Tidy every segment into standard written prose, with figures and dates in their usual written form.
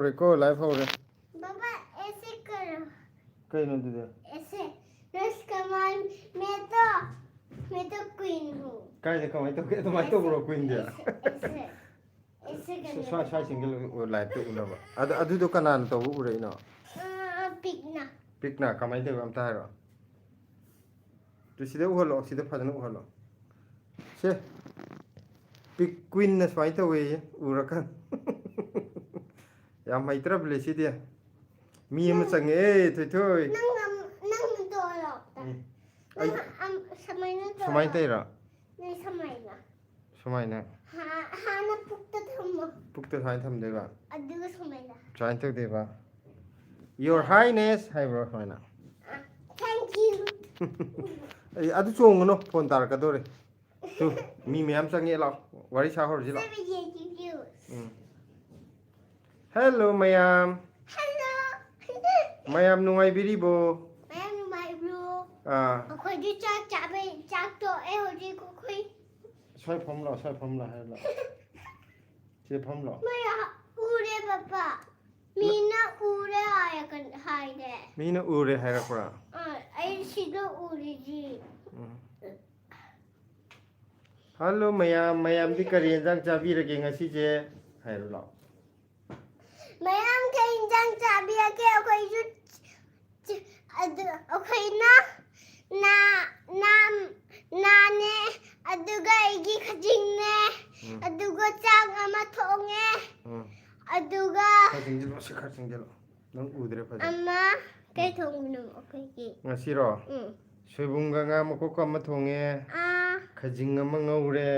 Record live हो रहे पापा ऐसे करो कहीं नहीं दे ऐसे दस कमान मैं तो क्वीन हूँ कहीं देखो मैं तो ब्रो क्वीन दिया ऐसे ऐसे करने स्वास्थ्य सिंगल लाइव तो उन्नब अदु तो कनान तो वो उरे ना पिकना कमाई दे हम तारो तो सीधे उहलो सीधे फजन उहलो से पिक क्वीन ने स्वाई तो वे उरकन या मैं इतना ब्लेसी दिया मी हम संगे थोई नंग तो लो समय तेरा नहीं समय ना हाँ ना पुख्ता थाई थम देगा अद्दू समय स्वाई तो देगा Your Highness hai bro समय ना thank you अदु चोंगनो फोन तार का दोरे तू मी मैम संगे लाओ वारी सा होर जिला हेलो मैम hello मैम नुंगाई बिरिबो मैम नुंगाई ब्रो आ अखोई जी चाक तो ए हो जी को कोई सोई फम ला है ला से फम ला मैं उरे पापा मीना उरे आया कर हाय दे मीना उरे है रखरा आई सीधो उरे जी हेलो मैम दी करी इंजांग चाबी रगे ngasi je hai ला मैम के इंजांग चाबी आके अखोई जो अखोई ना नाने अदुगा इगी खजिंगने अदुगा चांग अमा थोंगे अदुगा खजिंग जलो नंग उदरे फज अम्मा कई थोंगनो अखोई की ngasi ro soibunga nga mako ko ma thonge खजिंग अमा ngौरे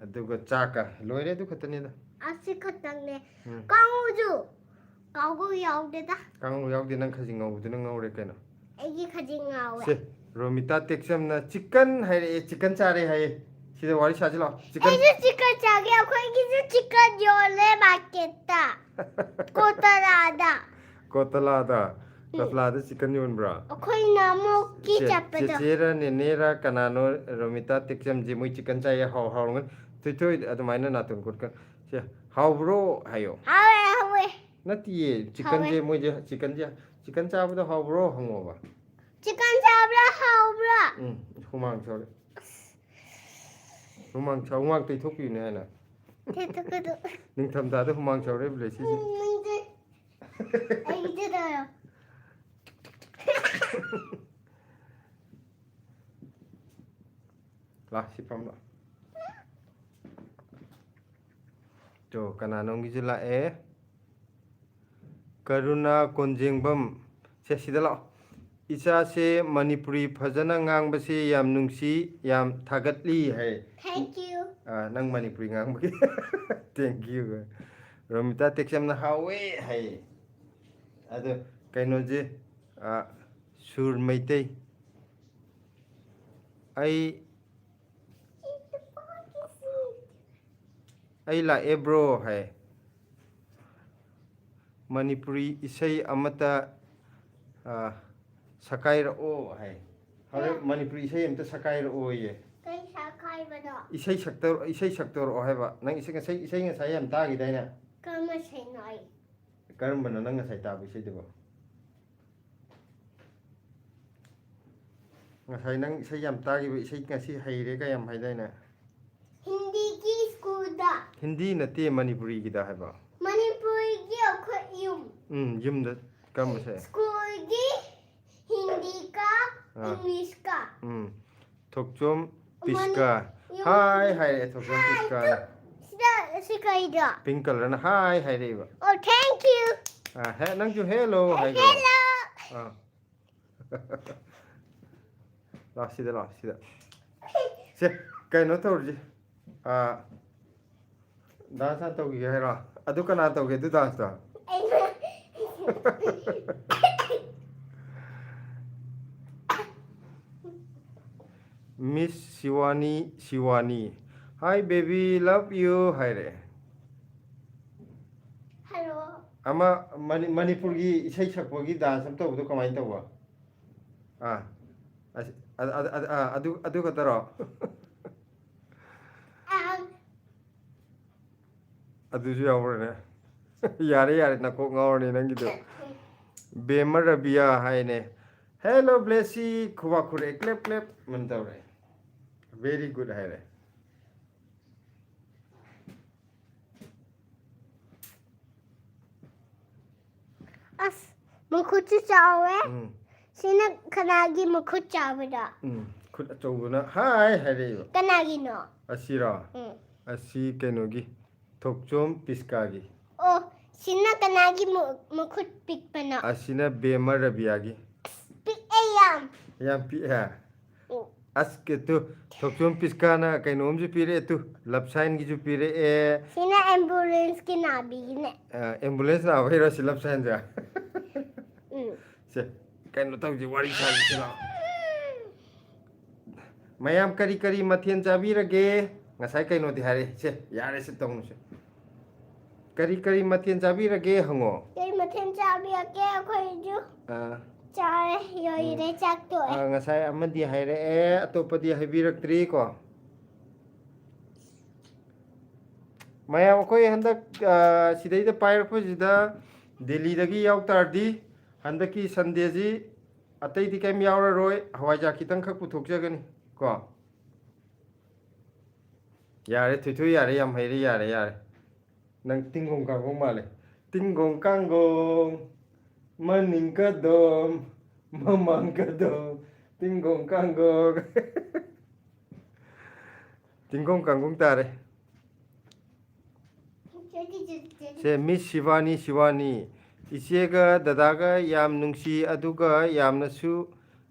अदुगा चाका लोइरे दु खतने दा आसी खतंगने कांगुजु कांगु यावदेदा कांगु यावदे नंग खजिंग ngौदे नंग ngौरे केनो एगी खजिंग ngौवे से रोमिता टेक्सम ना चिकन है चिकन चारे है सीधे वारी साजी ला चिकन एगी चिकन चागे अखोई की चिकन जोले मार्केटा कोतलादा तफलादा चिकन योन ब्रा अखोई नामो की चापदा चेरा नेनेरा कनानो रोमिता टेक्सम जे मुई चिकन चाय हाव हाव ngन थोय अदमाइना नातुन कुटका से हाव ब्रो हायो हावे नतिये चिकन जे मुई जे चिकन चाबदा हाव ब्रो हंगोबा चिकन चाबला हावब्रा हुमांग छौरे हुमांग तै थोकपिने हैना तेतकदो निंगथम दादा हुमांग छौरे ब्लेसी मुंजे आई दयो ला सिफाम ला तो कनानोंगी जिला ए करुणा कोंजेंगबम से सिदा ला इचा से मणिपुरी फजना ngang याम नुंगसी याम थागतली है थैंक यू नंग Manipuri ngang thank you Romita Teksam ना हावे है अदो कैनो जे सुर मैते आई ला एब्रो है मणिपुरी इसई अमता सकायर ओ है हरे मणिपुरी इसई अमता सकायर ओ ये कई सकाई बदा इसई सक्तर ओ है बा नंग इसई ngасai am ta gi dai na कम से नई karam bana nang ngасai ta bi sei de ba ngасai nang isai am ta gi bi isai ngasi hai re ka yam hai dai na Hindi की school दा hindi na te manipuri gi da hai ba Manipuri की अखो yum da kam se school की हिंदी का English का thokchom piska hai hai thokchom piska सिकाइदा pink color na hai hai re ba oh thank you he nang ju hello hai go hello la sida se kai no tor ji dance sa to gi hai ra adu kana to ge du dance ta Miss Shiwani hi baby love you hai re hello ama manipur gi isai sakpo gi dance am to bu kamai to ba adu ka taro ꯑꯗꯨꯁꯨ ꯌꯥꯎꯕ꯭ꯔꯅꯦ ꯌꯥꯔꯦ ꯌꯥꯔꯦ ꯅꯀꯣꯛ ꯉꯥꯎꯔꯅꯤ ꯅꯪꯒꯤꯗꯣ ꯕꯦꯃ ꯔꯕꯤꯌꯥ ꯍꯥꯏꯅꯦ hello ꯕ꯭ꯂꯦꯁꯤ ꯈꯨꯕꯥꯛ ꯈꯨꯔꯛꯑꯦ ꯀ꯭ꯂꯦꯞ ꯀ꯭ꯂꯦꯞ ꯃꯟ ꯇꯧꯔꯦ very good ꯍꯥꯏꯔꯦ ꯑꯁ ꯃꯈꯨꯠꯁꯨ ꯆꯥꯎꯋꯦ ꯎꯝ ꯁꯤꯅ ꯀꯅꯥꯒꯤ ꯃꯈꯨꯠ ꯆꯥꯎꯕꯗ ꯈꯨꯠ ꯑꯆꯧꯕꯅ ꯍꯥꯏ ꯍꯥꯏꯔꯛꯏꯕ ꯀꯅꯥꯒꯤꯅꯣ ꯑꯁꯤꯔꯣ ꯎꯝ ꯑꯁꯤ ꯀꯩꯅꯣꯒꯤ ꯊꯣꯛꯆꯣꯝ ꯄꯤꯁꯀꯥꯒꯤ ꯑꯣ ꯁꯤꯅ ꯀꯅꯥꯒꯤ ꯃꯈꯨꯠ ꯄꯤꯛꯄꯅꯣ ꯑꯁꯤꯅ ꯕꯦꯃ ꯔꯕꯤꯌꯥꯒꯤ ꯄꯤꯛꯑꯦ ꯌꯥꯝ ꯌꯥꯝ ꯄꯤꯛꯑꯦ ꯎꯝ ꯑꯁ ꯇꯨ ꯊꯣꯛꯆꯣꯝ ꯄꯤꯁꯀꯥꯅ ꯀꯩꯅꯣꯝꯁꯨ ꯄꯤꯔꯛꯑꯦ ꯇꯨ ꯂꯞ ꯁꯥꯏꯟꯒꯤꯁꯨ ꯄꯤꯔꯛꯑꯦ ꯁꯤꯅ ꯑꯦꯝꯕꯨꯂꯦꯟꯁꯀꯤ ꯅꯥꯕꯤꯒꯤꯅꯦ ꯑꯦꯝꯕꯨꯂꯦꯟꯁ ꯂꯥꯛꯑꯣ ꯁꯤ ꯂꯞ ꯁꯥꯏꯟꯁꯦ ꯎꯝ ꯁꯦ ꯀꯩꯅꯣ ꯇꯧꯁꯤ ꯋꯥꯔꯤ ꯁꯥꯁꯤ ꯂꯥꯛꯑꯣ ꯃꯌꯥꯝ ꯀꯔꯤ ꯀꯔꯤ ꯃꯊꯦꯜ ꯆꯥꯕꯤꯔꯒꯦ ꯉꯁꯥꯏ ꯀꯩꯅꯣꯗꯤ ꯍꯥꯏꯔꯛꯑꯦ ꯁꯦ ꯌꯥꯔꯦ ꯁꯤ ꯇꯧꯅꯨꯁꯦ ꯀꯔꯤ ꯀꯔꯤ ꯃꯊꯦꯜ ꯆꯥꯕꯤꯔꯒꯦ ꯍꯪꯉꯣ ꯀꯩ ꯃꯊꯦꯜ ꯆꯥꯕꯤꯔꯒꯦ ꯑꯩꯈꯣꯏꯁꯨ ꯑꯥ ꯆꯥꯔꯦ ꯂꯣꯏꯔꯦ ꯆꯥꯛ ꯇꯣꯛꯑꯦ ꯉꯁꯥꯏ ꯑꯃꯗꯤ ꯍꯥꯏꯔꯛꯑꯦ ꯑꯇꯣꯞꯄꯗꯤ ꯍꯥꯏꯕꯤꯔꯛꯇ꯭ꯔꯤ ꯀꯣ ꯃꯌꯥꯝ ꯑꯩꯈꯣই ꯍꯟꯗꯛ ꯁꯤꯗꯩꯗ ꯄꯥꯏꯔꯛꯄꯁꯤꯗ ꯗꯦꯜꯂꯤꯗꯒꯤ ꯌꯥꯎ ꯇꯥꯔꯗꯤ ꯍꯟꯗꯛꯀꯤ ꯁꯟꯗꯦꯁꯤ ꯑꯇꯩꯗꯤ ꯀꯩꯝ ꯌꯥꯎꯔꯔꯣꯏ ꯍꯋꯥꯏꯖꯥꯔ ꯈꯤꯇꯪꯈꯛ ꯄꯨꯊꯣꯛꯆꯒꯅꯤ ꯀꯣ ꯌꯥꯔꯦ ꯊꯣꯏꯊꯣꯏ ꯌꯥꯔꯦ ꯌꯥꯝ ꯍꯩꯔꯦ ꯌꯥꯔꯦ ꯌꯥꯔꯦ ꯅꯪ ꯇꯤꯡꯒꯣꯡ ꯀꯥꯡꯒꯣꯡ ꯃꯥꯜꯂꯦ ꯇꯤꯡꯒꯣꯡ ꯀꯥꯡꯒꯣꯡ ꯃꯅꯤꯡꯀꯗꯣꯡ ꯃꯃꯥꯡꯀꯗꯣꯡ ꯇꯤꯡꯒꯣꯡ ꯀꯥꯡꯒꯣꯡ ꯇꯤꯡꯒꯣꯡ ꯀꯥꯡꯒꯣꯡ ꯇꯥꯔꯦ ꯁꯦ ꯃꯤꯁ ꯁꯤꯕꯥꯅꯤ ꯁꯤꯕꯥꯅꯤ ꯏꯆꯦꯒ ꯗꯗꯥꯒ ꯌꯥꯝ ꯅꯨꯡꯁꯤ ꯑꯗꯨꯒ ꯌꯥꯝꯅꯁꯨ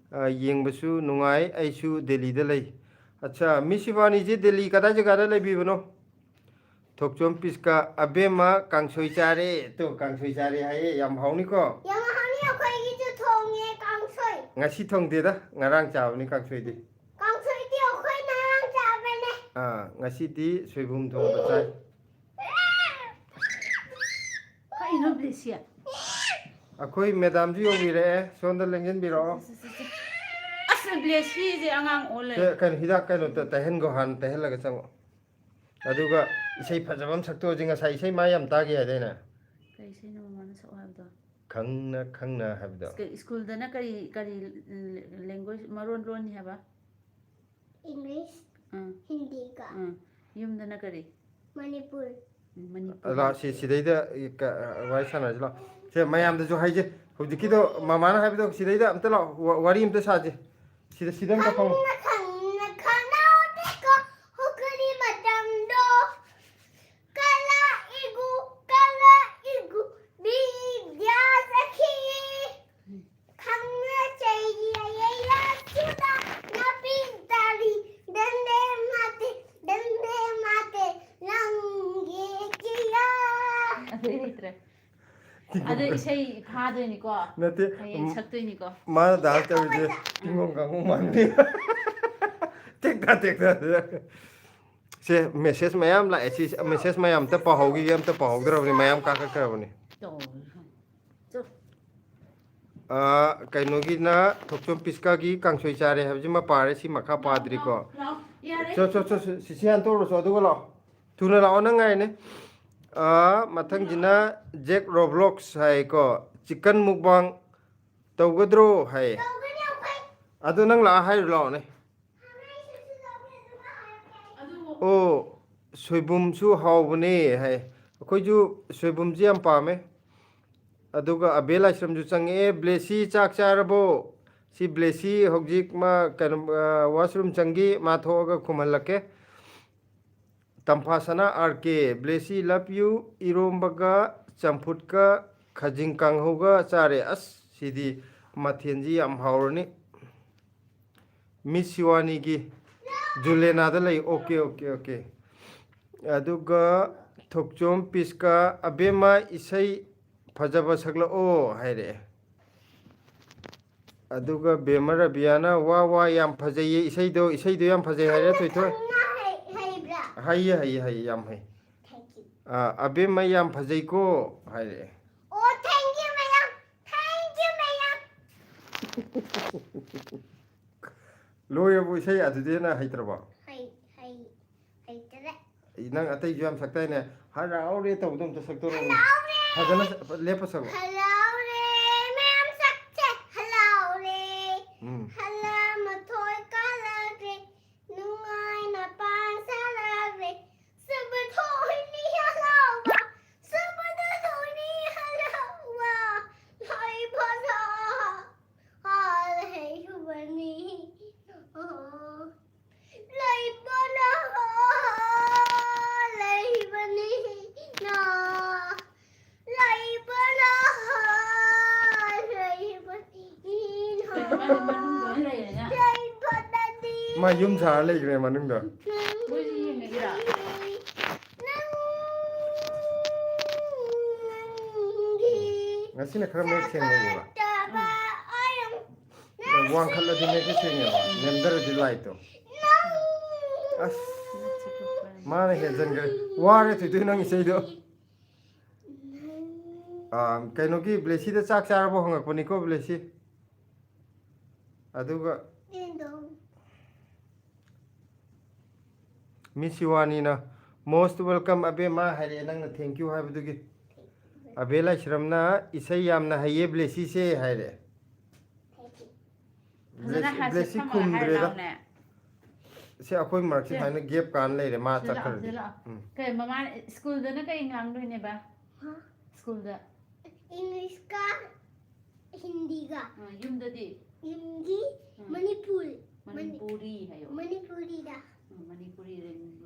ꯌꯦꯡꯕꯁꯨ ꯅꯨꯡꯉꯥꯏ ꯑꯩꯁꯨ ꯗꯦꯜꯂꯤꯗ ꯂꯩ ꯑꯠꯆꯥ ꯃꯤꯁ ꯁꯤꯕꯥꯅꯤꯁꯤ ꯗꯦꯜꯂꯤ ꯀꯗꯥꯏ ꯖꯒꯥꯗ ꯂꯩꯕꯤꯕꯅꯣ ꯊꯣꯛꯆꯣꯝ ꯄꯤꯁꯀ ꯑꯕꯦꯝꯃ ꯀꯥꯡꯁꯣꯏ ꯆꯥꯔꯦ ꯇꯣ ꯀꯥꯡꯁꯣꯏ ꯆꯥꯔꯦ ꯍꯥꯏꯌꯦ ꯌꯥꯝ ꯍꯥꯎꯅꯤꯀꯣ ꯌꯥꯝ ꯍꯥꯎꯅꯤ ꯑꯩꯈꯣꯏꯒꯤꯁꯨ ꯊꯣꯡꯉꯦ ꯀꯥꯡꯁꯣꯏ ꯉꯁꯤ ꯊꯣꯡꯗꯦꯗ ꯉꯔꯥꯡ ꯆꯥꯕꯅꯤ ꯀꯥꯡꯁꯣꯏꯗꯤ ꯀꯥꯡꯁꯣꯏꯗꯤ ꯑꯩꯈꯣꯏ ꯉꯔꯥꯡ ꯆꯥꯕꯅꯦ ꯉꯁꯤꯗꯤ ꯁꯣꯏꯕꯨꯝ ꯊꯣꯡꯕ ꯆꯥꯏ ꯀꯩꯅꯣ ꯕ꯭ꯂꯦꯁꯤꯌꯥ ꯑꯩꯈꯣꯏ ꯃꯦꯗꯥꯝꯁꯨ ꯌꯧꯕꯤꯔꯛꯑꯦ ꯁꯣꯝꯗ ꯂꯦꯡꯁꯤꯟꯕꯤꯔꯛꯑꯣ ꯑꯁ ꯕ꯭ꯂꯦꯁꯤꯁꯦ ꯑꯉꯥꯡ ꯑꯣꯜꯂꯦ ꯀꯩꯅꯣ ꯍꯤꯗꯥꯛ ꯀꯩꯅꯣ ꯇꯩꯍꯟꯈꯣ ꯍꯥꯟꯅ ꯇꯩꯍꯜꯂꯒ ꯆꯪꯉꯣ ꯑꯗꯨꯒ ꯏꯁꯩ ꯐꯖꯕ ꯑꯃ ꯁꯛꯇꯣꯛꯑꯁꯤ ꯉꯁꯥꯏ ꯏꯁꯩ ꯃꯥ ꯌꯥꯝ ꯇꯥꯒꯦ ꯍꯥꯏꯗꯥꯏꯅꯦ ꯀꯩ ꯏꯁꯩꯅꯣ ꯃꯃꯥꯅ ꯁꯛꯑꯣ ꯍꯥꯏꯕꯗꯣ ꯈꯪꯅ ꯈꯪꯅ ꯍꯥꯏꯕꯗꯣ ꯁ꯭ꯀꯨꯜꯗꯅ ꯀꯔꯤ ꯂꯦꯡꯒ꯭ꯋꯦꯖ ꯃꯔꯣꯟ ꯂꯣꯟꯅꯤ ꯍꯥꯏꯕ ꯏꯪꯂꯤꯁ ꯑꯥ ꯍꯤꯟꯗꯤꯒ ꯌꯨꯝꯗꯅ ꯀꯔꯤ ꯃꯅꯤꯄꯨꯔ ꯃꯅꯤꯄꯨꯔꯤ ꯁꯤꯗꯩꯗ ꯋꯥꯔꯤ ꯁꯥꯟꯅꯔꯁꯤ ꯂꯥꯛꯑꯣ ꯁꯦ ꯃꯌꯥꯝꯗꯁꯨ ꯍꯥꯏꯖꯦ ꯍꯧꯖꯤꯛꯀꯤꯗோ ꯃꯃꯥꯅ ꯍꯥꯏꯕꯗꯣ ꯁꯤꯗꯩꯗ ꯑꯝꯇ ꯂꯥꯛꯑꯣ ꯋꯥꯔꯤ ꯑꯝꯇ ꯁꯥꯁꯦ ꯁꯤꯗ ꯑꯝꯇ ꯐꯪꯉꯣ ꯈꯪꯅ ꯈꯪꯅꯧꯗꯦꯀꯣ ꯍꯨꯀꯔꯤ ꯃꯇꯝꯗꯣ ꯀꯂꯥ ꯏꯒꯨ ꯕꯤꯗ꯭ꯌꯥꯁꯈꯤ ꯈꯪꯅ ꯆꯩꯔꯩꯔꯁꯨꯗ ꯅꯥꯄꯤ ꯇꯥꯔꯤ ꯗꯟꯗꯦ ꯃꯥꯇꯦ ꯅꯪꯒꯤ ꯀꯤꯌꯥ ꯑꯗꯨ ꯍꯩꯇ꯭ꯔꯦ ꯑꯗꯨ ꯏꯁꯩ ꯐꯥꯗꯣꯏꯅꯤꯀꯣ ꯅꯠꯇꯦ ꯍꯌꯦꯡ ꯁꯛꯇꯣꯏꯅꯤꯀꯣ ꯃꯥꯅ ꯗꯥꯟꯁ ꯇꯧꯔꯤꯁꯦ ꯇꯤꯡꯒꯣꯡ ꯀꯥꯡꯒꯣꯡ ꯃꯥꯟꯕꯤ ꯇꯦꯛꯇꯥ ꯇꯦꯛꯇꯥ ꯁꯦ ꯃꯦꯁꯦꯖ ꯃꯌꯥꯝ ꯂꯥꯛꯑꯦ ꯁꯤ ꯃꯦꯁꯦꯖ ꯃꯌꯥꯝ ꯑꯝꯇ ꯄꯥꯍꯧꯈꯤꯒꯦ ꯑꯝꯇ ꯄꯥꯍꯧꯗ꯭ꯔꯕꯅꯤ ꯃꯌꯥꯝ ꯀꯥꯈꯠꯈ꯭ꯔꯕꯅꯤ ꯀꯩꯅꯣꯒꯤꯅ ꯊꯣꯛꯆꯣꯝ ꯄꯤꯁꯀꯥꯒꯤ ꯀꯥꯡꯁꯣꯏ ꯆꯥꯔꯦ ꯍꯥꯏꯕꯁꯤꯃ ꯄꯥꯔꯦ ꯁꯤ ꯃꯈꯥ ꯄꯥꯗ꯭ꯔꯤꯀꯣ ꯌꯥꯔꯦ ꯁꯤ ꯍꯟꯇꯣꯛꯎꯔꯁꯨ ꯑꯗꯨꯒ ꯂꯥꯛꯑꯣ ꯊꯨꯅ ꯂꯥꯛꯑꯣ ꯅꯪ ꯉꯥꯏꯅꯦ ꯃꯊꯪꯁꯤꯅ ꯖꯦꯛ ꯔꯣꯕ꯭ꯂꯣꯛꯁ ꯍꯥꯏꯀꯣ ꯆꯤꯛꯀꯟ ꯃꯨꯛꯕꯥꯡ ꯇꯧꯒꯗ꯭ꯔꯣ ꯍꯥꯏꯌꯦ ꯑꯗꯨ ꯅꯪ ꯂꯥꯛꯑ ꯍꯥꯏꯔꯨ ꯂꯥꯛꯑꯣꯅꯦ ꯑꯣ ꯁꯣꯏꯕꯨꯝꯁꯨ ꯍꯥꯎꯕꯅꯦ ꯍꯥꯏ ꯑꯩꯈꯣꯏꯁꯨ ꯁꯣꯏꯕꯨꯝꯁꯤ ꯌꯥꯝ ꯄꯥꯝꯃꯦ ꯑꯗꯨꯒ ꯑꯕꯦ ꯂꯥꯏꯁ꯭ꯔꯝꯁꯨ ꯆꯪꯉꯛꯑꯦ ꯕ꯭ꯂꯦꯁꯤ ꯆꯥꯛ ꯆꯥꯔꯕꯣ ꯁꯤ ꯕ꯭ꯂꯦꯁꯤ ꯍꯧꯖꯤꯛ ꯃꯥ ꯀꯩꯅꯣ ꯋꯥꯁꯔꯨꯝ ꯆꯪꯈꯤ ꯃꯥ ꯊꯣꯛꯑꯒ ꯈꯨꯝꯍꯜꯂꯛꯀꯦ ꯇꯝꯐꯥꯁꯅꯥ ꯑꯥꯔ ꯀꯦ ꯕ꯭ꯂꯦꯁꯤ ꯂꯞ ꯌꯨ ꯏꯔꯣꯝꯕꯒ ꯆꯝꯐꯨꯠꯀ ꯈꯖꯤꯡ ꯀꯥꯡꯍꯧꯒ ꯆꯥꯔꯦ ꯑꯁ ꯁꯤꯗꯤ ꯃꯊꯦꯜꯁꯤ ꯌꯥꯝ ꯍꯥꯎꯔꯅꯤ ꯃꯤꯁ ꯁꯤꯋꯥꯅꯤꯒꯤ ꯖꯨꯂꯦꯅꯥꯗ ꯂꯩ ꯑꯣꯀꯦ ꯑꯣꯀꯦ ꯑꯣꯀꯦ ꯑꯗꯨꯒ ꯊꯣꯛꯆꯣꯝ ꯄꯤꯁꯀ ꯑꯕꯦꯝꯃ ꯏꯁꯩ ꯐꯖꯕ ꯁꯛꯂꯛꯑꯣ ꯍꯥꯏꯔꯛꯑꯦ ꯑꯗꯨꯒ ꯕꯦꯃ ꯔꯕꯤꯌꯥꯅ ꯋꯥ ꯌꯥꯝ ꯐꯖꯩꯌꯦ ꯏꯁꯩꯗꯣ ꯌꯥꯝ ꯐꯖꯩ ꯍꯥꯏꯔꯦ ꯊꯣꯏꯊꯣꯏ ꯍꯩꯌꯦ ꯌꯥꯝ ꯍꯩ ꯑꯕꯦꯝꯃ ꯌꯥꯝ ꯐꯖꯩꯀꯣ ꯍꯥꯏꯔꯛꯑꯦ ꯂꯣꯏꯔꯕꯣ ꯏꯁꯩ ꯑꯗꯨꯗꯤ ꯍꯦꯟꯅ ꯍꯩꯇ꯭ꯔꯕꯣ ꯍꯩꯇꯔꯦ ꯅꯪ ꯑꯇꯩꯁꯨ ꯌꯥꯝ ꯁꯛꯇꯥꯏꯅꯦ ꯍꯔꯥꯎꯔꯦ ꯇꯧꯕꯗꯣ ꯑꯝꯇ ꯁꯛꯇꯣꯔꯛꯎꯅꯦ फजन लेप सको Hello re, ma'am sakche. Hello re. हम्म Hello mathoy kala re. Nungai na pan sala re. Sabathoy ni hello ba. Sabathoy ni hello ba. Hai bana. Hai hey bani. Lai bana. Lai bani. Na. Lai bana. Lai bani. Kaya naman manunggo nila yun nga. Lai bani. मा yum छा ले गरे Manang the Uy, yung nagira. ngasi na khara mek seng ne ba wang khala di mek seng ne ba nemdar di lai to as ma na he jan gare wa re tu nang sei do kaino ki blesi da chak char bo hang ko ni ko blesi aduga Miss Shivani na most welcome abe ma hare nang na thank you hai budugi abe la shramna isai yamna haye blesi se hare Fazana hasip blesi kama kum hai dre da lao ne. se akoi mark se haina gap kan le re ma Sila, chakar sila. Kaya mama, school da na kayo ngang doon ba? School da. English का हिंदी का Yung da di. Hindi Manipur Manipuri hayo. Manipuri का Manipuri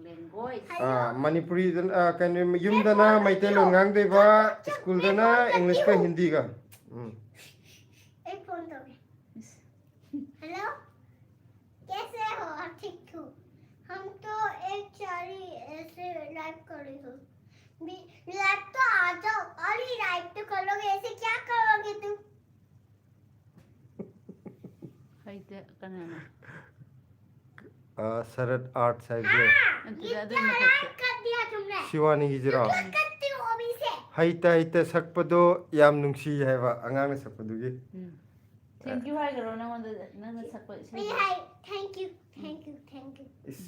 language. manipuri dan kan yum dana maitel lo ngang de ba school dana english ka hindi ka एक phone तो hello कैसे हो आप ठीक हो हम तो एक चारी ऐसे लाइव कर रही हो लाइव तो आ जाओ और ही लाइव तो करोगे ऐसे क्या करोगे तुम Hay da, kanana. Sarat art side हाँ, Ante ये da क्या doon है? makita. कर दिया तुमने Shivani gi jira क्या करती हो अभी से haita haita sakpado yam nungsi hai ba angang na sakpado gi Thank you hay garo na wanda na sakpa. नहीं है thank you thank you thank you is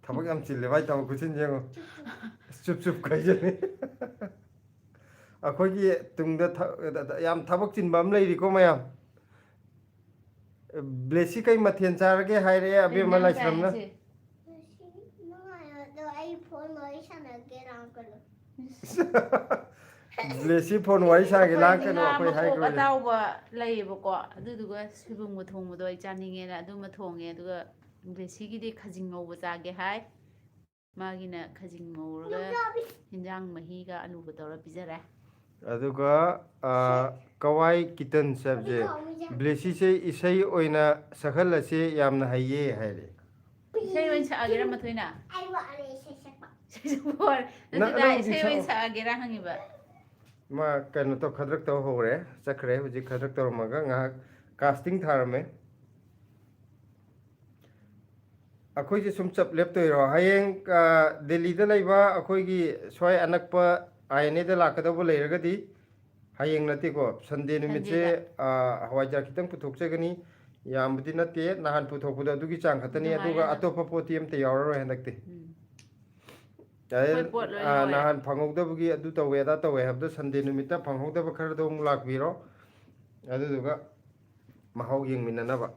thabak yam chille bai tam kuchin jengo chup chup kai jani akhoi gi tungda yam thabak chin bam lai ri ko mayam blesi kai mathen char ge hai re abe malai shram na तो आई phone वही sana के नाम करो blesi phone wai sa ge lang kan Nga akhoi hai makok ko atawba layibako. Aduduga sibung mo thongbo ay chaningena adu mathonge aduga besigidi khajing ngawba chage hay. Magina khajing ngawraga hinjang mahiga alu ba tawra pijare. aduga kawai kitan sabje blesi se isai oina sakhal ase yamna haye hai re Say when sa agira mathoina. आई वो अरे से सकपा Bor. Nada say when sa agira hangiba. ma kano to khadrak to hore chakre huji khadrak to maga nga casting tharame akhoi ji sum chap lep toy ro hayeng delhi da laiba akhoi gi soi anakpa aine da lakada bo leiragadi hayeng nati ko sunday numit se hawai jar kitang puthok chagani yambudi nate nahan puthok puda dugi chang khatani aduga atopa potiem te yawro hendakte nahan phangogdabugi adu tawe da tawe habda sunday numita phangogdaba khara do mulak biro aduga mahau yeng minana ba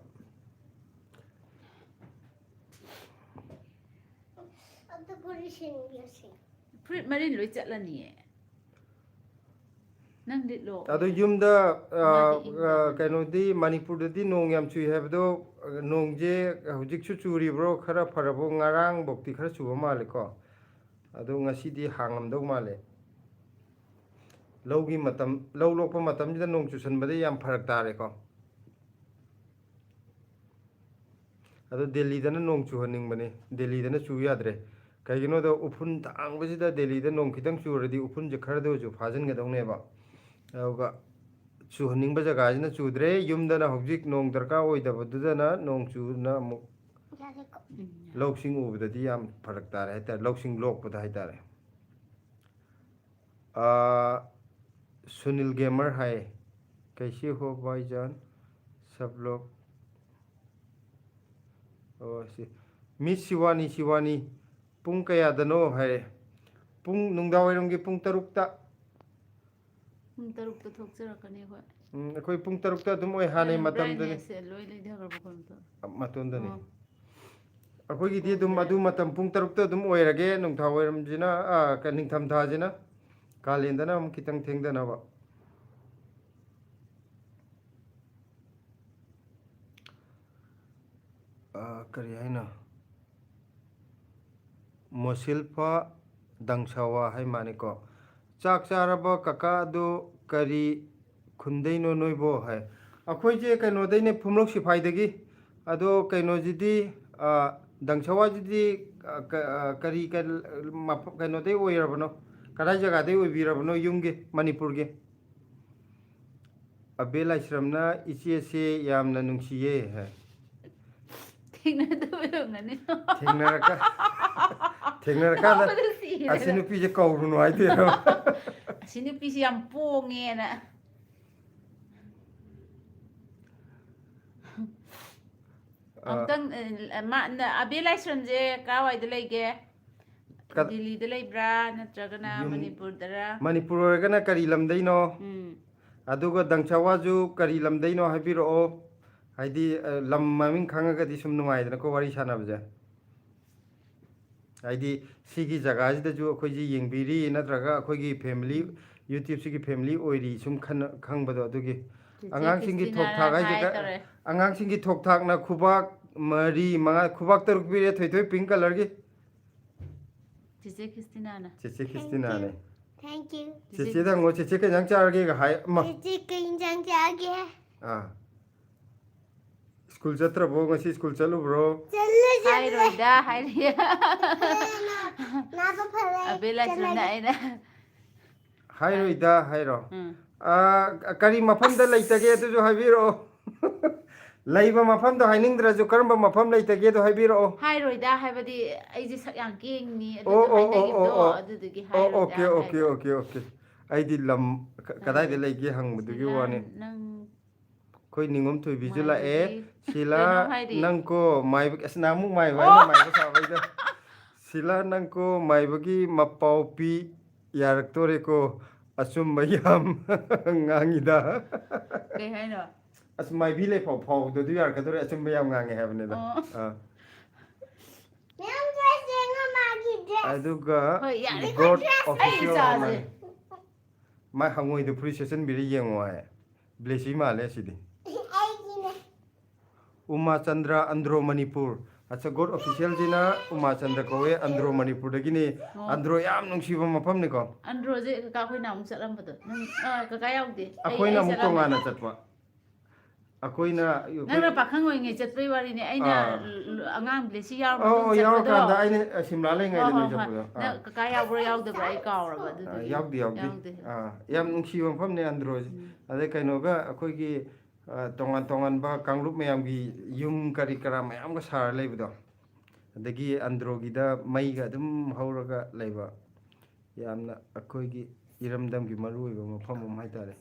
अब तो पूरी सिंगी से Fruit marin loy chatlani eh. Nang ditlo. adu yumda kaino di manipur da di nong yam chui habdo nong je hujik chu churi bro khara pharabo ngarang bokti khara chuba male ko adu ngasi di hangam do male logi matam low lokpa matam da nong chu san bade yam pharak tare ko adu delhi da na nong chu haning bane delhi da na chu yadre kaigino da upun tang basi da delhi da nong khitang chu radi upun je khara do chu phajin ga dong ne ba auga chu haning ba jaga jina chu dre yum da na hojik nong darka oi da badu da na nong chu na mu loksing u da di yam pharak tare hai ta loksing lok pa da hai tare Sunil gamer है कैसे हो भाईजान सब लोग miss Shivani Shivani पुंग कयादनो है पुंग नुंगदावरंगी पुंग तरुक्ता ꯄꯨꯡ 6ꯇ ꯊꯣꯛꯆꯔꯛꯀꯅꯤ ꯑꯩꯈꯣꯏ ꯑꯩꯈꯣꯏ ꯄꯨꯡ 6ꯇ ꯑꯗꯨꯝ ꯑꯣꯏ ꯍꯥꯟꯅꯩ ꯃꯇꯝꯗꯅꯤ ꯕ꯭ꯔꯥꯏꯠꯅꯦꯁꯁꯦ ꯂꯣꯏ ꯂꯩꯊꯈ꯭ꯔꯕ ꯀꯩꯅꯣꯝ ꯃꯇꯣꯟꯗꯅꯤ ꯑꯣ ꯑꯩꯈꯣꯏꯒꯤꯗꯤ ꯑꯗꯨꯝ ꯑꯗꯨ ꯃꯇꯝ ꯄꯨꯡ 6ꯇ ꯑꯗꯨꯝ ꯑꯣꯏꯔꯒꯦ ꯅꯨꯡꯊꯥꯡꯋꯥꯏꯔꯝꯁꯤꯅ ꯅꯤꯡꯊꯝꯊꯥꯁꯤꯅ ꯀꯥꯂꯦꯟꯗꯅ ꯑꯃꯨꯛ ꯈꯤꯇꯪ ꯊꯦꯡꯗꯅꯕ ꯀꯔꯤ ꯍꯥꯏꯅꯣ ꯃꯣꯁꯤꯜꯐꯥ ꯗꯪꯁꯥꯋꯥ ꯍꯥꯏ ꯃꯥꯅꯤꯀꯣ ꯆꯥꯛ ꯆꯥꯔꯕ ꯀꯀꯥ ꯑꯗꯨ ꯀꯔꯤ ꯈꯨꯟꯗꯩꯅꯣ ꯅꯣꯏꯕꯣ ꯍꯥꯏ ꯑꯩꯈꯣꯏꯁꯦ ꯀꯩꯅꯣꯗꯩꯅꯦ ꯐꯨꯝꯂꯣꯛ ꯁꯤꯐꯥꯏꯗꯒꯤ ꯑꯗꯣ ꯀꯩꯅꯣꯁꯤꯗꯤ ꯗꯪꯁꯥꯋꯥꯁꯤꯗꯤ ꯀꯔꯤ ꯀꯩꯅꯣꯗꯩ ꯑꯣꯏꯔꯕꯅꯣ ꯀꯗꯥꯏ ꯖꯒꯥꯗꯩ ꯑꯣꯏꯕꯤꯔꯕꯅꯣ ꯌꯨꯝꯒꯤ ꯃꯅꯤꯄꯨꯔꯒꯤ ꯑꯕꯦ ꯂꯥꯏꯁ꯭ꯔꯝꯅ ꯏꯆꯦꯁꯦ ꯌꯥꯝꯅ ꯅꯨꯡꯁꯤꯌꯦ ꯍꯥꯏ ꯊꯦꯡꯅꯗꯕ ꯑꯣꯏꯔꯝꯒꯅꯤ ꯊꯦꯡꯅꯔꯀꯥꯟꯗ ꯅꯣꯛꯄꯗ ꯑꯁꯤ ꯁꯤꯔꯦꯗ ꯅꯨꯄꯤꯁꯦ ꯀꯧꯔꯨꯅꯨ ꯍꯥꯏꯗꯣꯏꯔꯣ ꯑꯁꯤ ꯅꯨꯄꯤꯁꯤ ꯌꯥꯝ ꯄꯣꯡꯉꯦꯅ ꯑꯃꯨꯛꯇꯪ ꯑꯕꯦ ꯂꯥꯏꯁ꯭ꯔꯝꯁꯦ ꯀꯥꯏꯋꯥꯏꯗ ꯂꯩꯒꯦ ꯗꯤꯜꯂꯤꯗ ꯂꯩꯕ꯭ꯔꯥ ꯅꯠꯇ꯭ꯔꯒꯅ ꯌꯨꯝ ꯃꯅꯤꯄꯨꯔꯗꯔ ꯃꯅꯤꯄꯨꯔ ꯑꯣꯏꯔꯒꯅ ꯀꯔꯤ ꯂꯝꯗꯩꯅꯣ ꯎꯝ ꯑꯗꯨꯒ ꯗꯪꯁꯥꯋꯥꯁꯨ ꯀꯔꯤ ꯂꯝꯗꯩꯅꯣ ꯍꯥꯏꯕꯤꯔꯛꯑꯣ ꯍꯥꯏꯗꯤ ꯂꯝ ꯃꯃꯤꯡ ꯈꯪꯉꯒꯗꯤ ꯁꯨꯝ ꯅꯨꯡꯉꯥꯏꯗꯅꯀꯣ ꯋꯥꯔꯤ ꯁꯥꯟꯅꯕꯁꯦ ꯍꯥꯏꯗꯤ ꯁꯤꯒꯤ ꯖꯒꯥꯁꯤꯗꯁꯨ ꯑꯩꯈꯣꯏꯁꯤ ꯌꯦꯡꯕꯤꯔꯤ ꯅꯠꯇ꯭ꯔꯒ ꯑꯩꯈꯣꯏꯒꯤ ꯐꯦꯃꯤꯂꯤ ꯌꯨꯇ꯭ꯌꯨꯕꯁꯤꯒꯤ ꯐꯦꯃꯤꯂꯤ ꯑꯣꯏꯔꯤ ꯁꯨꯝ ꯈꯪꯕꯗꯣ ꯑꯗꯨꯒꯤ ꯆꯦꯆꯦ ꯑꯉꯥꯡꯁꯤꯡꯒꯤ ꯊꯣꯛ ꯈ꯭ꯔꯤꯁꯇꯤꯅꯥꯅ ꯊꯥꯛ ꯍꯥꯏꯁꯦ ꯍꯥꯏ ꯇꯧꯔꯦ ꯑꯉꯥꯡꯁꯤꯡꯒꯤ ꯊꯣꯛ ꯊꯥꯛꯅ ꯈꯨꯕꯥꯛ 4 5 ꯈꯨꯕꯥꯛ 6 ꯄꯤꯔꯦ ꯊꯣꯏꯊꯣꯏ ꯄꯤꯡ ꯀꯂꯔꯒꯤ ꯆꯦꯆꯦ ꯈ꯭ꯔꯤꯁꯇꯤꯅꯥꯅ ꯆꯦꯆꯦ Thank ꯈ꯭ꯔꯤꯁꯇꯤꯅꯥꯅꯦ you. Thank you. ꯆꯦꯆꯦꯗ ꯍꯪꯉꯣ ꯆꯦꯆꯦ ꯀꯩ ꯏꯟꯖꯥꯡ ꯆꯥꯔꯒꯦꯒ ꯍꯥꯏ ꯑꯃ Chichi kinjang chage. ꯁ꯭ꯀꯨꯜ ꯆꯠꯇ꯭ꯔꯕꯣ ꯉꯁꯤ ꯁ꯭ꯀꯨल ꯆꯠꯂꯨꯕ꯭ꯔꯣ Challe challe. ꯍꯥꯏꯔꯣꯏꯗ ꯍꯥꯏꯔꯤ Na pa phale. ꯑꯕꯦ ꯂꯥꯏꯁ꯭ꯔꯝꯅ ꯑꯩꯅ ꯍꯥꯏꯔꯣꯏꯗ ꯍꯥꯏꯔꯣ ꯎꯝ ꯀꯔꯤ ꯃꯐꯝꯗ ꯂꯩꯇꯒꯦ ꯑꯗꯨꯁꯨ ꯍꯥꯏꯕꯤꯔꯛꯑꯣ ꯂꯩꯕ ꯃꯐꯝꯗꯣ ꯍꯥꯏꯅꯤꯡꯗ꯭ꯔꯁꯨ ꯀꯔꯝꯕ ꯃꯐꯝ ꯂꯩꯇꯒꯦꯗꯣ ꯍꯥꯏꯕꯤꯔꯛꯑꯣ ꯍꯥꯏꯔꯣꯏꯗ ꯍꯥꯏꯕꯗꯤ ꯑꯩꯁꯦ ꯁꯛ ꯌꯥꯝ ꯀꯦꯡꯅꯤ ꯑꯣ ꯑꯗꯨꯗꯣ ꯑꯣ ꯑꯣ ꯑꯣ ꯍꯥꯏꯅꯈꯤꯕꯗꯣ ꯑꯣ ꯑꯗꯨꯗꯨꯒꯤ ꯑꯣ ꯍꯥꯏꯔꯣꯏꯗ ꯑꯣꯀꯦ ꯑꯣꯀꯦ ꯍꯥꯏꯕ ꯑꯣꯀꯦ ꯑꯣꯀꯦ ꯑꯩꯗꯤ ꯂꯝ ꯀꯗꯥꯏꯗ ꯂꯩꯒꯦ ꯍꯪꯕꯗꯨꯒꯤ ꯁꯤꯂꯥ ꯋꯥꯅꯤ ꯅꯪ ꯑꯩꯈꯣꯏ ꯅꯤꯉꯣꯝ ꯊꯣꯏꯕꯤꯁꯨ ꯂꯥꯛꯑꯦ ꯃꯥꯏꯕꯒꯤ ꯁꯤꯂꯥ ꯀꯩꯅꯣꯝ ꯍꯥꯏꯔꯤ ꯅꯪꯀꯣ ꯃꯥꯏꯕ ꯑꯁ ꯅꯍꯥꯟꯃꯨꯛ ꯃꯥꯏꯕ ꯑꯣ ꯑꯩꯅ ꯃꯥꯏꯕ ꯁꯥꯕꯩꯗꯣ ꯁꯤꯂꯥ ꯅꯪꯀꯣ ꯃꯥꯏꯕꯒꯤ ꯃꯄꯥꯎ ꯄꯤ ꯌꯥꯔꯛꯇꯣꯔꯦꯀꯣ ꯑꯆꯨꯝꯕ ꯌꯥꯝ ꯉꯥꯡꯉꯤꯗ ꯀꯩ ꯍꯥꯏꯅꯣ ꯑꯁ ꯃꯥꯏꯕꯤ ꯂꯩꯐꯥꯎ ꯐꯥꯎꯕꯗ ꯑꯗꯨ ꯌꯥꯔꯛꯀꯗꯧꯔꯦ ꯑꯆꯨꯝꯕ ꯌꯥꯝ ꯉꯥꯡꯉꯦ ꯍꯥꯏꯕꯅꯤꯗ ꯑꯣ Ma'am dress yenga magi dress. ꯑꯗꯨꯒ ꯍꯣꯏ ꯌꯥꯔꯦ ꯒꯣꯗ ꯑꯩ ꯑꯣꯐꯤꯁꯤꯌꯦꯜ ꯍꯥꯏ ꯏꯆꯥꯁꯦ ꯃꯥꯜꯂꯦ ꯃꯥꯏ ꯍꯪꯉꯣꯏꯗꯣ ꯐꯨꯔꯤꯠ ꯁꯦꯠꯆꯟꯕꯤꯔ ꯌꯦꯡꯉꯣ ꯍꯥꯏ ꯕ꯭ꯂꯦꯁꯤ ꯃꯥꯜꯂꯦ ꯑꯁꯤꯗꯤ Aigine. ꯎꯃꯥ ꯆꯟꯗ꯭ꯔ ꯑꯟꯗ꯭ꯔꯣ ꯃꯅꯤꯄꯨꯔ ꯑꯠꯆꯥ ꯒꯣꯗ ꯑꯣꯐꯤꯁꯤꯌꯦꯜꯁꯤꯅ ꯎꯃꯥ ꯆꯟꯗ꯭ꯔ ꯀꯧꯋꯦ ꯑꯟꯗ꯭ꯔꯣ ꯃꯅꯤꯄꯨꯔꯗꯒꯤꯅꯤ ꯑꯣ ꯑꯟꯗ꯭ꯔꯣ ꯌꯥꯝ ꯅꯨꯡꯁꯤꯕ ꯃꯐꯝꯅꯤꯀꯣ ꯑꯟꯗ꯭ꯔꯣꯁꯦ ꯀꯀꯥ ꯑꯩꯈꯣꯏꯅ ꯑꯃꯨꯛ ꯆꯠꯂꯝꯕꯗꯣ ꯅꯪ ꯀꯀꯥ ꯌꯥꯎꯗꯦ ꯑꯩꯈꯣꯏꯅ ꯑꯩ ꯑꯃꯨꯛ ꯆꯠꯂꯝꯃꯦ ꯇꯣꯉꯥꯟꯅ ꯆꯠꯄ ꯑꯩꯈꯣꯏꯅ ꯑꯩꯈꯣꯏ ꯅꯪꯅ ꯄꯥꯈꯪ ꯑꯣꯏꯔꯤꯉꯩ ꯆꯠꯄꯩ ꯋꯥꯔꯤꯅꯦ ꯑꯩꯅ ꯑꯥ ꯑꯉꯥꯡ ꯕ꯭ꯂꯦꯁꯤ ꯌꯥꯎꯔ ꯃꯇꯨꯡ ꯑꯧ ꯆꯠꯄꯗꯣ ꯌꯥꯎꯔꯀꯥꯟꯗ ꯑꯩꯅ ꯁꯤꯝꯂꯥ ꯍꯣꯏ ꯂꯩꯉꯩꯗ ꯍꯣꯏ ꯅꯣꯏ ꯍꯣꯏ ꯆꯠꯄꯗꯣ ꯅꯪ ꯀꯀꯥ ꯌꯥꯎꯕ꯭ꯔꯥ ꯌꯥꯎꯗꯕ꯭ꯔꯥ ꯑꯩ ꯀꯥꯎꯔꯕ ꯑꯗꯨꯗꯨꯒꯤ ꯌꯥꯎꯗꯦ ꯌꯥꯎꯗꯦ ꯌꯥꯎꯗꯦ ꯌꯥꯝ ꯅꯨꯡꯁꯤꯕ ꯃꯐꯝꯅꯦ ꯑꯟꯗ꯭ꯔꯣꯁꯦ ꯎꯝ ꯑꯗꯩ ꯀꯩꯅꯣꯒ ꯑꯩꯈꯣꯏꯒꯤ ꯇꯣꯉꯥꯟ ꯇꯣꯉꯥꯟꯕ ꯀꯥꯡꯂꯨꯞ ꯃꯌꯥꯝꯒꯤ ꯌꯨꯝ ꯀꯔꯤ ꯀꯔꯥ ꯃꯌꯥꯝꯒ ꯁꯥꯔ ꯂꯩꯕꯗꯣ ꯑꯗꯒꯤ ꯑꯟꯗ꯭ꯔꯣꯒꯤꯗ ꯃꯩꯒ ꯑꯗꯨꯝ ꯍꯧꯔꯒ ꯂꯩꯕ ꯌꯥꯝꯅ ꯑꯩꯈꯣꯏꯒꯤ ꯏꯔꯝꯗꯝꯒꯤ ꯃꯔꯨꯑꯣꯏꯕ ꯃꯐꯝ ꯑꯃ ꯍꯥꯏꯇꯥꯔꯦ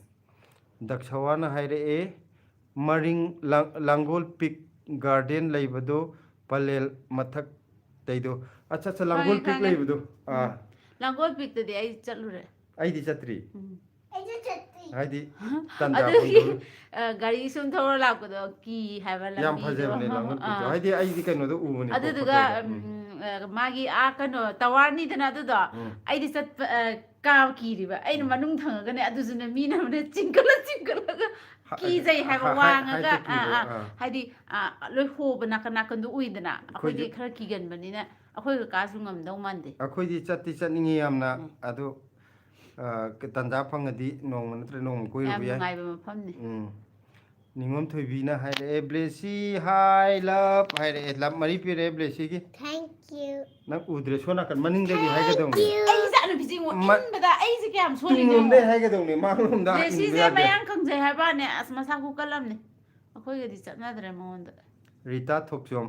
ꯗꯛꯁꯋꯥꯅ ꯍꯥꯏꯔꯛꯑꯦ ꯃꯔꯤꯡ ꯂꯥꯡꯒꯣꯜ ꯄꯤꯛ ꯒꯥꯔꯗꯦꯟ ꯂꯩꯕꯗꯣ ꯄꯂꯦꯜ ꯃꯊꯛꯇꯩꯗꯣ ꯑꯠꯆꯥ ꯑꯠꯆꯥ ꯈꯪꯉꯦ ꯂꯥꯡꯒꯣꯜ ꯄꯤꯛ ꯈꯪꯉꯦ ꯂꯩꯕꯗꯣ ꯎꯝ ꯂꯥꯡꯒꯣꯜ ꯄꯤꯛꯇꯗꯤ ꯑꯩ ꯆꯠꯂꯨꯔꯦ ꯑꯩꯗꯤ ꯆꯠꯇ꯭ꯔꯤ ꯎꯝ Aiju chatti. ꯍꯥꯏꯗꯤ ꯇꯟꯖꯥ ꯑꯗꯨꯒꯤ ꯐꯪꯗꯕ ꯒꯥꯔꯤ ꯁꯨꯝ ꯊꯧꯔ ꯂꯥꯛꯄꯗꯣ ꯀꯤ ꯍꯥꯏꯕ ꯌꯥꯝ ꯂꯝꯕꯤꯗꯣ ꯐꯖꯕꯅꯦ ꯂꯥꯡꯒꯣꯜ ꯄꯤꯛꯇꯣ ꯑꯥ ꯍꯥꯏꯗꯤ ꯑꯩꯗꯤ ꯀꯩꯅꯣꯗ ꯎꯕꯅꯤꯀꯣ ꯑꯗꯨꯗꯨꯒ ꯐꯣꯇꯣꯗ ꯃꯥꯒꯤ ꯀꯩꯅꯣ ꯇꯋꯥꯔꯅꯤꯗꯅ ꯑꯗꯨꯗꯣ ꯎꯝ ꯑꯩꯗꯤ ꯆꯠꯄ ꯀꯥꯕ ꯀꯤꯔꯤꯕ ꯑꯩꯅ ꯃꯅꯨꯡ ꯊꯪꯉꯒꯅꯦ ꯑꯗꯨꯁꯨꯅꯦ ꯃꯤꯅ ꯑꯃꯅ ꯆꯤꯡꯈꯠꯂꯒ ꯀꯤꯖꯩ ꯍꯥꯏꯕ ꯋꯥꯡꯉꯒ ꯍꯥꯏꯠꯇ ꯀꯤꯕ꯭ꯔꯣ ꯍꯥꯏꯗꯤ ꯂꯣꯏ ꯍꯣꯕ ꯅꯥꯀꯟ ꯅꯥꯀꯟꯗꯣ ꯎꯏꯗꯅ ꯑꯩꯈꯣꯏꯗꯤ ꯑꯩꯈꯣꯏꯁꯨ ꯈꯔ ꯀꯤꯒꯟꯕꯅꯤꯅ ꯑꯩꯈꯣꯏ ꯀꯀꯥꯁꯨ ꯉꯝꯗꯧ ꯃꯥꯟꯗꯦ ꯑꯩꯈꯣꯏꯗꯤ ꯆꯠꯇꯤ ꯆꯠꯅꯤꯡꯉꯤ ꯌꯥꯝꯅ ꯎꯝ ꯑꯗꯣ ꯇꯟꯖꯥ ꯐꯪꯉꯗꯤ ꯅꯣꯡꯃ ꯅꯠꯇ꯭ꯔꯒ ꯅꯣꯡꯃ ꯌꯥꯝ ꯀꯣꯏꯔꯨꯕ ꯌꯥꯏ ꯅꯨꯡꯉꯥꯏꯕ ꯃꯐꯝꯅꯤ ꯎꯝ ꯅꯤꯉꯣꯝ ꯊꯣꯏꯕꯤꯅ ꯍꯥꯏꯔꯛꯑꯦ ꯕ꯭ꯂꯦꯁꯤ ꯍꯥꯏ ꯂꯞ ꯍꯥꯏꯔꯛꯑꯦ ꯂꯞ 4 ꯄꯤꯔꯛꯑꯦ ꯕ꯭ꯂꯦꯁꯤꯒꯤ Thank you. ꯅꯪ ꯎꯗ꯭ꯔꯦ ꯁꯣꯝ ꯅꯥꯀꯟ ꯃꯅꯤꯡꯗꯒꯤ Thank ꯍꯥꯏꯒꯗꯧꯅꯦ you. ꯑꯩ ꯏꯆꯥꯅꯨꯄꯤꯁꯦ ꯏꯟꯕꯗ ꯑꯩꯁꯦ ꯀꯌꯥꯝ ꯁꯣꯜꯂꯤꯅꯣ ꯌꯦꯡꯉꯣ ꯇꯨꯡꯂꯣꯝꯗꯩ ꯍꯥꯏꯒꯗꯧꯅꯦ ꯃꯥꯡꯂꯣꯝꯗ ꯏꯟꯕ ꯕ꯭ꯂꯦꯁꯤꯁꯦ ꯌꯥꯗꯦ ꯃꯌꯥꯡ ꯈꯪꯖꯩ ꯍꯥꯏꯕꯅꯦ ꯑꯁ ꯃꯁꯥ ꯈꯨꯀꯜꯂꯝꯅꯤ ꯑꯩꯈꯣꯏꯒꯗꯤ ꯆꯠꯅꯗ꯭ꯔꯦ ꯃꯉꯣꯟꯗ ꯔꯤꯇꯥ ꯊꯣꯛꯆꯣꯝ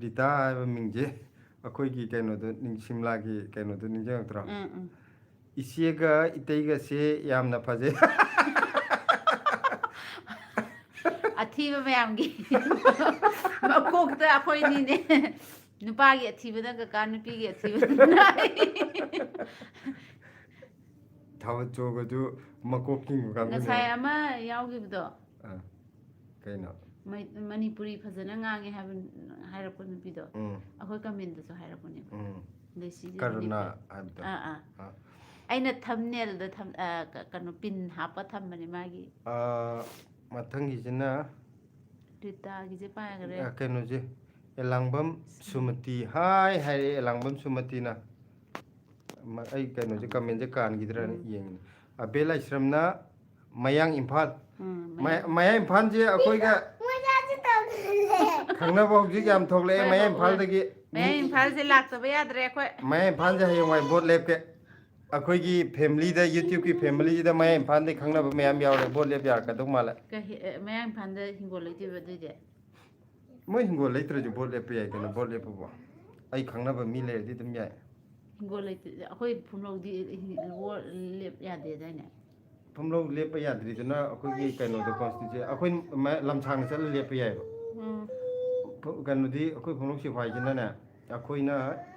ꯔꯤꯇꯥ ꯍꯥꯏꯕ ꯃꯤꯡꯁꯦ ꯑꯩꯈꯣꯏꯒꯤ ꯀꯩꯅꯣꯗꯣ ꯁꯤꯝꯂꯥꯒꯤ ꯀꯩꯅꯣꯗꯣ ꯅꯤꯡꯁꯤꯡꯉꯛꯇ꯭ꯔꯣ ꯎꯝ ꯏꯆꯦꯒ ꯏꯇꯩꯒꯁꯦ ꯌꯥꯝꯅ ꯐꯖꯩ ꯑꯊꯤꯕ ꯃꯌꯥꯝꯒꯤ ꯃꯀꯣꯛꯇ ꯑꯩꯈꯣꯏꯅꯤꯅꯦ ꯅꯨꯄꯥꯒꯤ ꯑꯊꯤꯕꯅ ꯀꯀꯥ ꯅꯨꯄꯤꯒꯤ ꯑꯊꯤꯕꯅ ꯑꯩ ꯊꯥꯕꯠ ꯆꯣꯒꯗꯨ ꯃꯀꯣꯛ ꯀꯤꯡꯕ ꯀꯥꯡꯕꯨꯅꯦ ꯉꯁꯥꯏ ꯑꯃ ꯌꯥꯎꯈꯤꯕꯗꯣ ꯀꯩꯅꯣ ꯃꯅꯤꯄꯨꯔꯤ ꯐꯖꯅ ꯉꯥꯡꯉꯦ ꯍꯥꯏꯔꯛꯄ ꯅꯨꯄꯤꯗꯣ ꯎꯝ ꯑꯩꯈꯣꯏ ꯀꯃꯦꯟꯗꯁꯨ ꯍꯥꯏꯔꯛꯄꯅꯦꯕ ꯂꯦꯁꯤꯁꯦ ꯀꯔꯨꯅꯥ ꯃꯅꯤꯄꯨꯔꯤ ꯍꯥꯏꯕꯗꯣ ꯑꯩꯅ ꯊꯝꯅꯦꯜꯗ ꯀꯩꯅꯣ ꯄꯤꯟ ꯍꯥꯞꯄ ꯊꯝꯕꯅꯦ ꯃꯥꯒꯤ ꯃꯊꯪꯒꯤꯁꯤꯅ ꯔꯤꯇꯥꯒꯤꯁꯦ ꯄꯥꯏꯈ꯭ꯔꯦ ꯀꯩꯅꯣꯁꯦ ꯑꯦꯂꯥꯡꯕꯝ ꯁꯨꯃꯇꯤ ꯍꯥꯏ ꯍꯥꯏꯔꯛꯑꯦ ꯑꯦꯂꯥꯡꯕꯝ ꯁꯨꯃꯇꯤꯅ ꯑꯩ ꯀꯩꯅꯣꯁꯦ ꯀꯃꯦꯟꯁꯦ ꯀꯥꯟꯈꯤꯗ꯭ꯔꯅ ꯌꯦꯡꯉꯤꯅꯦ ꯑꯕꯦ ꯂꯥꯏꯁ꯭ꯔꯝꯅ ꯃꯌꯥꯡ ꯏꯝꯐꯥꯜ ꯃꯌꯥꯡ ꯏꯝꯐꯥꯜꯁꯦ ꯑꯩꯈꯣꯏꯒ ꯈꯪꯅꯕ ꯍꯧꯖꯤꯛ ꯌꯥꯝ ꯊꯣꯛꯂꯛꯑꯦ ꯃꯌꯥꯡ ꯏꯝꯐꯥꯜꯗꯒꯤ ꯃꯌꯥꯡ ꯏꯝꯐꯥꯜꯁꯦ ꯂꯥꯛꯇꯕ ꯌꯥꯗ꯭ꯔꯦ ꯑꯩꯈꯣꯏ ꯃꯌꯥꯡ ꯏꯝꯐꯥꯜꯁꯦ ꯍꯌꯦꯡꯋꯥꯏ ꯚꯣꯠ ꯂꯦꯞꯀꯦ ꯑꯩꯈꯣꯏꯒꯤ ꯐꯦꯃꯤꯂꯤꯗ ꯌꯨꯇ꯭ꯌꯨꯕꯀꯤ ꯐꯦꯃꯤꯂꯤꯁꯤꯗ ꯃꯌꯥꯡ ꯏꯝꯐꯥꯜꯗꯒꯤ ꯈꯪꯅꯕ ꯃꯌꯥꯝ ꯌꯥꯎꯔꯦ ꯚꯣꯠ ꯂꯦꯞ ꯌꯥꯔꯛꯀꯗꯧ ꯃꯥꯜꯂꯦ ꯃꯌꯥꯡ ꯏꯝꯐꯥꯜꯗ ꯍꯤꯡꯒꯣꯜ ꯂꯩꯇꯦꯕ ꯑꯗꯨꯏꯗꯤ ꯃꯣꯏ ꯍꯤꯡꯒꯣꯜ ꯂꯩꯇ꯭ꯔꯁꯨ ꯚꯣꯠ ꯂꯦꯞꯄ ꯌꯥꯏ ꯀꯩꯅꯣ ꯚꯣꯠ ꯂꯦꯞꯄꯕꯣ ꯑꯩ ꯈꯪꯅꯕ ꯃꯤ ꯂꯩꯔꯗꯤ ꯑꯗꯨꯝ ꯌꯥꯏ ꯍꯤꯡꯒꯣꯜ ꯂꯩꯇꯦ ꯑꯩꯈꯣꯏ ꯐꯨꯅꯧꯗꯤ ꯂꯦꯞ ꯌꯥꯗꯦꯗꯥꯏꯅꯦ ꯐꯝꯂꯧ ꯂꯦꯞꯄ ꯌꯥꯗ꯭ꯔꯤꯗꯨꯅ ꯑꯩꯈꯣꯏꯒꯤ ꯀꯩꯅꯣꯗꯣ ꯀꯣꯟꯁꯇꯤꯇ꯭ꯌꯨꯁꯟ ꯑꯩꯈꯣꯏ ꯂꯝꯁꯥꯡꯗ ꯆꯠꯂ ꯂꯦꯞꯄ ꯌꯥꯏꯑꯕ ꯀꯩꯅꯣꯗꯤ ꯑꯩꯈꯣꯏ ꯐꯝꯂꯧ ꯁꯤꯐꯥꯏꯁꯤꯅꯅꯦ ꯑꯩꯈꯣꯏꯅ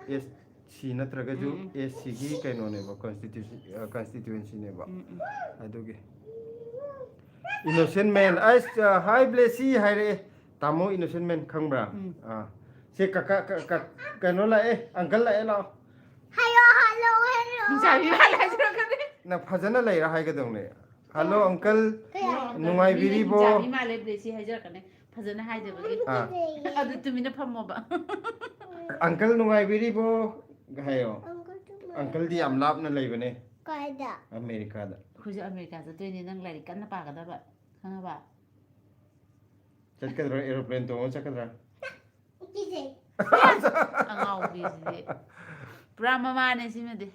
ꯑꯦꯁ ꯁꯤ ꯅꯠꯇ꯭ꯔꯒꯁꯨ ꯑꯦꯁ ꯁꯤꯒꯤ ꯀꯩꯅꯣꯅꯦꯕ ꯀꯟꯁꯇꯤꯇ꯭ꯌꯨꯟꯁꯤꯅꯦꯕ ꯑꯗꯨꯒꯤ ꯏꯅꯣꯁꯦꯟ ꯃꯦꯟ ꯑꯁ ꯍꯥꯏ ꯕ꯭ꯂꯦꯁꯤ ꯍꯥꯏꯔꯛꯑꯦ ꯇꯥꯃꯣ ꯏꯅꯣꯁꯦꯟ ꯃꯦꯟ ꯈꯪꯕ꯭ꯔꯥ ꯁꯦ ꯀꯀꯥ ꯀꯩꯅꯣ ꯂꯥꯛꯑꯦ ꯑꯪꯀꯜ ꯂꯥꯛꯑꯦ ꯂꯥꯛꯑꯣ ꯅꯪ ꯐꯖꯅ ꯂꯩꯔ ꯍꯥꯏꯒꯗꯧꯅꯦ ꯍꯜꯂꯣ ꯑꯪꯀꯜ ꯅꯨꯡꯉꯥꯏꯕꯤꯔꯤꯕꯣ ꯍꯤꯡꯆꯥꯕꯤ ꯃꯥꯜꯂꯦ ꯕ꯭ꯂꯦꯁꯤ ꯍꯥꯏꯖꯔꯛꯀꯅꯤ ꯐꯖꯅ ꯍꯥꯏꯗꯕꯒꯤ ꯑꯗꯨ ꯇꯨꯃꯤꯟꯅ ꯐꯝꯃꯣꯕ ꯑꯪꯀꯜ ꯅꯨꯡꯉꯥꯏꯕꯤꯔꯤꯕꯣ ꯍꯥꯏꯌꯣ ꯑꯪꯀꯜꯗꯤ ꯌꯥꯝ ꯂꯥꯞꯅ ꯂꯩꯕꯅꯦ ꯀꯥꯏꯗ ꯑꯃꯦꯔꯤꯀꯥꯗ ꯑꯩꯈꯣꯏꯁꯨ ꯑꯃꯦꯔꯤꯀꯥ ꯆꯠꯇꯣꯏꯅꯦ ꯅꯪ ꯂꯥꯏꯔꯤꯛ ꯀꯟꯅ ꯄꯥꯒꯗꯕ ꯈꯪꯉꯕ ꯆꯠꯀꯗ꯭ꯔꯥ ꯑꯦꯔꯣꯄ꯭ꯂꯦꯟ ꯇꯣꯡꯉ ꯆꯠꯀꯗ꯭ꯔꯥ ꯑꯉꯥꯎꯕꯤꯁꯤꯗꯤ ꯄꯨꯔꯥ ꯃꯃꯥꯅꯦ ꯁꯤꯃꯗꯤ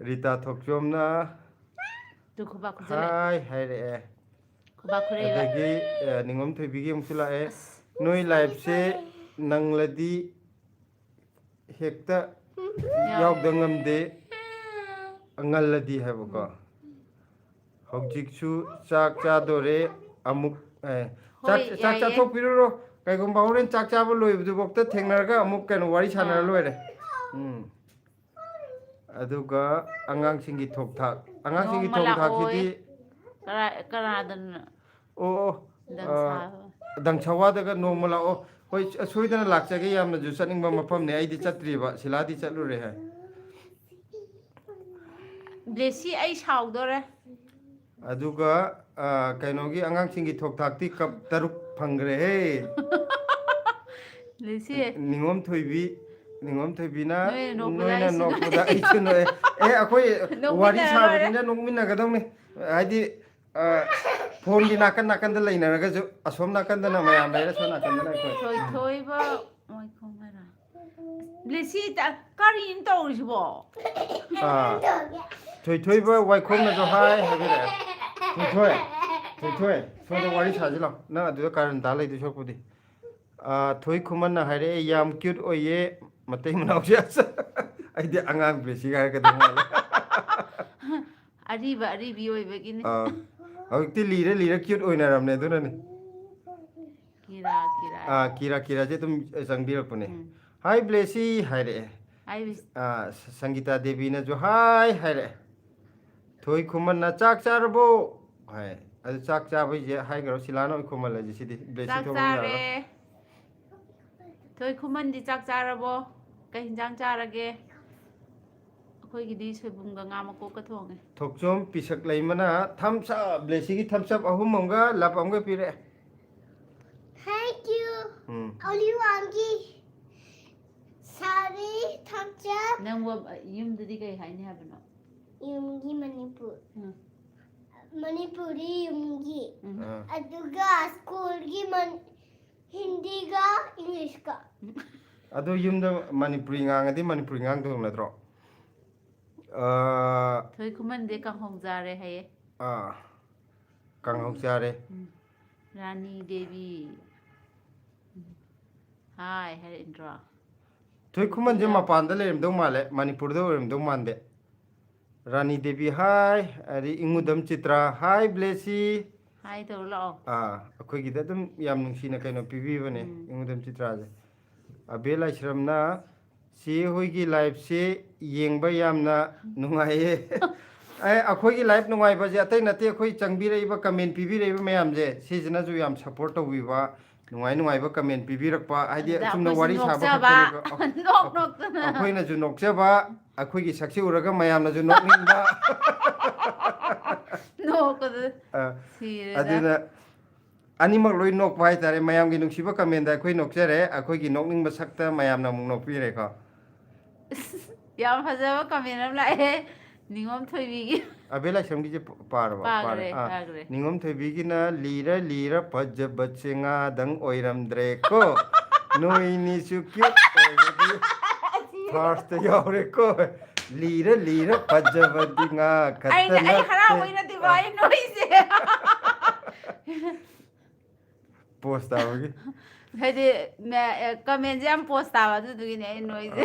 ꯔꯤꯇꯥ ꯊꯣꯛꯆꯣꯝꯅ ꯇꯨ ꯈꯨꯕꯥꯛ ꯈꯨꯖꯤꯜꯂꯛꯑꯦ ꯍꯥꯏ ꯍꯥꯏꯔꯛꯑꯦ ꯈꯨꯕꯥꯛ ꯈꯨꯔꯛꯏꯕ ꯑꯗꯒꯤ ꯅꯤꯉꯣꯝ ꯊꯣꯏꯕꯤꯒꯤ ꯑꯃꯨꯛꯁꯨ ꯂꯥꯛꯑꯦ ꯑꯁ ꯅꯣꯏ ꯂꯥꯏꯐꯁꯦ ꯅꯪꯂꯗꯤ ꯍꯦꯛꯇ ꯌꯥꯎꯗ ꯉꯝꯗꯦ ꯉꯜꯂꯗꯤ ꯍꯥꯏꯕꯀꯣ ꯍꯧꯖꯤꯛꯁꯨ ꯆꯥꯛ ꯆꯥꯗꯣꯔꯦ ꯑꯃꯨꯛ ꯍꯣꯏ ꯆꯥꯛ ꯌꯥꯏꯌꯦ ꯆꯥꯊꯣꯛꯄꯤꯔꯨꯔꯣ ꯀꯩꯒꯨꯝꯕ ꯍꯣꯔꯦꯟ ꯆꯥꯛ ꯆꯥꯕ ꯂꯣꯏꯕꯗꯨꯐꯥꯎꯗ ꯊꯦꯡꯅꯔꯒ ꯑꯃꯨꯛ ꯀꯩꯅꯣ ꯋꯥꯔꯤ ꯁꯥꯟꯅꯔ ꯂꯣꯏꯔꯦ ꯑꯗꯨꯒ ꯑꯉꯥꯡꯁꯤꯡꯒꯤ ꯊꯣꯛ ꯊꯥꯛ ꯑꯉꯥꯡꯁꯤꯡꯒꯤ ꯅꯣꯡꯃ ꯊꯣꯡ ꯂꯥꯛꯑꯣꯌꯦ ꯊꯥꯛꯁꯤꯗꯤ ꯀꯅꯥꯗꯅꯣ ꯑꯣ ꯗꯪꯁꯥ ꯗꯪꯁꯋꯥꯗꯒ ꯅꯣꯡꯃ ꯂꯥꯛꯑꯣ ꯍꯣꯏ ꯁꯣꯏꯗꯅ ꯂꯥꯛꯆꯒꯦ ꯌꯥꯝꯅꯁꯨ ꯆꯠꯅꯤꯡꯕ ꯃꯐꯝꯅꯦ ꯑꯩꯗꯤ ꯆꯠꯇ꯭ꯔꯤꯕ ꯁꯤꯂꯥꯗꯤ ꯆꯠꯂꯨꯔꯦ ꯍꯥꯏ ꯕ꯭ꯂꯦꯁꯤ ꯑꯩ ꯁꯥꯎꯗꯣꯔꯦ ꯑꯗꯨꯒ ꯀꯩꯅꯣꯒꯤ ꯑꯉꯥꯡꯁꯤꯡꯒꯤ ꯊꯣꯛ ꯊꯥꯛꯇꯤ ꯀꯞ 3 ꯐꯪꯈ꯭ꯔꯦꯍꯦ ꯕ꯭ꯂꯦꯁꯤ ꯅꯤꯉꯣꯝ ꯊꯣꯏꯕꯤ ꯅꯤꯉꯣꯝ ꯊꯣꯏꯕꯤꯅ ꯅꯣꯏꯅ ꯅꯣꯛꯄꯗ ꯅꯣꯏꯅ ꯑꯩꯁꯨ ꯅꯣꯛꯄꯗ ꯑꯩꯁꯨ ꯅꯣꯛꯑꯦ ꯑꯩꯈꯣꯏ ꯋꯥꯔꯤ ꯅꯣꯛꯃꯤꯟꯅꯔ ꯂꯣꯏꯔꯦ ꯁꯥꯕꯅꯤꯅ ꯅꯣꯛꯃꯤꯟꯅꯒꯗꯧꯅꯤ ꯍꯥꯏꯗꯤ ꯐꯣꯟꯒꯤ ꯅꯥꯀꯟ ꯅꯥꯀꯟꯗ ꯂꯩꯅꯔꯒꯁꯨ ꯑꯁꯣꯝ ꯅꯥꯀꯟꯗꯅ ꯃꯌꯥꯝ ꯂꯩꯔꯦ ꯁꯣꯝ ꯅꯥꯀꯟꯗꯅ ꯑꯩꯈꯣꯏ ꯊꯣꯏꯊꯣꯏꯕ ꯃꯣꯏꯈꯣꯝ ꯍꯥꯏꯔ ꯕ꯭ꯂꯦꯁꯤ ꯀꯔꯤꯅꯣ ꯇꯧꯔꯤꯁꯤꯕꯣ ꯊꯣꯏꯊꯣꯏꯕ ꯋꯥꯏꯈꯣꯝꯅꯁꯨ ꯍꯥꯏ ꯍꯥꯏꯕꯤꯔꯛꯑꯦ ꯊꯣꯏꯊꯣꯏ ꯊꯣꯏꯊꯣꯏ ꯁꯣꯝꯗ ꯋꯥꯔꯤ ꯁꯥꯁꯤ ꯂꯥꯎ ꯅꯪ ꯑꯗꯨꯗ ꯀꯥꯔꯟ ꯇꯥ ꯂꯩꯗꯣꯏ ꯁꯔꯨꯛꯄꯨꯗꯤ ꯊꯣꯏ ꯈꯨꯃꯟꯅ ꯍꯥꯏꯔꯛꯑꯦ ꯌꯥꯝ ꯀ꯭ꯌꯨꯠ ꯑꯣꯏꯌꯦ ꯃꯇꯩ ꯃꯅꯥꯎꯁꯦ ꯑꯩꯗꯤ ꯑꯉꯥꯡ ꯕ꯭ꯂꯦꯁꯤꯒ ꯍꯥꯏꯔꯛꯀꯗꯧ ꯃꯥꯜꯂꯦ ꯑꯔꯤꯕ ꯑꯔꯤꯕꯤ ꯑꯣꯏꯕꯒꯤꯅꯤ ꯍꯧꯖꯤꯛꯇꯤ ꯂꯤꯔ ꯂꯤꯔ ꯀ꯭ꯌꯨꯠ ꯑꯣꯏꯅꯔꯕꯅꯦ ꯑꯗꯨꯅꯅꯦ ꯀꯤꯔꯥ ꯀꯤꯔꯥ ꯀꯤꯔꯥꯁꯦ ꯑꯗꯨꯝ ꯆꯪꯕꯤꯔꯛꯄꯅꯦ ꯍꯥꯏ ꯕ꯭ꯂꯦꯁꯤ ꯍꯥꯏꯔꯛꯑꯦ ꯑꯩ ꯁꯪꯒꯤꯇꯥ ꯗꯦꯕꯤꯅꯁꯨ ꯍꯥꯏ ꯍꯥꯏꯔꯛꯑꯦ ꯊꯣꯏ ꯈꯨꯃꯟꯅ ꯆꯥꯛ ꯆꯥꯔꯕꯣ ꯍꯥꯏ ꯑꯗꯨ ꯆꯥꯛ ꯆꯥꯕꯩꯁꯦ ꯍꯥꯏꯈ꯭ꯔꯣ ꯁꯤꯂꯥꯅ ꯑꯣꯏ ꯈꯨꯝꯍꯜꯂꯁꯤ ꯁꯤꯗꯤ ꯕ꯭ꯂꯦꯁꯤ ꯆꯥꯛ ꯊꯣꯛꯂꯛꯎ ꯆꯥꯔꯦ ꯌꯥꯔꯣꯏ ꯊꯣꯏ ꯈꯨꯃꯟꯗꯤ ꯆꯥꯛ ꯆꯥꯔꯕꯣ ꯀꯩ ꯌꯦꯟꯖꯥꯡ ꯆꯥꯔꯒꯦ ꯑꯩꯈꯣꯏꯒꯤꯗꯤ ꯁꯣꯏꯕꯨꯝꯒ ꯉꯥ ꯃꯀꯣꯛꯀ ꯊꯣꯡꯉꯦ ꯊꯣꯛꯆꯣꯝ ꯄꯤꯁꯛ ꯂꯩꯃꯅ ꯊꯝꯁꯑꯞ ꯕ꯭ꯂꯦꯁꯤꯒꯤ ꯊꯝꯁꯑꯞ 3 ꯑꯃꯒ ꯂꯞ ꯑꯃꯒ ꯄꯤꯔꯛꯑꯦ Thank you. Olivangi. Sari Thamcha. ꯅꯪꯕꯨ ꯌꯨꯝꯗꯗꯤ ꯀꯩ ꯍꯥꯏꯅꯤ ꯍꯥꯏꯕꯅꯣ Yumgi Manipur. Manipuri Yumgi. ꯎꯝ Aduga school gi Hindi ga English ga. ꯑꯗꯨ ꯌꯨꯝꯗ ꯃꯅꯤꯄꯨꯔꯤ ꯉꯥꯡꯉꯗꯤ ꯃꯅꯤꯄꯨꯔꯤ ꯉꯥꯡꯗꯧ ꯅꯠꯇ꯭ꯔꯣ ꯊꯣꯏ ꯈꯨꯃꯟꯗꯤ ꯀꯥꯡꯍꯧ ꯆꯥꯔꯦ ꯍꯥꯏꯌꯦ ꯀꯥꯡꯍꯧ ꯆꯥꯔꯦ ꯔꯥꯅꯤ ꯗꯦꯕꯤ ꯍꯥꯏ ꯍꯥꯏꯔꯛꯏꯟꯗ꯭ꯔꯣ ꯊꯣꯏ ꯈꯨꯃꯟꯁꯦ ꯃꯄꯥꯟꯗ ꯂꯩꯔꯝꯗꯧ ꯃꯥꯜꯂꯦ ꯃꯅꯤꯄꯨꯔꯗ ꯑꯣꯏꯔꯝꯗꯧ ꯃꯥꯟꯗꯦ ꯔꯥꯅꯤ ꯗꯦꯕꯤ ꯍꯥꯏ ꯑꯗꯩ ꯏꯉꯨꯗꯝ ꯆꯤꯇ꯭ꯔꯥ ꯍꯥꯏ ꯕ꯭ꯂꯦꯁꯤ ꯍꯥꯏ ꯇꯧꯔ ꯂꯥꯛꯑꯣ ꯑꯩꯈꯣꯏꯒꯤꯗ ꯑꯗꯨꯝ ꯌꯥꯝ ꯅꯨꯡꯁꯤꯅ ꯀꯩꯅꯣ ꯄꯤꯕꯤꯕꯅꯦ ꯏꯉꯨꯗꯝ ꯆꯤꯇ꯭ꯔꯥꯁꯦ ꯑꯕꯦ ꯂꯥꯏꯁ꯭ꯔꯝꯅ ꯆꯦ ꯍꯣꯏꯒꯤ ꯂꯥꯏꯐꯁꯦ ꯌꯦꯡꯕ ꯌꯥꯝꯅ ꯅꯨꯡꯉꯥꯏꯌꯦ ꯑꯩꯈꯣꯏꯒꯤ ꯂꯥꯏꯐ ꯅꯨꯡꯉꯥꯏꯕꯁꯦ ꯑꯇꯩ ꯅꯠꯇꯦ ꯑꯩꯈꯣꯏ ꯆꯪꯕꯤꯔꯛꯏꯕ ꯀꯃꯦꯟ ꯄꯤꯕꯤꯔꯛꯏꯕ ꯃꯌꯥꯝꯁꯦ ꯁꯤꯁꯤꯅꯁꯨ ꯌꯥꯝ ꯁꯞꯄꯣꯔꯠ ꯇꯧꯕꯤꯕ ꯅꯨꯡꯉꯥꯏ ꯅꯨꯡꯉꯥꯏꯕ ꯀꯃꯦꯟ ꯄꯤꯕꯤꯔꯛꯄ ꯍꯥꯏꯗꯤ ꯑꯗꯨꯗ ꯑꯆꯨꯝꯅ ꯑꯩꯈꯣꯏꯁꯨ ꯋꯥꯔꯤ ꯁꯥꯕ ꯅꯣꯛꯆꯕ ꯈꯛꯇꯅꯤ ꯅꯣꯛꯇꯅ ꯑꯩꯈꯣꯏꯅꯁꯨ ꯅꯣꯛꯆꯕ ꯑꯩꯈꯣꯏꯒꯤ ꯁꯛꯁꯤ ꯎꯔꯒ ꯃꯌꯥꯝꯅꯁꯨ ꯅꯣꯛꯅꯤꯡꯕ ꯅꯣꯛꯄꯗ ꯑ, ꯁꯤꯔꯦꯗ ꯑꯗꯨꯅ ꯑꯅꯤꯃꯛ ꯂꯣꯏ ꯅꯣꯛꯄ ꯍꯥꯏꯇꯥꯔꯦ ꯃꯌꯥꯝꯒꯤ ꯅꯨꯡꯁꯤꯕ ꯀꯃꯦꯟꯗ ꯑꯩꯈꯣꯏ ꯅꯣꯛꯆꯔꯦ ꯑꯩꯈꯣꯏꯒꯤ ꯅꯣꯛꯅꯤꯡꯕ ꯁꯛꯇ ꯃꯌꯥꯝꯅ ꯑꯃꯨꯛ ꯅꯣꯛꯄꯤꯔꯦꯀꯣ ꯌꯥꯝ ꯐꯖꯕ ꯀꯃꯦꯟ ꯑꯃ ꯂꯥꯛꯑꯦ ꯅꯤꯉꯣꯝ ꯊꯣꯏꯕꯤꯒꯤ ꯑꯕꯦ ꯂꯥꯏꯁ꯭ꯔꯝꯒꯤꯁꯦ ꯄꯥꯔꯕ ꯄꯥꯔꯦ ꯄꯥꯈ꯭ꯔꯦ ꯅꯤꯉꯣꯝ ꯊꯣꯏꯕꯤꯒꯤꯅ ꯂꯤꯔ ꯂꯤꯔ ꯐꯖꯕꯁꯦ ꯉꯥꯗꯪ ꯑꯣꯏꯔꯝꯗ꯭ꯔꯦꯀꯣ ꯅꯣꯏꯅꯤꯁꯨ ꯀ꯭ꯌꯨꯠ ꯑꯣꯏꯕꯒꯤ ꯐꯥꯔꯁꯇ ꯌꯥꯎꯔꯦꯀꯣ ꯂꯤꯔ ꯂꯤꯔ ꯐꯖꯕꯗꯤ ꯉꯥ ꯈꯛꯇ ꯑꯩ ꯅꯠꯇꯦ ꯍꯔꯥꯎꯕꯩ ꯅꯠꯇꯦꯀꯣ ꯑꯩ ꯅꯣꯏꯁꯦ ꯄꯣꯁ ꯇꯥꯕꯒꯤ ꯍꯥꯏꯗꯤ ꯀꯃꯦꯟꯁꯦ ꯌꯥꯝ ꯄꯣꯁ ꯇꯥꯕ ꯑꯗꯨꯗꯨꯒꯤꯅꯦ ꯑꯩ ꯅꯣꯏꯁꯦ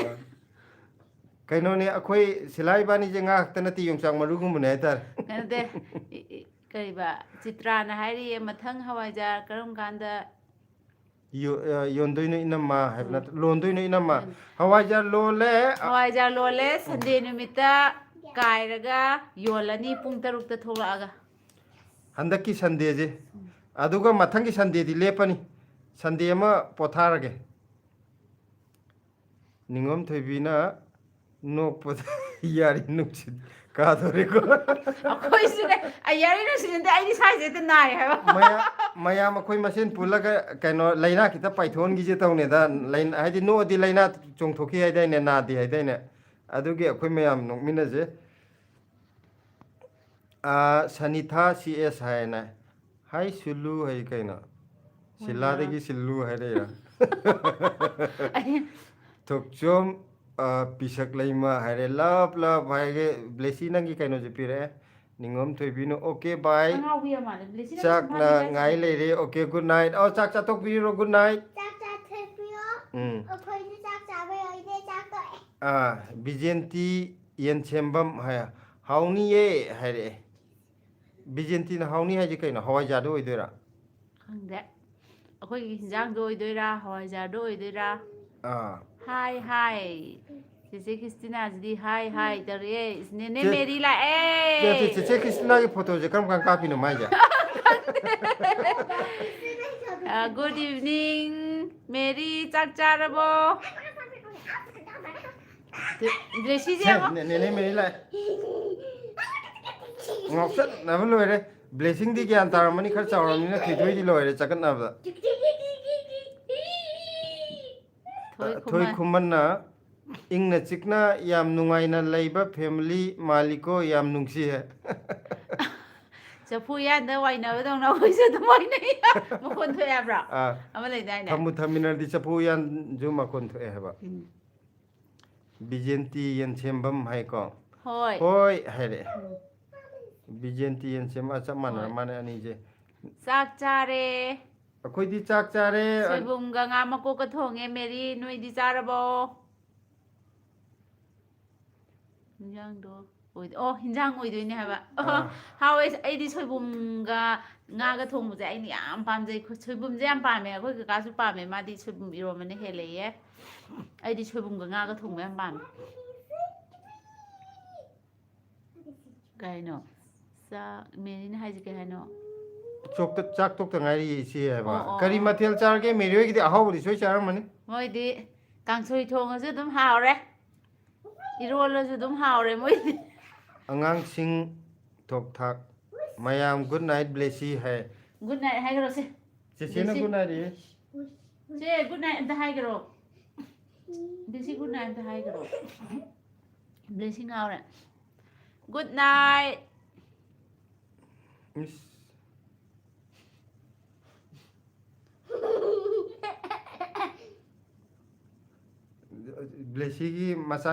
ꯀꯩꯅꯣꯅꯦ ꯑꯩꯈꯣꯏ ꯁꯤꯂꯥ ꯏꯕꯥꯅꯤꯁꯦ ꯉꯥ ꯈꯛꯇ ꯅꯠꯇꯦ ꯌꯣꯡꯆꯥꯛ ꯃꯔꯨꯒꯨꯝꯕꯅꯦ ꯍꯥꯏꯇꯥꯔꯦ ꯀꯩꯅꯣꯗꯦ ꯀꯔꯤꯕ ꯆꯤꯇ꯭ꯔꯥꯅ ꯍꯥꯏꯔꯤꯌꯦ ꯃꯊꯪ ꯍꯋꯥꯏꯖꯥꯔ ꯀꯔꯝ ꯀꯥꯟꯗ ꯌꯣꯟꯗꯣꯏꯅꯣ ꯏꯅꯝꯃ ꯍꯥꯏꯕ ꯅꯠꯇ꯭ꯔ ꯂꯣꯟꯗꯣꯏꯅꯣ ꯏꯅꯝꯃ ꯍꯋꯥꯏꯖꯥꯔ ꯂꯣꯜꯂꯦ ꯍꯋꯥꯏꯖꯥꯔ ꯂꯣꯜꯂꯦ ꯁꯟꯗꯦ ꯅꯨꯃꯤꯠꯇ ꯀꯥꯏꯔꯒ ꯌꯣꯜꯂꯅꯤ ꯄꯨꯡ 6ꯗ ꯊꯣꯛꯂꯛꯑꯒ ꯍꯟꯗꯛꯀꯤ ꯁꯟꯗꯦꯁꯦ ꯑꯗꯨꯒ ꯃꯊꯪꯒꯤ ꯁꯟꯗꯦꯗꯤ ꯂꯦꯞꯄꯅꯤ ꯁꯟꯗे ꯑꯃ ꯄꯣꯊꯥꯔꯒꯦ ꯅꯤꯉꯣꯝ ꯊꯣꯏꯕꯤꯅ ꯅꯣꯛꯄꯗ ꯌꯥꯔꯤ ꯅꯨꯡꯁꯤꯠ ꯀꯥꯗꯣꯔꯦꯀꯣ ꯑꯩꯈꯣꯏꯁꯨꯅꯦ ꯑꯩ ꯌꯥꯔꯤꯅ ꯁꯤꯖꯤꯟꯅꯗꯦ ꯑꯩꯗꯤ ꯁ꯭ꯋꯥꯏꯁꯦ ꯍꯦꯛꯇ ꯅꯥꯏ ꯍꯥꯏꯕ ꯃꯌꯥꯝ ꯑꯩꯈꯣই ꯃꯁꯦꯟ ꯄꯨꯜꯂꯒ ꯀꯩꯅꯣ ꯂꯥꯏꯅꯥ ꯈꯤꯇ ꯄꯥꯏꯊꯣꯛꯍꯟꯈꯤꯁꯦ ꯇꯧꯅꯦꯗ ꯍꯥꯏꯗꯤ ꯅꯣꯛꯑꯗꯤ ꯂꯥꯏꯅꯥ ꯆꯣꯡꯊꯣꯛꯈꯤ ꯍꯥꯏꯗꯥꯏꯅꯦ ꯅꯥꯗꯦ ꯍꯥꯏꯗꯥꯏꯅꯦ ꯑꯗꯨꯒꯤ ꯑꯩꯈꯣꯏ ꯃꯌꯥꯝ ꯅꯣꯛꯃꯤꯟꯅꯁꯦ ꯁꯅꯤꯊꯥ ꯁꯤ ꯑꯦꯁ ꯍꯥꯏꯅ ꯍꯥꯏ ꯁꯤꯜꯂꯨ ꯍꯥꯏ ꯀꯩꯅꯣ ꯁꯤꯜꯂꯥꯗꯒꯤ ꯁꯤꯜꯂꯨ ꯍꯥꯏꯔꯛꯏꯔꯥ ꯑꯩ ꯊꯣꯛꯆꯣꯝ ꯄꯤꯁꯛ ꯂꯩꯃ ꯍꯥꯏꯔꯦ ꯂꯞ ꯂꯞ ꯍꯥꯏꯔꯦ ꯕ꯭ꯂꯦꯁꯤ ꯅꯪꯒꯤ ꯀꯩꯅꯣꯁꯦ ꯄꯤꯔꯛꯑꯦ ꯅꯤꯉꯣꯝ ꯊꯣꯏꯕꯤꯅ ꯑꯣꯀꯦ ꯕꯥꯏ ꯑꯉꯥꯎꯕꯤ ꯑꯃ ꯃꯥꯜꯂꯦ ꯕ꯭ꯂꯦꯁꯤ ꯅꯪ ꯆꯥꯛꯅ ꯁꯨꯝꯐꯥꯟꯗꯤ ꯀꯥꯏ ꯉꯥꯏ ꯆꯠꯂꯦ ꯂꯩꯔꯦ ꯑꯣꯀꯦ ꯒꯨꯗ ꯅꯥꯏꯠ ꯆꯥꯛ ꯆꯥꯊꯣꯛꯄꯤꯔꯣ ꯒꯨꯗ ꯅꯥꯏꯠ ꯆꯥꯛ ꯆꯥꯊꯣꯛꯄꯤꯌꯣ ꯑꯩꯈꯣꯏꯁꯨ ꯆꯥꯛ ꯆꯥꯕ ꯌꯥꯏꯗꯦ ꯆꯥꯛ ꯇꯣꯛꯑꯦ ꯕꯤꯖꯦꯟꯇꯤ ꯌꯦꯟꯁꯦꯝꯕꯝ ꯍꯥꯎꯅꯤꯌꯦ ꯍꯥꯏꯔꯛꯑꯦ ꯕꯤꯖꯦꯟꯇꯤꯅ ꯍꯥꯎꯅꯤ ꯍꯥꯏꯁꯦ ꯀꯩꯅꯣ ꯍꯋꯥꯏꯖꯥꯔꯗ ꯑꯣꯏꯗꯣꯏꯔꯥ ꯈꯪꯗꯦ ꯑꯩꯈꯣꯏꯒꯤ ꯍꯤꯟꯖꯥꯡꯗꯣ ꯑꯣꯏꯗꯣꯏꯔꯥ ꯍꯋꯥꯏꯖꯥꯔꯗꯣ ꯑꯣꯏꯗꯣꯏꯔꯥ ꯑꯥ ꯍꯥꯏ ꯍꯥꯏ ꯆꯦꯆꯦ ꯈ꯭ꯔꯤꯁꯇꯤꯅꯥꯁꯤꯗꯤ ꯍꯥꯏ ꯍꯥꯏ ꯇꯧꯔꯛꯑꯦ ꯅꯦꯅꯦ ꯆꯦ ꯃꯦꯔꯤ ꯂꯥꯛꯑꯦ ꯆꯦꯆꯦ ꯈ꯭ꯔꯤꯁꯇꯤꯅꯥꯒꯤ ꯐꯣꯇꯣꯁꯦ ꯀꯔꯝ ꯀꯥꯟ ꯀꯥꯞꯄꯤꯅꯣ ꯃꯥꯏꯁꯦ ꯒꯨꯗ ꯏꯚꯤꯅꯤꯡ ꯃꯦꯔꯤ ꯆꯥꯛ ꯆꯥꯔꯕꯣ ꯕ꯭ꯂꯦꯁꯤꯁꯦ ꯁꯦ ꯌꯦꯡꯉꯣ ꯅꯦꯅꯦ ꯃꯦꯔꯤ ꯂꯥꯛꯑꯦ ꯉꯥꯎꯆꯠꯅꯕ ꯂꯣꯏꯔꯦ ꯕ꯭ꯂꯦꯁꯤꯡꯗꯤ ꯒ꯭ꯌꯥꯟ ꯇꯥꯔꯝꯃꯅꯤ ꯈꯔ ꯆꯥꯎꯔꯕꯅꯤꯅ ꯊꯣꯏꯊꯣꯏꯗꯤ ꯂꯣꯏꯔꯦ ꯆꯀꯠꯅꯕꯗ ꯊꯣꯏ ꯈꯨꯃꯟꯅ ꯏꯪꯅ ꯆꯤꯛꯅ ꯌꯥꯝ ꯅꯨꯡꯉꯥꯏꯅ ꯂꯩꯕ ꯐꯦꯃꯤꯂꯤ ꯃꯥꯜꯂꯤꯀꯣ ꯌꯥꯝ ꯅꯨꯡꯁꯤꯌꯦ ꯆꯐꯨ ꯌꯥꯟꯗ ꯋꯥꯏꯅꯕꯗꯧꯅ ꯑꯩꯈꯣꯏꯁꯨ ꯑꯗꯨꯝ ꯋꯥꯏꯅꯩ ꯃꯈꯣꯟ ꯊꯣꯛꯑꯦ ꯍꯥꯏꯕ꯭ꯔꯣ ꯑꯃ ꯂꯩꯗꯥꯏꯅꯦ ꯊꯝꯃꯤꯟꯅꯔꯗꯤ ꯆꯐꯨ ꯌꯥꯟꯁꯨ ꯃꯈꯣꯟ ꯊꯣꯛꯑꯦ ꯍꯥꯏꯕ ꯕꯤꯖꯦꯟꯇꯤ ꯌꯦꯟꯁꯦꯝꯕꯝ ꯍꯥꯏꯀꯣ ꯍꯣꯏ ꯍꯥꯏꯔꯛꯑꯦ ꯕꯤꯖꯦꯟꯇꯤ ꯌꯦꯟꯁꯦꯝ ꯆꯞ ꯃꯥꯟꯅꯔ ꯍꯣꯏ ꯃꯥꯅꯦ ꯑꯅꯤꯁꯦ ꯆꯥꯛ ꯆꯥꯔꯦ ꯑꯩꯈꯣꯏꯗꯤ ꯆꯥꯛ ꯆꯥꯔꯦ ꯁꯣꯏꯕꯨꯝꯒ ꯉꯥ ꯃꯀꯣꯛꯀ ꯊꯣꯡꯉꯦ ꯃꯦꯔꯤ ꯅꯣꯏꯗꯤ ꯆꯥꯔꯕꯣ ꯍꯤꯟꯖꯥꯡꯗꯣ ꯑꯣ ꯍꯤꯟꯖꯥꯡ ꯑꯣꯏꯗꯣꯏꯅꯦ ꯍꯥꯏꯕ ꯍꯥꯎꯋꯦ ꯑꯩꯗꯤ ꯁꯣꯏꯕꯨꯝꯒ ꯉꯥꯒ ꯊꯣꯡꯕꯁꯦ ꯑꯩꯅ ꯌꯥꯝ ꯄꯥꯝꯖꯩ ꯁꯣꯏꯕꯨꯝꯁꯦ ꯌꯥꯝ ꯄꯥꯝꯃꯦ ꯑꯩꯈꯣꯏ ꯀꯀꯥꯁꯨ ꯄꯥꯝꯃꯦ ꯃꯥꯗꯤ ꯁꯣꯏꯕꯨꯝ ꯏꯔꯣꯝꯕꯅ ꯍꯦꯜꯂꯦꯌꯦ ꯑꯩꯗꯤ ꯁꯣꯏꯕꯨꯝꯒ ꯉꯥꯒ ꯊꯣꯡꯕ ꯌꯥꯝ ꯄꯥꯝꯃꯦ ꯀꯩꯅꯣ ꯆꯥꯛ ꯃꯦꯔꯤꯅ ꯍꯥꯏꯁꯦ ꯀꯩ ꯍꯥꯏꯅꯣ ꯆꯥꯛ ꯇꯣꯛꯇ ꯉꯥꯏꯔꯤ ꯏꯆꯦ ꯍꯥꯏꯕ ꯑꯣ ꯑꯣ ꯀꯔꯤ ꯑꯣ ꯃꯊꯦꯜ ꯆꯥꯔꯒꯦ ꯃꯦꯔꯤ ꯍꯣꯏꯒꯤꯗꯤ ꯑꯍꯥꯎꯕꯗꯤ ꯁꯣꯏ ꯆꯥꯔꯝꯃꯅꯤ ꯃꯣꯏꯗꯤ ꯀꯥꯡꯁꯣꯏ ꯊꯣꯡꯉꯁꯨ ꯑꯗꯨꯝ ꯍꯥꯎꯔꯦ ꯏꯔꯣꯜꯂꯁꯨ ꯑꯗꯨꯝ ꯍꯥꯎꯔꯦ ꯃꯣꯏꯗꯤ ꯑꯉꯥꯡꯁꯤꯡ ꯊꯣꯛ ꯊꯥꯛ ꯃꯌꯥꯝ ꯒꯨꯗ ꯅꯥꯏꯠ ꯕ꯭ꯂꯦꯁꯤ ꯍꯥꯏ ꯒꯨꯗ ꯅꯥꯏꯠ ꯍꯥꯏꯈ꯭ꯔꯣ ꯁꯦ ꯆꯦꯆꯦꯅ ꯒꯨꯗ ꯅꯥꯏꯠ ꯏꯌꯦ ꯁꯦ ꯒꯨꯗ ꯅꯥꯏꯠ ꯑꯝꯇ ꯍꯥꯏꯈ꯭ꯔꯣ ꯕ꯭ꯂꯦꯁꯤ ꯒꯨꯗ ꯅꯥꯏꯠ ꯑꯝꯇ ꯍꯥꯏꯈ꯭ꯔꯣ ꯕ꯭ꯂꯦꯁꯤ ꯉꯥꯎꯔꯦ ꯒꯨꯗ ꯅꯥꯏꯠ ꯏꯁ ꯕ꯭ꯂꯦꯁꯤꯒꯤ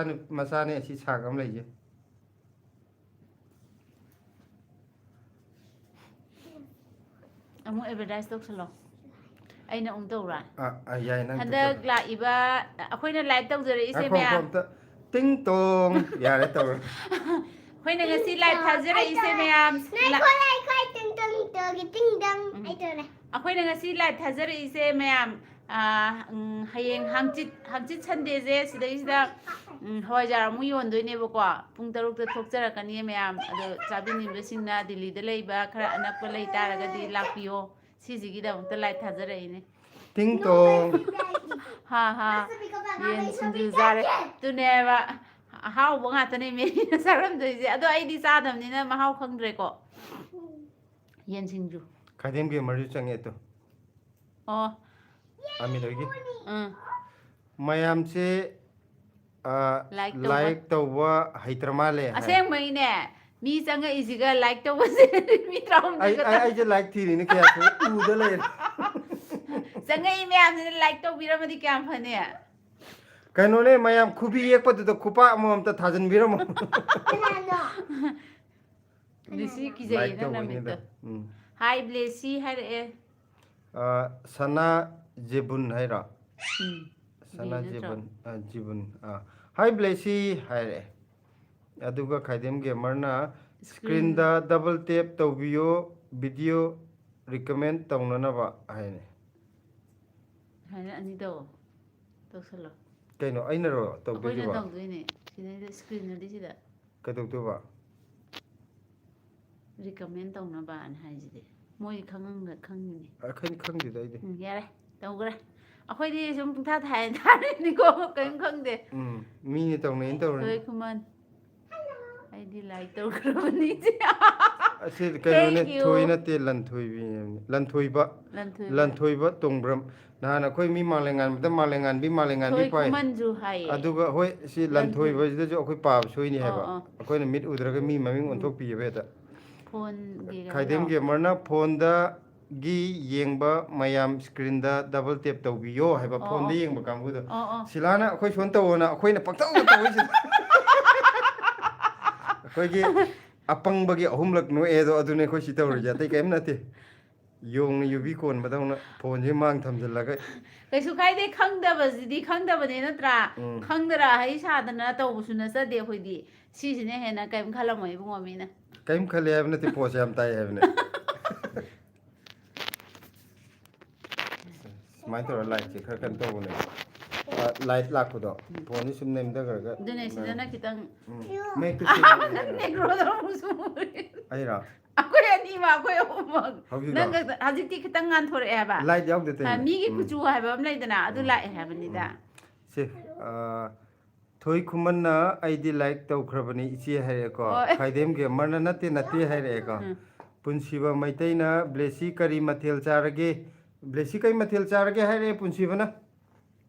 ꯃꯆꯥꯅꯦ ꯑꯁꯤ ꯁꯥꯛ ꯑꯃ ꯂꯩꯁꯦ ꯑꯃꯨꯛ ꯑꯦꯗꯚꯔꯇꯥꯏꯁ ꯇꯧꯁꯜꯂꯣ ꯑꯩꯅ ꯑꯃꯨꯛ ꯇꯧꯔꯥ ꯌꯥꯏ ꯅꯪ ꯍꯟꯗꯛ ꯂꯥꯛꯏꯕ ꯑꯩꯈꯣꯏꯅ ꯂꯥꯏভ ꯇꯧꯖꯔꯛꯏꯁꯦ ꯉꯥꯏꯈꯣ ꯃꯌꯥꯝ ꯑꯝꯇ ꯇꯤꯡ ꯇꯣꯡ ꯌꯥꯔꯦ ꯇꯧꯔꯣ ꯑꯩꯈꯣꯏꯅ ꯉꯁꯤ ꯂꯥꯏꯚ ꯊꯥꯖꯔꯛꯏꯁꯦ ꯃꯌꯥꯝ ꯇꯤꯡ ꯇꯪ ꯇꯣꯒꯤ ꯇꯤꯡ ꯗꯪ ꯑꯩ ꯇꯧꯔꯦ ꯑꯩꯈꯣꯏꯅ ꯉꯁꯤ ꯂꯥꯏꯚ ꯊꯥꯖꯔꯛꯏꯁꯦ ꯃꯌꯥꯝ ꯍꯌꯦꯡ ꯍꯪꯆꯤꯠ ꯁꯟꯗꯦꯁꯦ ꯁꯤꯗꯩꯁꯤꯗ ꯍꯋꯥꯏꯖꯥꯔ ꯑꯃꯨꯛ ꯌꯣꯟꯗꯣꯏꯅꯦꯕꯀꯣ ꯄꯨꯡ 6ꯗ ꯊꯣꯛꯆꯔꯛꯀꯅꯤ ꯃꯌꯥꯝ ꯑꯗꯣ ꯆꯥꯕꯤꯅꯤꯡꯕꯁꯤꯡꯅ ꯗꯤꯜꯂꯤꯗ ꯂꯩꯕ ꯈꯔ ꯑꯅꯛꯄ ꯂꯩ ꯇꯥꯔꯒꯗꯤ ꯂꯥꯛꯄꯤꯌꯣ ꯁꯤꯁꯤꯒꯤꯗꯃꯛꯇ ꯂꯥꯏꯠ ꯊꯥꯖꯔꯛꯏꯅꯦ ꯇꯤꯡ ꯇꯣꯡ ꯍꯥ ꯍꯥ ꯌꯦꯟ ꯁꯤꯡꯖꯨ ꯆꯥꯔꯦ ꯑꯗꯨꯅꯦꯕ ꯑꯍꯥꯎꯕ ꯉꯥꯛꯇꯅꯦ ꯃꯦꯔꯤꯅ ꯆꯥꯔꯝꯗꯣꯏꯁꯦ ꯑꯗꯣ ꯑꯩꯗꯤ ꯆꯥꯗꯕꯅꯤꯅ ꯃꯍꯥꯎ ꯈꯪꯗ꯭ꯔꯦꯀꯣ ꯌꯦꯟ ꯁꯤꯡꯖꯨ ꯈꯥꯏꯗꯦꯝꯒꯤ ꯃꯔꯨ ꯆꯪꯉꯦ ꯇꯣ ꯑꯣ ꯑꯃꯤꯗꯣꯏꯒꯤ ꯎꯝ ꯃꯌꯥꯝꯁꯦ ꯂꯥꯏꯛ ꯇꯧꯕ ꯍꯩꯇ꯭ꯔ ꯃꯥꯜꯂꯦ ꯍꯥꯏ ꯑꯁꯦꯡꯕꯩꯅꯦ ꯃꯤ ꯆꯪꯉꯛꯏꯁꯤꯒ ꯂꯥꯏꯛ ꯇꯧꯕꯁꯦ ꯃꯤ 12 ꯈꯛꯇꯪ ꯑꯩꯁꯦ ꯂꯥꯏꯛ ꯊꯤꯔꯤꯅꯤ ꯀꯌꯥ ꯎꯗ ꯂꯩꯔꯦ ꯆꯪꯉꯛꯏ ꯃꯌꯥꯝꯁꯤꯅ ꯂꯥꯏꯛ ꯇꯧꯕꯤꯔꯝꯃꯗꯤ ꯀꯌꯥꯝ ꯐꯅꯤ ꯀꯩꯅꯣꯅꯦ ꯃꯌꯥꯝ ꯈꯨꯕꯤ ꯌꯦꯛꯄꯗꯨꯗ ꯈꯨꯄꯥꯛ ꯑꯃꯃꯝꯇ ꯊꯥꯖꯤꯟꯕꯤꯔꯝꯃꯣ ꯕ꯭ꯂꯦꯁꯤ ꯀꯤꯖꯩꯌꯦ ꯂꯥꯏꯛ ꯅꯪ ꯇꯧꯕꯩꯅꯤꯗ ꯅꯃꯤꯠꯇꯣ ꯍꯥꯏ ꯕ꯭ꯂꯦꯁꯤ ꯍꯥꯏꯔꯛꯑꯦ ꯁꯅꯥ ꯖꯦꯕꯨꯟ ꯍꯥꯏꯔꯣ ꯁꯅꯥ ꯅꯠꯇ꯭ꯔꯣ ꯖꯤꯕꯨꯟ ꯍꯥꯏ ꯕ꯭ꯂꯦꯁꯤ ꯍꯥꯏꯔꯛꯑꯦ ꯑꯗꯨꯒ ꯈꯥꯏꯗꯦꯝ ꯒꯦꯃꯔꯅ ꯁ꯭ꯀ꯭ꯔꯤꯟꯗ ꯗꯕꯜ ꯇꯦꯞ ꯇꯧꯕꯤꯌꯣ ꯚꯤꯗꯤꯑꯣ ꯔꯤꯀꯃꯦꯟ ꯇꯧꯅꯅꯕ ꯍꯥꯏꯅꯤ ꯍꯥꯏꯅ ꯑꯅꯤ ꯇꯧꯁꯜꯂꯣ ꯀꯩꯅꯣ ꯑꯩꯅꯔꯣ ꯑꯩꯈꯣꯏꯅ ꯇꯧꯗꯣꯏꯁꯤꯕꯣ ꯇꯧꯗꯣꯏꯅꯦ ꯁꯤꯗꯩꯗ ꯏꯁꯀ꯭ꯔꯤꯟꯗꯗꯤ ꯁꯤꯗ ꯀꯩꯗꯧꯗꯣꯏꯕ ꯔꯤꯀꯃꯦꯟ ꯇꯧꯅꯕꯅ ꯍꯥꯏꯁꯤꯗꯤ ꯃꯣꯏ ꯈꯪꯉꯤꯅꯤ ꯑꯩꯈꯣꯏꯗꯤ ꯈꯪꯗꯦꯗ ꯑꯩꯗꯤ ꯌꯥꯔꯦ ꯇꯧꯈ꯭ꯔꯦ ꯑꯩꯈꯣꯏꯗꯤ ꯁꯨꯝ ꯄꯨꯡꯊꯥ ꯊꯥꯔꯤꯅꯤꯀꯣ ꯀꯔꯤꯝ ꯈꯪꯗꯦ ꯃꯤꯅ ꯇꯧꯅꯩꯅ ꯇꯧꯔꯅꯤ ꯊꯣꯏ ꯈꯨꯃꯟ ꯑꯩꯗꯤ ꯂꯥꯏꯛ ꯇꯧꯈ꯭ꯔꯕꯅꯤ ꯑꯁꯤ ꯀꯩꯅꯣꯅꯦ ꯊꯣꯏ ꯅꯠꯇꯦ ꯂꯟꯊꯣꯏꯕꯤꯅꯦ ꯂꯟꯊꯣꯏꯕ ꯂꯟꯊꯣꯏꯕ ꯂꯟꯊꯣꯏꯕ ꯇꯣꯡꯕ꯭ꯔꯝ ꯅꯍꯥꯟ ꯑꯩꯈꯣꯏ ꯃꯤ ꯃꯥꯂꯦꯝꯉꯥꯟꯕꯗ ꯃꯥꯂꯦꯝꯉꯥꯟꯕꯤ ꯊꯣꯏ ꯄꯥꯏ ꯈꯨꯃꯟꯁꯨ ꯍꯥꯏꯌꯦ ꯑꯗꯨꯒ ꯍꯣꯏ ꯁꯤ ꯂꯟꯊꯣꯏ ꯂꯟꯊꯣꯏꯕꯁꯤꯗꯁꯨ ꯑꯩꯈꯣꯏ ꯄꯥꯕ ꯁꯣꯏꯅꯤ ꯑꯣ ꯍꯥꯏꯕ ꯑꯣ ꯑꯩꯈꯣꯏꯅ ꯃꯤꯠ ꯎꯗ꯭ꯔꯒ ꯃꯤ ꯃꯃꯤꯡ ꯑꯣꯟꯊꯣꯛꯄꯤꯑꯕ ꯍꯦꯛꯇ ꯐꯣꯟꯒꯤ ꯍꯥꯏꯔꯣ ꯈꯥꯏꯗꯦꯝ ꯒꯦꯃꯔꯅ ꯐꯣꯟꯗꯒꯤ ꯌꯦꯡꯕ ꯃꯌꯥꯝ ꯏꯁꯀ꯭ꯔꯤꯟꯗ ꯗꯕꯜ ꯇꯦꯞ ꯇꯧꯕꯤꯌꯣ ꯍꯥꯏꯕ ꯑꯣ ꯐꯣꯟꯗ ꯑꯣ ꯌꯦꯡꯕ ꯀꯥꯡꯕꯨꯗꯣ ꯑꯣ ꯑꯣ ꯁꯤꯂꯥꯅ ꯑꯩꯈꯣꯏ ꯁꯣꯟ ꯇꯧꯑꯣꯅ ꯑꯩꯈꯣꯏꯅ ꯄꯪꯇꯧꯗ ꯇꯧꯔꯤꯁꯤꯗ ꯑꯩꯈꯣꯏꯒꯤ ꯑꯄꯪꯕꯒꯤ 3ꯂꯛ ꯅꯣꯛꯑꯦꯗꯣ ꯑꯗꯨꯅꯦ ꯑꯩꯈꯣꯏ ꯁꯤ ꯇꯧꯔꯤꯁꯦ ꯑꯇꯩ ꯀꯔꯤꯝ ꯅꯠꯇꯦ ꯌꯣꯡꯅ ꯌꯨꯕꯤ ꯀꯣꯟꯕꯗꯧꯅ ꯐꯣꯟꯁꯦ ꯃꯥꯡ ꯊꯝꯖꯤꯜꯂꯒ ꯀꯩꯁꯨ ꯀꯥꯏꯗꯦ ꯈꯪꯗꯕꯁꯤꯗꯤ ꯈꯪꯗꯕꯅꯦ ꯅꯠꯇ꯭ꯔꯥ ꯈꯪꯗꯔ ꯍꯩ ꯁꯥꯗꯅ ꯇꯧꯕꯁꯨ ꯅꯠꯆꯗꯦ ꯑꯩꯈꯣꯏꯗꯤ ꯁꯤꯁꯤꯅ ꯍꯦꯟꯅ ꯀꯔꯤꯝ ꯈꯜꯂꯝꯃꯣꯏ ꯏꯕꯨꯡꯉꯣ ꯃꯤꯅ ꯀꯔꯤꯝ ꯈꯜꯂꯦ ꯍꯥꯏꯕ ꯅꯠꯇꯦ ꯄꯣꯠꯁꯦ ꯌꯥꯝ ꯇꯥꯏ ꯍꯥꯏꯕꯅꯦ ꯁꯨꯃꯥꯏꯅ ꯇꯧꯔꯒ ꯂꯥꯏꯠꯁꯦ ꯈꯔ ꯀꯩꯅꯣ ꯇꯧꯕꯅꯦꯕ ꯂꯥꯏꯠ ꯂꯥꯛꯄꯗꯣ ꯐꯣꯟꯁꯦ ꯁꯨꯝ ꯅꯦꯝꯊꯈ꯭ꯔꯒ ꯑꯗꯨꯅꯦ ꯁꯤꯗꯅ ꯈꯤꯇꯪ ꯃꯌꯦꯛꯇꯨ ꯑꯩꯔꯣ ꯑꯩꯈꯣꯏ ꯑꯅꯤꯃꯛ ꯑꯩꯈꯣꯏ ꯑꯍꯨꯝꯃꯛ ꯍꯧꯖꯤꯛꯂꯣ ꯅꯪ ꯍꯧꯖꯤꯛꯇꯤ ꯈꯤꯇꯪ ꯉꯥꯟꯊꯣꯔꯛꯑꯦ ꯍꯥꯏꯕ ꯂꯥꯏꯠ ꯌꯥꯎꯗꯦ ꯇꯧꯔꯤꯅꯦ ꯃꯤꯒꯤ ꯀꯨꯆꯨ ꯍꯥꯏꯕ ꯑꯃ ꯂꯩꯗꯅ ꯑꯗꯨ ꯂꯥꯛꯑꯦ ꯍꯥꯏꯕꯅꯤꯗ ꯁꯦ ꯊꯣꯏ ꯈꯨꯃꯟꯅ ꯑꯩꯗꯤ ꯂꯥꯏꯛ ꯇꯧꯈ꯭ꯔꯕꯅꯤ ꯏꯆꯦ ꯍꯥꯏꯔꯛꯑꯦꯀꯣ ꯍꯣꯏ ꯈꯥꯏꯗꯦꯝ ꯒꯦꯃꯔꯅ ꯅꯠꯇꯦ ꯍꯥꯏꯔꯛꯑꯦꯀꯣ ꯄꯨꯟꯁꯤꯕ ꯃꯩꯇꯩꯅ ꯕ꯭ꯂꯦꯁꯤ ꯀꯔꯤ ꯃꯊꯦꯜ ꯆꯥꯔꯒꯦ ꯕ꯭ꯂꯦꯁꯤ ꯀꯔꯤ ꯃꯊꯦꯜ ꯆꯥꯔꯒꯦ ꯍꯥꯏꯔꯛꯑꯦ ꯄꯨꯟꯁꯤꯕꯅ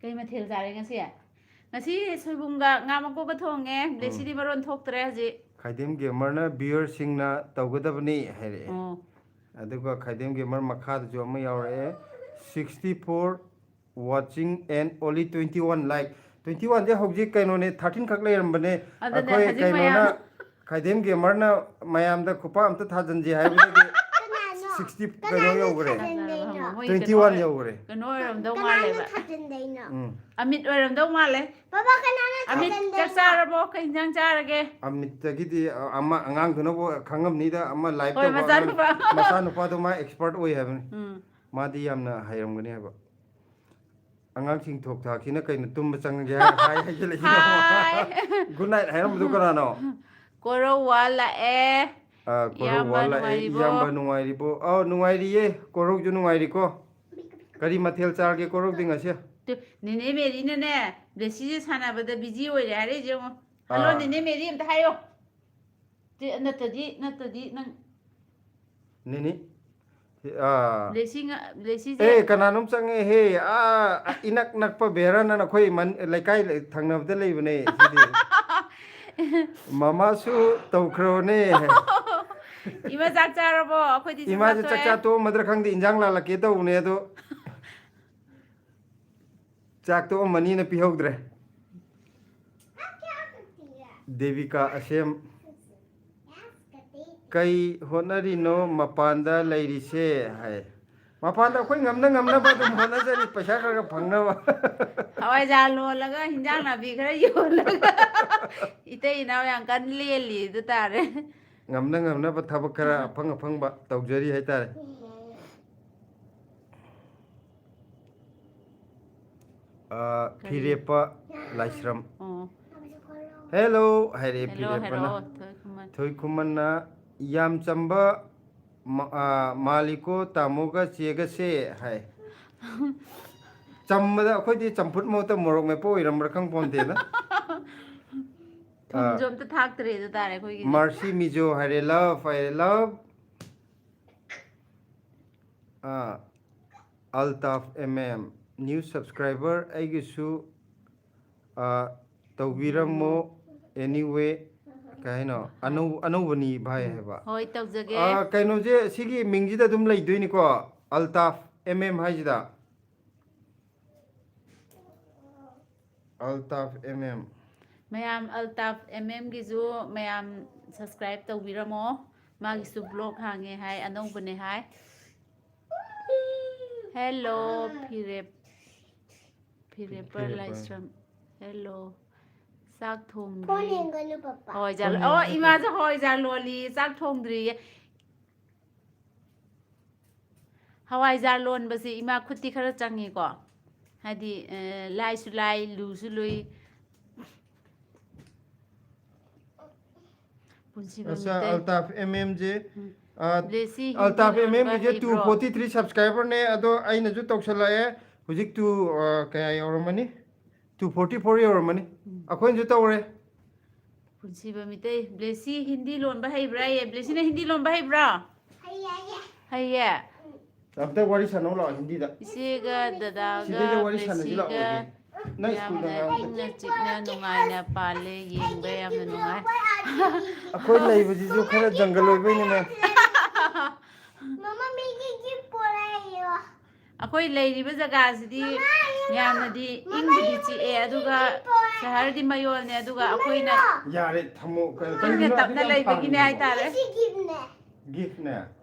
ꯀꯩ ꯃꯊꯦꯜ ꯆꯥꯔꯦ ꯉꯁꯤ ꯁꯣꯏꯕꯨꯝꯒ ꯉꯥ ꯃꯀꯣꯛꯀ ꯊꯣꯡꯉꯦ ꯕ꯭ꯂꯦꯁꯤꯗꯤ ꯃꯔꯣꯟ ꯊꯣꯛꯇ꯭ꯔꯦ ꯍꯧꯖꯤꯛ ꯈꯥꯏꯗꯦꯝ ꯒꯦꯃꯔꯅ ꯚꯤꯌꯔꯁꯤꯡꯅ ꯇꯧꯒꯗꯕꯅꯤ ꯍꯥꯏꯔꯛꯑꯦ ꯑꯣ ꯑꯗꯨꯒ ꯈꯥꯏꯗꯦꯝ ꯒꯦꯃꯔ ꯃꯈꯥꯗꯁꯨ ꯑꯃ ꯌꯥꯎꯔꯛꯑꯦ 64 ꯋꯥꯆꯤꯡ ꯑꯦꯟ ꯑꯣꯟꯂꯤ 21 ꯂꯥꯏꯛ 21ꯁꯦ ꯍꯧꯖꯤꯛ ꯀꯩꯅꯣꯅꯦ 13 ꯈꯛ ꯂꯩꯔꯝꯕꯅꯦ ꯑꯗꯨꯅꯦ ꯑꯩꯈꯣꯏ ꯍꯧꯖꯤꯛ ꯀꯩꯅꯣꯅ ꯃꯌꯥꯝ ꯈꯥꯏꯗꯦꯝ ꯒꯦꯃꯔꯅ ꯃꯌꯥꯝꯗ ꯈꯨꯄꯥꯛ ꯑꯝꯇ ꯊꯥꯖꯤꯟꯁꯦ ꯍꯥꯏꯕꯗꯒꯤ 60 ꯀꯩꯅꯣ ꯌꯧꯈ꯭ꯔꯦ 21 ꯌꯧꯈ꯭ꯔꯦ ꯀꯩꯅꯣ ꯑꯣꯏꯔꯝꯗꯧ ꯃꯥꯜꯂꯦꯕ ꯊꯥꯖꯤꯟꯗꯣꯏꯅꯣ ꯑꯃꯤꯠ ꯑꯣꯏꯔꯝꯗꯧ ꯃꯥꯜꯂꯦ ꯕꯕꯥ ꯀꯅꯥꯅ ꯑꯃꯤꯠ ꯆꯥꯛ ꯊꯥꯖꯤꯟꯗꯣꯏꯅꯣ ꯆꯥꯔꯕꯣ ꯀꯩ ꯏꯟꯖꯥꯡ ꯆꯥꯔꯒꯦ ꯑꯃꯤꯠꯇꯒꯤꯗꯤ ꯑꯃ ꯑꯉꯥꯡꯗꯨꯅꯕꯨ ꯈꯪꯉꯝꯅꯤꯗ ꯑꯃ ꯂꯥꯏꯚ ꯍꯣꯏ ꯇꯧꯕ ꯑꯉꯥꯡ ꯃꯆꯥꯅꯨꯄꯥ ꯃꯆꯥꯅꯨꯄꯥꯗꯣ ꯃꯥ ꯑꯦꯛꯁꯄꯥꯔꯠ ꯑꯣꯏ ꯍꯥꯏꯕꯅꯤ ꯎꯝ ꯃꯥꯗꯤ ꯌꯥꯝꯅ ꯍꯩꯔꯝꯒꯅꯤ ꯍꯥꯏꯕ ꯑꯉꯥꯡꯁꯤꯡ ꯊꯣꯛ ꯊꯥꯛꯁꯤꯅ ꯀꯩꯅꯣ ꯇꯨꯝꯕ ꯆꯪꯉꯒꯦ ꯍꯥꯏꯖꯤꯜꯂꯛꯏꯁꯤꯅ ꯍꯥꯏ ꯒꯨꯗ ꯅꯥꯏꯠ ꯍꯥꯏꯔꯝꯕꯗꯨ ꯀꯅꯥꯅꯣ ꯀꯣꯔꯧꯋꯥ ꯂꯥꯛꯑꯦ ꯀꯣꯔꯧꯋꯥ ꯏꯌꯥꯝꯕ ꯂꯥꯛꯑꯦ ꯅꯨꯡꯉꯥꯏꯔꯤꯕꯣ ꯏꯌꯥꯝꯕ ꯅꯨꯡꯉꯥꯏꯔꯤꯕꯣ ꯅꯨꯡꯉꯥꯏꯔꯤꯌꯦ ꯀꯣꯔꯧꯁꯨ ꯅꯨꯡꯉꯥꯏꯔꯤꯀꯣ ꯀꯔꯤ ꯃꯊꯦꯜ ꯆꯥꯔꯒꯦ ꯀꯣꯔꯧꯗꯤ ꯉꯁꯤ ꯅꯦꯅꯦ ꯃꯦꯔꯤꯅꯅꯦ ꯕ꯭ꯂꯦꯁꯤꯁꯦ ꯁꯥꯟꯅꯕꯗ ꯕꯤꯖꯤ ꯑꯣꯏꯔꯦ ꯍꯥꯏꯔꯛꯏꯁꯦ ꯌꯦꯡꯉꯣ ꯍꯜꯂꯣ ꯑꯥ ꯅꯦꯅꯦ ꯃꯦꯔꯤ ꯑꯝꯇ ꯍꯥꯏꯌꯣ ꯅꯠꯇꯗꯤ ꯅꯪ ꯅꯤꯅꯤ ꯕ꯭ꯂꯦꯁꯤꯁꯦ ꯀꯅꯥꯅꯣꯝ ꯆꯪꯉꯦꯍꯦ ꯏꯅꯛ ꯅꯛꯄ ꯕꯦꯔꯅ ꯑꯩꯈꯣꯏ ꯂꯩꯀꯥꯏ ꯊꯪꯅꯕꯗ ꯂꯩꯕꯅꯦ ꯁꯤꯗꯤ ꯃꯃꯥꯁꯨ ꯇꯧꯈ꯭ꯔꯕꯅꯦ ꯏꯃꯥ ꯆꯥꯛ ꯆꯥꯔꯕꯣ ꯑꯩꯈꯣꯏꯗꯤ ꯏꯃꯥꯁꯦ ꯇꯣꯛꯑꯦ ꯆꯥꯛꯆꯥ ꯇꯣꯛꯑꯝꯃꯗ꯭ꯔꯥ ꯈꯪꯗꯦ ꯏꯟꯖꯥꯡ ꯂꯥꯜꯂꯛꯀꯦ ꯇꯧꯕꯅꯦ ꯑꯗꯣ ꯆꯥꯛ ꯇꯣꯛꯑꯝꯃꯅꯤꯅ ꯄꯤꯍꯧꯗ꯭ꯔꯦ ꯗꯦꯕꯤꯀꯥ ꯑꯁꯦꯝ ꯀꯩ ꯍꯣꯠꯅꯔꯤꯅꯣ ꯃꯄꯥꯟꯗ ꯂꯩꯔꯤꯁꯦ ꯍꯥꯏ ꯃꯄꯥꯟꯗ ꯑꯩꯈꯣꯏ ꯉꯝꯅꯕ ꯑꯗꯨꯝ ꯍꯣꯠꯅꯖꯔꯤ ꯄꯩꯁꯥ ꯈꯔ ꯐꯪꯅꯕ ꯍꯋꯥꯏꯖꯥꯔ ꯂꯣꯜꯂꯒ ꯍꯤꯟꯖꯥꯡ ꯅꯥꯄꯤ ꯈꯔ ꯌꯣꯜꯂꯒ ꯏꯇꯩ ꯏꯅꯥꯎ ꯌꯥꯝ ꯀꯟꯅ ꯂꯦꯜꯂꯤ ꯑꯗꯨ ꯇꯥꯔꯦ ꯉꯝꯅꯕ ꯊꯕꯛ ꯈꯔ ꯑꯐꯪꯕ ꯇꯧꯖꯔꯤ ꯍꯥꯏꯇꯥꯔꯦ ꯎꯝ. ꯐꯤꯔꯦꯞꯄ ꯂꯥꯏꯁ꯭ꯔꯝ ꯑꯣ ꯍꯦꯜꯂꯣ ꯍꯥꯏꯔꯦ ꯍꯦꯜꯂꯣ ꯐꯤꯔꯦꯞꯄꯅ ꯍꯥꯏꯔꯛꯑꯣ ꯊꯣꯏ ꯈꯨꯃꯟ ꯊꯣꯏ ꯈꯨꯃꯟꯅ ꯌꯥꯝ ꯆꯝꯕ ꯃꯥꯂꯤꯀꯣ ꯇꯥꯃꯣꯒ ꯆꯦꯒꯁꯦ ꯍꯥꯏ ꯆꯝꯕꯗ ꯑꯩꯈꯣꯏꯗꯤ ꯆꯝꯐꯨꯠ ꯃꯍꯨꯠꯇ ꯃꯣꯔꯣꯛ ꯃꯦꯠꯄ ꯑꯣꯏꯔꯝꯕ꯭ꯔꯥ ꯈꯪ ꯄꯣꯟꯇꯦꯗ ꯊꯨꯝꯁꯨ ꯑꯝꯇ ꯊꯥꯛꯇ꯭ꯔꯦ ꯑꯗꯨ ꯇꯥꯔꯦ ꯑꯩꯈꯣꯏꯒꯤꯗꯤ ꯃꯥꯔꯁꯤ ꯃꯤꯖꯣ ꯍꯥꯏꯔꯦ ꯂꯚ ꯍꯥꯏꯔꯦ love Altaf M new subscriber ꯑꯩꯒꯤꯁꯨ ꯇꯧꯕꯤꯔꯝꯃꯣ ꯑꯦꯅꯤꯋꯦ ꯀꯩ ꯍꯥꯏꯅꯣ ꯑꯅꯧꯕꯅꯤ ꯚꯥꯏ ꯍꯥꯏꯕ ꯍꯣꯏ ꯇꯧꯖꯒꯦ ꯀꯩꯅꯣꯁꯦ ꯁꯤꯒꯤ ꯃꯤꯡꯁꯤꯗ ꯑꯗꯨꯝ ꯂꯩꯗꯣꯏꯅꯤꯀꯣ ꯑꯜꯇꯥꯐ ꯍꯥꯏꯁꯤꯗ ꯑꯜꯇꯥꯐ ꯃꯌꯥꯝ ꯑꯜꯇꯥꯐ ꯑꯦꯝꯒꯤꯁꯨ ꯃꯌꯥꯝ ꯁꯕꯁꯀ꯭ꯔꯥꯏꯞ ꯇꯧꯕꯤꯔꯝꯃꯣ ꯃꯥꯒꯤꯁꯨ ꯕ꯭ꯂꯣꯛ ꯍꯥꯡꯉꯦ ꯍꯥꯏ ꯑꯅꯧꯕꯅꯦ ꯍꯥꯏ ꯍꯦꯜꯂꯣ ꯐꯤꯔꯦꯞꯄꯔ ꯂꯥꯏꯁ꯭ꯔꯝ ꯍꯦꯜꯂꯣ ꯆꯥꯛ ꯐꯣꯟ ꯊꯣꯡꯗ꯭ꯔꯤ ꯌꯦꯡꯒꯅꯨ ꯄꯄꯥ ꯍꯋꯥꯏꯖꯥꯔ ꯑꯣ ꯏꯃꯥꯁꯨ ꯍꯋꯥꯏꯖꯥꯔ ꯂꯣꯜꯂꯤ ꯆꯥꯛ ꯊꯣꯡꯗ꯭ꯔꯤꯌꯦ ꯍꯋꯥꯏꯖꯥꯔ ꯂꯣꯟꯕꯁꯤ ꯏꯃꯥ ꯈꯨꯠꯇꯤ ꯈꯔ ꯆꯪꯉꯤꯀꯣ ꯍꯥꯏꯗꯤ ꯂꯥꯏꯁꯨ ꯂꯥꯏ ꯂꯨꯁꯨ ꯂꯨꯏ ꯄꯨꯟꯁꯤꯕ ꯑꯆꯥ ꯃꯤꯇꯩ ꯑꯜꯇꯥꯐ ꯖꯦ ꯕ꯭ꯂꯦꯁꯤ ꯍꯤꯟꯗꯤ ꯑꯜꯇꯥꯐ ꯂꯣꯟꯕ ꯒꯤꯁꯦ ꯍꯩꯕ꯭ꯔꯣ 243 ꯁꯕꯁꯀ꯭ꯔꯥꯏꯕꯔꯅꯦ ꯑꯗꯣ ꯑꯩꯅꯁꯨ ꯇꯧꯁꯜꯂꯛꯑꯦ ꯍꯧꯖꯤꯛ ꯀꯌꯥ ꯌꯧꯔꯝꯃꯅꯤ 244 ꯌꯧꯔꯝꯃꯅꯤ ꯑꯩꯈꯣꯏꯅꯁꯨ ꯇꯧꯔꯦ ꯄꯨꯟꯁꯤꯕ ꯃꯤꯇꯩ ꯕ꯭ꯂꯦꯁꯤ ꯍꯤꯟꯗꯤ ꯂꯣꯟꯕ ꯍꯩꯕ꯭ꯔꯥ ꯕ꯭ꯂꯦꯁꯤꯅ ꯍꯤꯟꯗꯤ ꯂꯣꯟꯕ ꯍꯩꯕ꯭ꯔꯥ ꯍꯩꯌꯦ ꯑꯝꯇ ꯋꯥꯔꯤ ꯁꯥꯟꯅꯧ ꯂꯥꯛꯑꯣ ꯍꯤꯟꯗꯤꯗ ꯏꯆꯦꯒ ꯗꯗꯥꯒ ꯁꯤꯗꯩꯗ ꯋꯥꯔꯤ ꯁꯥꯟꯅꯁꯤ ꯕ꯭ꯂꯦꯁꯤꯒ ꯂꯥꯛꯑꯣ ꯅꯪ ꯁ꯭ꯀꯨꯜꯗ ꯌꯥꯝꯅ ꯉꯥꯡꯕ ꯏꯪꯅ ꯆꯤꯛꯅ ꯅꯨꯡꯉꯥꯏꯅ ꯄꯥꯜꯂꯦ ꯌꯦꯡꯕ ꯌꯥꯝꯅ ꯅꯨꯡꯉꯥꯏ ꯑꯩꯈꯣꯏ ꯂꯩꯕꯁꯤꯁꯨ ꯈꯔ ꯖꯪꯒꯜ ꯑꯣꯏꯕꯩꯅꯤꯅꯦ ꯃꯃꯥ ꯃꯤꯒꯤ ꯒꯤꯐ ꯄꯣꯔꯛꯑꯦꯌꯣ ꯑꯩꯈꯣꯏ ꯂꯩꯔꯤꯕ ꯖꯒꯥꯁꯤꯗꯤ ꯌꯥꯝꯅꯗꯤ ꯏꯪꯕꯨꯗꯤ ꯆꯤꯛꯑꯦ ꯑꯗꯨꯒ ꯁꯍꯔꯗꯤ ꯃꯌꯣꯜꯅꯦ ꯑꯗꯨꯒ ꯑꯩꯈꯣꯏꯅ ꯌꯥꯔꯦ ꯊꯝꯃꯣ ꯏꯪꯅ ꯀꯩꯒꯤꯅꯣ ꯑꯗꯨꯛ ꯇꯞꯅ ꯌꯥꯝ ꯂꯩꯕꯒꯤꯅꯦ ꯊꯥꯡꯉꯤꯗꯨꯕꯣ ꯍꯥꯏꯇꯥꯔꯦ ꯁꯤ ꯒꯤꯐꯅꯦ ꯒꯤꯐꯅꯦ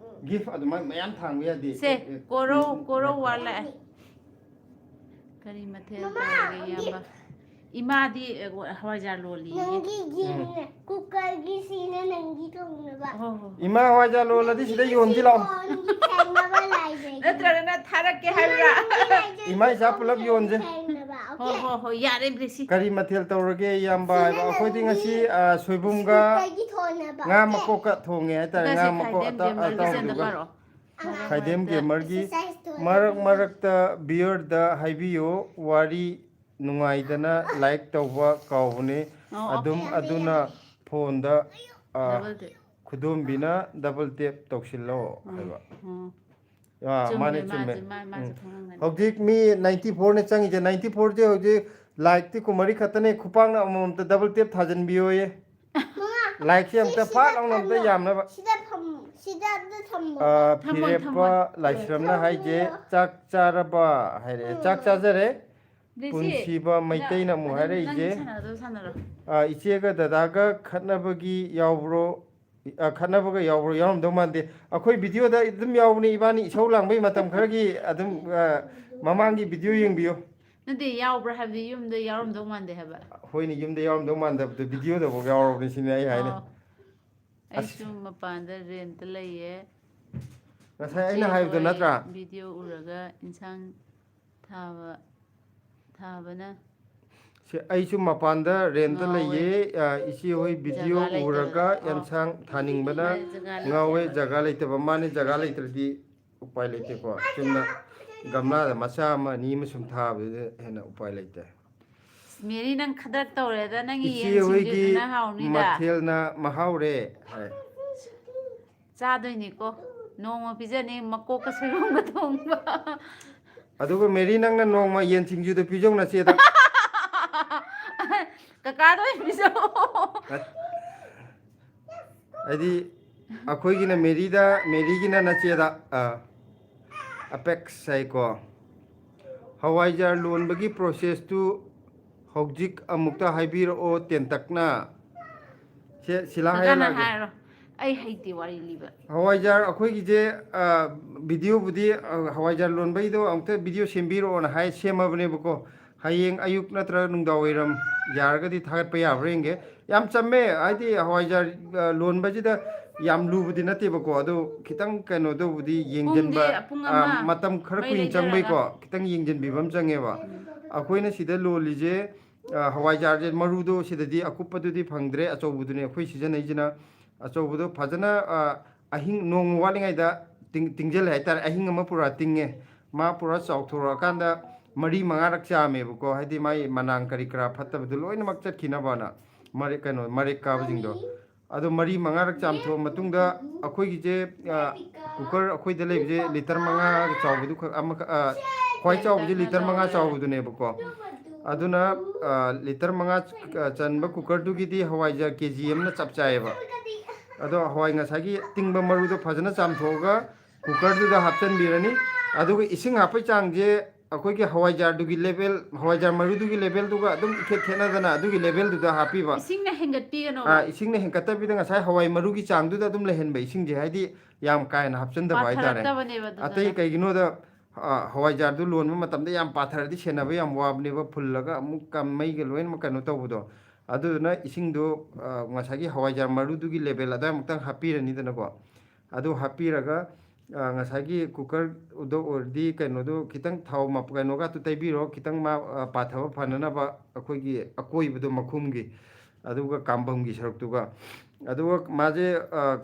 ꯒꯤꯐ ꯑꯗꯨꯃꯥꯏꯅ ꯃꯌꯥꯝ ꯊꯥꯡꯕ ꯌꯥꯗꯦ ꯁꯦ ꯀꯣꯔꯧ ꯉꯥꯏꯈꯣ. ꯋꯥꯠꯂꯛꯑꯦ ꯀꯔꯤ ꯃꯊꯦꯜ ꯃꯃꯥ ꯇꯧꯔꯒꯦ ꯏꯌꯥꯝꯕ ꯏꯃꯥꯗꯤ ꯍꯋꯥꯏꯖꯥꯔ ꯂꯣꯜꯂꯤꯌꯦ ꯅꯪꯒꯤ ꯒꯤꯐꯅꯦ ꯀꯨꯀꯔꯒꯤ ꯁꯤꯅ ꯅꯪꯒꯤ ꯊꯣꯡꯅꯕ ꯍꯣ ꯍꯣ ꯏꯃꯥ ꯍꯋꯥꯏꯖꯥꯔ ꯂꯣꯜꯂꯗꯤ ꯁꯤꯗ ꯌꯣꯟꯁꯤ ꯂꯥꯛꯑꯣ ꯐꯣꯟꯒꯤ ꯊꯦꯡꯅꯕ ꯂꯥꯏꯕꯒꯤ ꯅꯠꯇ꯭ꯔꯒꯅ ꯊꯥꯔꯛꯀꯦ ꯍꯥꯏꯕ꯭ꯔꯥ ꯏꯃꯥ ꯏꯆꯥ ꯄꯨꯂꯞ ꯌꯣꯟꯁꯦ ꯍꯣ ꯍꯣ ꯍꯣꯏ ꯌꯥꯔꯦ ꯕ꯭ꯂꯦꯁꯤ ꯀꯔꯤ ꯃꯊꯦꯜ ꯇꯧꯔꯒꯦ ꯏꯌꯥꯝꯕ ꯍꯥꯏꯕ ꯑꯩꯈꯣꯏꯗꯤ ꯉꯁꯤ ꯁꯣꯏꯕꯨꯝꯒ ꯉꯥ ꯃꯀꯣꯛꯀ ꯊꯣꯡꯉꯦ ꯍꯥꯏꯇꯥꯔꯦ ꯉꯥ ꯑꯗꯨꯒ ꯃꯀꯣꯛ ꯈꯥꯏꯗꯦꯝ ꯒꯦꯃꯔꯒꯤꯁꯦ ꯑꯝꯇ ꯑꯇꯥꯎꯕꯗꯨꯒ ꯄꯥꯔꯛꯑꯣ ꯃꯔꯛ ꯈꯥꯏꯗꯦꯝ ꯃꯔꯛꯇ ꯒꯦꯃꯔꯒꯤ ꯃꯔꯛ ꯃꯔꯛꯇ ꯕꯤꯌꯔꯗ ꯍꯥꯏꯕꯤꯌꯨ ꯋꯥꯔꯤ ꯅꯨꯡꯉꯥꯏꯗꯅ ꯂꯥꯏꯛ ꯇꯧꯕ ꯀꯥꯎꯕꯅꯤ ꯑꯣ ꯑꯣ ꯑꯗꯨꯅ ꯐꯣꯟꯗ ꯗꯕꯜ ꯇꯦꯞ ꯈꯨꯗꯣꯝꯕꯤꯅ ꯗꯕꯜ ꯇꯦꯞ ꯇꯧꯁꯤꯜꯂꯣ ꯍꯥꯏꯕ ꯃꯥꯅꯦ ꯆꯨꯝꯃꯦ ꯃꯥꯁꯨ ꯈꯪꯉꯝꯒꯅꯤ ꯍꯧꯖꯤꯛ ꯃꯤ 94ꯅꯦ ꯆꯪꯉꯤꯁꯦ 94ꯁꯦ ꯍꯧꯖꯤꯛ ꯂꯥꯏꯛꯇꯤ ꯀꯨꯝꯃꯔꯤ ꯈꯛꯇꯅꯦ ꯈꯨꯄꯥꯛꯅ ꯑꯃꯃꯝꯇ ꯗꯕꯜ ꯇꯦꯞ ꯊꯥꯖꯤꯟꯕꯤꯌꯣꯌꯦ ꯂꯥꯏꯛꯁꯦ ꯑꯝꯇ ꯐꯥꯠ ꯂꯥꯎꯅ ꯑꯝꯇ ꯌꯥꯝꯅꯕ ꯁꯤꯗ ꯊꯝꯃꯣ ꯊꯝꯃꯣ ꯐꯤꯔꯦꯞꯄ ꯂꯥꯏꯁ꯭ꯔꯝꯅ ꯍꯥꯏꯁꯦ ꯆꯥꯛ ꯆꯥꯔꯕ ꯍꯥꯏꯔꯛꯑꯦ ꯆꯥꯛ ꯆꯥꯖꯔꯦ ꯕ꯭ꯂꯦꯁꯤ ꯄꯨꯟꯁꯤꯕ ꯃꯩꯇꯩꯅ ꯑꯃꯨꯛ ꯑꯗꯨꯝ ꯍꯥꯏꯔꯛꯏꯁꯦ ꯅꯪ ꯁꯥꯟꯅꯗꯣ ꯁꯥꯟꯅꯔꯣ ꯏꯆꯦꯒ ꯗꯗꯥꯒ ꯈꯠꯅꯕꯒꯤ ꯌꯥꯎꯕ꯭ꯔꯣ ꯈꯠꯅꯕꯒ ꯌꯥꯎꯕ꯭ꯔꯣ ꯌꯥꯎꯔꯝꯗꯧ ꯃꯥꯟꯗꯦ ꯑꯩꯈꯣꯏ ꯚꯤꯗꯤꯑꯣꯗ ꯑꯗꯨꯝ ꯌꯥꯎꯕꯅꯤ ꯏꯕꯥꯅꯤ ꯏꯁꯧ ꯂꯥꯡꯕꯩ ꯃꯇꯝ ꯈꯔꯒꯤ ꯑꯗꯨꯝ ꯃꯃꯥꯡꯒꯤ ꯚꯤꯗꯤꯑꯣ ꯌꯦꯡꯕꯤꯌꯨ ꯅꯠꯇꯦ ꯌꯥꯎꯕ꯭ꯔꯥ ꯍꯥꯏꯕꯗꯤ ꯌꯨꯝꯗ ꯌꯥꯎꯔꯝꯗꯧ ꯃꯥꯟꯗꯦ ꯍꯥꯏꯕ ꯍꯣꯏꯅꯦ ꯌꯨꯝꯗ ꯌꯥꯎꯔꯝꯗꯧ ꯃꯥꯟꯗꯕꯗꯣ ꯚꯤꯗꯤꯑꯣꯗꯐꯥꯎ ꯌꯥꯎꯔꯕꯅꯤ ꯁꯤꯅꯤ ꯑꯩ ꯍꯥꯏꯅ ꯑꯣ ꯑꯩꯁꯨ ꯃꯄꯥꯟꯗ ꯔꯦꯟꯇ ꯂꯩꯌꯦ ꯉꯁꯥꯏ ꯏꯆꯦ ꯑꯩꯅ ꯍꯥꯏꯕꯗꯣ ꯍꯣꯏ ꯅꯠꯇ꯭ꯔꯥ ꯚꯤꯗꯤꯑꯣ ꯎꯔꯒ ꯏꯟꯁꯥꯡ ꯊꯥꯕꯅ ꯑꯩꯁꯨ ꯃꯄꯥꯟꯗ ꯔꯦꯟꯇ ꯉꯥꯎꯋꯦ ꯂꯩꯌꯦ ꯏꯆꯦꯍꯣꯏ ꯚꯤꯗꯤꯑꯣ ꯖꯒꯥ ꯂꯩꯇꯕꯗ ꯎꯔꯒ ꯑꯦꯟꯁꯥꯡ ꯊꯥꯅꯤꯡꯕꯅ ꯃꯥꯗꯤ ꯖꯒꯥ ꯉꯥꯎꯋꯦ ꯂꯩꯇꯦꯕ ꯖꯒꯥ ꯂꯩꯇꯕ ꯃꯥꯅꯦ ꯖꯒꯥ ꯂꯩꯇ꯭ꯔꯗꯤ ꯎꯄꯥꯏ ꯂꯩꯇꯦꯀꯣ ꯆꯨꯝꯅ ꯒꯝꯂꯥꯗ ꯃꯆꯥ ꯑꯃ ꯑꯅꯤ ꯑꯃ ꯁꯨꯝ ꯊꯥꯕꯗꯨꯗ ꯍꯦꯟꯅ ꯎꯄꯥꯏ ꯂꯩꯇꯦ ꯃꯦꯔꯤ ꯅꯪ ꯈꯗ꯭ꯔꯛ ꯇꯧꯔꯦꯗ ꯅꯪꯒꯤ ꯏꯆꯦ ꯌꯦꯟ ꯍꯣꯏꯒꯤ ꯁꯤꯡꯖꯨꯗꯨꯅ ꯍꯥꯎꯅꯤꯗ ꯃꯊꯦꯜꯅ ꯃꯍꯥꯎꯔꯦ ꯍꯥꯏ ꯆꯥꯗꯣꯏꯅꯤꯀꯣ ꯅꯣꯡꯃ ꯄꯤꯖꯅꯤ ꯃꯀꯣꯛꯀ ꯁꯣꯏꯕꯨꯝꯒ ꯊꯣꯡꯕ ꯑꯗꯨꯒ ꯃꯦꯔꯤ ꯅꯪꯅ ꯅꯣꯡꯃ ꯌꯦꯟ ꯁꯤꯡꯖꯨꯗꯣ ꯄꯤꯖꯧ ꯅꯆꯦꯗ ꯀꯀꯥꯗ ꯑꯣꯏꯅ ꯄꯤꯖꯧ ꯍꯥꯏꯗꯤ ꯑꯩꯈꯣꯏꯒꯤꯅ ꯃꯦꯔꯤꯒꯤꯅ ꯅꯆꯦꯗ ꯑꯄꯦꯛꯁ ꯍꯥꯏꯀꯣ ꯍꯋꯥꯏꯖꯥꯔ ꯂꯣꯟꯕꯒꯤ ꯄ꯭ꯔꯣꯁꯦꯁꯇꯨ ꯍꯧꯖꯤꯛ ꯑꯃꯨꯛꯇ ꯍꯥꯏꯕꯤꯔꯛꯑꯣ ꯇꯦꯟꯇꯛꯅ ꯁꯤꯂꯥ ꯀꯀꯥꯅ ꯍꯥꯏꯍꯜꯂꯛꯑꯒꯦ ꯍꯥꯏꯔꯣ ꯑꯩ ꯍꯩꯇꯦ ꯋꯥꯔꯤ ꯂꯤꯕ ꯍꯋꯥꯏꯖꯥꯔ ꯑꯩꯈꯣꯏꯒꯤꯁꯦ ꯚꯤꯗꯤꯑꯣꯕꯨꯗꯤ ꯍꯋꯥꯏꯖꯥꯔ ꯂꯣꯟꯕꯩꯗꯣ ꯑꯃꯨꯛꯇ ꯚꯤꯗꯤꯑꯣ ꯁꯦꯝꯕꯤꯔꯛꯑꯣꯅ ꯁꯦꯝꯃꯕꯅꯦꯕꯀꯣ ꯍꯌꯦꯡ ꯑꯌꯨꯛ ꯅꯠꯇ꯭ꯔꯒ ꯅꯨꯡꯗꯥꯡꯋꯥꯏꯔꯝ ꯌꯥꯔꯒꯗꯤ ꯊꯥꯒꯠꯄ ꯌꯥꯕ꯭ꯔꯥ ꯌꯦꯡꯒꯦ ꯌꯥꯝ ꯆꯝꯃꯦ ꯍꯥꯏꯗꯤ ꯍꯋꯥꯏꯖꯥꯔ ꯂꯣꯟꯕꯁꯤꯗ ꯌꯥꯝ ꯂꯨꯕꯗꯤ ꯅꯠꯇꯦꯕꯀꯣ ꯑꯗꯨ ꯈꯤꯇꯪ ꯀꯩꯅꯣꯗꯕꯨꯗꯤ ꯄꯨꯡꯗꯤ ꯌꯦꯡꯁꯤꯟꯕ ꯄꯨꯡ ꯑꯃ ꯃꯇꯝ ꯈꯔ ꯃꯩ ꯀꯨꯏꯅ ꯂꯩꯊꯔꯒ ꯆꯪꯕꯩꯀꯣ ꯈꯤꯇꯪ ꯌꯦꯡꯁꯤꯟꯕꯤꯕ ꯑꯃ ꯆꯪꯉꯦꯕ ꯑꯩꯈꯣꯏꯅ ꯁꯤꯗ ꯂꯣꯜꯂꯤꯁꯦ ꯍꯋꯥꯏꯖꯥꯔꯁꯦ ꯃꯔꯨꯗꯣ ꯁꯤꯗꯗꯤ ꯑꯀꯨꯞꯄꯗꯨꯗꯤ ꯐꯪꯗ꯭ꯔꯦ ꯑꯆꯧꯕꯗꯨꯅꯦ ꯑꯩꯈꯣꯏ ꯁꯤꯖꯤꯟꯅꯩꯁꯤꯅ ꯑꯆꯧꯕꯗꯣ ꯐꯖꯅ ꯑꯍꯤꯡ ꯅꯣꯡꯃ ꯋꯥꯠꯂꯤꯉꯩꯗ ꯇꯤꯡꯖꯜꯂꯦ ꯍꯥꯏꯇꯥꯔꯦ ꯑꯍꯤꯡ ꯑꯃ ꯄꯨꯔꯥ ꯇꯤꯡꯉꯦ ꯃꯥ ꯄꯨꯔꯥ ꯆꯥꯎꯊꯣꯔꯛꯑꯀꯥꯟꯗ ꯃꯔꯤ ꯃꯉꯥꯔꯛ ꯆꯥꯝꯃꯦꯕꯀꯣ ꯍꯥꯏꯗꯤ ꯃꯥꯒꯤ ꯃꯅꯥꯡ ꯀꯔꯤ ꯀꯔꯥ ꯐꯠꯇꯕꯗꯣ ꯂꯣꯏꯅꯃꯛ ꯆꯠꯈꯤꯅꯕꯅ ꯃꯔꯦꯛ ꯀꯥꯕꯁꯤꯡꯗꯣ ꯑꯗꯣ ꯃꯔꯤ ꯃꯉꯥꯔꯛ ꯆꯥꯝꯊꯣꯛꯑ ꯃꯇꯨꯡꯗ ꯑꯩꯈꯣꯏꯒꯤꯁꯦ ꯀꯨꯀꯔ ꯑꯩꯈꯣꯏꯗ ꯂꯩꯕꯁꯦ ꯂꯤꯇꯔ 5 ꯆꯥꯎꯕꯗꯨ ꯑꯃꯈꯛ ꯈ꯭ꯋꯥꯏ ꯆꯥꯎꯕꯁꯦ ꯂꯤꯇꯔ 5 ꯆꯥꯎꯕꯗꯨꯅꯦꯕꯀோ ꯑꯗꯨꯅ ꯂꯤꯇꯔ 5 ꯆꯟꯕ ꯀꯨꯀꯔꯗꯨꯒꯤꯗꯤ ꯍꯋꯥꯏꯖꯥꯔ KG ꯑꯃꯅ ꯆꯞ ꯆꯥꯏꯌꯦꯕ ꯑꯗꯣ ꯍꯋꯥꯏ ꯉꯁꯥꯏꯒꯤ ꯇꯤꯡꯕ ꯃꯔꯨꯗꯣ ꯐꯖꯅ ꯆꯥꯝꯊꯣꯛꯑꯒ ꯀꯨꯀꯔꯗꯨꯗ ꯍꯥꯞꯆꯤꯟꯕꯤꯔꯅꯤ ꯑꯗꯨꯒ ꯏꯁꯤꯡ ꯍꯥꯞꯄꯩ ꯆꯥꯡꯁꯦ ꯑꯩꯈꯣꯏꯒꯤ ꯍꯋꯥꯏꯖꯥꯔꯗꯨꯒꯤ ꯂꯦꯚꯦꯜ ꯍꯋꯥꯏꯖꯥꯔ ꯃꯔꯨꯗꯨꯒꯤ ꯂꯦꯚꯦꯜꯗꯨꯒ ꯑꯗꯨꯝ ꯏꯈꯦꯠ ꯈꯦꯠꯅꯗꯅ ꯑꯗꯨꯒꯤ ꯂꯦꯚꯦꯜꯗꯨꯗ ꯍꯥꯞꯄꯤꯕ 이싱나 hengat비가노 이싱ꯅ ꯍꯦꯟꯀꯠꯇꯕꯤꯗ ꯉꯁꯥꯏ ꯍꯋꯥꯏ ꯃꯔꯨꯒꯤ ꯆꯥꯡꯗꯨꯗ ꯑꯗꯨꯝ ꯂꯩꯍꯟꯕ ꯏꯁꯤꯡꯁꯦ ꯍꯥꯏꯗꯤ ꯌꯥꯝ ꯀꯥ ꯍꯦꯟꯅ ꯍꯥꯞꯆꯤꯟꯗꯕ ꯍꯥꯏꯇꯥꯔꯦ 파타락다바네바 ꯑꯇꯩ 두두나 ꯀꯩꯒꯤꯅꯣꯗ ꯍꯋꯥꯏꯖꯥꯔꯗꯨ ꯂꯣꯟꯕ ꯃꯇꯝꯗ ꯌꯥꯝ ꯄꯥꯊꯔꯗꯤ ꯁꯦꯟꯅꯕ ꯌꯥꯝ ꯋꯥꯕꯅꯦꯕ ꯐꯨꯜꯂꯒ ꯑꯃꯨꯛ ꯃꯩꯒ ꯂꯣꯏꯅꯃꯛ ꯀꯩꯅꯣ ꯇꯧꯕꯗꯣ ꯑꯗꯨꯗꯨꯅ ꯏꯁꯤꯡꯗꯣ ꯉꯁꯥꯏꯒꯤ ꯍꯋꯥꯏꯖꯥꯔ ꯃꯔꯨꯗꯨꯒꯤ ꯂꯦꯚꯦꯜ ꯑꯗꯨꯋꯥꯏꯃꯨꯛꯇꯪ ꯍꯥꯞꯄꯤꯔꯅꯤꯗꯅꯀோ ꯑꯗꯨ ꯍꯥꯞꯄꯤꯔꯒ ꯉꯁꯥꯏꯒꯤ ꯀꯨꯀꯔꯗꯣ ꯑꯣꯏꯔꯗꯤ ꯀꯩꯅꯣꯗꯣ ꯈꯤꯇꯪ ꯊꯥꯎ ꯀꯩꯅꯣꯒꯇꯣ ꯇꯩꯕꯤꯔꯣ ꯈꯤꯇꯪ ꯄꯥꯊꯕ ꯐꯅꯅꯕ ꯑꯩꯈꯣꯏꯒꯤ ꯑꯀꯣꯏꯕꯗꯣ ꯃꯈꯨꯝꯒꯤ ꯑꯗꯨꯒ ꯀꯥꯝꯕꯝꯒꯤ ꯁꯔꯨꯛꯇꯨꯒ ꯑꯗꯨꯒ ꯃꯥꯁꯦ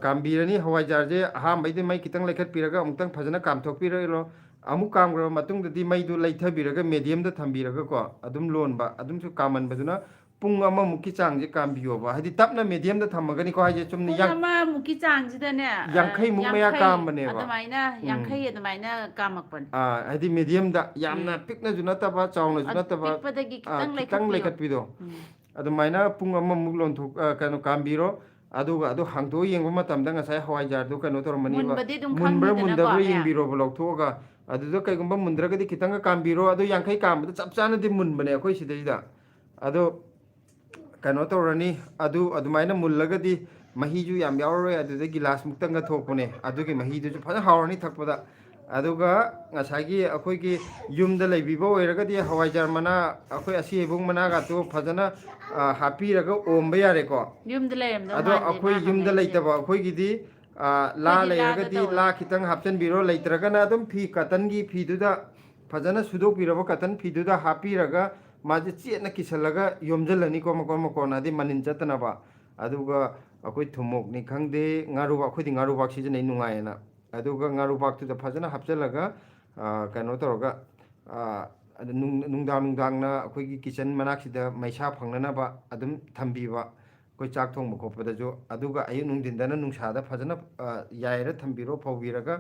ꯀꯥꯝꯕꯤꯔꯅꯤ ꯍꯋꯥꯏꯖꯥꯔꯁꯦ ꯑꯍꯥꯟꯕꯩꯗꯤ ꯃꯩ ꯈꯤꯇꯪ ꯂꯩꯈꯠꯄꯤꯔꯒ ꯑꯃꯨꯛꯇꯪ ꯐꯖꯅ ꯀꯥꯝꯊꯣꯛꯄꯤꯔꯣ ꯑꯃꯨꯛ ꯀꯥꯝꯈ꯭ꯔꯕ ꯃꯇꯨꯡꯗꯗꯤ ꯃꯩꯗꯨ ꯂꯩꯊꯕꯤꯔꯒ ꯃꯦꯗꯤꯌꯝꯗ ꯊꯝꯕꯤꯔꯒꯀꯣ ꯑꯗꯨꯝ ꯂꯣꯟꯕ ꯑꯗꯨꯝꯁꯨ ꯀꯥꯝꯍꯟꯕꯗꯨꯅ ꯄꯨꯡ ꯑꯃꯃꯨꯛꯀꯤ ꯆꯥꯡꯁꯦ ꯀꯥꯝꯕꯤꯌꯣꯕ ꯍꯥꯏꯗꯤ ꯇꯞꯅ ꯃꯦꯗꯤꯌꯝꯗ ꯊꯝꯃꯒꯅꯤꯀꯣ ꯍꯥꯏꯁꯦ ꯆꯨꯝꯅ ꯄꯨꯡ ꯆꯥꯡꯁꯤꯗꯅꯦ 50ꯃꯨꯛ ꯃꯌꯥ ꯀꯥꯝꯕꯅꯦꯕ ꯑꯗꯨꯃꯥꯏꯅ 50 ꯑꯗꯨꯃꯥꯏꯅ ꯀꯥꯝꯃꯛꯄꯅꯦ ꯍꯥꯏꯗꯤ ꯃꯦꯗꯤꯌꯝꯗ ꯌꯥꯝꯅ ꯄꯤꯛꯅꯁꯨ ꯅꯠꯇꯕ ꯆꯥꯎꯅꯁꯨ ꯅꯠꯇꯕ ꯄꯤꯛꯄꯗꯒꯤ ꯈꯤꯇꯪ ꯂꯩꯈꯠꯄꯤꯗꯣ ꯑꯗꯨꯃꯥꯏꯅ ꯄꯨꯡ ꯑꯃꯃꯨꯛ ꯀꯩꯅꯣ ꯀꯥꯝꯕꯤꯔꯣ ꯑꯗꯨꯒ ꯑꯗꯨ ꯍꯥꯡꯗꯣꯛꯑ ꯌꯦꯡꯕ ꯃꯇꯝꯗ ꯉꯁꯥꯏ ꯍꯋꯥꯏꯖꯥꯔꯗꯨ ꯀꯩꯅꯣ ꯇꯧꯔꯝꯃꯅꯤꯕ ꯃꯨꯟꯕꯗꯤ ꯑꯗꯨꯝ ꯃꯨꯟꯕ꯭ꯔꯥ ꯈꯪꯅꯤꯗꯅꯀꯣ ꯃꯨꯟꯗꯕ꯭ꯔꯥ ꯃꯌꯥꯝ ꯌꯦꯡꯕꯤꯔꯣꯕ ꯂꯧꯊꯣꯛꯑꯒ ꯑꯗꯨꯗ ꯀꯩꯒꯨꯝꯕ ꯃꯨꯟꯗ꯭ꯔꯒꯗꯤ ꯈꯤꯇꯪꯒ ꯀꯥꯝꯕꯤꯔꯣ ꯑꯗꯨ 50 ꯀꯥꯝꯕꯗ ꯆꯞ ꯆꯥꯅꯗꯤ ꯃꯨꯟꯕꯅꯦ ꯑꯩꯈꯣꯏ ꯁꯤꯗꯩꯗ ꯑꯗꯣ ꯀꯩꯅꯣ ꯇꯧꯔꯅꯤ ꯑꯗꯨꯃꯥꯏꯅ ꯃꯨꯜꯂꯒꯗꯤ ꯃꯍꯤꯁꯨ ꯌꯥꯝ ꯌꯥꯎꯔꯔꯣꯏ ꯑꯗꯨꯗ ꯒꯤꯂꯥꯁ ꯃꯨꯛꯇꯪꯒ ꯊꯣꯛꯄꯅꯦ ꯑꯗꯨꯒꯤ ꯃꯍꯤꯗꯨꯁꯨ ꯐꯖꯅ ꯍꯥꯎꯔꯅꯤ ꯊꯛꯄꯗ ꯑꯗꯨꯒ ꯉꯁꯥꯏꯒꯤ ꯑꯩꯈꯣꯏꯒꯤ ꯌꯨꯝꯗ ꯂꯩꯕꯤꯕ ꯑꯣꯏꯔꯒꯗꯤ ꯍꯋꯥꯏꯖꯥꯔ ꯃꯅꯥ ꯑꯩꯈꯣꯏ ꯑꯁꯤꯕꯨꯡ ꯃꯅꯥꯒꯇꯣ ꯐꯖꯅ ꯍꯥꯞꯄꯤꯔꯒ ꯑꯣꯝꯕ ꯌꯥꯔꯦꯀꯣ ꯌꯨꯝꯗ ꯂꯩꯔꯝꯗꯧ ꯑꯗꯣ ꯃꯥꯟꯗꯦ ꯃꯥ ꯑꯩꯈꯣꯏ ꯌꯨꯝꯗ ꯍꯪꯉꯛꯏꯁꯦ ꯂꯩꯇꯕ ꯑꯩꯈꯣꯏꯒꯤꯗꯤ ꯂꯥ ꯑꯩꯈꯣꯏꯗꯤ ꯂꯥꯗ ꯂꯩꯔꯒꯗꯤ ꯇꯧꯋꯦ ꯂꯥ ꯈꯤꯇꯪ ꯍꯥꯞꯆꯤꯟꯕꯤꯔꯣ ꯂꯩꯇ꯭ꯔꯒꯅ ꯑꯗꯨꯝ ꯐꯤ ꯀꯇꯟꯒꯤ ꯐꯤꯗꯨꯗ ꯐꯖꯅ ꯁꯨꯗꯣꯛꯄꯤꯔꯕ ꯀꯇꯟ ꯐꯤꯗꯨꯗ ꯍꯥꯞꯄꯤꯔꯒ ꯃꯥꯁꯦ ꯆꯦꯠꯅ ꯀꯤꯁꯜꯂꯒ ꯌꯣꯝꯁꯤꯜꯂꯅꯤꯀꯣ ꯃꯀꯣꯟ ꯍꯥꯏꯗꯤ ꯃꯅꯤꯟ ꯆꯠꯇꯅꯕ ꯑꯗꯨꯒ ꯑꯩꯈꯣꯏ ꯊꯨꯝꯃꯣꯛꯅꯤ ꯈꯪꯗꯦ ꯑꯩꯈꯣꯏꯗꯤ ꯉꯥꯔꯨꯕꯥꯛ ꯁꯤꯖꯤꯟꯅꯩ ꯅꯨꯡꯉꯥꯏꯌꯦꯅ ꯑꯗꯨꯒ ꯉꯥꯔꯨꯕꯥꯛꯇꯨꯗ ꯐꯖꯅ ꯍꯥꯞꯆꯤꯜꯂꯒ ꯀꯩꯅꯣ ꯇꯧꯔꯒ ꯅꯨꯡꯗꯥꯡꯅ ꯑꯩꯈꯣꯏꯒꯤ ꯀꯤꯠꯆꯟ ꯃꯅꯥꯛꯁꯤꯗ ꯃꯩꯁꯥ ꯐꯪꯅꯅꯕ ꯑꯗꯨꯝ ꯊꯝꯕꯤꯕ ꯑꯩꯈꯣꯏ ꯆꯥꯛ ꯊꯣꯡꯕ ꯈꯣꯠꯄꯗꯁꯨ ꯑꯗꯨꯒ ꯑꯌꯨꯛ ꯅꯨꯡꯊꯤꯟꯗꯅ ꯅꯨꯡꯁꯥꯗ ꯐꯖꯅ ꯌꯥꯏꯔ ꯊꯝꯕꯤꯔꯣ ꯐꯧꯕꯤꯔꯒ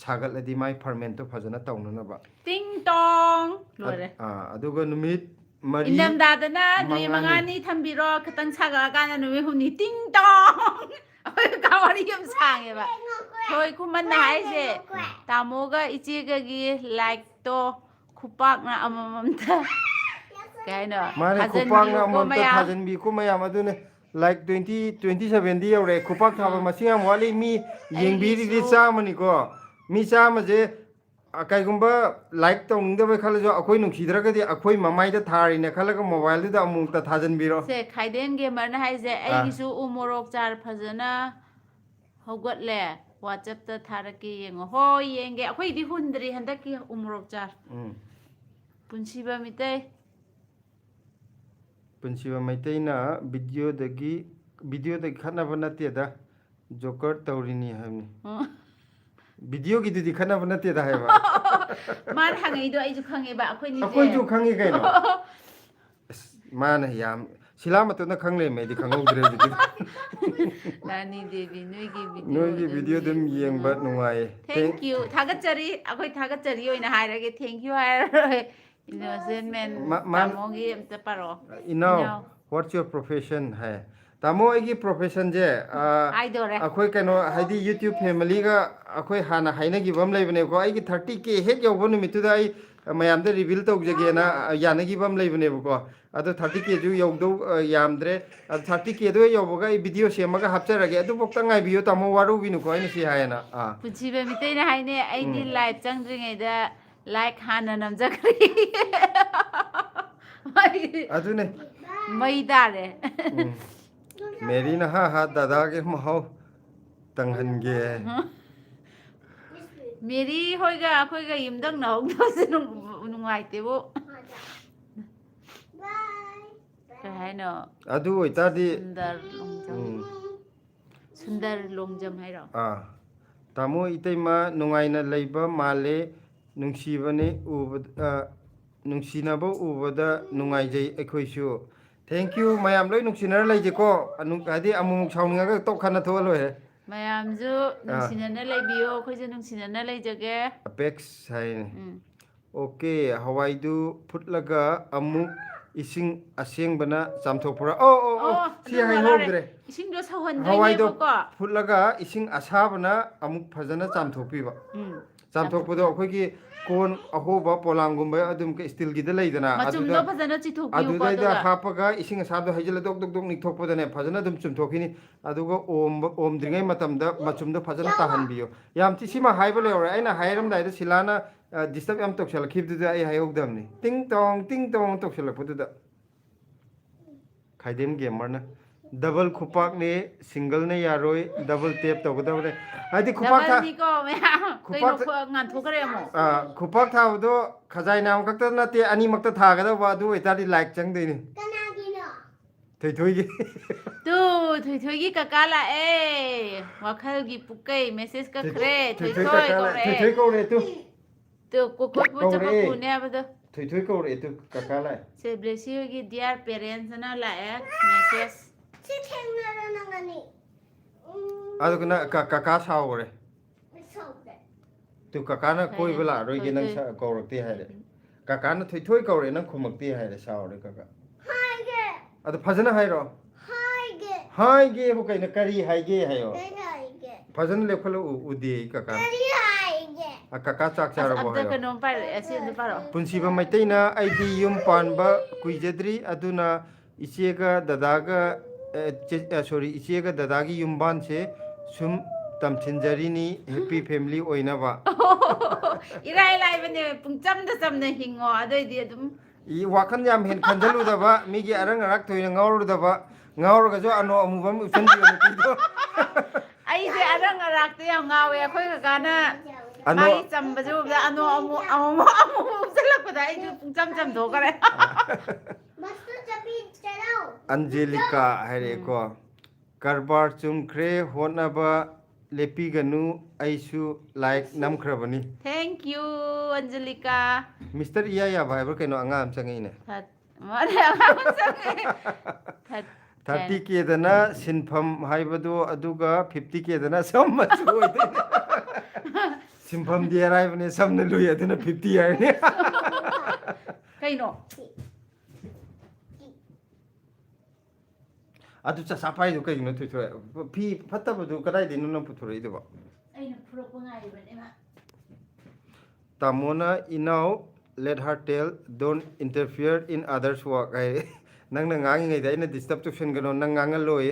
ꯁꯥꯒꯠꯂꯗꯤ ꯃꯥꯏ ꯐꯔꯃꯦꯟꯇꯣ ꯐꯖꯅ ꯇꯧꯅꯅꯕ ꯇꯤꯡ ꯇꯣꯡ ꯂꯣꯏꯔꯦ ꯑꯗꯨꯒ ꯅꯨꯃꯤꯠ 4 ꯏꯪꯊꯝꯊꯥꯗꯅ ꯅꯨꯃꯤꯠ 5ꯅꯤ ꯊꯝꯕꯤꯔꯣ khitang ꯁꯥꯒꯠꯂꯀꯥꯟꯗ ꯅꯨꯃꯤꯠ 5ꯅꯤ ꯇꯤꯡ ꯇꯣꯡ ꯑꯩꯈꯣꯏ ꯋꯥꯔꯤ ꯌꯥꯝ ꯁꯥꯡꯉꯦꯕ ꯊꯣꯏ ꯈꯨꯃꯟꯅ ꯍꯥꯏꯁꯦ ꯇꯥꯃꯣꯒ ꯏꯆꯦꯒꯒꯤ ꯂꯥꯏꯛꯇꯣ ꯈꯨꯄꯥꯛꯅ ꯑꯃꯃꯝꯇ ꯀꯩ ꯍꯥꯏꯅꯣ ꯃꯥꯅꯦ ꯈꯨꯄꯥꯛꯅ ꯊꯥꯖꯟꯕꯤꯌꯨꯀꯣ ꯑꯃꯃꯝꯇ ꯃꯌꯥꯝ ꯊꯥꯖꯤꯟꯕꯤꯀꯣ ꯃꯌꯥꯝ ꯑꯗꯨꯅꯦ ꯂꯥꯏꯛ 27ꯗꯤ ꯌꯧꯔꯛꯑꯦ ꯈꯨꯄꯥꯛ ꯊꯥꯕ ꯃꯁꯤꯡ ꯌꯥꯝ ꯋꯥꯠꯂꯤ ꯃꯤ ꯌꯦꯡꯕꯤꯔꯤꯗꯤ ꯑꯩꯒꯤꯁꯨ 100ꯅꯤꯀꯣ ꯃꯤ 100ꯁꯦ ꯀꯩꯒꯨꯝꯕ ꯂꯥꯏꯛ ꯇꯧꯅꯤꯡꯗꯕꯩ ꯈꯜꯂꯁꯨ ꯑꯩꯈꯣꯏ ꯅꯨꯡꯁꯤꯗ꯭ꯔꯒꯗꯤ ꯑꯩꯈꯣꯏ ꯃꯃꯥꯏꯗ ꯊꯥꯔꯤꯅꯦ ꯈꯜꯂꯒ ꯃꯣꯕꯥꯏꯜꯗꯨꯗ ꯑꯃꯨꯛꯇ ꯊꯥꯖꯤꯟꯕꯤꯔꯣ ꯁꯦ ꯈꯥꯏꯗꯦꯟ ꯒꯦꯃꯔꯅ ꯍꯥꯏꯁꯦ ꯑꯩꯒꯤꯁꯨ ꯎ ꯃꯣꯔꯣꯛ ꯆꯥꯔ ꯐꯖꯅ ꯍꯧꯒꯠꯂꯦ ꯋꯥꯆꯞꯇ ꯊꯥꯔꯛꯀꯦ ꯌꯦꯡꯉꯣ ꯍꯣꯏ ꯌꯦꯡꯒꯦ ꯑꯩꯈꯣꯏꯗꯤ ꯍꯨꯟꯗ꯭ꯔꯤ ꯍꯟꯗꯛꯀꯤ ꯎ ꯃꯣꯔꯣꯛ ꯆꯥꯔ ꯄꯨꯟꯁꯤꯕ ꯃꯤꯇꯩ ꯄꯨꯟꯁꯤꯕ ꯃꯩꯇꯩꯅ ꯚꯤꯗꯤꯑꯣꯗꯒꯤ ꯈꯠꯅꯕ ꯅꯠꯇꯦꯗ ꯖꯣꯀꯔ ꯇꯧꯔꯤꯅꯤ ꯍꯥꯏꯕꯅꯤ ꯚꯤꯗꯤꯑꯣꯒꯤꯗꯨꯗꯤ ꯈꯠꯅꯕ ꯅꯠꯇꯦꯗ ꯍꯥꯏꯕ ꯃꯥꯅ ꯍꯪꯉꯛꯏꯗꯣ ꯑꯩꯁꯨ ꯈꯪꯉꯦꯕ ꯑꯩꯈꯣꯏꯅꯤꯁꯦ ꯑꯩꯈꯣꯏꯁꯨ ꯈꯪꯉꯤ ꯀꯩꯅꯣ ꯑꯁ ꯃꯥꯅ ꯌꯥꯝ ꯁꯤꯂꯥ ꯃꯇꯣꯟꯗ ꯈꯪ ꯂꯩꯔꯝꯃꯦ ꯑꯩꯗꯤ ꯈꯪꯍꯧꯗ꯭ꯔꯦ ꯍꯧꯖꯤꯛꯀꯤꯗꯤ ꯔꯥꯅꯤ ꯗꯦꯕꯤ ꯅꯣꯏꯒꯤ ꯅꯣꯏꯒꯤ ꯚꯤꯗꯤꯑꯣ ꯑꯗꯨꯝ ꯌꯦꯡꯕ ꯌꯦꯡꯕ ꯅꯨꯡꯉꯥꯏ ꯅꯨꯡꯉꯥꯏꯌꯦ ꯊꯦꯡꯀ꯭ꯌꯨ ꯊꯥꯒꯠꯆꯔꯤ ꯑꯩꯈꯣꯏ ꯊꯥꯒꯠꯆꯔꯤ ꯑꯣꯏꯅ ꯍꯥꯏꯔꯒꯦ ꯊꯦꯡꯀ꯭ꯌꯨ ꯍꯥꯏꯔꯔꯣꯏ ꯏꯅꯣꯁꯦꯟ ꯃꯦꯟ ꯇꯥꯃꯣꯒꯤ ꯑꯝꯇ ꯄꯥꯔꯛꯑꯣ ꯏꯅꯥꯎ ꯋꯥꯠꯁ ꯌꯣꯔ ꯄ꯭ꯔꯣꯐꯦꯁꯟ ꯍꯥꯏ ꯇꯥꯃꯣ ꯑꯩꯒꯤ ꯄ꯭ꯔꯣꯐꯦꯁꯟꯁꯦ ꯍꯥꯏꯗꯣꯔꯦ ꯑꯩꯈꯣꯏ ꯀꯩꯅꯣ ꯍꯥꯏꯗꯤ ꯌꯨꯇ꯭ꯌꯨꯕ ꯐꯦꯃꯤꯂꯤꯒ ꯑꯩꯈꯣꯏ ꯍꯥꯟꯅ ꯍꯥꯏꯅꯈꯤꯕ ꯑꯃ ꯂꯩꯕꯅꯦꯕꯀꯣ ꯑꯩꯒꯤ 30K ꯍꯦꯛ ꯌꯧꯕ नुमित्तुꯗ ꯑꯩ ꯃꯌꯥꯝꯗ ꯔꯤꯚꯤꯜ ꯇꯧꯖꯒꯦꯅ ꯌꯥꯅꯈꯤꯕ ꯑꯃ ꯂꯩꯕꯅꯦꯕꯀꯣ ꯑꯗꯣ 30Kꯁꯨ ꯌꯧꯗꯧ ꯌꯥꯝꯗ꯭रे 30Kꯗꯣ ꯌꯧꯕꯒ ꯑꯩ ꯚꯤꯗꯤꯑꯣ ꯁꯦꯝꯃꯒ ꯍꯥꯞꯆꯔꯒꯦ ꯑꯗꯨꯐꯥꯎꯇ ꯉꯥꯏꯕꯤꯌꯨ ꯇꯥꯃꯣ ꯋꯥꯔꯧꯕꯤꯅꯨꯀꯣ ꯑꯩꯅ ꯁꯤ ꯍꯥꯏꯌꯦꯅ ꯄꯨꯟꯁꯤꯕ ꯃꯤꯇꯩꯅ ꯍꯥꯏꯅꯦ ꯑꯩꯗꯤ ꯂꯥꯏꯚ ꯆꯪꯗ꯭ꯔꯤꯉꯩꯗ ꯂꯥꯏꯛ ꯍꯥꯟꯅ ꯅꯝꯖꯈ꯭ꯔꯦ ꯑꯗꯨꯅꯦ ꯃꯩ ꯇꯥꯔꯦ मेरीना हा दादा के महौ तंगहनगे ꯃꯦꯔꯤ ꯍꯣꯏꯒ ꯑꯩꯈꯣꯏꯒ ꯌꯨꯝꯗꯪꯅꯍꯧꯗꯕꯁꯦ ꯅꯨꯡꯉꯥꯏꯇꯦꯕꯨ Kaya hai no adu oitadi sundar longjam. Sundar longjam hai ro. Tamo itaima nungaina leiba male nungsibane ubada nungsinaba ubada nungaijai ekhoisu. Thank you mayam loi nungsinar leije ko anu adi amumuk saungaga tok khana tholo he. Mayamju nungsinana leibiyo khoje nungsinana leijage. Apex hai. Okay, hawaidu putlaga amuk ising asengbana chamthokpura. Si hai hogre. Ising do sawan Hawaidu putlaga ising asabana amuk phajana chamthokpiba. Chamthokpado akhoi ki kon ahoba polangumba adum ke steel gi da leidana aduda phajana chithokpiyo ko aduda hapaga ising asabda hajila dok dok dok nikthokpadane phajana adum chumthokini aduga om dringai matamda machumda phajana tahanbiyo yam ti sima haiba leore aina hairam dai da silana disturb yam toksala khibduda ai hayogdamni ting tong toksala pududa khaidem gamer na double khupak ne single ne yaroi double tap togdawde adi khupak tha ni ko me khupak ngan thokare mo khupak tha do khajai nam kakta na te ani makta tha ga da wa du etadi like chang de ni Kanagino. thoi gi thoi gi kakala e wakhal gi pukai message ka khre thoi ko re tu ko pu cha ku ne ba do thoi ko re tu kakala se bless you gi dear parents na la e message Sitting nangani. adu kana kaka sao re So tu kaka na koi bala roi gi nang sa ko rakti hai re kaka na thoi ko re nang khumakti hai re sao re kaka Hi ge. adu phajana hai ro hai ge bu kai na kari hai ge hayo phajana lekhalo udi kaka kaka chak char bo abda hayo kanom par asi ndu paro punsiba maitaina aidi yum panba kuijadri aduna ichega dadaga sorry ichega dadagi yumban se sum tamthinjarini happy family oinaba irai lai bane pungcham da cham na hingo adoi di adum I wakan yam hen khanjalu daba migi arang arak toina ngawru daba ngawru ga jo ano amubam usendi ono kido ai je arang arak te yam ngawe khoi ka kana mai cham ba jo da ano amu selak da ai ju pungcham cham do kare Angelica haire ko karbar chumkhre honaba lepiganu aisu like namkhrabani thank you Angelica Mr. Iya bhai bar kaino angam changai ne that mare angam changai 30 ke dana sinpham haibadu aduga 50 ke dana sammachu oide sinpham di arai bane samna lui aduna 50 ai ne kaino adu cha sapai du kai no thoi phi phatabadu kadai dinu no puthurei du ba aina phurok ngai bane ma Tamona inau let her tell don't interfere in others work ai nang na ngang ngai dai na disturb to fen gano nang ngang loi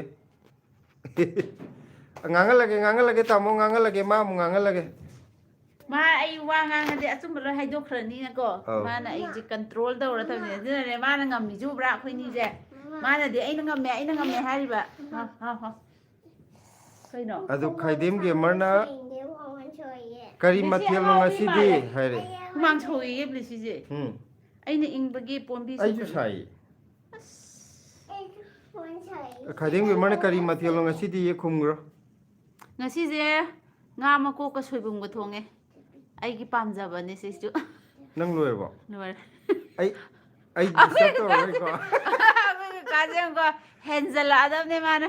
ngang lage tamo ngang lage ma mu ngang lage ma ai wa ngang de achum lo hai do khrani na ko ma na ai ji control da ora thamne de ne ma na ngam mi ju bra khoi ni je ma na de ai na ngam me hari ba ha kai no adu khaidem ge marna kari mathel no ngasidi haire mang choi ye bli si je ai na ing bagi pombi ai ju sai khaidem ge marna kari mathel no ngasidi ye khumgro ngasi je nga ma ko ka soibum ga thonge ai gi pamjaba ne se ju nang loe ba no ai disturb to roi ko ka je ko henzal adam ne mana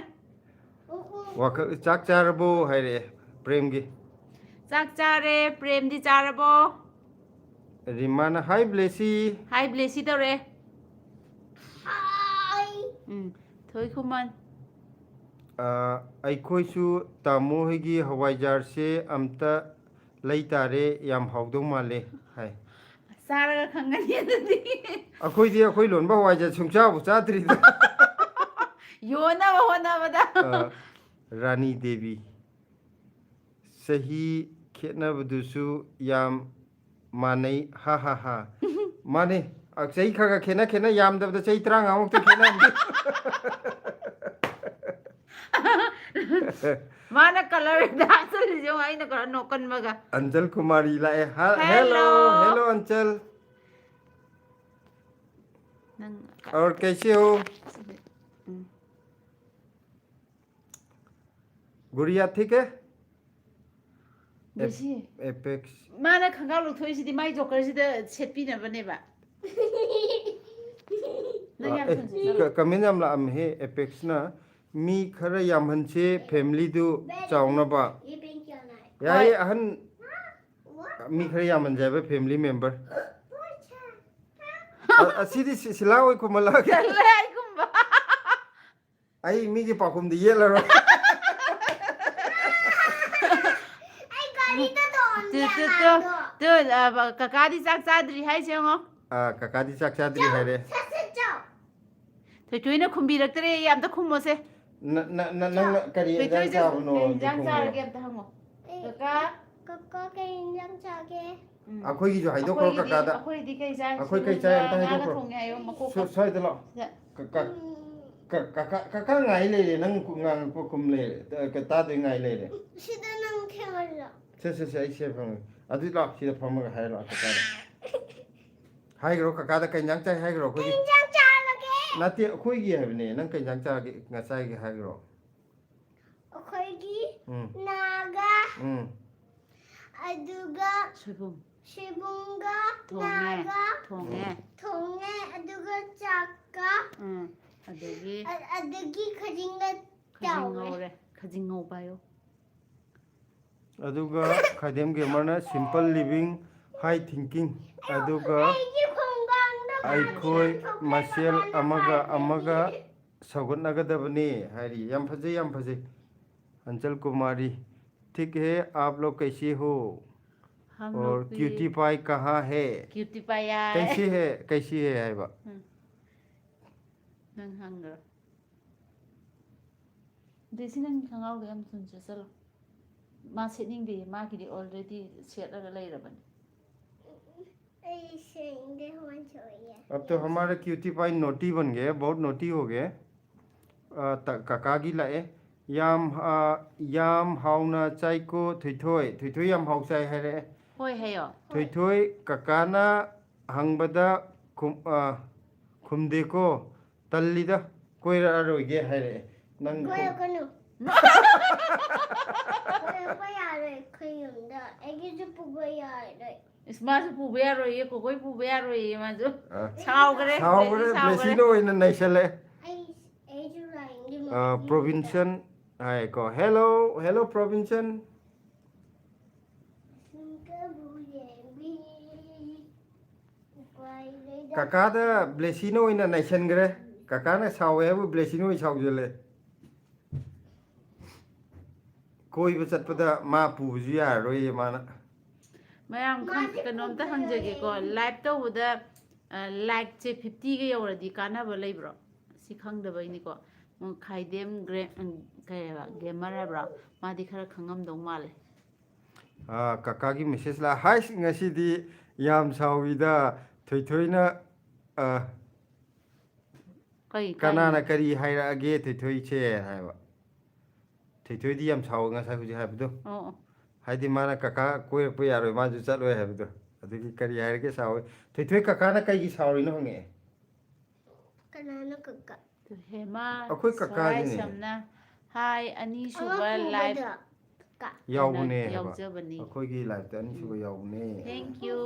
wak chak charbo haire prem gi chak chare prem di charabo rimana hi blessy tore thoi khuman ꯑꯩꯈꯣꯏꯁꯨ ꯇꯥꯃꯣ ꯍꯣꯏꯒꯤ ꯍꯋꯥꯏꯖꯥꯔꯁꯦ ꯑꯝꯇ ꯂꯩꯇꯥꯔꯦ ꯌꯥꯝ ꯍꯥꯎꯗꯧ ꯃꯥꯜꯂꯦ ꯍꯥꯏ ꯆꯥꯔꯒ ꯈꯪꯒꯅꯤ ꯑꯗꯨꯗꯤ ꯑꯩꯈꯣꯏꯗꯤ ꯑꯩꯈꯣꯏ ꯂꯣꯟꯕ ꯍꯋꯥꯏꯖꯥꯔ ꯁꯨꯡꯆꯥꯕꯨ ꯆꯥꯗ꯭ꯔꯤꯗ ꯌꯣꯟꯅꯕ ꯍꯣꯠꯅꯕꯗ ꯔꯥꯅꯤ ꯗꯦꯕꯤ ꯆꯍꯤ ꯈꯦꯠꯅꯕꯗꯨꯁꯨ ꯌꯥꯝ ꯃꯥꯟꯅꯩ ꯍꯥ ꯍꯥ ꯍꯥ ꯃꯥꯅꯦ ꯆꯍꯤ ꯈꯔ ꯈꯔ ꯈꯦꯠꯅ ꯌꯥꯝꯗꯕꯗ ꯆꯍꯤ 35ꯃꯨꯛꯇ ꯈꯦꯠꯅꯔꯝꯗꯦ mana color dasar jo ai na kara nokan maga Anjal Kumari lae hello Anjal ꯅꯪ और कैसे हो गुड़िया ठीक है ꯕꯦꯁꯤ एपेक्स ꯃꯥꯅ ꯈꯪꯒꯥꯎ ꯂꯧꯊꯣꯛꯏꯁꯤꯗꯤ ꯃꯥꯏ ꯖꯣꯀꯔꯁꯤꯗ ꯁꯦꯠꯄꯤꯅꯕꯅꯦꯕ ꯅꯪ ꯌꯥꯝ ꯊꯨꯅ ꯆꯠꯂꯣ कमेंट याम लाम है एपेक्स ना मी खरा याम हनसे फैमिली दु चावनबा ये पेन क्या ना है याय अहन मी खरा याम हनजाबे फैमिली मेंबर असीदी सिला ओय कुमला के ꯆꯠꯂꯦ ꯑꯩꯒꯨꯝꯕ आई मी के पाकुम दि येलरो आई गाड़ी तो धोन ꯇꯨ ꯀꯀꯥꯗꯤ ꯆꯥꯛ ꯆꯥꯗ꯭ꯔꯤ ꯍꯥꯏꯁꯦ ꯌꯦꯡꯉꯣ काकादी चाक चादरी है रे से जाओ ꯊꯣꯏꯊꯣꯏꯅ ꯈꯨꯝꯕꯤꯔꯛꯇ꯭ꯔꯦ ꯑꯝꯇ ꯈꯨꯝꯃꯣꯁꯦ नंग करी जाय चाबनो ꯏꯟꯖꯥꯡ ꯆꯥꯔꯒꯦ ꯑꯝꯇ ꯍꯪꯉꯣ ꯀꯀꯥ कक्का के इंजन चाके अखोई की जो हाइदो करो काकादा ꯑꯩꯈꯣꯏꯗꯤ ꯀꯩ ꯆꯥꯏ अखोई कई चाय अंता हाइदो ꯉꯥꯒ करो ꯊꯣꯡꯉꯦ ꯍꯥꯏꯌꯣ ꯃꯀꯣꯛꯀ सोय दलो काका ngai le nang ngang ko kum le ka ta de ngai le सीधा नंग खेला से ai se phang adu la si da phang ga hai la ka hai gro ka da kai nyang chai hai gro ko engine चार लगे na ti khoi gi hai ne nang kai nyang cha gi nga chai gi hai gro अखोगी Naga अदुगा ꯁꯣꯏꯕꯨꯝ शिबुंगा ꯊꯣꯡꯉꯦ नागा ꯊꯣꯡꯉꯦ थोंगे अदुगा चाका ꯑꯗꯒꯤ अदगी खजिंगा ꯈꯖꯤꯡ चावे ꯉꯧꯔꯦ ꯈꯖꯤꯡ ꯉꯧꯕ ꯍꯥꯏꯌꯣ aduga khaidem gamer na simple living high thinking aduga ये खोंगांग दा aikoi masel amaga सगुनागदबनी हरी यम फजे अंचल कुमारी ठीक है आप लोग कैसे हो हम और लोग क्यूटी पाई कहाँ है क्यूटी पाई आए कैसी है बा नंग हंगर देसी नंग खंगाव गयम सुन चलो मा सेटिंग दे मा की ऑलरेडी सेट लगा ले रबन ऐसे इंगे होन चाहिए अब तो हमारे क्यूटी पाई नोटी बन गए बहुत नोटी हो गए काकागी लाए याम हाउना चाइको थुइथुई याम हाउ चाइ है रे होय हेयो थुइथुई काकाना हंगबदा खुमदेको तल्लीदा कोइरा रोइगे है रे नंग कोई कनु कोई यारे खयुंदा एगे जो पुगो यारे इसमासु पुबे यारोय को कोई पुबे यारोय माजु सावगरे ब्लेसिनो इन नैसले आई एजु लाइंगे प्रोविंशन हाय को हेलो प्रोविंशन काकादा ब्लेसिनो इन नैसनगरे काकाना सावे बु ब्लेसिनो सावजले कोई बचतपदा मा पुजु यारोय माना मयाम कनोमता हंजगे को लाइव तौबदा लाइक चे 50 गे यौरदी कानाबा लेब्रो सि खंगदबैनी को खाइदेम गेमर हैब्रो मादी खरा खंगमदौ माले काका की मैसेज ला हाय ngasiदी याम सावीदा थोइथोइना कई कनाना करी हाइरागे थोइथोइ छे हाइबा थोइथोइदी याम साव ngasa हुजि हाइबदो ओ हाइदी माना काका कोइ पे यारो माजु चलवे हाइबदो अदुगी करी हाइरगे साव थोइथोइ काका ना कई की सावरिनो हंगे कनाना कक्का तो हेमा अखोइ काका सवाई ने समना हाय अनी सुबा लाइव यावने यावजबनी अखोइगी लाइव तन सुबा यावने थैंक यू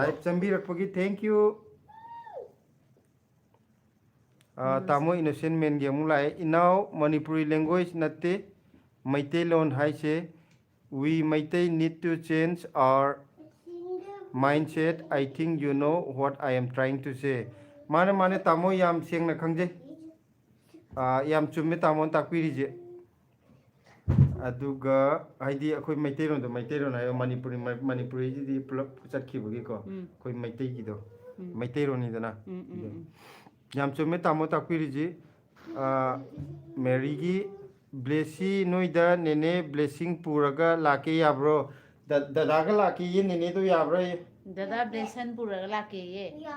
लाइव चंबी रखपगी थैंक यू तामो इनोसेंट मेन गे मुलाय इनाव मणिपुरी लैंग्वेज नते मैते लोन हाइसे we Meitei need to change our mindset. I think you know what I am trying to say. Mane tamo yam seng na khangje. Yam chumme tamo takpiri je. Aduga haidi akoi Meitei ron do Meitei ron ayo Manipuri ji di pulap chatkibagi ko. Koi Meitei gi do. Meitei ron ni dana. Yam chumme tamo takpiri je. Mary gi Blessy नोइदा नेने blessing पुरगा लाके याब्रो दादागा लाके ये नेने तो याब्रो ये दादा ब्लेसन पुरगा लाके ये या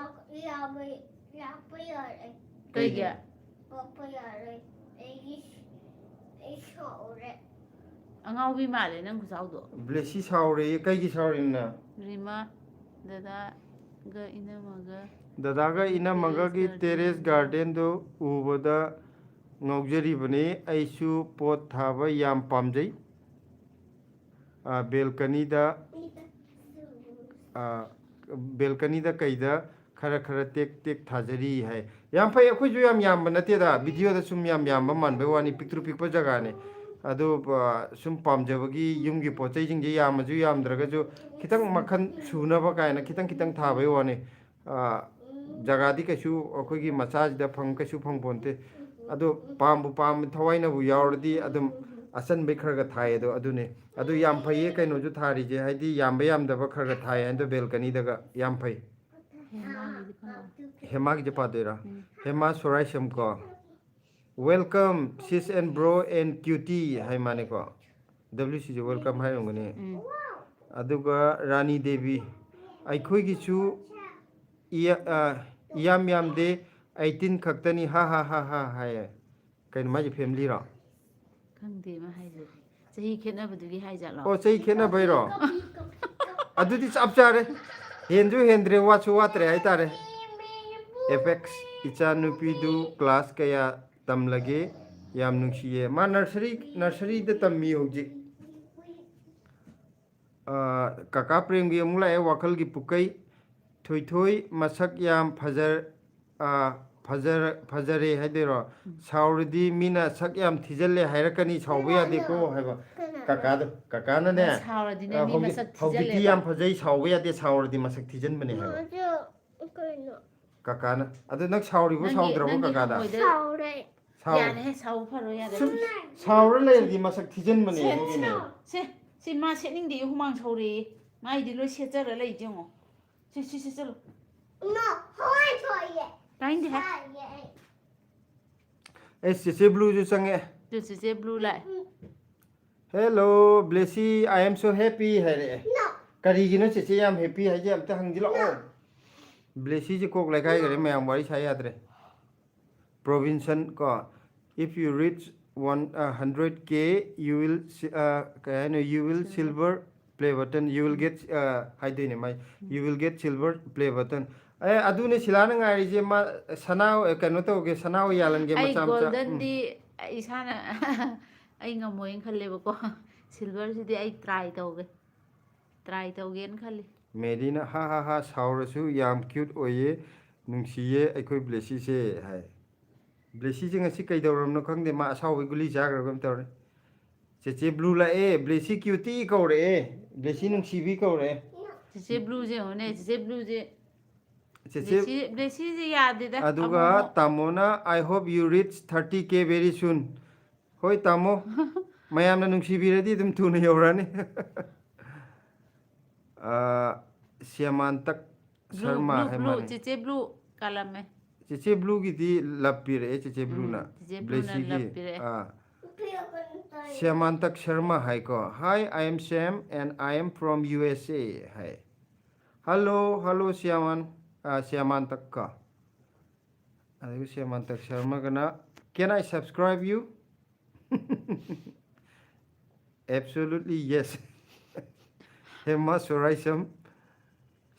पे यारे कई गया पापा यारे ए शोरे अंगावी माले नंग खुसाउदो ब्लेसी सावरे ये कई की सावरे ना रिमा दादा गा इनमागा दादागा इनमगगी टेरेस गार्डन दो उबदा ngaujaribane aisu pot thaba yam pamjai balcony da balcony da kaida khara khara tek tek thajari hai yam phai akhoi ju yam banate da video da sum yam man be wani picture pikpa jaga ne adu sum pamjabagi yumgi pochai jing je yam ju yam draga ju khitang makhan suna ba kaina khitang thabai wani jaga di kasu akhoi gi massage da phang kasu phang ponte adu pam thawaina bu yaurdi adum asan be kharaga thai adu yam phai kaino ju thari je haidi yam da ba kharaga thai and balcony daga yam phai hema gi pa dera hema sorai sam ko welcome sis and bro and cutie hai mane ko wc je welcome hai ngone aduga rani devi ai khoi gi chu yam de 18 खक्तनी हा हाय कहीं माजी family रो खंगदे मा हाइजे सही खेनबदुगी हाइजालो ओ सही खेना भइरो अदुदी चप चारे हेंजु हेंद्रे वाचु वात्रे हाइतारे apex इचा नुपीदु class कया तम लगे याम नुंसिये मा नर्सरी द तम्मी होजी काका प्रेम गी अमुला ए वाखल गी पुकई थोई मसक याम फजरे हाइदेरो साउरदी मीना सक याम थिजले हाइरकनी साउबे यादे को हाइबा काका न ने साउरदी ने मी मसक थिजले हौदी याम फजै साउबे यादे साउरदी मसक थिजन बने हाइबा काका न अदु नक साउरी बो साउद्रबो काका दा याने हे साउ फरो यादे साउर लेदी मसक थिजन बने ने से मा सेनिंग दे हुमांग साउरी माइ दि लो सेजर लै जंगो से चलो No, hoi hoi. टाइम दे है से ब्लू जो संगे जो से ब्लू लाई hello Blessy I am so happy है रे No. करीगिनो से याम हैप्पी है जे अमता हंगिलो ब्लेसी जे कोक लाइकाय गरे मयाम वारी छाय यादरे प्रोविंसन को if you reach 100k you will you will silver play button you will get haidine mai you will get silver play button adune silana ngari je ma sanao kano to ge sanao yalan ge ma cham cha golden di isana ai ngamoy khalle bako silver si di ai try taugen khalle medina ha saurasu yam cute oye nungsiye aikoi blesi se hai blesi je ngasi kai dawram no khangde ma asawi guli jagra gam tawre che blue la blesi cutie ko re blesi nungsi bi ko re che blue je one che blue je blesi je yaad da aduga tamona I hope you reach 30k very soon hoi tamo mayam na nungsi bi redi dum thuna yorani Siamantak Sharma hai mane che blue kalam mein che blue gi di lappi re che blue na blesi gi Siamantak Sharma hai ko hi I am Sam and I am from USA hai hello Siamantak ka adu Siamantak Sharma gana can I subscribe you absolutely yes Hema Soraisam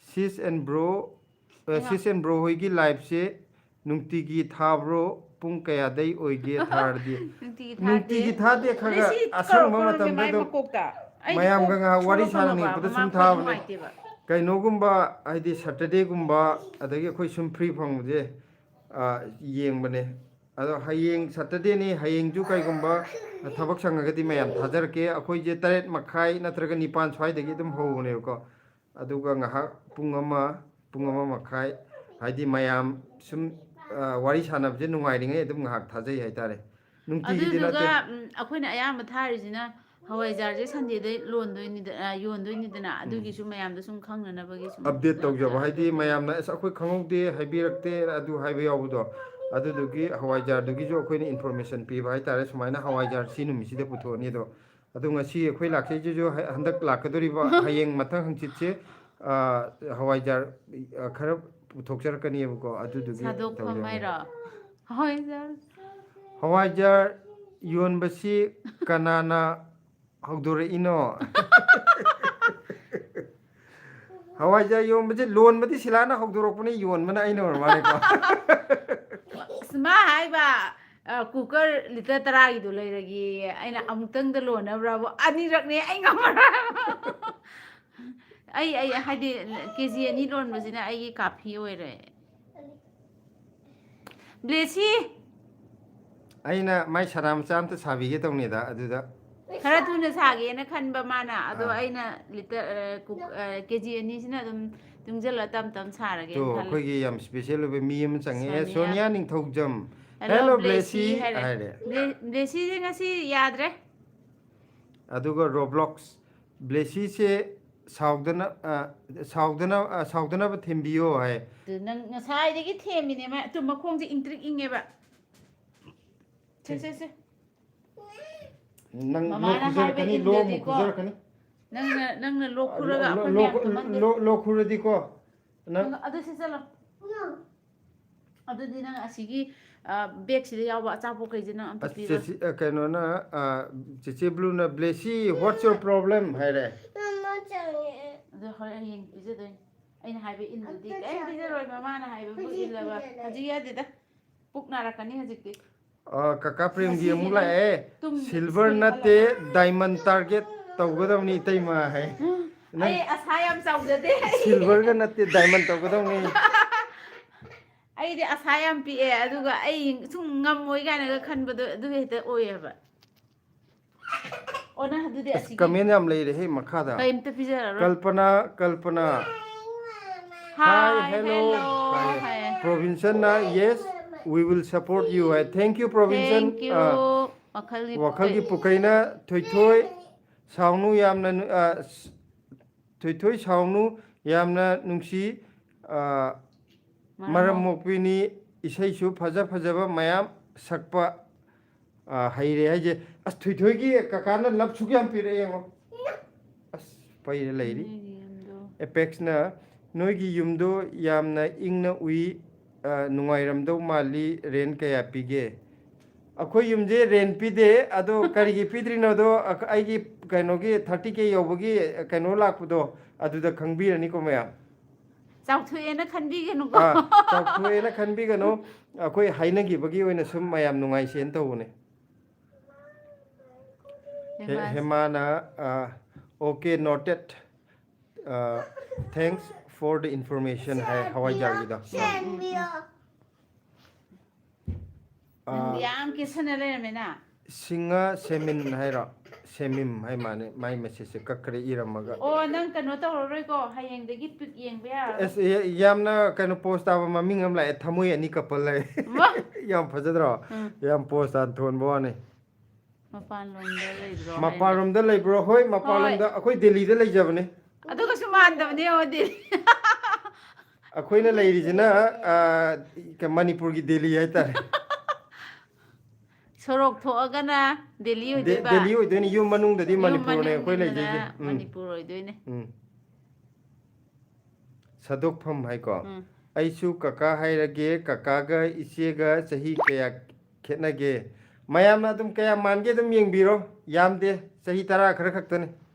sis and bro hoigi live se nungti gi thabro pung kaya dai oige thardi nungti gi thade khaga asang ma matam da do mayam ga wari sarani pudu sum thabne kai no gumba aidi Saturday gumba adagi khoi sum free phang je yeng bane ado hayeng Saturday ni hayeng ju kai gumba thabak sangagadi mayam thajar ke akhoi je 8 makhai natraga 9 swai dagi dum hone ko aduga ngaha pungama makhai haidi mayam sum wari sanab je nungai ringai dum ngahak thajai hai tare nungti gi dinate akhoi ayam thari jina hawai jar je Sunday dai yondoi ni dana adugi su mayam da sum khangnana bagi sum update tawjaba haidi mayam na akhoi khangaude haibirakte adu haibe yabudo adudugi hawai jar dugi jo akhoi ni information pi bai tare sumaina hawai jar sinumi sida puthoni do adu ngasi akhoi laksai jo handak lakadori ba hayeng mathang hangchit che hawai jar kharap puthokchar kani ko adudugi sadok phamaira hawai jar yon basi kanana hagdore ino ꯍꯋꯥꯏꯖꯥꯔ ꯌꯣꯟꯕꯁꯦ ꯂꯣꯟꯕꯗꯤ ꯁꯤꯂꯥꯅ ꯍꯧꯗꯣꯔꯛꯄꯅꯤ ꯌꯣꯟꯕꯅ ꯑꯩꯅ ꯑꯣꯏꯔ ꯃꯥꯜꯂꯦꯀꯣ ꯃꯥ ꯍꯥꯏꯕ cooker litre 10ꯒꯤꯗꯣ ꯂꯩꯔꯒꯦ ꯑꯩꯅ ꯑꯃꯨꯛꯇꯪꯗ ꯂꯣꯟꯅꯕ꯭ꯔꯥꯕꯨ ꯑꯅꯤꯔꯛꯅꯦ ꯑꯩ ꯉꯝꯃꯔꯣꯏ ꯑꯩ ꯍꯥꯏꯗꯤ KG 2 ꯂꯣꯟꯕꯁꯤꯅ ꯑꯩꯒꯤ ꯀꯥꯐꯤ ꯑꯣꯏꯔꯦ ꯕ꯭ꯂꯦꯁꯤ ꯑꯩꯅ ꯃꯥꯏ ꯁꯔꯥ ꯃꯆꯥ ꯑꯝꯇ ꯁꯥꯕꯤꯒꯦ ꯇꯧꯅꯤꯗ ꯑꯗꯨꯗ ꯈꯔ ꯊꯨꯅ ꯁꯥꯒꯦꯅ ꯈꯟꯕ ꯃꯥꯅ ꯑꯗꯣ ꯑꯩꯅ ꯂꯤꯇꯔ KG 2ꯁꯤꯅ ꯑꯗꯨꯝ ꯇꯨꯡꯖꯜꯂ ꯇꯞ ꯇꯞ ꯇꯣ ꯁꯥꯔꯒꯦꯅ ꯈꯜꯂꯦ ꯑꯩꯈꯣꯏꯒꯤ ꯌꯥꯝ ꯁ꯭ꯄꯦꯁꯦꯜ ꯑꯣꯏꯕ ꯃꯤ ꯑꯃ ꯆꯪꯉꯛꯑꯦ ꯁꯣꯅꯤꯌꯥ ꯁꯣꯅꯤꯌꯥ ꯅꯤꯡꯊꯧꯖꯝ ꯍꯦꯜꯂꯣ ꯍꯦꯜꯂꯣ ꯕ꯭ꯂꯦꯁꯤ ꯕ꯭ꯂꯦꯁꯤ ꯍꯥꯏꯔꯦ ꯍꯥꯏꯔꯦ ꯕ꯭ꯂꯦꯁꯤꯁꯦ ꯉꯁꯤ ꯌꯥꯗ꯭ꯔꯦ ꯑꯗꯨꯒ ꯔꯣꯕ꯭ꯂꯣꯛꯁ ꯕ꯭ꯂꯦꯁꯤꯁꯦ ꯁꯥꯎꯗꯅꯕ ꯊꯦꯝꯕꯤꯌꯣ ꯍꯥꯏ ꯑꯗꯨ ꯅꯪ ꯉꯁꯥꯏꯗꯒꯤ ꯊꯦꯝꯃꯤꯅꯦ ꯃꯥ ꯑꯗꯨ ꯃꯈꯣꯡꯁꯦ ꯏꯪꯇ꯭ꯔꯤꯛ ꯏꯪꯉꯦꯕ ꯁꯦ ꯅꯪ ꯂꯣꯛ ꯃꯃꯥꯅ ꯍꯥꯏꯕ ꯈꯨꯖꯔꯛꯀꯅꯤ ꯂꯣꯛ ꯑꯃꯨꯛ ꯏꯟꯗꯗꯤꯀꯣ ꯈꯨꯖꯔꯛꯀꯅꯤ ꯅꯪꯅ ꯂꯣꯛ ꯈꯨꯔꯒ ꯑꯩꯈꯣꯏ ꯃꯌꯥꯝ ꯇꯨꯝꯍꯟꯗꯦ ꯂꯣꯛ ꯈꯨꯔꯗꯤꯀꯣ ꯅꯪ ꯑꯗꯨ ꯁꯤ ꯆꯠꯂꯣ ꯑꯗꯨꯗꯤ ꯅꯪ ꯑꯁꯤꯒꯤ ꯕꯦꯛꯁꯤꯗ ꯌꯥꯎꯕ ꯑꯆꯥꯄꯣꯠꯈꯩꯁꯦ ꯅꯪ ꯑꯝꯇ ꯄꯤꯔꯣ ꯀꯩꯅꯣꯅ ꯆꯦꯆꯦ ꯕ꯭ꯂꯨꯅ ꯕ꯭ꯂꯦꯁꯤ ꯋꯥꯠꯁ ꯌꯣꯔ ꯄ꯭ꯔꯣꯕ꯭ꯂꯦꯝ ꯍꯥꯏꯔꯦ ꯃꯃꯥ ꯆꯪꯉꯛꯑꯦ ꯑꯗꯣ ꯍꯣꯔꯦꯟ ꯍꯌꯦꯡ ꯄꯤꯖꯗꯣꯏꯅꯤ ꯑꯩꯅ ꯍꯥꯏꯕ ꯏꯟꯗꯗꯤ ꯀꯩꯝ ꯄꯤꯖꯔꯣꯏ ꯃꯃꯥꯅ ꯍꯥꯏꯕꯕꯨ ꯏꯜꯂꯕ ꯍꯧꯖꯤꯛ ꯌꯥꯗꯦꯗ ꯄꯨꯛ ꯅꯥꯔꯛꯀꯅꯤ ꯍꯧꯖꯤꯛꯇꯤ ꯀꯀꯥ ꯄ꯭ꯔꯦꯝꯒꯤ ꯉꯁꯤꯗꯤ ꯑꯃꯨꯛ ꯅꯪ ꯂꯥꯛꯑꯦ ꯁꯤꯜꯚꯔ ꯁ꯭ꯀꯨꯜ ꯅꯠꯇꯦ ꯍꯜꯂꯛꯑꯣ ꯗꯥꯏꯃꯟ ꯇꯥꯔꯒꯦꯠ ꯇꯧꯒꯗꯕꯅꯤ ꯏꯇꯩꯃ ꯍꯥꯏ ꯅꯪ ꯑꯩ ꯑꯁꯥ ꯌꯥꯝ ꯆꯥꯎꯖꯗꯦ ꯁꯤꯜꯚꯔꯒ ꯅꯠꯇꯦ ꯗꯥꯏꯃꯟ ꯇꯧꯒꯗꯧꯅꯤ ꯑꯩꯗꯤ ꯑꯁꯥ ꯌꯥꯝ ꯄꯤꯛꯑꯦ ꯑꯗꯨꯒ ꯑꯩ ꯁꯨꯝ ꯉꯝꯃꯣꯏ ꯀꯥꯏꯅꯒ ꯈꯟꯕꯗꯣ ꯑꯗꯨ ꯍꯦꯛꯇ ꯑꯣꯏꯌꯦꯕ ꯑꯣ ꯅꯪ ꯑꯗꯨꯗꯤ ꯑꯁ ꯑꯁꯤꯒꯤ ꯀꯃꯦꯟ ꯌꯥꯝ ꯂꯩꯔꯦꯍꯦ ꯃꯈꯥꯗ ꯀꯩꯝꯇ ꯄꯤꯖꯔꯔꯣꯏ ꯀꯜꯄꯅꯥ ꯍꯥꯏ ꯍꯦꯜꯂꯣ ꯍꯥꯏ ꯍꯥꯏ ꯄ꯭ꯔꯣꯚꯤꯟꯁꯟꯅ yes we will support you hi thank you ꯄ꯭ꯔꯣꯚꯤꯟꯁꯟ ꯊꯦꯡꯛ ꯌꯨ ꯋꯥꯈꯜꯒꯤ ꯄꯨꯀꯩꯅ ꯊꯣꯏꯊꯣꯏ ꯁꯥꯎꯅꯨ ꯌꯥꯝꯅ ꯊꯣꯏꯊꯣꯏ ꯁꯥꯎꯅꯨ ꯌꯥꯝꯅ ꯅꯨꯡꯁꯤ ꯃꯔꯝ ꯃꯣꯛꯄꯤꯅꯤ ꯏꯁꯩꯁꯨ ꯐꯖꯕ ꯃꯌꯥꯝ ꯁꯛꯄ ꯍꯩꯔꯦ ꯍꯥꯏꯁꯦ ꯑꯁ ꯊꯣꯏꯊꯣꯏꯒꯤ ꯀꯀꯥꯅ ꯂꯞꯁꯨ ꯌꯥꯝ ꯄꯤꯔꯛꯑꯦ ꯌꯦꯡꯉꯣ ꯑꯁ ꯄꯩꯔ ꯂꯩꯔꯤ ꯑꯦꯄꯦꯛꯁꯅ ꯅꯣꯏꯒꯤ ꯌꯨꯝꯗꯣ ꯌꯥꯝꯅ ꯏꯪꯅ ꯎꯏ ꯅꯨꯡꯉꯥꯏꯔꯝꯗꯧ ꯃꯥꯜꯂꯤ ꯔꯦꯟ ꯀꯌꯥ ꯄꯤꯒꯦ ꯑꯩꯈꯣই ꯌꯨꯝꯁꯦ ꯔꯦꯟ ꯄꯤꯗꯦ ꯑꯗꯣ ꯀꯔꯤꯒꯤ ꯄꯤꯗ꯭ꯔꯤꯅꯣꯗꯣ ꯑꯩꯒꯤ ꯀꯩꯅꯣꯒꯤ 30K ꯌꯧꯕꯒꯤ ꯀꯩꯅꯣ ꯂꯥꯛꯄꯗꯣ ꯑꯗꯨꯗ ꯈꯪꯕꯤꯔꯅꯤꯀꯣ ꯃꯌꯥꯝ ꯆꯥꯎꯊꯣꯛꯑꯦꯅ ꯈꯟꯕꯤꯒꯅꯨꯀꯣ ꯆꯥꯎꯊꯣꯛꯑꯦꯅ ꯈꯟꯕꯤꯒꯅꯨ ꯑꯩꯈꯣꯏ ꯍꯥꯏꯅꯈꯤꯕꯒꯤ ꯑꯣꯏꯅ ꯁꯨꯝ ꯃꯌꯥꯝ ꯅꯨꯡꯉꯥꯏꯁꯦꯅ ꯇꯧꯕꯅꯦ ꯍꯦꯃꯥꯅ ꯑꯣꯀꯦ ꯅꯣꯇꯦꯠ ꯊꯦꯡꯛꯁ ꯐꯣꯔ ꯗ ꯏꯟꯐꯣꯔꯃꯦꯁꯟ ꯍꯥꯏ ꯍꯋꯥꯏꯖꯥꯔꯒꯤꯗꯣ ꯅꯪꯗꯤ ꯌꯥꯝ ꯀꯦꯁꯟꯅ ꯂꯩꯔꯝꯃꯦꯅ ꯁꯤꯡꯉ ꯁꯦꯃꯤꯟ ꯍꯥꯏꯔꯣ ꯁꯦꯃꯤꯝ ꯍꯥꯏ ꯃꯥꯅꯦ ꯃꯥꯏ ꯃꯦꯁꯦꯖꯁꯦ ꯀꯛꯈ꯭ꯔꯦ ꯏꯔꯝꯃꯒ ꯑꯣ ꯅꯪ ꯀꯩꯅꯣ ꯇꯧꯔꯔꯣꯏꯀꯣ ꯍꯌꯦꯡꯗꯒꯤ ꯄꯤꯛ ꯌꯦꯡꯕ ꯌꯥꯔꯔꯣꯏ ꯑꯁ ꯌꯥꯝꯅ ꯀꯩꯅꯣ ꯄꯣꯁ ꯇꯥꯕ ꯃꯃꯤꯡ ꯑꯃ ꯂꯥꯛꯑꯦ ꯊꯃꯣꯏ ꯑꯅꯤ ꯀꯞꯄꯜ ꯂꯩ ꯌꯥꯝ ꯐꯖꯗ꯭ꯔꯣ ꯌꯥꯝ ꯄꯣꯁ ꯇꯥꯅ ꯊꯣꯟꯕ ꯋꯥꯅꯤ ꯃꯄꯥꯟꯂꯣꯝꯗ ꯂꯩꯕ꯭ꯔꯣ ꯍꯥꯏꯔꯒ ꯃꯄꯥꯟꯂꯣꯝꯗ ꯂꯩꯕ꯭ꯔꯣ ꯍꯣꯏ ꯃꯄꯥꯟꯂꯣꯝꯗ ꯑꯩꯈꯣꯏ ꯗꯦꯜꯂꯤꯗ ꯂꯩꯖꯕꯅꯦ ꯑꯗꯨꯒꯁꯨ ꯃꯥꯟꯗꯕꯅꯦ ꯍꯣꯗꯤ ꯑꯩꯈꯣꯏꯅ ꯂꯩꯔꯤꯁꯤꯅ ꯃꯅꯤꯄꯨꯔꯒꯤ ꯗꯦꯜꯂꯤ ꯍꯥꯏꯇꯥꯔꯦ ꯁꯣꯔꯣꯛ ꯊꯣꯛꯑꯒꯅ ꯗꯦꯜꯂꯤ ꯑꯣꯏꯗꯣꯏꯕ ꯗꯦꯜꯂꯤ ꯑꯣꯏꯗꯣꯏꯅꯤ ꯌꯨꯝ ꯃꯅꯨꯡꯗꯗꯤ ꯌꯨꯝ ꯃꯅꯤꯄꯨꯔꯅꯦ ꯑꯩꯈꯣꯏ ꯃꯅꯨꯡꯒꯤꯗꯅ ꯂꯩꯖꯩꯁꯦ ꯃꯅꯤꯄꯨꯔ ꯑꯣꯏꯗꯣꯏꯅꯦ ꯁꯥꯗꯣꯛꯐꯝ ꯍꯥꯏꯀꯣ ꯎꯝ ꯑꯩꯁꯨ ꯀꯀꯥ ꯍꯥꯏꯔꯒꯦ ꯀꯀꯥꯒ ꯏꯆꯦꯒ ꯆꯍꯤ ꯀꯌꯥ ꯈꯦꯠꯅꯒꯦ ꯃꯌꯥꯝꯅ ꯑꯗꯨꯝ ꯀꯌꯥ ꯃꯥꯟꯒꯦ ꯑꯗꯨꯝ ꯌꯦꯡꯕꯤꯔꯣ ꯌꯥꯝꯗꯦ ꯆꯍꯤ 10 ꯈꯔ ꯈꯛꯇꯅꯤ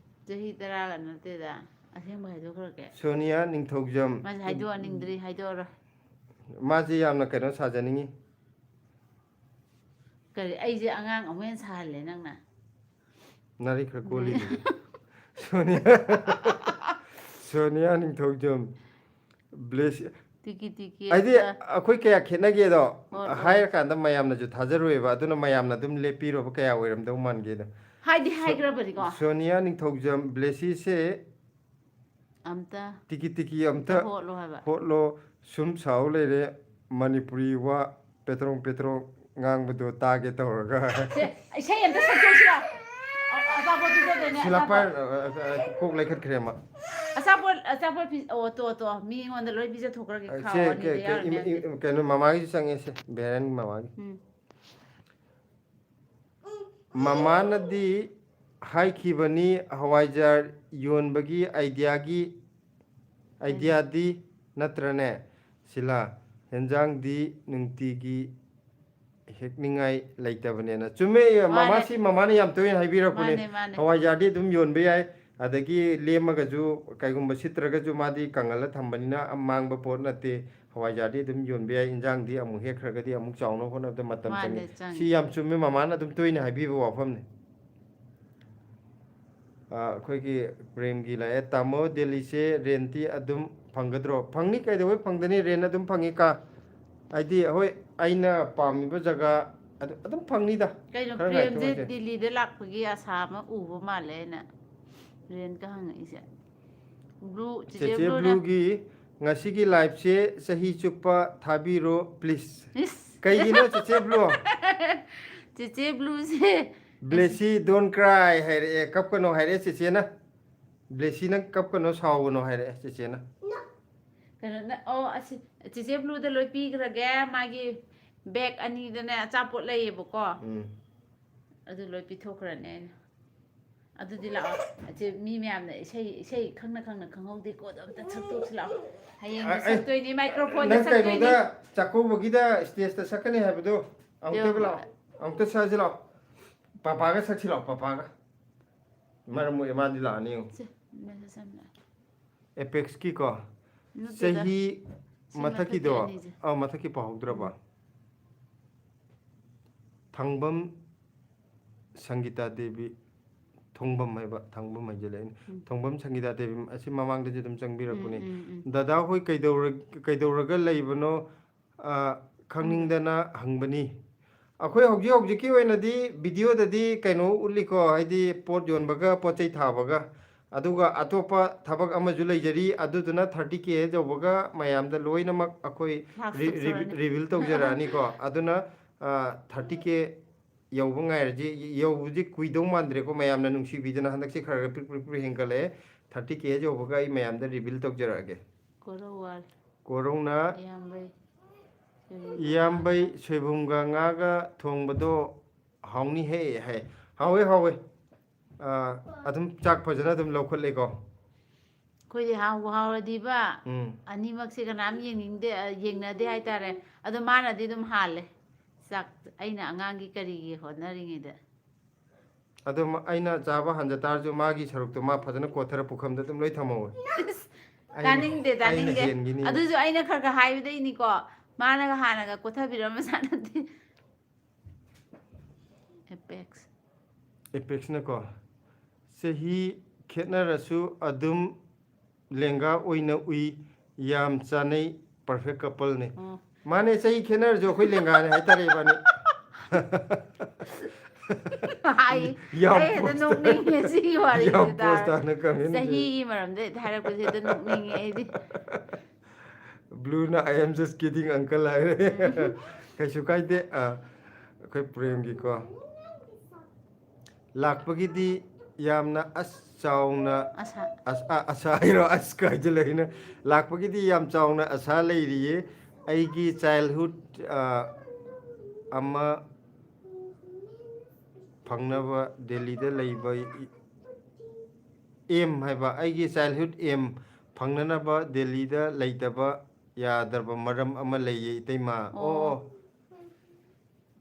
ꯆꯍꯤ 10ꯒ ꯅꯠꯇꯦꯗ ꯑꯁꯦꯡꯕ ꯍꯥꯏꯗꯣꯛꯈ꯭ꯔꯒꯦ ꯁꯣꯅꯤꯌꯥ ꯅꯤꯡꯊꯧꯖꯝ ꯃꯥꯁꯦ ꯍꯥꯏꯗꯣꯛꯍꯟꯅꯤꯡꯗ꯭ꯔꯤ ꯍꯥꯏꯗꯣꯛꯑꯔꯣꯏ ꯃꯥꯁꯤ ꯌꯥꯝꯅ ꯀꯩꯅꯣ ꯁꯥꯖꯅꯤꯡꯉꯤ ꯀꯔꯤ ꯑꯩꯁꯦ ꯑꯉꯥꯡ ꯑꯃꯨꯛ ꯍꯦꯟꯅ ꯁꯥꯍꯜꯂꯦ ꯅꯪꯅ ꯅꯥꯔꯩ ꯈꯔ ꯀꯣꯜꯂꯤꯗꯨꯗꯤ ꯁꯣꯅꯤꯌꯥ ꯅꯤꯡꯊꯧꯖꯝ ꯕ꯭ꯂꯦꯁ ꯇꯤꯀꯤ ꯇꯤꯀꯤ ꯍꯥꯏꯗꯤ ꯑꯝꯇ ꯑꯩꯈꯣꯏ ꯀꯌꯥ ꯈꯦꯠꯅꯒꯦꯗꯣ ꯍꯣꯠꯂꯣ ꯍꯥꯏꯔꯀꯥꯟꯗ ꯃꯌꯥꯝꯅꯁꯨ ꯊꯥꯖꯔꯣꯏꯕ ꯑꯗꯨꯅ ꯃꯌꯥꯝꯅ ꯑꯗꯨꯝ ꯂꯦꯞꯄꯤꯔꯣꯕ ꯀꯌꯥ ꯑꯣꯏꯔꯝꯗꯧ ꯃꯥꯟꯒꯦꯗꯣ ꯍꯥꯏꯗꯤ ꯍꯥꯏꯈ꯭ꯔꯕꯅꯤꯀꯣ ꯁꯣꯅꯤꯌꯥ ꯅꯤꯡꯊꯧꯖꯝ ꯕ꯭ꯂꯦꯁꯤꯁꯦ ꯑꯝꯇ ꯇꯤꯀꯤ ꯑꯝꯇ ꯑꯝꯇ ꯍꯣꯠꯂꯣ ꯍꯥꯏꯕ ꯍꯣꯠꯂꯣ ꯁꯨꯝ ꯁꯥꯎ ꯂꯩꯔꯦ ꯃꯅꯤꯄꯨꯔꯤ ꯋꯥ ꯄꯦꯇ꯭ꯔꯣꯡ ꯉꯥꯡꯕꯗꯣ ꯇꯥꯒꯦ ꯇꯧꯔꯒ ꯏꯁꯩ ꯑꯝꯇ ꯁꯛꯇꯣꯛꯁꯤꯔꯣ ꯑꯆꯥꯄꯣꯠ ꯄꯤꯖꯗꯣꯏꯅꯦ ꯁꯤꯂꯥꯄꯥꯏ ꯀꯣꯛ ꯂꯩꯈꯠꯈ꯭ꯔꯦ ꯑꯃ ꯑꯆꯥꯄꯣꯠ ꯃꯤꯉꯣꯟꯗ ꯂꯣꯏ ꯄꯤꯖꯊꯣꯛꯈ꯭ꯔꯒꯦ ꯈꯥꯎ ꯁꯦ ꯑꯅꯤꯗ ꯌꯥꯎꯔꯤ ꯃꯌꯥꯝꯁꯦ ꯀꯩꯅꯣ ꯃꯃꯥꯒꯤꯁꯨ ꯆꯪꯉꯦꯁꯦ ꯕꯦꯔꯟ ꯃꯃꯥꯒꯤ ꯃꯃꯥꯅꯗꯤ ꯍꯥꯏꯈꯤꯕꯅꯤ ꯍꯋꯥꯏꯖꯥꯔ ꯌꯣꯟꯕꯒꯤ ꯑꯥꯏꯗꯤꯌꯥꯗꯤ ꯅꯠꯇ꯭ꯔꯅꯦ ꯁꯤꯂꯥ ꯍꯦꯟꯖꯥꯡꯗꯤ ꯅꯨꯡꯇꯤꯒꯤ ꯍꯦꯛꯅꯤꯡꯉꯥꯏ ꯂꯩꯇꯕꯅꯦꯅ ꯆꯨꯝꯃꯦ ꯃꯥꯅꯦ ꯃꯃꯥꯅ ꯌꯥꯝ ꯇꯣꯏꯅ ꯍꯥꯏꯕꯤꯔꯛꯄꯅꯦ ꯃꯥꯅꯦ ꯃꯥꯅꯦ ꯍꯋꯥꯏꯖꯥꯔꯗꯤ ꯑꯗꯨꯝ ꯌꯣꯟꯕ ꯌꯥꯏ ꯑꯗꯒꯤ ꯂꯦꯝꯃꯒꯁꯨ ꯀꯩꯒꯨꯝꯕ ꯁꯤꯠꯇ꯭ꯔꯒꯁꯨ ꯃꯥꯗꯤ ꯀꯪꯍꯜꯂ ꯊꯝꯕꯅꯤꯅ ꯃꯥꯡꯕ ꯄꯣꯠ ꯅꯠꯇꯦ ꯍꯋꯥꯏꯖꯥꯔꯗꯤ ꯑꯗꯨꯝ ꯌꯣꯟꯕ ꯌꯥꯏ ꯏꯟꯖꯥꯡꯗꯤ ꯑꯃꯨꯛ ꯍꯦꯛꯈ꯭ꯔꯒꯗꯤ ꯑꯃꯨꯛ ꯆꯥꯎꯅꯕ ꯍꯣꯠꯅꯕꯗ ꯃꯇꯝ ꯆꯪꯉꯤ ꯃꯥꯅꯦ ꯆꯪꯉꯤ. ꯁꯤ ꯌꯥꯝ ꯆꯨꯝꯃꯦ ꯃꯃꯥꯅ ꯑꯗꯨꯝ ꯇꯣꯏꯅ ꯍꯥꯏꯕꯤꯕ ꯋꯥꯐꯝꯅꯤ ꯑꯩꯈꯣꯏꯒꯤ ꯄ꯭ꯔꯦꯝꯒꯤ ꯂꯥꯛꯑꯦ ꯇꯥꯃꯣ ꯗꯦꯜꯂꯤꯁꯦ ꯔꯦꯟꯇꯤ ꯑꯗꯨꯝ ꯐꯪꯒꯗ꯭ꯔꯣ ꯐꯪꯅꯤ ꯀꯩꯗꯧꯕꯩ ꯐꯪꯗꯅꯤ ꯔꯦꯟ ꯑꯗꯨꯝ ꯐꯪꯉꯤ ꯀꯥ ꯍꯥꯏꯗꯤ ꯍꯣꯏ ꯑꯩꯅ ꯄꯥꯝꯃꯤꯕ ꯖꯒꯥ ꯑꯗꯨꯝ ꯐꯪꯅꯤꯗ ꯀꯩꯅꯣ ꯈꯔ ꯉꯥꯏꯊꯣꯛ ꯄ꯭ꯔꯦꯝꯁꯦ ꯉꯥꯏꯁꯤꯟ ꯗꯤꯜꯂꯤꯗ ꯂꯥꯛꯄꯒꯤ ꯑꯁꯥ ꯑꯃ ꯎꯕ ꯃꯥꯜꯂꯦ ꯑꯩꯅ ꯔꯦꯟꯀ ꯍꯪꯉꯛꯏꯁꯦ ꯕ꯭ꯂꯨ ꯆꯤꯆꯦ ꯆꯦꯆꯦ ꯕ꯭ꯂꯨꯅ ꯕ꯭ꯂꯨꯒꯤ ꯉꯁꯤꯒꯤ ꯂꯥꯏꯐꯁꯦ ꯆꯍꯤ ꯆꯨꯞꯄ ꯊꯥꯕꯤꯔꯣ ꯄ꯭ꯂꯤꯖ ꯏꯁ ꯀꯩꯒꯤꯅꯣ ꯆꯦꯆꯦ ꯕ꯭ꯂꯨ ꯆꯤꯆꯦ ꯕ꯭ꯂꯨꯁꯦ ꯕ꯭ꯂꯦꯁꯤ ꯗꯣꯟ ꯀ꯭ꯔꯥꯏ ꯍꯥꯏꯔꯛꯑꯦ ꯀꯞꯀꯅꯣ ꯍꯥꯏꯔꯛꯑꯦ ꯆꯦꯆꯦꯅ ꯕ꯭ꯂꯦꯁꯤꯅ ꯀꯞꯀꯅꯣ ꯁꯥꯎꯒꯅꯣ ꯍꯥꯏꯔꯛꯑꯦ ꯆꯦꯆꯦꯅ ꯀꯩꯅꯣꯅ ꯑꯣ ꯑꯁꯤ ꯆꯤꯆꯦ ꯕ꯭ꯂꯨꯗ ꯂꯣꯏ ꯄꯤꯈ꯭ꯔꯒꯦ ꯃꯥꯒꯤ ꯕꯦꯛ ꯑꯅꯤꯗꯅꯦ ꯑꯆꯥꯄꯣꯠ ꯂꯩꯌꯦꯕꯀꯣ ꯎꯝ ꯑꯗꯨ ꯂꯣꯏ ꯄꯤꯊꯣꯛꯈ꯭ꯔꯅꯤ ꯑꯩꯅ ꯑꯗꯨꯗꯤ ꯂꯥꯛꯑꯣ ꯑꯁꯤ ꯃꯤ ꯃꯌꯥꯝꯅ ꯏꯁꯩ ꯈꯪꯅ ꯈꯪꯍꯧꯗꯦꯀꯣ ꯑꯗꯣ ꯑꯝꯇ ꯁꯛꯇꯣꯛꯁꯤ ꯂꯥꯛꯑꯣ ꯍꯌꯦꯡꯁꯨ ꯁꯛꯇꯣꯏꯅꯤ ꯃꯥꯏꯀ꯭ꯔꯣꯐꯣꯟꯗ ꯅꯪ ꯁꯛꯇꯣꯏꯅꯤ ꯀꯩꯅꯣꯗ ꯆꯥꯛꯀꯧꯕꯒꯤꯗ ꯁ꯭ꯇꯦꯖꯇ ꯁꯛꯀꯅꯤ ꯍꯥꯏꯕꯗꯣ ꯑꯃꯨꯛꯇꯒ ꯂꯥꯛꯑꯣ ꯑꯃꯨꯛꯇ ꯁꯛꯑꯁꯤ ꯂꯥꯛꯑꯣ ꯄꯄꯥꯒ ꯁꯛꯁꯤ ꯂꯥꯛꯑꯣ ꯄꯄꯥꯒ ꯃꯔꯝ ꯑꯣꯏ ꯃꯥꯗꯤ ꯂꯥꯛꯑꯅꯤ ꯌꯦꯡꯉꯨ ꯑꯦꯄꯦꯛꯁꯀꯤꯀꯣ ꯅꯠꯇꯦꯗ ꯆꯍꯤ ꯁꯤ ꯃꯊꯛꯀꯤ ꯃꯊꯛꯀꯤꯗꯣ ꯑꯅꯤꯁꯦ ꯃꯊꯛꯀꯤ ꯄꯥꯍꯧꯗ꯭ꯔꯕ ꯊꯥꯡꯕꯝ ꯁꯪꯒꯤꯇꯥ ꯗꯦꯕꯤ ꯊꯣꯡꯕꯝ ꯍꯥꯏꯕ ꯊꯥꯡꯕꯝ ꯍꯥꯏꯖꯜꯂꯛꯑꯦ ꯊꯣꯡꯕꯝ ꯁꯪꯒꯤꯇꯥ ꯗꯦꯕꯤ ꯑꯁꯤ ꯃꯃꯥꯡꯗꯁꯨ ꯑꯗꯨꯝ ꯆꯪꯕꯤꯔꯛꯄꯅꯤ ꯗꯗꯥ ꯍꯣꯏ ꯀꯩꯗꯧꯔꯒ ꯂꯩꯕꯅꯣ ꯈꯪꯅꯤꯡꯗꯅ ꯍꯪꯕꯅꯤ ꯑꯩꯈꯣꯏ ꯍꯧꯖꯤꯛꯀꯤ ꯑꯣꯏꯅꯗꯤ ꯚꯤꯗꯤꯑꯣꯗꯗꯤ ꯀꯩꯅꯣ ꯎꯠꯂꯤꯀꯣ ꯍꯥꯏꯗꯤ ꯄꯣꯠ ꯌꯣꯟꯕꯒ ꯄꯣꯠ ꯆꯩ ꯊꯥꯕꯒ ꯑꯗꯨꯒ ꯑꯇꯣꯞꯄ ꯊꯕꯛ ꯑꯃꯁꯨ ꯂꯩꯖꯔꯤ ꯑꯗꯨꯗꯨꯅ 30K ꯌꯧꯕꯒ ꯃꯌꯥꯝꯗ ꯂꯣꯏꯅꯃꯛ ꯑꯩꯈꯣꯏ ꯂꯥꯛꯆꯔꯅꯤ ꯔꯤꯚꯤꯜ ꯇꯧꯖꯔꯛꯑꯅꯤꯀꯣ ꯑꯗꯨꯅ 30K ꯌꯧꯕ ꯉꯥꯏꯔꯁꯤ ꯌꯧꯕꯁꯤ ꯀꯨꯏꯗꯧ ꯃꯥꯟꯗ꯭ꯔꯦꯀꯣ ꯃꯌꯥꯝꯅ ꯅꯨꯡꯁꯤꯕꯤꯗꯅ ꯍꯟꯗꯛꯁꯤ ꯈꯔ ꯄꯤꯛ ꯍꯦꯟꯒꯠꯂꯛꯑꯦ 30K ꯌꯧꯕꯒ ꯑꯩ ꯃꯌꯥꯝꯗ ꯔꯤꯚꯤꯜ ꯇꯧꯖꯔꯛꯑꯒꯦ ꯀꯣꯔꯧꯋꯥꯜ ꯀꯣꯔꯧꯅ ꯏꯌꯥꯝꯕꯩ ꯏꯌꯥꯝꯕꯩ ꯁꯣꯏꯕꯨꯝꯒ ꯉꯥꯒ ꯊꯣꯡꯕꯗꯣ ꯍꯥꯎꯅꯤ ꯍꯦ ꯍꯥꯏ ꯍꯥꯎꯋꯦ ꯑꯗꯨꯝ ꯆꯥꯛ ꯐꯖꯅ ꯑꯗꯨꯝ ꯂꯧꯈꯠꯂꯦꯀꯣ ꯑꯩꯈꯣꯏꯗꯤ ꯍꯥꯎꯕ ꯍꯥꯎꯔꯗꯤꯕ ꯎꯝ ꯑꯅꯤꯃꯛꯁꯦ ꯀꯅꯥꯝ ꯌꯦꯡꯅꯗꯦ ꯍꯥꯏꯇꯥꯔꯦ ꯑꯗꯣ ꯃꯥꯅꯗꯤ ꯑꯗꯨꯝ ꯍꯥꯜꯂꯦ ꯆꯥꯛ ꯑꯩꯅ ꯑꯉꯥꯡꯒꯤ ꯀꯔꯤꯒꯤ ꯍꯣꯠꯅꯔꯤꯉꯩꯗ ꯑꯗꯣ ꯑꯩꯅ ꯆꯥꯕ ꯍꯟꯖ ꯇꯥꯔꯁꯨ ꯃꯥꯒꯤ ꯁꯔꯨꯛꯇꯣ ꯃꯥ ꯐꯖꯅ ꯀꯣꯊꯔ ꯄꯨꯈꯝꯗ ꯑꯗꯨꯝ ꯂꯣꯏ ꯊꯝꯍꯧꯋꯦ ꯑꯩꯅ ꯇꯥꯅꯤꯡꯗꯦ ꯍꯦꯟꯈꯤꯅꯤꯅ ꯑꯗꯨꯁꯨ ꯑꯩꯅ ꯈꯔ ꯍꯥꯏꯕꯗꯩꯅꯤꯀꯣ ꯃꯥꯅꯒ ꯍꯥꯟꯅꯒ ꯀꯣꯊꯕꯤꯔꯝꯕꯖꯥꯠ ꯅꯠꯇꯦ ꯑꯦꯄꯦꯛꯁ ꯑꯦꯄꯦꯛꯁꯅꯀꯣ ꯆꯍꯤ ꯈꯦꯠꯅꯔꯁꯨ ꯑꯗꯨꯝ ꯂꯦꯡꯒꯥ ꯑꯣꯏꯅ ꯎꯏ ꯌꯥꯝ ꯆꯥꯅꯩ ꯄꯔꯐꯦꯛ ꯀꯄꯜꯅꯤ ꯑꯣ ꯃꯥꯅꯦ ꯆꯍꯤ ꯈꯦꯠꯅꯔꯁꯨ ꯑꯩꯈꯣꯏ ꯂꯦꯡꯒꯥꯅꯤ ꯍꯥꯏꯇꯥꯔꯦ ꯏꯕꯥꯅꯤ ꯑꯩ ꯌꯥꯝ ꯍꯦꯛꯇ ꯄꯣꯁ ꯅꯣꯛꯅꯤꯡꯉꯦ ꯁꯤꯒꯤ ꯌꯥꯝ ꯋꯥꯔꯤꯁꯦ ꯄꯣꯁ ꯇꯥꯔ ꯇꯥꯅ ꯀꯃꯦꯟ ꯆꯍꯤꯒꯤ ꯃꯔꯝꯗ ꯍꯥꯏꯔꯛꯄꯁꯦ ꯍꯦꯛꯇ ꯅꯣꯛꯅꯤꯡꯉꯦ ꯑꯩꯗꯤ ꯕ꯭ꯂꯨꯅ ꯑꯥꯏ ꯑꯦꯝ ꯖꯁ ꯀꯤꯗꯤꯡ ꯑꯪꯀꯜ ꯍꯥꯏꯔꯦ ꯀꯩꯁꯨ ꯀꯥꯏꯗꯦ ꯑꯩꯈꯣꯏ ꯄ꯭ꯔꯦꯝꯒꯤꯀꯣ ꯂꯥꯛꯄꯒꯤꯗꯤ ꯌꯥꯝꯅ ꯆꯥꯎꯅ ꯑꯁꯥ ꯑꯁꯥ ꯍꯥꯏꯔꯣ ꯀꯥꯏꯖꯜꯂꯛꯏꯅ ꯂꯥꯛꯄꯒꯤꯗꯤ ꯌꯥꯝ ꯆꯥꯎꯅ ꯑꯁꯥ ꯂꯩꯔꯤꯌꯦ ꯑꯩꯒꯤ ꯆꯥꯏꯜꯍꯨꯗ ꯑꯃ ꯐꯪꯅꯕ ꯗꯦꯜꯂꯤꯗ ꯂꯩꯕ ꯑꯦꯝ ꯍꯥꯏꯕ ꯑꯩꯒꯤ ꯆꯥꯏꯜꯍꯨꯗ ꯑꯦꯝ ꯐꯪꯅꯅꯕ ꯗꯦꯜꯂꯤꯗ ꯂꯩꯇꯕ ꯌꯥꯗ꯭ꯔꯕ ꯃꯔꯝ ꯑꯃ ꯂꯩꯌꯦ ꯏꯇꯩꯃꯥ ꯑꯣ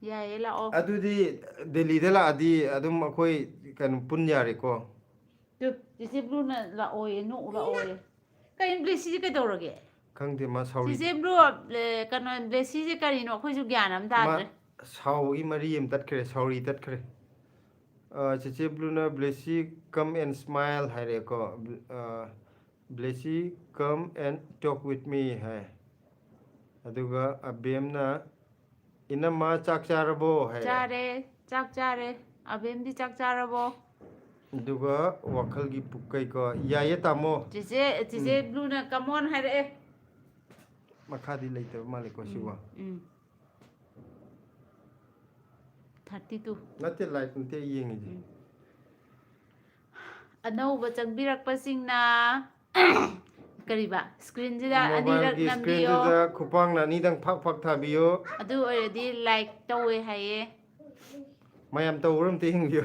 ꯌꯥꯏꯌꯦ ꯂꯥꯛꯑꯣ ꯑꯗꯨꯗꯤ ꯗꯦꯜꯂꯤꯗ ꯂꯥꯛꯑꯗꯤ ꯑꯗꯨꯝ ꯑꯩꯈꯣꯏ ꯀꯩꯅꯣ ꯄꯨꯟ ꯌꯥꯔꯦꯀꯣ ꯆꯤꯆꯦ ꯕ꯭ꯂꯨꯅ ꯂꯥꯛꯑꯣꯌꯦ ꯅꯣꯛꯎ ꯂꯥꯛꯑꯣꯌꯦ ꯀꯩꯅꯣ ꯕ꯭ꯂꯦꯁꯤꯁꯦ ꯀꯩꯗꯧꯔꯒꯦ ꯈꯪꯗꯦ ꯃꯥ ꯁꯥꯎꯔꯤ ꯆꯤꯆꯦ ꯕ꯭ꯂꯨ ꯀꯩꯅꯣ ꯕ꯭ꯂꯦꯁꯤꯁꯦ ꯀꯔꯤꯅꯣ ꯑꯩꯈꯣꯏꯁꯨ ꯒ꯭ꯌꯥꯟ ꯑꯃ ꯃꯥ ꯇꯥꯗ꯭ꯔꯦ ꯁꯥꯎꯕꯒꯤ ꯃꯔꯤ ꯑꯃ ꯇꯠꯈ꯭ꯔꯦ ꯁꯥꯎꯔꯤ ꯇꯠꯈ꯭ꯔꯦ ꯆꯦꯆꯦ ꯕ꯭ꯂꯨꯅ ꯕ꯭ꯂꯦꯁꯤ ꯀꯝ ꯑꯦꯟ ꯁ꯭ꯃꯥꯏꯜ ꯍꯥꯏꯔꯛꯑꯦꯀꯣ ꯕ꯭ꯂꯦꯁꯤ ꯀꯝ ꯑꯦꯟ ꯇꯣꯛ ꯋꯤꯠ ꯃꯤ ꯍꯥꯏ ꯑꯗꯨꯒ ꯑꯕꯦꯝꯅ ꯏꯅꯝꯃ ꯆꯥꯛ ꯆꯥꯔꯕꯣ ꯍꯥꯏꯔꯛꯑꯦ ꯆꯥꯔꯦ ꯆꯥꯛ ꯆꯥꯔꯦ ꯑꯕꯦꯝꯗꯤ ꯆꯥꯛ ꯆꯥꯔꯕꯣ ꯑꯗꯨꯒ ꯋꯥꯈꯜꯒꯤ ꯄꯨꯛꯀꯩꯀꯣ ꯌꯥꯏꯌꯦ ꯇꯥꯃꯣ ꯆꯤꯆꯦ ꯕ꯭ꯂꯨꯅ ꯀꯃꯣꯟ ꯍꯥꯏꯔꯛꯑꯦ ꯃꯈꯥꯗꯤ ꯂꯩꯇꯕ ꯃꯥꯜꯂꯦꯀꯣ ꯁꯤꯕꯣ 32 ꯅꯠꯇꯦ ꯂꯥꯏꯐ ꯅꯠꯇꯦ ꯌꯦꯡꯉꯤꯁꯦ ꯑꯅꯧꯕ ꯆꯪꯕꯤꯔꯛꯄꯁꯤꯡꯅ ꯀꯔꯤꯕ ꯁ꯭ꯀ꯭ꯔꯤꯟꯁꯤꯗ ꯑꯅꯤꯔꯛ ꯃꯣꯕꯥꯏꯜꯒꯤ ꯅꯝꯕꯤꯌꯣ ꯁ꯭ꯀ꯭ꯔꯤꯟꯗꯨꯗ ꯈꯨꯄꯥꯡꯅ ꯑꯅꯤꯗꯪ ꯐꯛ ꯊꯥꯕꯤꯌꯣ ꯑꯗꯨ ꯑꯣꯏꯔꯗꯤ ꯂꯥꯏꯛ ꯇꯧꯋꯦ ꯍꯥꯏꯌꯦ ꯃꯌꯥꯝ ꯇꯧꯕ꯭ꯔ ꯑꯝꯇ ꯌꯦꯡꯕꯤꯌꯨ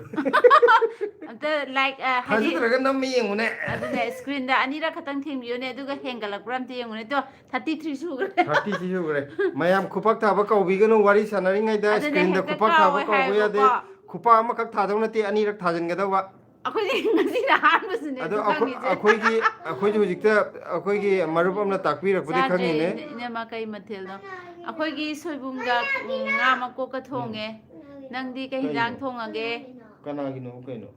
ꯑꯝꯇ ꯂꯥꯏꯛ ꯍꯥꯏꯗꯤ ꯐꯖꯗ꯭ꯔꯒ ꯅꯝꯃ ꯌꯦꯡꯉꯨꯅꯦ ꯑꯗꯨꯅꯦ ꯁ꯭ꯀ꯭ꯔꯤꯟꯗ ꯑꯅꯤꯔꯛ ꯈꯛꯇꯪ ꯊꯦꯡꯕꯤꯌꯨꯅꯦ ꯑꯗꯨꯒ ꯍꯦꯟꯒꯠꯂꯛꯄ꯭ꯔꯥ ꯑꯝꯇ ꯌꯦꯡꯉꯨꯅꯦ ꯇꯣ 33 ꯁꯨꯈ꯭ꯔꯦ 30 ꯁꯨꯈ꯭ꯔꯦ ꯃꯌꯥꯝ ꯈꯨꯄꯥꯛ ꯊꯥꯕ ꯀꯧꯕꯤꯒꯅꯨ ꯋꯥꯔꯤ ꯁꯥꯟꯅꯔꯤꯉꯩꯗ ꯑꯗꯨꯅꯦ ꯁ꯭ꯀ꯭ꯔꯤꯟꯗ ꯍꯦꯛꯇ ꯈꯨꯄꯥꯛ ꯊꯥꯕ ꯀꯥꯎꯋꯦ ꯀꯧꯕ ꯌꯥꯗꯦ ꯍꯥꯏꯌꯦꯕꯀꯣ ꯈꯨꯄꯥꯛ ꯑꯃꯈꯛ ꯊꯥꯗꯧ ꯅꯠꯇꯦ ꯑꯅꯤꯔꯛ ꯊꯥꯖꯤꯟꯒꯗꯧꯕ ꯑꯩꯈꯣꯏꯗꯤ ꯉꯁꯤꯅ ꯑꯍꯥꯟꯕꯁꯨꯅꯦ ꯑꯗꯣ ꯑꯗꯨ ꯈꯪꯉꯤꯁꯦ ꯑꯩꯈꯣꯏꯁꯨ ꯍꯧꯖꯤꯛꯇ ꯑꯩꯈꯣꯏꯒꯤ ꯃꯔꯨꯞ ꯑꯃꯅ ꯇꯥꯛꯄꯤꯔꯛꯄꯗꯤ ꯈꯪꯉꯤꯅꯦ ꯏꯅꯝꯃ ꯀꯩ ꯃꯊꯦꯜꯅꯣ ꯑꯩꯈꯣꯏꯒꯤ ꯁꯣꯏꯕꯨꯝꯒ ꯉꯥ ꯃꯀꯣꯛꯀ ꯊꯣꯡꯉꯦ ꯅꯪꯗꯤ ꯀꯩ ꯍꯤꯟꯖꯥꯡ ꯊꯣꯡꯉꯒꯦ ꯀꯅꯥꯒꯤꯅꯣ ꯀꯩꯅꯣ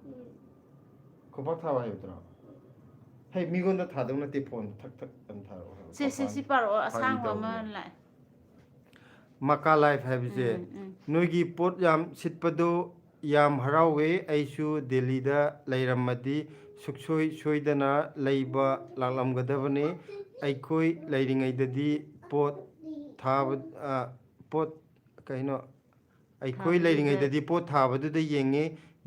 ꯈꯨꯄꯥꯛ ꯊꯥꯕ ꯍꯥꯏꯕꯗꯨꯔꯣ ꯍꯩ ꯃꯤꯉꯣꯟꯗ ꯊꯥꯗꯧ ꯅꯠꯇꯦ ꯐꯣꯟ ꯊꯛ ꯊꯛ ꯑꯗꯨꯝ ꯊꯥꯔꯛꯑꯣ ꯁꯤ ꯄꯥꯔꯛꯑꯣ ꯑꯁꯥꯡꯕ ꯑꯃ ꯂꯥꯛꯑꯦ ꯃꯀꯥ ꯂꯥꯏꯐ ꯍꯥꯏꯕꯁꯦ ꯅꯣꯏꯒꯤ ꯄꯣꯠ ꯌꯥꯝ ꯁꯤꯠꯄꯗꯨ ꯌꯥꯝ ꯍꯔꯥꯎꯋꯦ ꯑꯩꯁꯨ ꯗꯦꯜꯂꯤꯗ ꯂꯩꯔꯝꯃꯗꯤ ꯁꯨꯛꯁꯣꯏ ꯁꯣꯏꯗꯅ ꯂꯩꯕ ꯂꯥꯛꯂꯝꯒꯗꯕꯅꯤ ꯑꯩꯈꯣꯏ ꯂꯩꯔꯤꯉꯩꯗꯗꯤ ꯄꯣꯠ ꯄꯣꯠ ꯀꯩꯅꯣ ꯑꯩꯈꯣꯏ ꯂꯩꯔꯤꯉꯩꯗꯗꯤ ꯄꯣꯠ ꯊꯥꯕꯗꯨꯗ ꯌꯦꯡꯉꯤ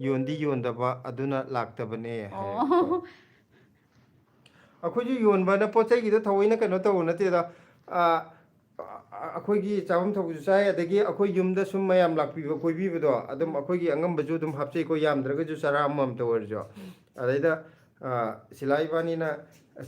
ꯌꯣꯟꯗꯤ ꯌꯣꯟꯗꯕ ꯑꯗꯨꯅ ꯂꯥꯛꯇꯕꯅꯦ ꯍꯥꯏꯔꯛꯄ ꯑꯩꯈꯣꯏꯁꯨ ꯌꯣꯟꯕꯅ ꯄꯣꯠ ꯆꯩꯒꯤꯗ ꯊꯑꯣꯏꯅ ꯀꯩꯅꯣ ꯇꯧꯕ ꯅꯠꯇꯦꯗ ꯑꯩꯈꯣꯏꯒꯤ ꯆꯥꯐꯝ ꯊꯛꯄꯁꯨ ꯆꯥꯏ ꯑꯗꯒꯤ ꯑꯩꯈꯣই ꯌꯨꯝꯗ ꯁꯨꯝ ꯃꯌꯥꯝ ꯂꯥꯛꯄꯤꯕ ꯀꯣꯏꯕꯤꯕꯗꯣ ꯑꯗꯨꯝ ꯑꯩꯈꯣꯏꯒꯤ ꯑꯉꯝꯕꯁꯨ ꯑꯗꯨꯝ ꯍꯥꯞꯆꯩꯀꯣ ꯌꯥꯝꯗ꯭ꯔꯒꯁꯨ ꯆꯔꯥ ꯑꯃꯃꯝꯇ ꯑꯣꯏꯔꯁꯨ ꯑꯗꯩꯗ ꯁꯤꯂꯥ ꯏꯕꯥꯅꯤꯅ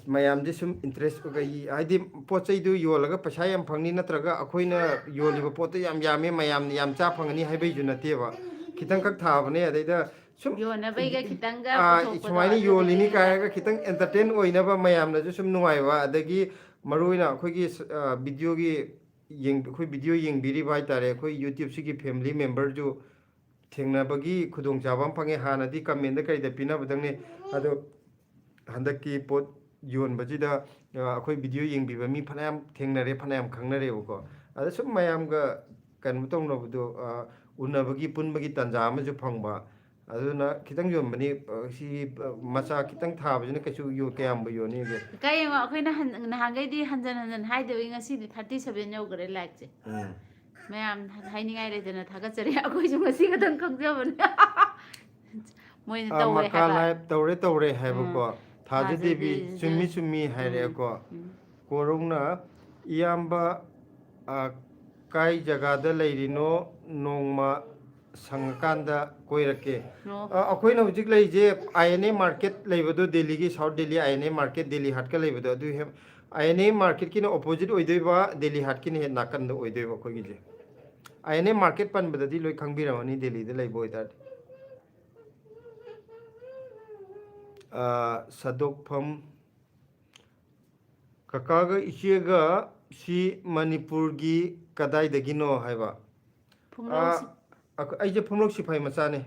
ꯃꯌꯥꯝꯁꯦ ꯁꯨꯝ ꯏꯟꯇꯔꯦꯁ ꯍꯥꯏꯗꯤ ꯄꯣꯠ ꯆꯩꯗꯨ ꯌꯣꯜꯂꯒ ꯄꯩꯁꯥ ꯌꯥꯝ ꯐꯪꯅꯤ ꯅꯠꯇ꯭ꯔꯒ ꯑꯩꯈꯣꯏꯅ ꯌꯣꯜꯂꯤꯕ ꯄꯣꯠꯇꯨ ꯌꯥꯝ ꯌꯥꯝꯃꯦ ꯃꯌꯥꯝꯅ ꯌꯥꯝ ꯆꯥ ꯐꯪꯒꯅꯤ ꯍꯥꯏꯕꯩꯁꯨ ꯅꯠꯇꯦꯕ ꯈꯤꯇꯪꯈꯛ ꯊꯥꯕꯅꯦ ꯑꯗꯩꯗ ꯁꯨꯝ ꯌꯣꯟꯅꯕꯩꯒ ꯈꯤꯇꯪꯒ ꯄꯨꯊꯣꯛꯄꯗꯣ ꯁꯨꯃꯥꯏꯅ ꯑꯗꯨꯗꯨꯒꯤ ꯌꯣꯜꯂꯤꯅꯤ ꯀꯥꯏꯔꯒ ꯈꯤꯇꯪ ꯑꯦꯟꯇꯔꯇꯦꯟ ꯑꯣꯏꯅꯕ ꯃꯌꯥꯝꯅꯁꯨ ꯁꯨꯝ ꯅꯨꯡꯉꯥꯏꯕ ꯑꯗꯒꯤ ꯃꯔꯨ ꯑꯣꯏꯅ ꯑꯩꯈꯣꯏꯒꯤ ꯚꯤꯗꯤꯑꯣꯒꯤ ꯑꯩꯈꯣꯏ ꯚꯤꯗꯤꯑꯣ ꯌꯦꯡꯕꯤꯔꯤꯕ ꯍꯥꯏꯇꯥꯔꯦ ꯑꯩꯈꯣꯏ ꯌꯨꯇ꯭ꯌꯨꯕꯁꯤꯒꯤ ꯐꯦꯃꯤꯂꯤ ꯃꯦꯝꯕꯔꯁꯨ ꯊꯦꯡꯅꯕꯒꯤ ꯈꯨꯗꯣꯡꯆꯥꯕ ꯑꯃ ꯐꯪꯉꯦ ꯍꯥꯟꯅꯗꯤ ꯀꯃꯦꯟꯗ ꯀꯩꯗ ꯄꯤꯅꯕꯗꯪꯅꯤ ꯑꯗꯣ ꯍꯟꯗꯛꯀꯤ ꯄꯣꯠ ꯌꯣꯟꯕꯁꯤꯗ ꯑꯩꯈꯣই ꯚꯤꯗꯤꯑꯣ ꯌꯦꯡꯕꯤꯕ ꯃꯤ ꯐꯅꯌꯥꯝ ꯊꯦꯡꯅꯔꯦ ꯐꯅꯌꯥम ꯈꯪꯅꯔꯦꯕꯀꯣ ꯑꯗ ꯁꯨꯝ ꯃꯌꯥꯝꯒ ꯀꯩꯅꯣ ꯇꯧꯅꯕꯗꯣ ꯎꯅꯕꯒꯤ ꯄꯨꯟꯕꯒꯤ ꯇꯥꯟꯖꯥ ꯑꯃꯁꯨ ꯐꯪꯕ ꯑꯗꯨꯅ खितंग योनबनी सी मचा खितंग थाबजना कछु यो कयाम योनीगे ꯀꯩꯃꯣ ꯑꯩꯈꯣꯏꯅ ꯅꯍꯥꯟꯒꯩꯗꯤ ꯍꯟꯖꯟ ꯍꯟꯖꯟ ꯍꯥꯏꯗꯕꯩ ꯉꯁꯤꯗꯤ 37 ꯌꯧꯈꯔꯦ ꯂꯥꯏꯛꯁꯦ ꯃꯌꯥꯝ ꯍꯥꯏꯅꯤꯡꯉꯥꯏ ꯂꯩꯇꯅ ꯊꯥꯒꯠꯆꯔꯤ ꯑꯩꯈꯣꯏꯁꯨ ꯉꯁꯤ ꯈꯛꯇꯪ ꯈꯪꯖꯕꯅꯦ ꯃꯣꯏꯅ ꯇꯧꯋꯦ ꯃꯀꯥ ꯍꯥꯏꯕ ꯂꯥꯏꯞ ꯇꯧꯔꯦ ꯍꯥꯏꯕꯀꯣ ꯊꯥꯖꯗꯦꯕꯤ ꯆꯨꯝꯃꯤ ꯆꯨꯝꯃꯤ ꯍꯥꯏꯔꯦꯀꯣ ꯀꯣꯔꯧꯅ ꯏꯌꯥꯝꯕ ꯀꯥꯏ ꯖꯒꯥꯗ ꯂꯩꯔꯤꯅꯣ ꯅꯣꯡꯃ ꯁꯪꯉꯀꯥꯟꯗ ꯀꯣꯏꯔꯛꯀꯦ ꯑꯩꯈꯣꯏꯅ ꯍꯧꯖꯤꯛ ꯂꯩꯔꯤꯁꯦ ꯑꯥꯏ ꯑꯦꯟ ꯑꯦ ꯃꯥꯔꯀꯦꯠ ꯂꯩꯕꯗꯣ ꯗꯦꯜꯂꯤꯒꯤ south Delhi I N A market Delhi ꯍꯥꯠꯀ ꯂꯩꯕꯗꯣ ꯑꯗꯨ ꯑꯥꯏ ꯑꯦꯟ ꯑꯦ ꯃꯥꯔꯀꯦꯠꯀꯤꯅ ꯑꯣꯄꯣꯖꯤꯠ ꯑꯣꯏꯗꯣꯏꯕ ꯗꯦꯜꯂꯤ ꯍꯥꯠꯀꯤꯅ ꯍꯦꯛ ꯅꯥꯀꯟꯗ ꯑꯣꯏꯗꯣꯏꯕ ꯑꯩꯈꯣꯏꯒꯤꯁꯦ ꯑꯥꯏ ꯑꯦꯟ ꯑꯦ ꯃꯥꯔꯀꯦꯠ ꯄꯟꯕꯗꯗꯤ ꯂꯣꯏ ꯈꯪꯕꯤꯔꯝꯃꯅꯤ ꯗꯦꯜꯂꯤꯗ ꯂꯩꯕ ꯑꯣꯏꯇꯥꯔꯗꯤ ꯁꯗꯣꯛꯐꯝ ꯀꯀꯥꯒ ꯏꯆꯦꯒ ꯁꯤ ꯃꯅꯤꯄꯨꯔꯒꯤ ꯀꯗꯥꯏꯗꯒꯤꯅꯣ ꯍꯥꯏꯕ ꯑꯩꯁꯦ ꯐꯨꯝꯂꯣꯛ ꯁꯤꯐꯥꯏ ꯃꯆꯥꯅꯦ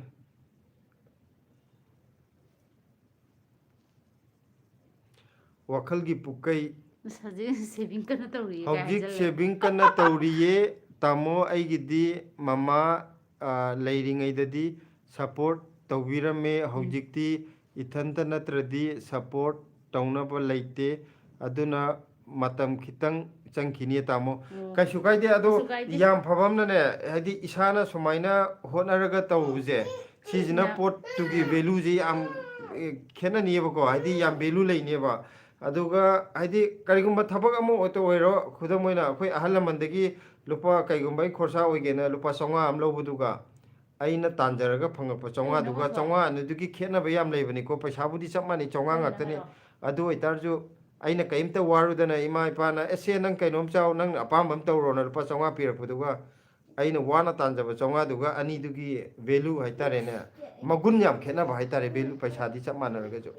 ꯋꯥꯈꯜꯒꯤ ꯄꯨꯀꯩ ꯁꯦꯚꯤꯡ ꯀꯟꯅ ꯇꯧꯔꯤꯌꯦ ꯍꯧꯖꯤꯛ ꯁꯦꯚꯤꯡ ꯀꯟꯅ ꯇꯧꯔꯤꯌꯦ ꯇꯥꯃꯣ ꯑꯩꯒꯤꯗꯤ ꯃꯃꯥ ꯂꯩꯔꯤꯉꯩꯗꯗꯤ ꯁꯞꯄꯣꯔꯠ ꯇꯧꯕꯤꯔꯝꯃꯦ ꯍꯧꯖꯤꯛꯇꯤ ꯏꯊꯟꯇ ꯅꯠꯇ꯭ꯔꯗꯤ ꯁꯞꯄꯣꯔꯠ ꯇꯧꯅꯕ ꯂꯩꯇꯦ ꯑꯗꯨꯅ ꯃꯇꯝ ꯈꯤꯇꯪ ꯆꯪꯈꯤꯅꯤ ꯇꯥꯃꯣ ꯀꯩꯁꯨ ꯀꯥꯏꯗꯦ ꯑꯗꯣ ꯌꯥꯝ ꯐꯕ ꯑꯃꯅꯅꯦ ꯍꯥꯏꯗꯤ ꯏꯁꯥꯅ ꯁꯨꯃꯥꯏꯅ ꯍꯣꯠꯅꯔꯒ ꯇꯧꯕꯁꯦ ꯁꯤꯁꯤꯅ ꯄꯣꯠꯇꯨꯒꯤ ꯚꯦꯂꯨꯁꯦ ꯌꯥꯝ ꯈꯦꯠꯅꯅꯤꯕꯀꯣ ꯍꯥꯏꯗꯤ ꯌꯥꯝ ꯚꯦꯂꯨ ꯂꯩꯅꯦꯕ ꯑꯗꯨꯒ ꯍꯥꯏꯗꯤ ꯀꯔꯤꯒꯨꯝꯕ ꯊꯕꯛ ꯑꯃ ꯑꯣꯏꯔꯣ ꯈꯨꯗꯝ ꯑꯣꯏꯅ ꯑꯩꯈꯣꯏ ꯑꯍꯜ ꯂꯃꯟꯗꯒꯤ ꯂꯨꯄꯥ ꯀꯩꯒꯨꯝꯕ ꯑꯩ ꯈꯣꯔꯁꯥ ꯑꯣꯏꯒꯦꯅ ꯂꯨꯄꯥ 500 ꯑꯃ ꯂꯧꯕꯗꯨꯒ ꯑꯩꯅ ꯇꯥꯟꯖꯔꯒ ꯐꯪꯉꯛꯄ 500ꯗꯨꯒ 500 ꯑꯗꯨꯒꯤ ꯈꯦꯠꯅꯕ ꯌꯥꯝ ꯂꯩꯕꯅꯤꯀꯣ ꯄꯩꯁꯥꯕꯨꯗꯤ ꯆꯞ ꯃꯥꯟꯅꯩ 500 ꯉꯥꯛꯇꯅꯤ ꯑꯗꯨ ꯑꯣꯏꯇꯥꯔꯁꯨ ꯑꯩꯅ ꯀꯩꯝꯇ ꯋꯥꯔꯨꯗꯅ ꯏꯃꯥ ꯏꯄꯥꯅ ꯑꯦꯁꯦ ꯅꯪ ꯀꯩꯅꯣꯝ ꯆꯥꯎ ꯅꯪ ꯑꯄꯥꯝꯕ ꯑꯃ ꯇꯧꯔꯣꯅ ꯂꯨꯄꯥ 500 ꯄꯤꯔꯛꯄꯗꯨꯒ ꯑꯩꯅ ꯋꯥꯅ ꯇꯥꯟꯖꯕ 500ꯗꯨꯒ ꯑꯅꯤꯗꯨꯒꯤ ꯚꯦꯂꯨ ꯍꯥꯏꯇꯥꯔꯦꯅꯦ ꯃꯒꯨꯟ ꯌꯥꯝ ꯈꯦꯠꯅꯕ ꯍꯥꯏꯇꯥꯔꯦ ꯚꯦꯂꯨ ꯄꯩꯁꯥꯗꯤ ꯆꯞ ꯃꯥꯟꯅꯔꯒꯁꯨ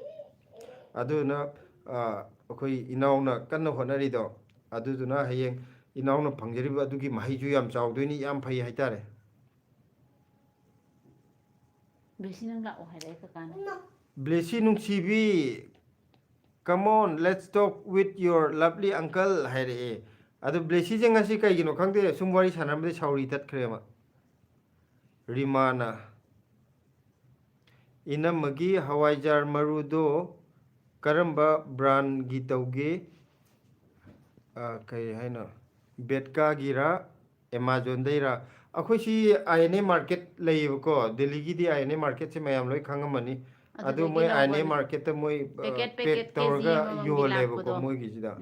ꯑꯗꯨꯅ ꯑꯩꯈꯣই ꯏꯅꯥꯎꯅ ꯀꯟꯅ ꯍꯣꯠꯅꯔꯤꯗꯣ ꯑꯗꯨꯗꯨꯅ ꯍꯌꯦꯡ ꯏꯅꯥꯎꯅ ꯐꯪꯖꯔꯤꯕ ꯑꯗꯨꯒꯤ ꯃꯍꯩꯁꯨ ꯌꯥꯝ ꯆꯥꯎꯗꯣꯏꯅꯤ ꯌꯥꯝ ꯐꯩ ꯍꯥꯏꯇꯥꯔꯦ ꯕꯦꯁꯤ ꯅꯪ ꯂꯥꯛꯑꯣ ꯍꯥꯏꯔꯛꯑꯦ ꯀꯀꯥꯅ ꯕ꯭ꯂꯦꯁꯤ ꯅꯨꯡꯁꯤꯕꯤ come on let's talk with your lovely uncle ꯍꯥꯏꯔꯛꯑꯦ ꯑꯗꯨ ꯕ꯭ꯂꯦꯁꯤꯁꯦ ꯉꯁꯤ ꯀꯩꯒꯤꯅꯣ ꯈꯪꯗꯦ ꯁꯨꯝ ꯋꯥꯔꯤ ꯁꯥꯟꯅꯔꯝꯕꯗꯤ ꯁꯥꯎꯔꯤ ꯇꯠꯈ꯭ꯔꯦꯕ ꯔꯤꯃꯥꯅ ꯏꯅꯝꯃꯒꯤ ꯍꯋꯥꯏꯖꯥꯔ ꯃꯔꯨꯗꯣ ꯀꯔꯝꯕ ꯕ꯭ꯔꯥꯟꯒꯤ ꯇꯧꯒꯦ ꯀꯩ ꯍꯥꯏꯅꯣ ꯕꯦꯠꯀꯥꯒꯤꯔ ꯑꯦꯃꯥꯖꯣꯟꯗꯩꯔ ꯑꯩꯈꯣꯏꯁꯤ ꯑꯥꯏ ꯑꯦꯟ ꯑꯦ ꯃꯥꯔꯀꯦꯠ ꯂꯩꯌꯦꯕꯀோ ꯗꯦꯜꯂꯤꯒꯤꯗꯤ ꯑꯥꯏ ꯑꯦꯟ ꯑꯦ ꯃꯥꯔꯀꯦꯠꯁꯦ ꯃꯌꯥꯝ ꯂꯣꯏ ꯈꯪꯉꯝꯃꯅꯤ ꯑꯗꯨ ꯃꯣꯏ ꯑꯥꯏ ꯑꯦꯟ ꯑꯦ ꯃꯥꯔꯀꯦꯠꯇ ꯃꯣꯏ ꯄꯦꯛ ꯇꯧꯔꯒ ꯌꯣꯜꯂꯦꯕꯀꯣ ꯃꯣꯏꯒꯤꯁꯤꯗ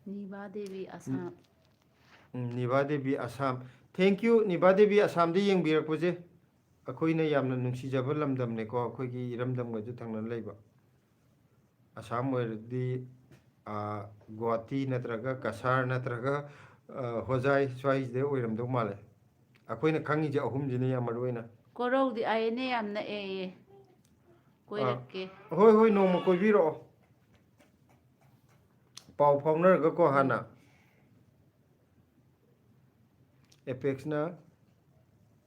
ꯅꯤꯕꯥ ꯗꯦꯕꯤ ꯑꯁꯥꯝ ꯅꯤꯕꯥ ꯗꯦꯕꯤ ꯑꯁꯥꯝ ꯊꯦꯡꯛ ꯌꯨ ꯅꯤꯕꯥ ꯗꯦꯕꯤ ꯑꯁꯥꯝꯗ ꯌꯦꯡꯕꯤꯔꯛꯄꯁꯦ ꯑꯩꯈꯣꯏꯅ ꯌꯥꯝꯅ ꯅꯨꯡꯁꯤꯖꯕ ꯂꯝꯗꯝꯅꯦꯀꯣ ꯑꯩꯈꯣꯏꯒꯤ ꯏꯔꯝꯗꯝꯒꯁꯨ ꯊꯪꯅꯅ ꯂꯩꯕ ꯑꯁꯥꯝ ꯑꯣꯏꯔꯗꯤ ꯒꯨꯋꯥꯍꯥꯇꯤ ꯅꯠꯇ꯭ꯔꯒ ꯀꯁꯥꯔ ꯅꯠꯇ꯭ꯔꯒ ꯍꯣꯖꯥꯏ ꯁ꯭ꯋꯥꯏꯁꯤꯗ ꯑꯣꯏꯔꯝꯗꯧ ꯃꯥꯜꯂꯦ ꯑꯩꯈꯣꯏꯅ ꯈꯪꯉꯤꯁꯦ ꯑꯍꯨꯝꯁꯤꯅ ꯌꯥꯝ ꯃꯔꯨ ꯑꯣꯏꯅ ꯀꯣꯔꯧꯗꯤ ꯑꯥꯏꯅꯦ ꯌꯥꯝ ꯅꯛꯑꯦ ꯀꯣꯏꯔꯛꯀꯦ ꯍꯣꯏ ꯍꯣꯏ ꯅꯣꯡꯃ ꯀꯣꯏꯕꯤꯔꯛꯑꯣ ꯄꯥꯎ ꯐꯥꯎꯅꯔꯒꯀꯣ ꯍꯥꯟꯅ ꯑꯦꯄꯦꯛꯁꯅ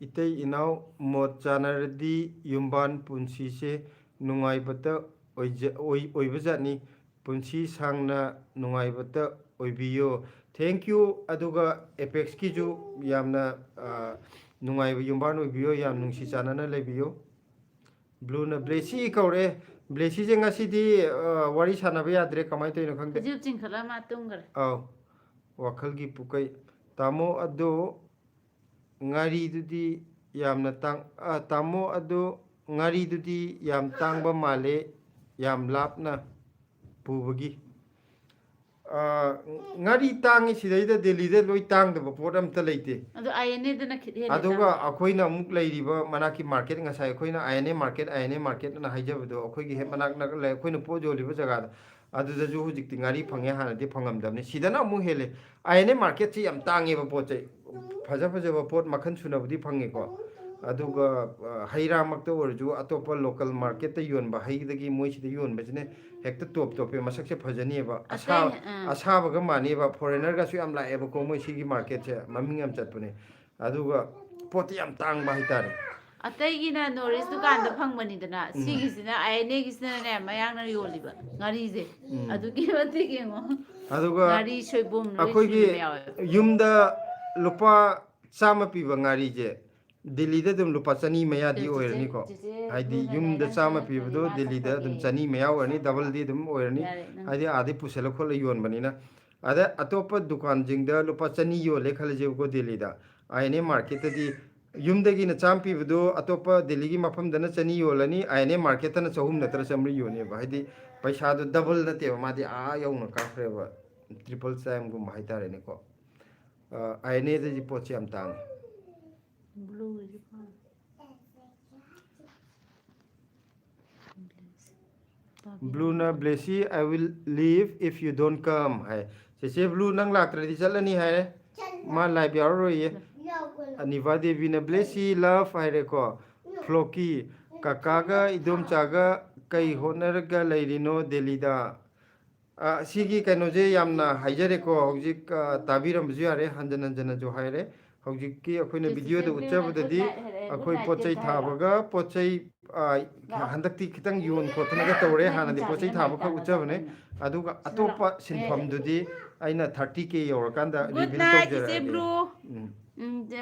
इतै इनाव मोद चानरदी युम्बान पुंसीसे नुंगाइबता ओइबजानी पुंसी सांगना नुंगाइबता ओइबियो थैंक यू अदुगा एपेक्स की जो यामना नुंगाइब युम्बान ओइबियो याम नुंसी चानना लेबियो ब्लू न ब्लेसी कौरे ब्लेसी जे ngasiदी वारी सानाबे याद्रे कमाय तैनो खंगदे ꯍꯧꯖꯤꯛ ꯆꯤꯡꯈꯠꯂ ꯃꯥ ꯇꯨꯝꯈ꯭ꯔꯦ आव वाखलगी पुकै तामो अदो ꯉꯥꯔꯤꯗꯨꯗꯤ ꯌꯥꯝꯅ ꯇꯥꯃꯣ ꯑꯗꯨ ꯉꯥꯔꯤꯗꯨꯗꯤ ꯌꯥꯝ ꯇꯥꯡꯕ ꯃꯥꯜꯂꯦ ꯌꯥꯝ ꯂꯥꯞꯅ ꯄꯨꯕꯒꯤ ꯉꯥꯔꯤ ꯇꯥꯡꯉꯤ ꯁꯤꯗꯩꯗ ꯗꯦꯜꯂꯤꯗ ꯂꯣꯏ ꯇꯥꯡꯗꯕ ꯄꯣꯠ ꯑꯝꯇ ꯂꯩꯇꯦ ꯑꯗꯣ ꯑꯥꯏꯑꯦꯟꯑꯦꯗꯅ ꯈꯤꯠ ꯍꯦꯜꯂꯦ ꯑꯗꯨꯒ ꯑꯩꯈꯣꯏꯅ ꯑꯃꯨꯛ ꯂꯩꯔꯤꯕ ꯃꯅꯥꯛꯀꯤ ꯃꯥꯔꯀꯦꯠ ꯉꯁꯥꯏ ꯑꯩꯈꯣꯏꯅ ꯑꯥꯏꯑꯦꯟꯑꯦ ꯃꯥꯔꯀꯦꯠ ꯑꯅ ꯍꯥꯏꯖꯕꯗꯣ ꯑꯩꯈꯣꯏꯒꯤ ꯍꯦꯛ ꯃꯅꯥꯛ ꯅꯛ ꯂꯩ ꯑꯩꯈꯣꯏꯅ ꯄꯣꯠ ꯌꯣꯜꯂꯤꯕ ꯖꯒꯥꯗ ꯑꯗꯨꯗꯁꯨ ꯍꯧꯖꯤꯛꯇꯤ ꯉꯥꯔꯤ ꯐꯪꯉꯦ ꯍꯥꯟꯅꯗꯤ ꯐꯪꯉꯝꯗꯕꯅꯤ ꯁꯤꯗꯅ ꯑꯃꯨꯛ ꯍꯦꯜꯂꯦ ꯑꯥꯏꯑꯦꯟꯑꯦ ꯃꯥꯔꯀꯦꯠꯁꯤ ꯌꯥꯝ ꯇꯥꯡꯉꯦꯕ ꯄꯣꯠ ꯆꯩ ꯐꯖ ꯐꯖꯕ ꯄꯣꯠ ꯃꯈꯜ ꯁꯨꯅꯕꯨꯗꯤ ꯐꯪꯉꯦꯀோ ꯑꯗꯨꯒ ꯍꯩ ꯔꯥꯃꯛꯇ ꯑꯣꯏꯔꯁꯨ ꯑꯇꯣꯞꯄ ꯂꯣꯀꯦꯜ ꯃꯥꯔꯀꯦꯠꯇ ꯌꯣꯟꯕ ꯍꯩꯗꯒꯤ ꯃꯣꯏꯁꯤꯗ ꯌꯣꯟꯕꯁꯤꯅ ꯍꯦꯛꯇ ꯇꯣꯞ ꯇꯣꯞꯄꯦ ꯃꯁꯛꯁꯦ ꯐꯖꯅꯦꯕ ꯑꯁꯥꯕꯒ ꯃꯥꯟꯅꯦꯕ ꯐꯣꯔꯦꯅꯔꯒꯁꯨ ꯌꯥꯝ ꯂꯥꯛꯑꯦꯕꯀꯣ ꯃꯣꯏ ꯁꯤꯒꯤ ꯃꯥꯔꯀꯦꯠꯁꯦ ꯃꯃꯤꯡ ꯌꯥꯝ ꯆꯠꯄꯅꯦ ꯑꯗꯨꯒ ꯄꯣꯠꯇꯤ ꯌꯥꯝ ꯇꯥꯡꯕ ꯍꯥꯏꯇꯥꯔꯦ ꯑꯇꯩꯒꯤꯅ ꯅꯣꯔꯤꯁ ꯗꯨꯀꯥꯟꯗ ꯐꯪꯕꯅꯤꯗꯅ ꯁꯤꯒꯤꯁꯤꯅ ꯑꯥꯏꯑꯦꯟꯑꯦꯒꯤꯁꯤꯅꯅꯦ ꯃꯌꯥꯡꯅ ꯌꯣꯜꯂꯤꯕ ꯉꯥꯔꯤꯁꯦ ꯑꯗꯨꯛꯀꯤ ꯃꯇꯤꯛ ꯌꯦꯡꯉꯣ ꯑꯗꯨꯒ ꯉꯥꯔꯤ ꯁꯣꯏꯕꯨꯝ ꯂꯣꯏ ꯑꯩꯈꯣꯏꯒꯤ ꯁꯨꯅꯕ ꯌꯥꯎꯋꯦꯕ ꯌꯨꯝꯗ ꯂꯨꯄꯥ 100 ꯄꯤꯕ ꯉꯥꯔꯤꯁꯦ ꯗꯤꯜꯂꯤꯗ ꯑꯗꯨꯝ ꯂꯨꯄꯥ 200 ꯃꯌꯥꯗꯤ ꯑꯣꯏꯔꯅꯤꯀꯣ ꯍꯥꯏꯗꯤ ꯌꯨꯝꯗ 100 ꯄꯤꯕꯗꯣ ꯗꯤꯜꯂꯤꯗ ꯑꯗꯨꯝ 200 ꯃꯌꯥ ꯑꯣꯏꯔꯅꯤ ꯗꯕꯜꯗꯤ ꯑꯗꯨꯝ ꯑꯣꯏꯔꯅꯤ ꯍꯥꯏꯗꯤ ꯑꯥꯗꯩ ꯄꯨꯁꯜꯂ ꯈꯣꯠꯂ ꯌꯣꯟꯕꯅꯤꯅ ꯑꯗ ꯑꯇꯣꯞꯄ ꯗꯨꯀꯥꯟꯁꯤꯡꯗ ꯂꯨꯄꯥ 200 ꯌꯣꯜꯂꯦ ꯈꯜꯂꯁꯦꯕꯀꯣ ꯗꯤꯜꯂꯤꯗ ꯑꯥꯏꯑꯦꯟꯑꯦ ꯃꯥꯔꯀꯦꯠꯇꯗꯤ ꯌꯨꯝꯗꯒꯤꯅ 100 ꯄꯤꯕꯗꯣ ꯑꯇꯣꯞꯄ ꯗꯤꯜꯂꯤꯒꯤ ꯃꯐꯝꯗꯅ 200 ꯌꯣꯜꯂꯅꯤ ꯑꯥꯏꯑꯦꯟꯑꯦ ꯃꯥꯔꯀꯦꯠꯇꯅ 200 ꯅꯠꯇ꯭ꯔ 100 ꯌꯣꯟꯅꯦꯕ ꯍꯥꯏꯗꯤ ꯄꯩꯁꯥꯗꯣ ꯗꯕꯜ ꯅꯠꯇꯦꯕ ꯃꯥꯗꯤ ꯌꯧꯅ ꯀꯥꯈ꯭ꯔꯦꯕ ꯇ꯭ꯔꯤꯄꯜ ꯇꯥꯏꯝꯒꯨꯝꯕ ꯍꯥꯏꯇꯥꯔꯦꯅꯦꯀꯣ ꯑꯥꯏꯑꯦꯟꯑꯦꯗꯗꯤ ꯄꯣꯠꯁꯦ ꯌꯥꯝ ꯇꯥꯡꯉꯦ ꯕ꯭ꯂꯨꯒꯤꯁꯨ ब्लूना Blessy I will leave if you don't come है चेचे ब्लू नंग लात्रदी चलनी है मा लाइव यारोये अनिवा देवी ने ब्लेसी लव है को फ्लोकी काकागा इदोम चागा कई होनरगा लेरिनो दिल्लीदा सिगी कनोजे यामना हाइजरेको हौजिक ताबिरमजु यारे हंजन हंजन जो हायरे हौजिककी अखोइना वीडियोदा उच्चबददी अखोइ पोचै थाबगा पोचै हंदक्ति खितंग योन खोतनगा तौरे हानदि पोचै थाबगा उच्चबने अदुगा अतोपा सिनफमदुदी अइना 30K यौरकांदा रिवील तौजरा ब्लू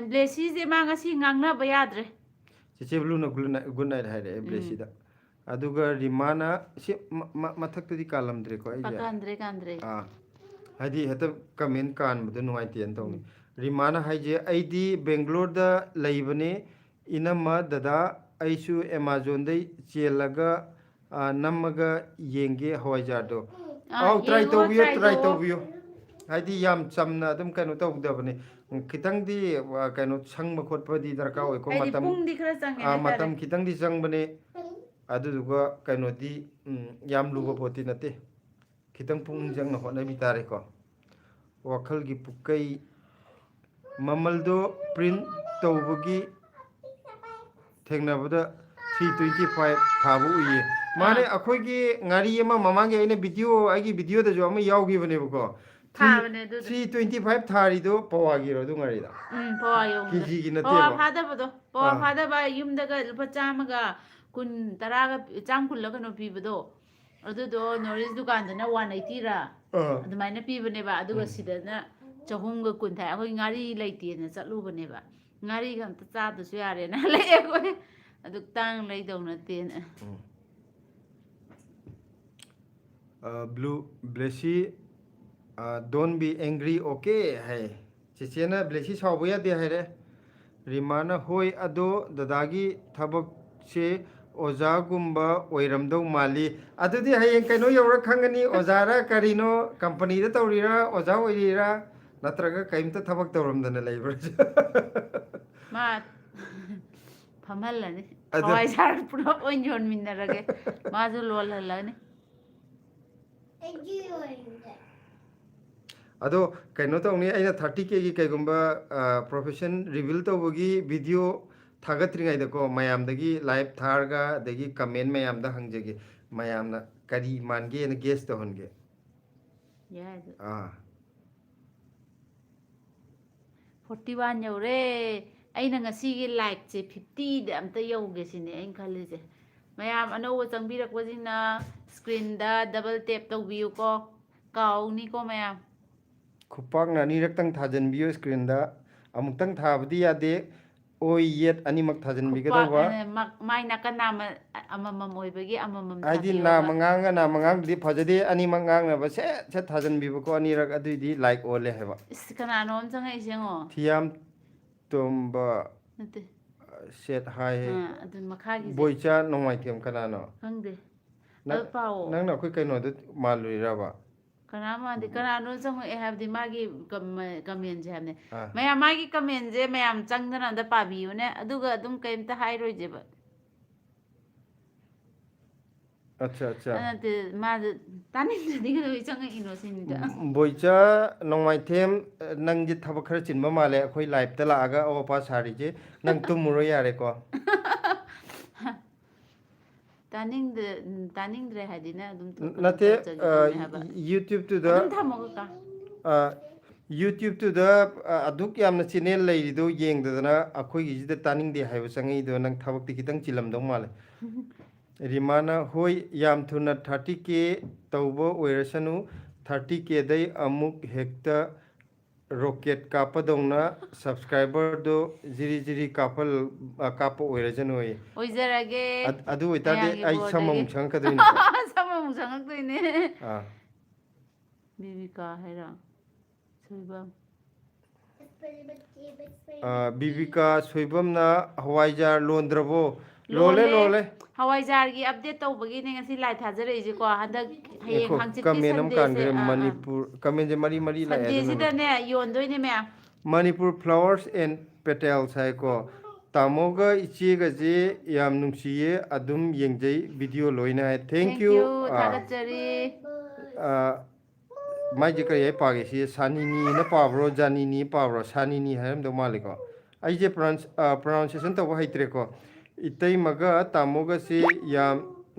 ब्लेसीजे मा ngasi ngangnaba yadre चिचे ब्लूना गुड नाइट हायरे ब्लेसीदा अदुगा रिमाना सि मथक्तदि कालमद्रेको आइजे कांद्रे हाइदि हेत कमेंट कानबदु नुवाइतेन तौनी रिमाना हाइजे आइदि बेंगलोरदा लैबने इनमा ददा आइसु अमेज़न दे चेलगा नमगा येंगे हवाइजारदो ट्राई तौबियो हाइदि याम चमना अदुम कनो तौदबने खितंगदि कनो संग खोटपदि दरकार ओइको मतम खितंगदि संगबने अदुदुगा कनोदी याम लुबा पोती नते खितंग पुंग जंग होनबि तारेको वाखलगी पुकै ममलदो प्रिंट तौबगी थेंगनाबदा 325 थाबु उये माने अखोइगी ngari ama mamangi aina video agi video da jo ama yawgibane ko 325 थारिदो पवागी रो दु ngari da पवा यो केजी gi nate पवा फादबदो पवा फादबा युमदगा लुपा चामगा कुन तरागा चाम कुल्ला कनो पीबदो अदुदो नॉरिस दुकानदना 180 रा अदुमाइना पीबनेबा अदुगा सिदना चहुमगा कुन थाय अखोइ ngari लेतेना चलुबनेबा ngari गा अमता चादसु यारेना ले अखोइ अदु तांग लेदौनतेना blue Blessy don't be angry okay है चिचेना ब्लेसी सावबया दे है रे रिमाना होय अदो ददागी थबक से ओजागुम्बा ओइरमदौ माली अदुदि हयें कइनो यौरा खंगनी ओजारा करिनो कंपनी दा तौरीरा ओजा ओइरीरा नत्रगा कइमता थबक तौरमदना लेब्रा मा फमलने हवाई सार पुरो ओइनजोन मिनरगे माजु लोलहलने अदो कइनो तौनी अइना 30K की कइगुम्बा प्रोफेशन रिवील तौबगी वीडियो ꯊꯥꯒꯠꯇ꯭ꯔꯤꯉꯩꯗꯀꯣ ꯃꯌꯥꯝꯗꯒꯤ ꯂꯥꯏꯚ ꯊꯥꯔꯒ ꯑꯗꯒꯤ ꯀꯃꯦꯟ ꯃꯌꯥꯝꯗ ꯍꯪꯖꯒꯦ ꯃꯌꯥꯝꯅ ꯀꯔꯤ ꯃꯥꯟꯒꯦꯅ ꯒꯦꯁ ꯇꯧꯍꯟꯒꯦ ꯌꯥꯏ ꯑꯗꯨ ꯑꯥ 41 ꯌꯧꯔꯦ ꯑꯩꯅ ꯉꯁꯤꯒꯤ ꯂꯥꯏꯛꯁꯦ 50ꯗ ꯑꯝꯇ ꯌꯧꯒꯦ ꯁꯤꯅꯦ ꯑꯩꯅ ꯈꯜꯂꯤꯁꯦ ꯃꯌꯥꯝ ꯑꯅꯧꯕ ꯆꯪꯕꯤꯔꯛꯄꯁꯤꯡꯅ ꯁ꯭ꯀ꯭ꯔꯤꯟꯗ ꯗꯕꯜ ꯇꯦꯞ ꯇꯧꯕꯤꯌꯨꯀꯣ ꯀꯥꯎꯅꯤꯀꯣ ꯃꯌꯥꯝ ꯈꯨꯄꯥꯛꯅ ꯑꯅꯤꯔꯛꯇꯪ ꯊꯥꯖꯟꯕꯤꯌꯨ ꯁ꯭ꯀ꯭ꯔꯤꯟꯗ ꯑꯃꯨꯛꯇꯪ ꯊꯥꯕꯗꯤ ꯌꯥꯗꯦ ꯑꯣꯏ ꯌꯦꯠ ꯑꯅꯤꯃꯛ ꯈꯨꯄꯥꯛ ꯊꯥꯖꯟꯕꯤꯒꯗꯧꯕ ꯃꯥꯏ ꯅꯥꯀꯟ ꯅꯥꯝꯃ ꯑꯃꯃꯝ ꯑꯣꯏꯕꯒꯤ ꯑꯃꯃꯝ ꯍꯥꯏꯗꯤ ꯊꯥꯕꯤꯌꯣꯕ ꯅꯥꯝꯃ ꯉꯥꯡꯉ ꯅꯥꯝꯃ ꯉꯥꯡꯕꯗꯤ ꯐꯖꯗꯦ ꯑꯅꯤꯃꯛ ꯉꯥꯡꯅꯕ ꯁꯦꯠ ꯁꯦꯠ ꯊꯥꯖꯟꯕꯤꯕꯀꯣ ꯑꯅꯤꯔꯛ ꯑꯗꯨꯏꯗꯤ ꯂꯥꯏꯛ ꯑꯣꯜꯂꯦ ꯍꯥꯏꯕ ꯏꯁ ꯀꯅꯥꯅꯣ ꯑꯃ ꯆꯪꯉꯛꯏꯁꯦ ꯌꯦꯡꯉꯣ ꯊꯤꯌꯥꯝ ꯇꯣꯝꯕ ꯅꯠꯇꯦ ꯁꯦꯠ ꯍꯥꯏ ꯑꯗꯨ ꯃꯈꯥꯒꯤꯁꯦ ꯕꯣꯏꯆꯥ ꯅꯣꯡꯃꯥꯏꯊꯦꯝ ꯀꯅꯥꯅꯣ ꯈꯪꯗꯦ ꯑꯗꯨ ꯅꯪ ꯄꯥꯎꯑꯣ ꯅꯪꯅ ꯑꯩꯈꯣꯏ ꯀꯩꯅꯣꯗꯨ ꯃꯥꯜꯂꯨꯔꯤꯔꯕ ꯀꯅꯥ ꯃꯥꯟꯗꯦ ꯀꯅꯥꯅꯣ ꯆꯪꯉꯛꯑꯦ ꯍꯥꯏꯕꯗꯤ ꯃꯥꯒꯤ ꯀꯃꯦꯟꯁꯦ ꯍꯥꯏꯕꯅꯦ ꯑꯥ ꯃꯌꯥꯝ ꯃꯥꯒꯤ ꯀꯃꯦꯟꯁꯦ ꯃꯌꯥꯝ ꯆꯪꯗꯅ ꯑꯝꯇ ꯄꯥꯕꯤꯌꯨꯅꯦ ꯑꯗꯨꯒ ꯑꯗꯨꯝ ꯀꯩꯝꯇ ꯍꯥꯏꯔꯣꯏꯁꯦꯕ ꯑꯠꯆꯥ ꯑꯠꯆꯥ ꯅꯠꯇꯦ ꯃꯥꯗ ꯇꯥꯅꯤꯡꯗ꯭ꯔꯗꯤ ꯀꯩꯗꯧꯕꯩ ꯆꯪꯉꯛꯏꯅꯣ ꯁꯤꯅꯤꯗ ꯕꯣꯏꯆꯥ ꯅꯣꯡꯃꯥꯏꯊꯦꯝ ꯅꯪꯁꯦ ꯊꯕꯛ ꯈꯔ ꯆꯤꯟꯕ ꯃꯥꯜꯂꯦ ꯑꯩꯈꯣꯏ ꯂꯥꯏꯞꯇ ꯂꯥꯛꯑꯒ ꯑꯋꯥꯠ ꯑꯄꯥ ꯁꯥꯔꯤꯁꯦ ꯅꯪ ꯇꯨꯝꯃꯨꯔꯣ ꯌꯥꯔꯦꯀꯣ ꯇꯥꯅꯤꯡꯗ꯭ꯔꯦ ꯍꯥꯏꯗꯤꯅ ꯑꯗꯨꯝ ꯊꯣꯛꯄ ꯑꯗꯨꯝ ꯅꯠꯇꯦ ꯇꯧꯖꯈꯤꯗꯧꯅꯦ ꯍꯥꯏꯕ ꯌꯨꯇ꯭ꯌꯨꯕꯇꯨꯗ ꯑꯗꯨꯝ ꯊꯝꯃꯣ ꯀꯀꯥ ꯌꯨꯇ꯭ꯌꯨꯕꯇꯨꯗ ꯑꯗꯨꯛ ꯌꯥꯝꯅ ꯆꯦꯅꯦꯜ ꯂꯩꯔꯤꯗꯣ ꯌꯦꯡꯗꯗꯅ ꯑꯩꯈꯣꯏꯒꯤꯁꯤꯗ ꯇꯥꯅꯤꯡꯗꯦ ꯍꯥꯏꯕ ꯆꯪꯉꯛꯏꯗꯣ ꯅꯪ ꯊꯕꯛꯇꯤ ꯈꯤꯇꯪ ꯆꯤꯜꯂꯝꯗꯧ ꯃꯥꯜꯂꯦ ꯔꯤꯃꯥꯅ ꯍꯣꯏ ꯌꯥꯝ ꯊꯨꯅ 30K ꯇꯧꯕ ꯑꯣꯏꯔꯁꯅꯨ 30Kꯗꯩ ꯑꯃꯨꯛ ꯍꯦꯛꯇ ꯔꯣꯀꯦꯠ ꯀꯥꯞꯄꯗꯧꯅ ꯁꯕꯁꯀ꯭ꯔꯥꯏꯕꯔꯗꯣ ꯖꯤꯔꯤ ꯖꯤꯔꯤ ꯀꯥꯞꯄ ꯑꯣꯏꯔꯁꯅꯨꯌꯦ ꯑꯣꯏꯖꯔꯒꯦ ꯑꯗꯨ ꯑꯣꯏꯇꯥꯔꯗꯤ ꯃꯌꯥꯝꯒꯤ ꯑꯩ ꯁꯝ ꯕꯣꯔꯗꯒꯤ ꯑꯃꯨꯛ ꯁꯪꯉꯛꯀꯗꯣꯏꯅꯤꯀꯣ ꯁꯃꯨꯛ ꯆꯪꯉꯛꯇꯣꯏꯅꯦ ꯑꯥ ꯕꯤꯕꯤꯀꯥ ꯍꯥꯏꯔꯣ ꯁꯣꯏꯕꯝ ꯕꯤꯕꯤꯀꯥ ꯁꯣꯏꯕꯝꯅ ꯍꯋꯥꯏꯖꯥꯔ ꯂꯣꯟꯗ꯭ꯔꯕꯣ ꯂꯣꯜꯂꯦ ꯂꯣꯜꯂꯦ ꯂꯣꯜꯂꯦ ꯍꯋꯥꯏꯖꯥꯔꯒꯤ ꯑꯞꯗꯦꯠ ꯇꯧꯕꯒꯤꯅꯦ ꯉꯁꯤ ꯂꯥꯏꯚ ꯊꯥꯖꯔꯛꯏꯁꯦꯀꯣ ꯍꯟꯗꯛ ꯍꯌꯦꯡ ꯉꯥꯏꯈꯣ ꯍꯥꯡꯆꯤꯠꯀꯤ ꯀꯃꯦꯟ ꯑꯃ ꯁꯟꯗꯦꯁꯦ ꯀꯥꯟꯈ꯭ꯔꯦ ꯃꯅꯤꯄꯨꯔ ꯀꯃꯦꯟꯁꯦ ꯃꯔꯤ ꯃꯔꯤ ꯂꯥꯛꯑꯦ ꯑꯗꯨꯅꯅꯦ ꯁꯟꯗꯦꯁꯤꯗꯅꯦ ꯌꯣꯟꯗꯣꯏꯅꯦ ꯃꯌꯥꯝ ꯃꯅꯤꯄꯨꯔ ꯐ꯭ꯂꯥꯋꯔꯁ ꯑꯦꯟ ꯄꯦꯇꯦꯜꯁ ꯍꯥꯏꯀꯣ ꯇꯥꯃꯣꯒ ꯏꯆꯦꯒꯁꯦ ꯌꯥꯝ ꯅꯨꯡꯁꯤꯌꯦ ꯑꯗꯨꯝ ꯌꯦꯡꯖꯩ ꯚꯤꯗꯤꯑꯣ ꯂꯣꯏꯅ ꯍꯥꯏ ꯊꯦꯡꯛ ꯌꯨ ꯊꯥꯒꯠꯆꯔꯤ ꯃꯥꯏꯁꯦ ꯀꯔꯤ ꯍꯥꯏ ꯄꯥꯒꯦ ꯁꯤ ꯁꯥꯅꯤꯅꯤꯅ ꯄꯥꯕ꯭ꯔꯣ ꯖꯥꯅꯤꯅꯤ ꯄꯥꯕ꯭ꯔꯣ ꯁꯥꯅꯤꯅꯤ ꯍꯥꯏꯔꯝꯗꯧ ꯃꯥꯜꯂꯦꯀꯣ ꯑꯩꯁꯦ ꯄ꯭ꯔꯣꯅꯥꯎꯟꯁꯤꯌꯦꯁꯟ ꯇꯧꯕ ꯍꯩꯇ꯭ꯔꯦꯀꯣ ꯏꯇꯩꯃꯒ ꯇꯥꯃꯣꯒꯁꯦ ꯌꯥꯝ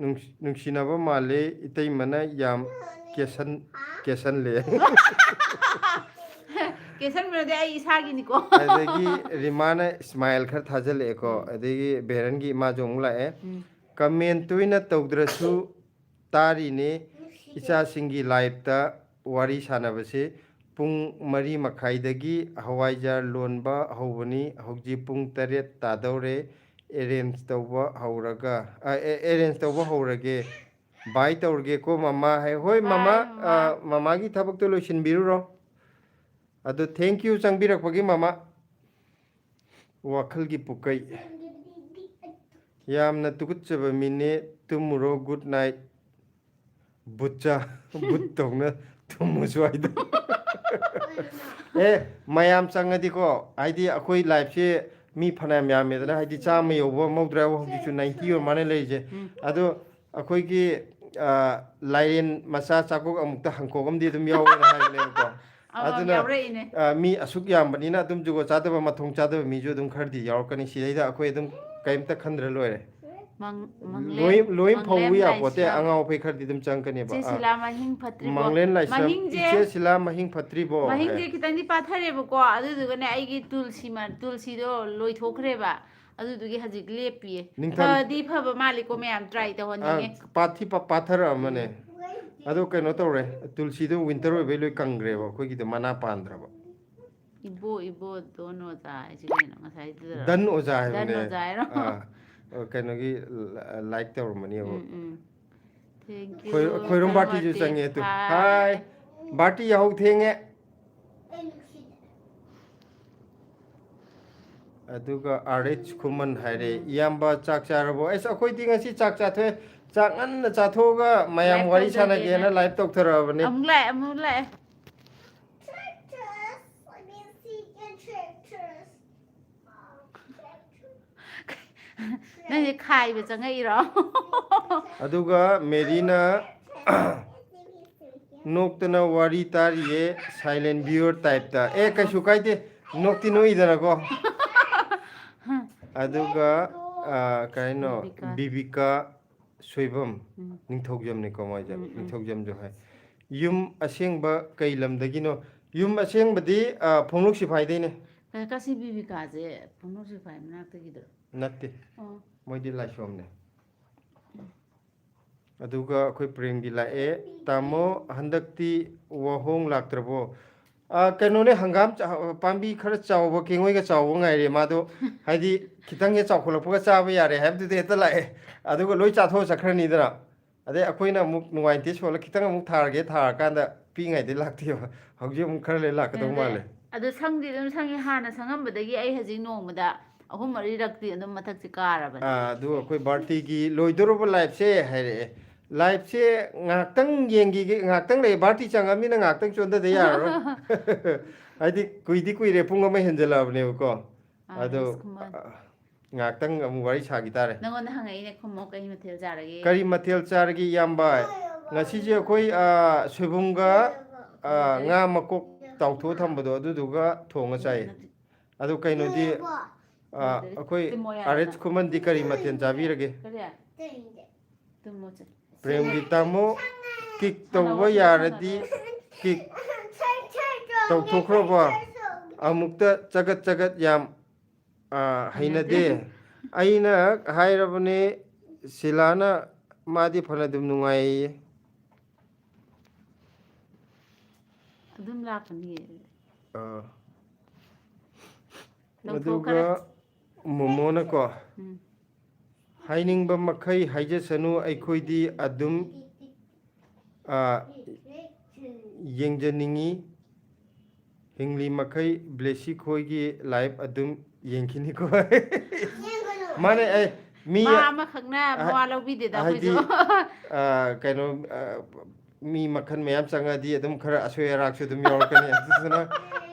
ꯅꯨꯡꯁꯤꯅꯕ ꯃꯥꯜꯂꯦ ꯏꯇꯩꯃꯅ ꯌꯥꯝ ꯀꯦꯁꯟꯂꯦ ꯀꯦꯁꯟꯕꯅꯗꯤ ꯑꯩ ꯏꯁꯥꯒꯤꯅꯤꯀꯣ ꯑꯗꯒꯤ ꯔꯤꯃꯥꯅ ꯏꯁꯃꯥꯏꯜ ꯈꯔ ꯊꯥꯖꯤꯜꯂꯛꯑꯦꯀꯣ ꯑꯗꯒꯤ ꯕꯦꯔꯟꯒꯤ ꯏꯃꯥꯁꯨ ꯑꯃꯨꯛ ꯂꯥꯛꯑꯦ ꯀꯃꯦꯟ ꯇꯣꯏꯅ ꯇꯧꯗ꯭ꯔꯁꯨ ꯇꯥꯔꯤꯅꯦ ꯏꯆꯥꯁꯤꯡꯒꯤ ꯂꯥꯏꯐꯇ ꯋꯥꯔꯤ ꯁꯥꯟꯅꯕꯁꯦ ꯄꯨꯡ 4:30ꯗꯒꯤ ꯍꯋꯥꯏꯖꯥꯔ ꯂꯣꯟꯕ ꯍꯧꯕꯅꯤ ꯍꯧꯖꯤꯛ ꯄꯨꯡ 8 ꯇꯥꯗꯧꯔꯦ ꯑꯦꯔꯦꯟꯖ ꯇꯧꯕ ꯍꯧꯔꯒꯦ ꯕꯥꯏ ꯇꯧꯔꯒꯦꯀꯣ ꯃꯃꯥ ꯍꯥꯏ ꯍꯣꯏ ꯃꯃꯥ ꯕꯥꯏ ꯃꯃꯥ ꯃꯃꯥꯒꯤ ꯊꯕꯛꯇꯣ ꯂꯣꯏꯁꯤꯟꯕꯤꯔꯨꯔꯣ ꯑꯗꯣ ꯊꯦꯡꯛ ꯌꯨ ꯆꯪꯕꯤꯔꯛꯄꯒꯤ ꯃꯃꯥ ꯋꯥꯈꯜꯒꯤ ꯄꯨꯀꯩ ꯌꯥꯝꯅ ꯇꯨꯀꯠꯆꯕ ꯃꯤꯅꯦ ꯇꯨꯝꯃꯨꯔꯣ ꯒꯨꯗ ꯅꯥꯏꯠ ꯕꯨꯠꯆꯥ ꯕꯨꯠ ꯇꯧꯅ ꯇꯨꯝꯃꯨ ꯁ꯭ꯋꯥꯏꯗ ꯃꯌꯥꯝ ꯆꯪꯉꯗꯤꯀꯣ ꯍꯥꯏꯗꯤ ꯑꯩꯈꯣꯏ ꯂꯥꯏꯐꯁꯦ ꯃꯤ ꯐꯅꯌꯥꯝ ꯌꯥꯝꯃꯦꯗꯅ ꯍꯥꯏꯗꯤ 100 ꯌꯧꯕ ꯃꯧꯗ꯭ꯔꯥ ꯍꯧꯖꯤꯛꯁꯨ 90 ꯑꯣꯏꯔ ꯃꯥꯅ ꯂꯩꯔꯤꯁꯦ ꯑꯗꯣ ꯑꯩꯈꯣꯏꯒꯤ ꯂꯥꯏꯔꯦꯟ ꯃꯆꯥ ꯆꯥꯛꯀꯣꯛ ꯑꯃꯨꯛꯇ ꯍꯪꯀꯣꯛ ꯑꯃꯗꯤ ꯑꯗꯨꯝ ꯌꯥꯎꯋꯦꯅ ꯍꯥꯏꯕꯅꯦꯕꯀꯣ ꯑꯃꯃꯝ ꯑꯗꯨꯅ ꯌꯥꯎꯔꯛꯏꯅꯦ ꯃꯤ ꯑꯁꯨꯛ ꯌꯥꯝꯕꯅꯤꯅ ꯑꯗꯨꯝ ꯖꯨꯒꯣꯠ ꯆꯥꯗꯕ ꯃꯊꯣꯡ ꯆꯥꯗꯕ ꯃꯤꯁꯨ ꯑꯗꯨꯝ ꯈꯔꯗꯤ ꯌꯥꯎꯔꯛꯀꯅꯤ ꯁꯤꯗꯩꯗ ꯑꯩꯈꯣꯏ ꯑꯗꯨꯝ ꯀꯔꯤꯝꯇ ꯈꯟꯗ꯭ꯔ ꯂꯣꯏꯔꯦ ꯂꯣꯏ ꯐꯧꯕ ꯃꯪꯂꯦꯝ ꯌꯥꯄꯣꯠꯇꯦ ꯂꯥꯏꯁ꯭ꯔꯝ ꯑꯉꯥꯎ ꯑꯐꯩ ꯈꯔꯗꯤ ꯑꯗꯨꯝ ꯆꯪꯀꯅꯦꯕ ꯆꯦ ꯁꯤꯂꯥ ꯃꯍꯤꯡ ꯐꯠꯇ꯭ꯔꯤꯕꯣ ꯃꯪꯂꯦꯟ ꯂꯥꯏꯁ꯭ꯔꯝ ꯃꯍꯤꯡꯁꯦ ꯏꯆꯦ ꯁꯤꯂꯥ ꯃꯍꯤꯡ ꯐꯠꯇ꯭ꯔꯤꯕꯣ ꯍꯥꯏ ꯃꯍꯤꯡꯁꯦ ꯈꯤꯇꯪꯗꯤ ꯄꯥꯊꯔꯦꯕꯀꯣ ꯑꯗꯨꯗꯨꯒꯅꯦ ꯑꯩꯒꯤ ꯇꯨꯜꯁꯤꯗꯣ ꯂꯣꯏꯊꯣꯛꯈ꯭ꯔꯦꯕ ꯑꯗꯨꯗꯨꯒꯤ ꯍꯧꯖꯤꯛ ꯂꯦꯞꯄꯤꯌꯦ ꯅꯤꯡꯊꯝ ꯐꯗꯤ ꯐꯕ ꯃꯥꯜꯂꯤꯀꯣ ꯃꯌꯥꯝ ꯇ꯭ꯔꯥꯏ ꯇꯧꯍꯟꯅꯤꯡꯉꯦ ꯄꯥꯊꯔꯛꯑꯃꯅꯦ ꯑꯗꯣ ꯀꯩꯅꯣ ꯇꯧꯔꯦ ꯇꯨꯜꯁꯤꯗꯣ ꯋꯤꯟꯇꯔ ꯑꯣꯏꯕꯩ ꯂꯣꯏ ꯀꯪꯈ꯭ꯔꯦꯕ ꯑꯩꯈꯣꯏꯒꯤꯗꯣ ꯃꯅꯥ ꯄꯥꯟꯗ꯭ꯔꯕ ꯏꯕꯣ ꯗꯣꯟ ꯑꯣꯖꯥ ꯍꯥꯏꯁꯤ ꯀꯩꯅꯣ ꯉꯁꯥꯏꯗꯨꯗꯔꯣ ꯗꯟ ꯑꯣꯖꯥ ꯗꯟ ꯍꯥꯏꯕꯅꯦ ꯑꯣꯖꯥ ꯍꯥꯏꯔꯣ ꯀꯩꯅꯣꯒꯤ ꯂꯥꯏꯛ ꯇꯧꯔꯝꯃꯅꯦꯕ ꯊꯦꯡꯛ ꯌꯨ ꯈꯣꯏꯔꯣꯝ ꯕꯥꯔꯇꯤꯁꯨ ꯆꯪꯉꯦ ꯇꯨ ꯍꯥꯏ ꯕꯥꯔꯇꯤ ꯌꯥꯍꯧ ꯊꯦꯡꯉꯦ ꯑꯗꯨꯒ RH ꯈꯨꯃꯟ ꯍꯥꯏꯔꯦ ꯏꯌꯥꯝꯕ ꯆꯥꯛ ꯆꯥꯔꯕꯣ ꯑꯁ ꯑꯩꯈꯣꯏꯗꯤ ꯉꯁꯤ ꯆꯥꯛ ꯆꯥꯊꯣꯛꯑꯦ ꯆꯥꯛ ꯉꯟꯅ ꯆꯥꯊꯣꯛꯑꯒ ꯃꯌꯥꯝ ꯂꯥꯏꯚ ꯋꯥꯔꯤ ꯇꯧꯖꯒꯦꯅ ꯁꯥꯟꯅꯒꯦꯅ ꯂꯥꯏꯚ ꯇꯧꯊꯔꯛꯑꯕꯅꯤ ꯑꯃꯨꯛ ꯂꯥꯛꯑꯦ Tractors. Let me see your tractors. ꯅꯪꯁꯦ ꯈꯥꯏꯕ ꯆꯪꯉꯛꯏꯔꯣ ꯑꯗꯨꯒ ꯃꯦꯔꯤꯅ ꯅꯣꯛꯇꯅ ꯋꯥꯔꯤ ꯇꯥꯔꯤꯌꯦ ꯁꯥꯏꯂꯦꯟ ꯚꯤꯌꯔ ꯇꯥꯏꯞꯇ ꯀꯩꯁꯨ ꯀꯥꯏꯗꯦ ꯅꯣꯛꯇꯤ ꯅꯣꯛꯏꯗꯅꯀꯣ ꯑꯗꯨꯒ ꯀꯩꯅꯣ ꯕꯤꯕꯤꯀꯥ ꯁꯣꯏꯕꯝ ꯅꯤꯡꯊꯧꯖꯝꯅꯤꯀꯣ ꯃꯣꯏꯁꯦ ꯅꯤꯡꯊꯧꯖꯝꯁꯨ ꯍꯥꯏ ꯌꯨꯝ ꯑꯁꯦꯡꯕ ꯀꯩ ꯂꯝꯗꯒꯤꯅꯣ ꯌꯨꯝ ꯑꯁꯦꯡꯕꯗꯤ ꯐꯣꯡꯂꯨꯛ ꯁꯤꯐꯥꯏꯗꯩꯅꯦ ꯀꯁꯤ ꯕꯤꯕꯤꯀꯥꯁꯦ ꯐꯣꯡꯅꯣꯛ ꯁꯤꯐꯥꯏ ꯃꯅꯥꯛꯇꯒꯤꯗꯣ ꯅꯠꯇꯦ ꯑꯣ ꯃꯣꯏꯗꯤ ꯂꯥꯏꯁꯣꯝꯅꯦ ꯑꯗꯨꯒ ꯑꯩꯈꯣꯏ ꯄ꯭ꯔꯦꯝꯒꯤ ꯂꯥꯛꯑꯦ ꯇꯥꯃꯣ ꯍꯟꯗꯛꯇꯤ ꯋꯥꯍꯣꯡ ꯂꯥꯛꯇ꯭ꯔꯕꯣ ꯀꯩꯅꯣꯅꯦ ꯍꯪꯒꯥꯝ ꯄꯥꯝꯕꯤ ꯈꯔ ꯆꯥꯎꯕ ꯀꯦꯡꯉꯣꯏꯒ ꯆꯥꯎꯕ ꯉꯥꯏꯔꯦ ꯃꯥꯗꯣ ꯍꯥꯏꯗꯤ ꯈꯤꯇꯪ ꯍꯦꯛ ꯆꯥꯎꯈꯠꯂꯛꯄꯒ ꯆꯥꯕ ꯌꯥꯔꯦ ꯍꯥꯏꯕꯗꯨꯗꯤ ꯍꯦꯛꯇ ꯂꯥꯛꯑꯦ ꯑꯗꯨꯒ ꯂꯣꯏ ꯆꯥꯊꯣꯛꯑ ꯆꯠꯈ꯭ꯔꯅꯤꯗꯅ ꯑꯗꯩ ꯑꯩꯈꯣꯏꯅ ꯑꯃꯨꯛ ꯅꯨꯡꯉꯥꯏꯇꯦ ꯁꯣꯜꯂ ꯈꯤꯇꯪ ꯑꯃꯨꯛ ꯊꯥꯔꯒꯦ ꯊꯥꯔꯀꯥꯟꯗ ꯄꯤꯛꯏꯉꯩꯗꯩ ꯂꯥꯛꯇꯦꯕ ꯍꯧꯖꯤꯛ ꯑꯃꯨꯛ ꯈꯔ ꯂꯩ ꯂꯥꯛꯀꯗꯧ ꯃꯥꯜꯂꯦ ꯑꯗꯣ ꯁꯪꯗꯤ ꯑꯗꯨꯝ ꯁꯪꯉꯤ ꯍꯥꯟꯅ ꯁꯪꯉꯝꯕꯗꯒꯤ ꯑꯩ ꯍꯧꯖꯤꯛ ꯅꯣꯡꯃꯗ 3-4ꯔꯛꯇꯤ ꯑꯗꯨꯝ ꯃꯊꯛꯁꯦ ꯀꯥꯔꯕꯅꯦ ꯑꯗꯨꯒ ꯑꯩꯈꯣꯏ ꯚꯥꯔꯇꯤꯒꯤ ꯂꯣꯏꯗꯣꯔꯕ ꯂꯥꯏꯐꯁꯦ ꯍꯥꯏꯔꯛꯑꯦ ꯂꯥꯏꯐꯁꯦ ꯉꯥꯏꯍꯥꯛꯇꯪ ꯌꯦꯡꯈꯤꯒꯦ ꯉꯥꯏꯍꯥꯛꯇꯪ ꯂꯩ ꯚꯥꯔꯇꯤ ꯆꯪꯉꯕꯅꯤꯅ ꯉꯥꯏꯍꯥꯛꯇꯪ ꯆꯣꯟꯊꯗ ꯌꯥꯔꯔꯣꯏ ꯍꯥꯏꯗꯤ ꯀꯨꯏꯗꯤ ꯀꯨꯏꯔꯦ ꯄꯨꯡ ꯑꯃ ꯍꯦꯟꯖꯜꯂꯛꯑꯕꯅꯦꯕꯀோ ꯑꯗꯣ ꯔꯥꯖ ꯀꯨꯃꯥꯔ ꯉꯥꯏꯍꯥꯛꯇꯪ ꯑꯃꯨꯛ ꯋꯥꯔꯤ ꯁꯥꯈꯤ ꯇꯥꯔꯦ ꯅꯪꯉꯣꯟꯗ ꯍꯪꯉꯛꯏꯅꯦ ꯈꯨꯝꯃꯣ ꯀꯩ ꯃꯊꯦꯜ ꯆꯥꯔꯒꯦ ꯀꯔꯤ ꯃꯊꯦꯜ ꯆꯥꯔꯒꯦ ꯏꯌꯥꯝꯕ ꯉꯁꯤꯁꯦ ꯑꯩꯈꯣꯏ ꯁꯣꯏꯕꯨꯝꯒ ꯉꯥ ꯃꯀꯣꯛ ꯇꯥꯎꯊꯣꯛꯑ ꯊꯝꯕꯗꯣ ꯑꯗꯨꯗꯨꯒ ꯊꯣꯡꯉ ꯆꯥꯏꯌꯦ ꯑꯗꯨ ꯀꯩꯅꯣꯗꯤ ꯑꯩꯈꯣꯏ ꯑꯥꯔꯦꯁ ꯈꯨꯃꯟꯗꯤ ꯀꯔꯤ ꯃꯊꯦꯜ ꯆꯥꯕꯤꯔꯒꯦ ꯄ꯭ꯔꯦꯝꯒꯤ ꯇꯥꯃꯣ ꯀꯤꯛ ꯇꯧꯕ ꯌꯥꯔꯗꯤ ꯀꯤꯛ ꯇꯧꯊꯣꯛꯈ꯭ꯔꯕ ꯑꯃꯨꯛꯇ ꯆꯒꯠ ꯆꯒꯠ ꯌꯥꯝ ꯍꯩꯅꯗꯦ ꯑꯩꯅ ꯍꯥꯏꯔꯕꯅꯦ ꯁꯤꯂꯥꯅ ꯃꯥꯗꯤ ꯐꯅ ꯑꯗꯨꯝ ꯅꯨꯡꯉꯥꯏꯌꯦ ꯑꯗꯨꯝ ꯂꯥꯛꯀꯅꯤꯌꯦ ꯑꯗꯨꯒ ꯃꯣꯃꯣꯅꯀꯣ ꯍꯥꯏꯅꯤꯡꯕ ꯃꯈꯩ ꯍꯥꯏꯖꯁꯅꯨ ꯑꯩꯈꯣꯏꯗꯤ ꯑꯗꯨꯝ ꯌꯦꯡꯖꯅꯤꯡꯉꯤ ꯍꯤꯡꯂꯤ ꯃꯈꯩ ꯕ꯭ꯂꯦꯁꯤ ꯈꯣꯏꯒꯤ ꯂꯥꯏꯐ ꯑꯗꯨꯝ ꯌꯦꯡꯈꯤꯅꯤꯀꯣ ꯃꯥꯅꯦ ꯑꯩ ꯃꯤ ꯃꯥ ꯑꯃꯈꯛꯅ ꯃꯋꯥ ꯂꯧꯕꯤꯗꯦꯗ ꯍꯥꯏꯗꯤ ꯑꯩꯈꯣꯏꯁꯨ ꯀꯩꯅꯣ ꯃꯤ ꯃꯈꯜ ꯃꯌꯥꯝ ꯆꯪꯉꯗꯤ ꯑꯗꯨꯝ ꯈꯔ ꯑꯁꯣꯏ ꯑꯔꯥꯛꯁꯨ ꯑꯗꯨꯝ ꯌꯥꯎꯔꯛꯀꯅꯤ ꯑꯗꯨꯗꯨꯅ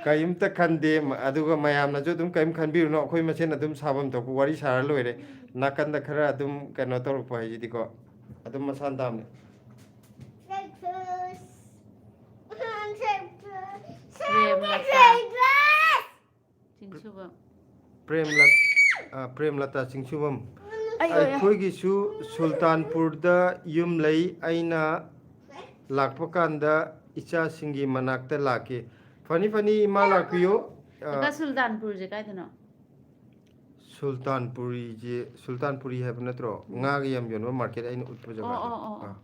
ꯀꯔꯤꯝꯇ ꯈꯟꯗꯦ ꯑꯗꯨꯒ ꯃꯌꯥꯝꯅꯁꯨ ꯑꯗꯨꯝ ꯀꯔꯤꯝ ꯈꯟꯕꯤꯔꯨꯅꯨ ꯑꯩꯈꯣই ꯃꯁꯦꯟ ꯑꯗꯨم ꯁꯥꯐꯝ ꯊꯣꯛꯄ ꯋꯥꯔꯤ ꯁꯥꯔ ꯂꯣꯏꯔꯦ ꯅꯥꯀꯟꯗ ꯈꯔ ꯑꯗꯨꯝ ꯀꯩꯅꯣ ꯇꯧꯔꯛꯄ ꯍꯥꯏꯁꯤꯗꯤꯀꯣ ꯑꯗꯨꯝ ꯃꯁꯥꯅ ꯇꯥꯕꯅꯤ ꯆꯤꯡꯁꯨꯕꯝ ꯄ꯭ꯔꯦꯝꯂꯇꯥ ꯆꯤꯡꯁꯨꯕꯝ ꯑꯩꯈꯣꯏꯒꯤꯁꯨ ꯁꯨꯜꯇꯥꯟꯄꯨꯔꯗ ꯌꯨꯝ ꯂꯩ ꯑꯩꯅ ꯂꯥꯛꯄ ꯀꯥꯟꯗ ꯏꯆꯥꯁꯤꯡꯒꯤ ꯃꯅꯥꯛꯇ ꯂꯥꯛꯀꯦ ꯐꯅꯤ ꯐꯅꯤ ꯏꯃꯥ ꯂꯥꯛꯄꯤꯌꯨ ꯀꯀꯥ ꯁꯨꯜꯇꯥꯟꯄꯨꯔꯁꯦ ꯀꯥꯏꯗꯅꯣ ꯁꯨꯜꯇꯥꯟꯄꯨꯔꯤꯁꯦ ꯁꯨꯜꯇꯥꯟꯄꯨꯔꯤ ꯍꯥꯏꯕ ꯅꯠꯇ꯭ꯔꯣ ꯉꯥꯒ ꯌꯥꯝ ꯌꯣꯟꯕ ꯃꯥꯔꯀꯦꯠ ꯑꯩꯅ ꯎꯠꯄ ꯖꯒꯥꯗꯣ ꯑꯣ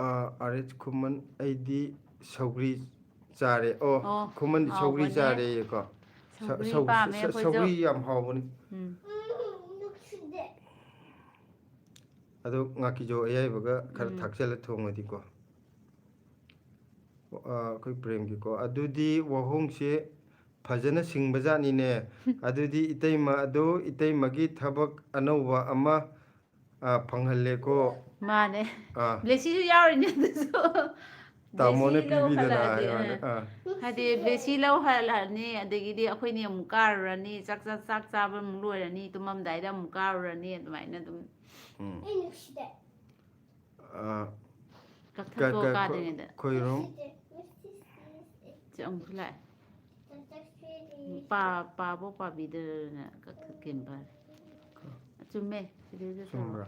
ꯑꯥꯔꯦꯁ ꯈꯨꯃꯟ ꯑꯩꯗꯤ ꯁꯧꯒ꯭ꯔꯤ ꯆꯥꯔꯦ ꯑꯣ ꯈꯨꯃꯟꯗꯤ ꯁꯧꯒ꯭ꯔꯤ ꯍꯥꯎꯕꯅꯦ ꯆꯥꯔꯦꯀꯣ ꯁꯧꯒ꯭ꯔꯤ ꯄꯥꯝꯃꯦ ꯑꯩꯈꯣꯏꯁꯨ ꯁꯧꯒ꯭ꯔꯤ ꯌꯥꯝ ꯍꯥꯎꯕꯅꯤ ꯑꯗꯣ ꯉꯥꯀꯤꯖꯧ ꯑꯌꯥꯏꯕꯒ ꯈꯔ ꯊꯥꯛꯆꯜꯂ ꯊꯣꯡꯉꯗꯤꯀꯣ ꯑꯩꯈꯣꯏ ꯄ꯭ꯔꯦꯝꯒꯤꯀꯣ ꯑꯗꯨꯗꯤ ꯋꯥꯍꯣꯡꯁꯦ ꯐꯖꯅ ꯁꯤꯡꯕ ꯖꯥꯠꯅꯤꯅꯦ ꯑꯗꯨꯗꯤ ꯏꯇꯩꯃ ꯑꯗꯣ ꯏꯇꯩꯃꯒꯤ ꯊꯕꯛ ꯑꯅꯧꯕ ꯑꯃ ꯐꯪꯍꯜꯂꯦꯀꯣ ꯃꯥꯅꯦ ꯕ꯭ꯂꯦꯁꯤꯁꯨ ꯌꯥꯎꯔꯤꯅꯦ ꯑꯗꯨꯁꯨ ꯕ꯭ꯂꯦꯁꯤ ꯇꯥꯃꯣꯅ ꯂꯧ ꯄꯤꯕꯤꯗꯅ ꯍꯜꯂꯛꯑꯗꯤ ꯍꯥꯏꯕꯅꯦ ꯍꯥꯏꯗꯤ ꯕ꯭ꯂꯦꯁꯤ ꯂꯧ ꯍꯜꯂꯛꯑꯅꯤ ꯑꯗꯒꯤꯗꯤ ꯑꯩꯈꯣꯏꯅꯤ ꯑꯃꯨꯛ ꯀꯥꯔꯨꯔꯅꯤ ꯆꯥꯛ ꯆꯥꯕ ꯑꯃꯨꯛ ꯂꯣꯏꯔꯅꯤ ꯇꯨꯝꯃꯝꯗꯥꯏꯗ ꯑꯃꯨꯛ ꯀꯥꯔꯨꯔꯅꯤ ꯑꯗꯨꯃꯥꯏꯅ ꯑꯗꯨꯝ ꯀꯛꯊꯠꯄ ꯀꯥꯗ꯭ꯔꯤꯉꯩꯗ ꯈꯣꯏꯔꯣꯝ ꯑꯃꯨꯛꯁꯨ ꯂꯥꯛꯑꯦ ꯄꯥꯕꯣꯛ ꯄꯥꯕꯤꯗꯔꯅ ꯀꯛꯊꯠꯈꯤꯕ ꯐꯔꯦ ꯆꯨꯝꯃꯦ ꯁꯤꯗꯩꯗ ꯆꯨꯝꯕ꯭ꯔꯥ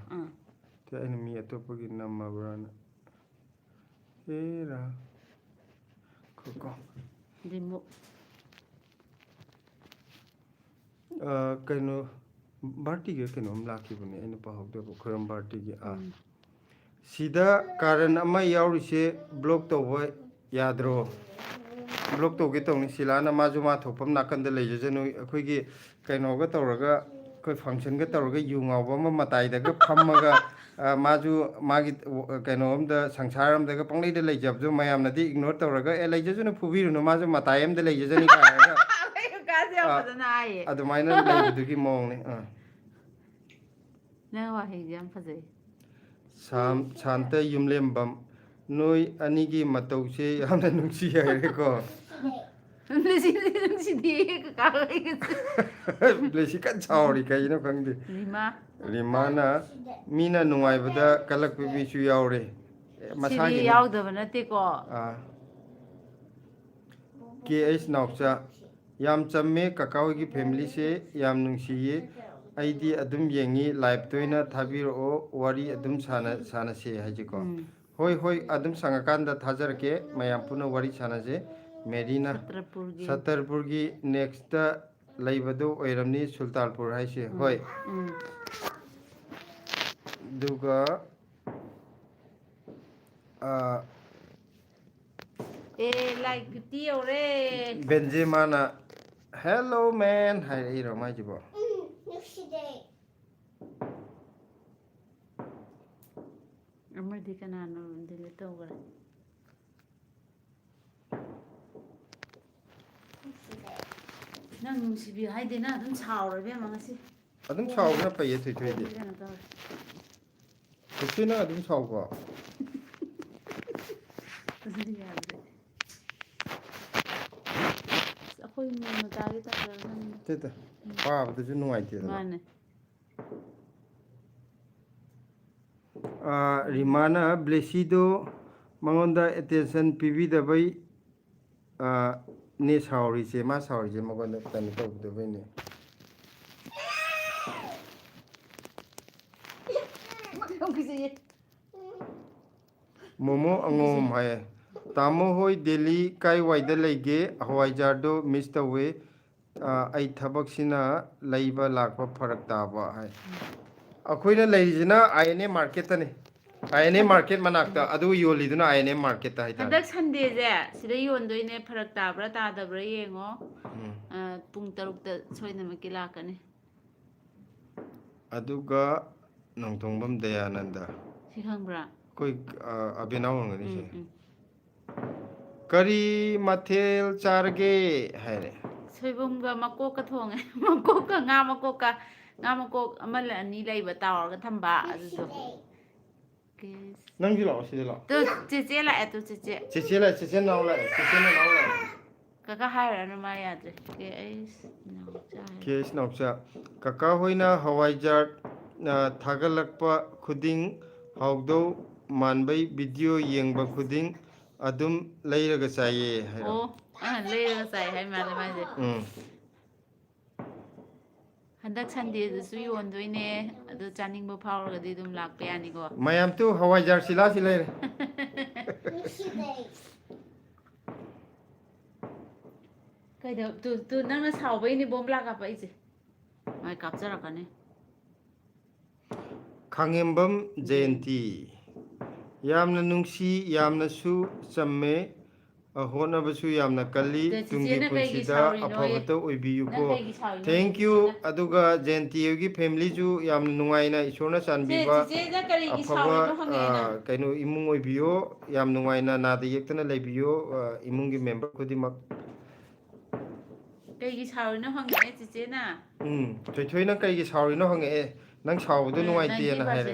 ꯑꯩꯅ ꯃꯤ ꯑꯇꯣꯞꯄꯒꯤ ꯅꯝꯃꯕ꯭ꯔꯥꯅ ꯍꯦꯔꯥ ꯀꯣ ꯔꯤꯃꯨꯛ ꯀꯩꯅꯣ ꯚꯥꯔꯇꯤꯒꯤ ꯀꯩꯅꯣꯝ ꯂꯥꯛꯈꯤꯕꯅꯦ ꯑꯩꯅ ꯄꯥꯍꯧꯗꯕ ꯈꯨꯔꯝ ꯚꯥꯔꯇꯤꯒꯤ ꯁꯤꯗ ꯀꯥꯔꯟ ꯑꯃ ꯌꯥꯎꯔꯤꯁꯦ ꯕ꯭ꯂꯣꯛ ꯇꯧꯕ ꯌꯥꯗ꯭ꯔꯣ ꯕ꯭ꯂꯣꯛ ꯇꯧꯒꯦ ꯇꯧꯅꯤ ꯁꯤꯂꯥꯅ ꯃꯥꯁꯨ ꯃꯥ ꯊꯣꯛꯐꯝ ꯅꯥꯀꯟꯗ ꯂꯩꯖꯁꯅꯨ ꯑꯩꯈꯣꯏꯒꯤ ꯀꯩꯅꯣꯒ ꯇꯧꯔꯒ ꯑꯩꯈꯣꯏ ꯐꯪꯁꯟꯒ ꯇꯧꯔꯒ ꯌꯨ ꯉꯥꯎꯕ ꯑꯃ ꯃꯇꯥꯏꯗꯒ ꯐꯝꯃꯒ ꯃꯥꯁꯨ ꯃꯥꯒꯤ ꯀꯩꯅꯣꯝꯗ ꯁꯪꯁꯥꯔ ꯑꯝꯗꯒ ꯄꯪꯂꯩꯗ ꯂꯩꯖꯕꯗꯣ ꯃꯌꯥꯝꯅꯗꯤ ꯏꯒꯅꯣꯔ ꯇꯧꯔꯒ ꯂꯩꯖꯁꯅꯨ ꯐꯨꯕꯤꯔꯨꯅꯨ ꯃꯥꯁꯨ ꯃꯇꯥꯏ ꯑꯝꯗ ꯂꯩꯖꯁꯅꯤ ꯀꯥꯏꯅꯒ ꯑꯗꯨꯃꯥꯏꯅ ꯂꯩꯕꯗꯨꯒꯤ ꯃꯑꯣꯡꯅꯤ ꯅꯪ ꯋꯥꯍꯩꯁꯦ ꯌꯥꯝ ꯐꯖꯩ ꯁꯥꯟꯇ ꯌꯨꯝꯂꯦꯝꯕꯝ ꯅꯣꯏ ꯑꯅꯤꯒꯤ ꯃꯇꯧꯁꯦ ꯌꯥꯝꯅ ꯅꯨꯡꯁꯤ ꯍꯥꯏꯔꯦꯀꯣ ꯕ꯭ꯂꯦꯁꯤ ꯀꯟꯅ ꯁꯥꯎꯔꯤ ꯀꯩꯒꯤꯅꯣ ꯈꯪꯗꯦ ꯔꯤꯃꯥꯅ ꯃꯤꯅ ꯅꯨꯡꯉꯥꯏꯕꯗ ꯀꯜꯂꯛꯄ ꯃꯤꯁꯨ ꯌꯥꯎꯔꯦ ꯁꯤꯗꯤ ꯃꯁꯥꯒꯤꯅꯤ ꯌꯥꯎꯗꯕ ꯅꯠꯇꯦꯀꯣ KH Naukcha yam chamme kaka hogi family se yam nungsiye aidi adum yengi live toina thabiro wari adum sana se hajiko hoi hoi adum sangakanda thajarke mayam puna wari sana je Medina Satarpurgi next laibado oiramni Sultanpur haise hoi duga like 50 yore Benzema na hello man hai iro mai jibo amadi kanano dile tawara nang nungsibi haide na adum chaure be mangasi adum chawna paye thoi thoi de kusina adum chawko akhoi mo tagi ta teta pa bdu nuai te mane Rimana Blesido mangonda attention pivi da bai ne sauri se ma sauri je magonda tan to da bai ne momo angom hai tamo hoi Delhi kai waida lege hawai jardo miss the way ai thabak sina laiba lakpa farak taba hai अखोइना लेरिजना INA market तने INA market मनाकता अदु योलिदुना INA market ता हाइता हदक Sunday जे सिदा योंदोइने फरक ताब्रा तादब्रा येंगो पुंग तरुकता सोइनमकि लाकने अदुगा नंगथोंबम दयानंदा सि खंगब्रा कोई अभिनव ngani se करी मथेल चारगे हैरे सोइबुमगा मकोका थोंगे मकोका nga makoka nga makok amal ani laiba tawrga thamba adudo nang di lo si lo tu cheche la tu cheche cheche naw la cheche na naw la kaka haira na ma yadre केस नौचा कका होइना हवाई jar थागलकपा खुदिंग हाउदो मानबै video येंगबा खुदिंग अदुम लैरगा चाइए है ओ लैरगा चाइ है माले माजे हंदक संडे दसु योंदोइने अदु चानिंगबो फावरगदि दुम लाकपे यानिगो मयाम तु हवाई जार सिला सिलाइरे कइदो तु नंगना सावबैनि बम लागापा इजे माइ कापजराकने खांगेम्बम जयंती यामना नुंसी यामनासु चम्मे होनबसु यामना कल्ली तुंगी पुंसीदा अफबतो ओइबियुको थैंक यू अदुगा जयंती योगी फैमिली जु याम नुंगाइना ईश्वरना चानबीबा अफबा कैनो इमुंग ओइबियो याम नुंगाइना नादा येक्तना लेबियो इमुंगी मेंबर खुदिमक कईगी सावरिनो हंगे चिचेना थोइथोइना कईगी सावरिनो हंगे नंग सावबदो नुंगाइतेना हाइरे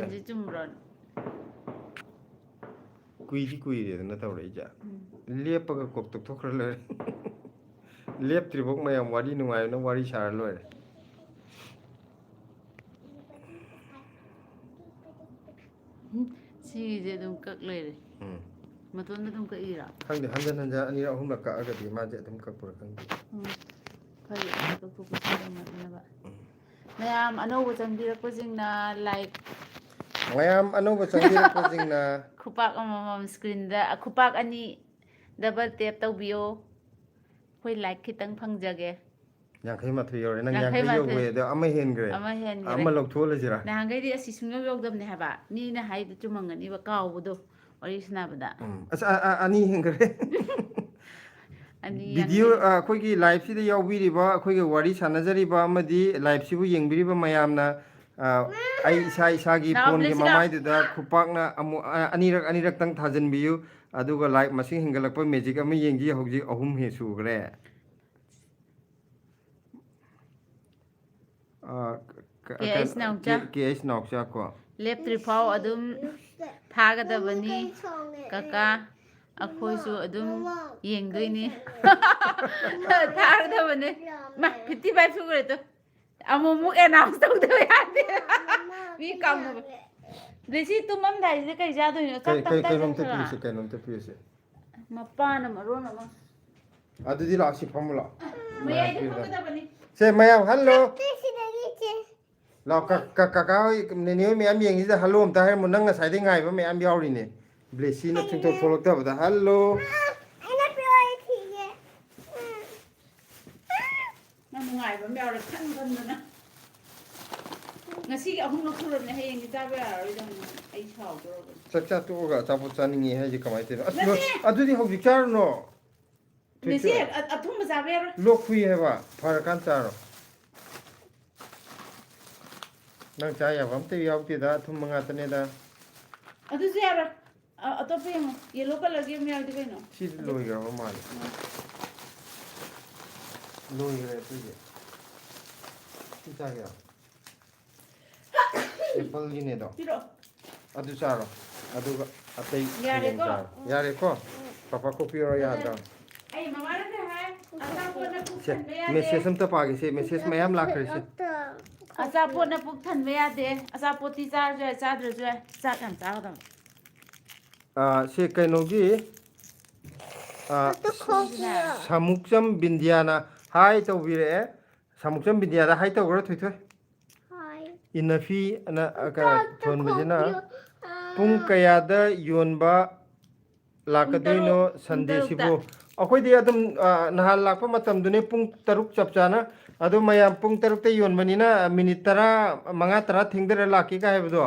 कुइदी कुइरेना तौरैजा लेपगा कोक तोखर ले लेप त्रिबोक मयाम वारी नुंगाइना वारी सार लोरे सिजे दुम कक लेरे मतोन दुम का इरा खंदे हंजन हंजा अनिरा अहुमला कागदि माजे दुम ककपुर खंदे फरि कक तो मतनबा मयाम अनौबो चंदिरकजिंगना लाइक मयाम अनौबो चंदिरकजिंगना खुपाक अमम स्क्रीन दा खुपाक अनि डबल टैप तौबियो होय लाइक खितंग फंगजगे यांखै माथै यौरे नंग यांखै यौवे द अमा हेनग्रे अमा लौथोलजिरा नहांगैदि असि सुंगौ यौदबने हाबा नीना हाइद चुमंगनि बा कावबदो वरि सनाबदा असा अनि हेनग्रे वीडियो अखोइगी लाइव सिदा यौबिरिबा अखोइगी वारी सानजरिबा अमदि लाइव सिबु येंबिरिबा मयामना आई इसा इसागी फोन के ममाइदुदा खुपाकना अनिरक तंग थाजनबियु अदुगा लाइक मसिंग हिंगलकपा मैजिक अमा येंगी हौजी अहुम हे सुग्रे केएस नाउचा को लेप त्रिफाव अदुम थागदबनी कका अखोइसु अदुम येंगदोइनी थागदबने मा 55 सुग्रे तो अमुमुक एनाउंस तौदबे यादे मी कामनो लेसी तुमम दाइजे कई जादोइनो कई नोम ते पीसे मपान मरोन ꯑꯗꯨꯗꯤ ꯂꯥꯛ ꯁꯤ ꯐꯝꯃꯨ ꯂꯥꯛ ꯃꯌꯥꯏꯗ ꯐꯝꯒꯗꯕꯅꯤ ꯁꯦ ꯃꯌꯥꯝ ꯍꯜꯂꯣ ꯁꯤꯗꯒꯤ ꯂꯥꯛ ꯀꯀꯥ ꯍꯣꯏ ꯅꯦꯅꯦ ꯍꯣꯏ ꯃꯌꯥꯝ ꯌꯦꯡꯉꯤꯁꯤꯗ ꯍꯜꯂꯣ ꯑꯝꯇ ꯍꯥꯏꯔꯝꯃꯣ ꯅꯪ ꯉꯁꯥꯏꯗꯩ ꯉꯥꯏꯕ ꯃꯌꯥꯝ ꯌꯥꯎꯔꯤꯅꯦ ꯕ꯭ꯂꯦꯁꯤꯅ ꯆꯤꯡꯊꯣꯛ ꯊꯣꯛꯂꯛꯇꯕꯗ ꯍꯜꯂꯣ ꯑꯩꯅ ꯄꯤꯔꯛꯈꯤꯒꯦ ꯅꯪ ꯅꯨꯡꯉꯥꯏꯕ ꯑꯃ ꯌꯥꯎꯔꯦ ꯈꯟꯗꯅ ꯉꯁꯤꯒꯤ 3 ꯁꯨꯔꯕꯅꯦ ꯍꯌꯦꯡꯗꯤ ꯆꯥꯕ ꯌꯥꯔꯔꯣꯏꯗꯕꯅꯤ ꯑꯩ ꯁꯥꯎꯗꯧꯔꯕꯅꯤ ꯆꯥꯛ ꯆꯥ ꯇꯣꯛꯑꯒ ꯑꯆꯥꯄꯣꯠ ꯆꯥꯅꯤꯡꯉꯦ ꯍꯥꯏꯁꯦ ꯀꯃꯥꯏꯅ ꯇꯧꯔꯤꯅꯣ ꯑꯁ ꯅꯠꯇꯦ. ꯑꯗꯨꯗꯤ ꯍꯧꯖꯤꯛ ꯆꯥꯔꯨꯅꯣ ꯃꯦꯁꯤ ꯑꯊꯨꯝꯕ ꯆꯥꯕ ꯌꯥꯔꯣꯏ ꯂꯣꯛ ꯈꯨꯏ ꯍꯥꯏꯕ ꯐꯔꯀꯥꯟ ꯆꯥꯔꯣ ꯅꯪ ꯆꯥ ꯌꯥꯕ ꯑꯝꯇ ꯌꯥꯎꯗꯦꯗ ꯑꯊꯨꯝꯕ ꯉꯥꯛꯇꯅꯦꯗ ꯑꯗꯨꯁꯨ ꯌꯥꯔꯣꯏ ꯑꯇꯣꯞꯄ ꯌꯦꯡꯉꯣ ꯌꯦꯂꯣ ꯀꯂꯔꯒꯤ ꯑꯃ ꯌꯥꯎꯔꯗꯤ ꯀꯩꯅꯣ ꯁꯤꯗꯤ ꯂꯣꯏꯈ꯭ꯔꯕ ꯃꯥꯜꯂꯦ ꯂꯣꯏꯈ꯭ꯔꯦ ꯁꯤꯁꯦ ꯁꯤ ꯆꯥꯒꯦꯔꯣ ꯑꯦꯄꯜꯒꯤꯅꯦꯗꯣ ꯄꯤꯔꯛꯑꯣ ꯑꯗꯨ ꯆꯥꯔꯣ ꯑꯗꯨꯒ ꯑꯇꯩ ꯍꯌꯦꯡ ꯌꯥꯔꯦꯀꯣ? ꯆꯥꯔꯣ ꯌꯥꯔꯦꯀꯣ ꯄꯄꯥ ꯀꯣꯛꯄꯤꯔꯣ ꯌꯥꯗ꯭ꯔꯣ ꯑꯩ ꯃꯃꯥꯅ ꯀꯩ ꯍꯥꯏ ꯑꯆꯥꯄꯣꯠꯅ ꯄꯨꯛ ꯁꯦ ꯊꯟꯕ ꯌꯥꯗꯦ ꯃꯦꯁꯦꯖ ꯑꯝꯇ ꯄꯥꯒꯦꯁꯦ ꯃꯦꯁꯦꯖ ꯃꯌꯥꯝ ꯂꯥꯛꯈ꯭ꯔꯦꯁꯦ ꯑꯆꯥꯄꯣꯠꯅ ꯄꯨꯛ ꯊꯟꯕ ꯌꯥꯗꯦ ꯑꯆꯥꯄꯣꯠꯇꯤ ꯆꯥꯔꯁꯨ ꯌꯥꯏ ꯆꯥꯗ꯭ꯔꯁꯨ ꯌꯥꯏ ꯆꯥꯛ ꯌꯥꯝ ꯆꯥꯒꯗꯕꯅꯤ ꯁꯤ ꯀꯩꯅꯣꯒꯤ ꯁꯃꯨꯛꯆꯝ ꯕꯤꯟꯗꯤꯌꯥꯅ ꯍꯥꯏ ꯇꯧꯕꯤꯔꯛꯑꯦ ꯁꯃꯨꯛꯆꯝ ꯕꯤꯟꯗꯤꯌꯥꯗ ꯍꯥꯏ ꯇꯧꯈ꯭ꯔꯣ ꯊꯣꯏꯊꯣꯏ ꯏꯟꯅꯐꯤ ꯑꯅ ꯊꯣꯟꯕꯁꯤꯅ ꯄꯨꯡ ꯀꯌꯥꯗ ꯌꯣꯟꯕ ꯄꯨꯡ 3 ꯂꯥꯛꯀꯗꯣꯏꯅꯣ ꯄꯨꯡ 3ꯇ ꯁꯟꯗꯦꯁꯤꯕꯨ ꯑꯩꯈꯣꯏꯗꯤ ꯑꯗꯨꯝ ꯅꯍꯥꯟ ꯂꯥꯛꯄ ꯃꯇꯝꯗꯨꯅꯤ ꯄꯨꯡ 3 ꯆꯞ ꯆꯥꯅ ꯑꯗꯨ ꯃꯌꯥꯝ ꯄꯨꯡ 3ꯇ ꯌꯣꯟꯕꯅꯤꯅ मिनिट 10 5-10 ꯊꯦꯡꯗꯔ ꯂꯥꯛꯀꯦꯒ ꯍꯥꯏꯕꯗꯣ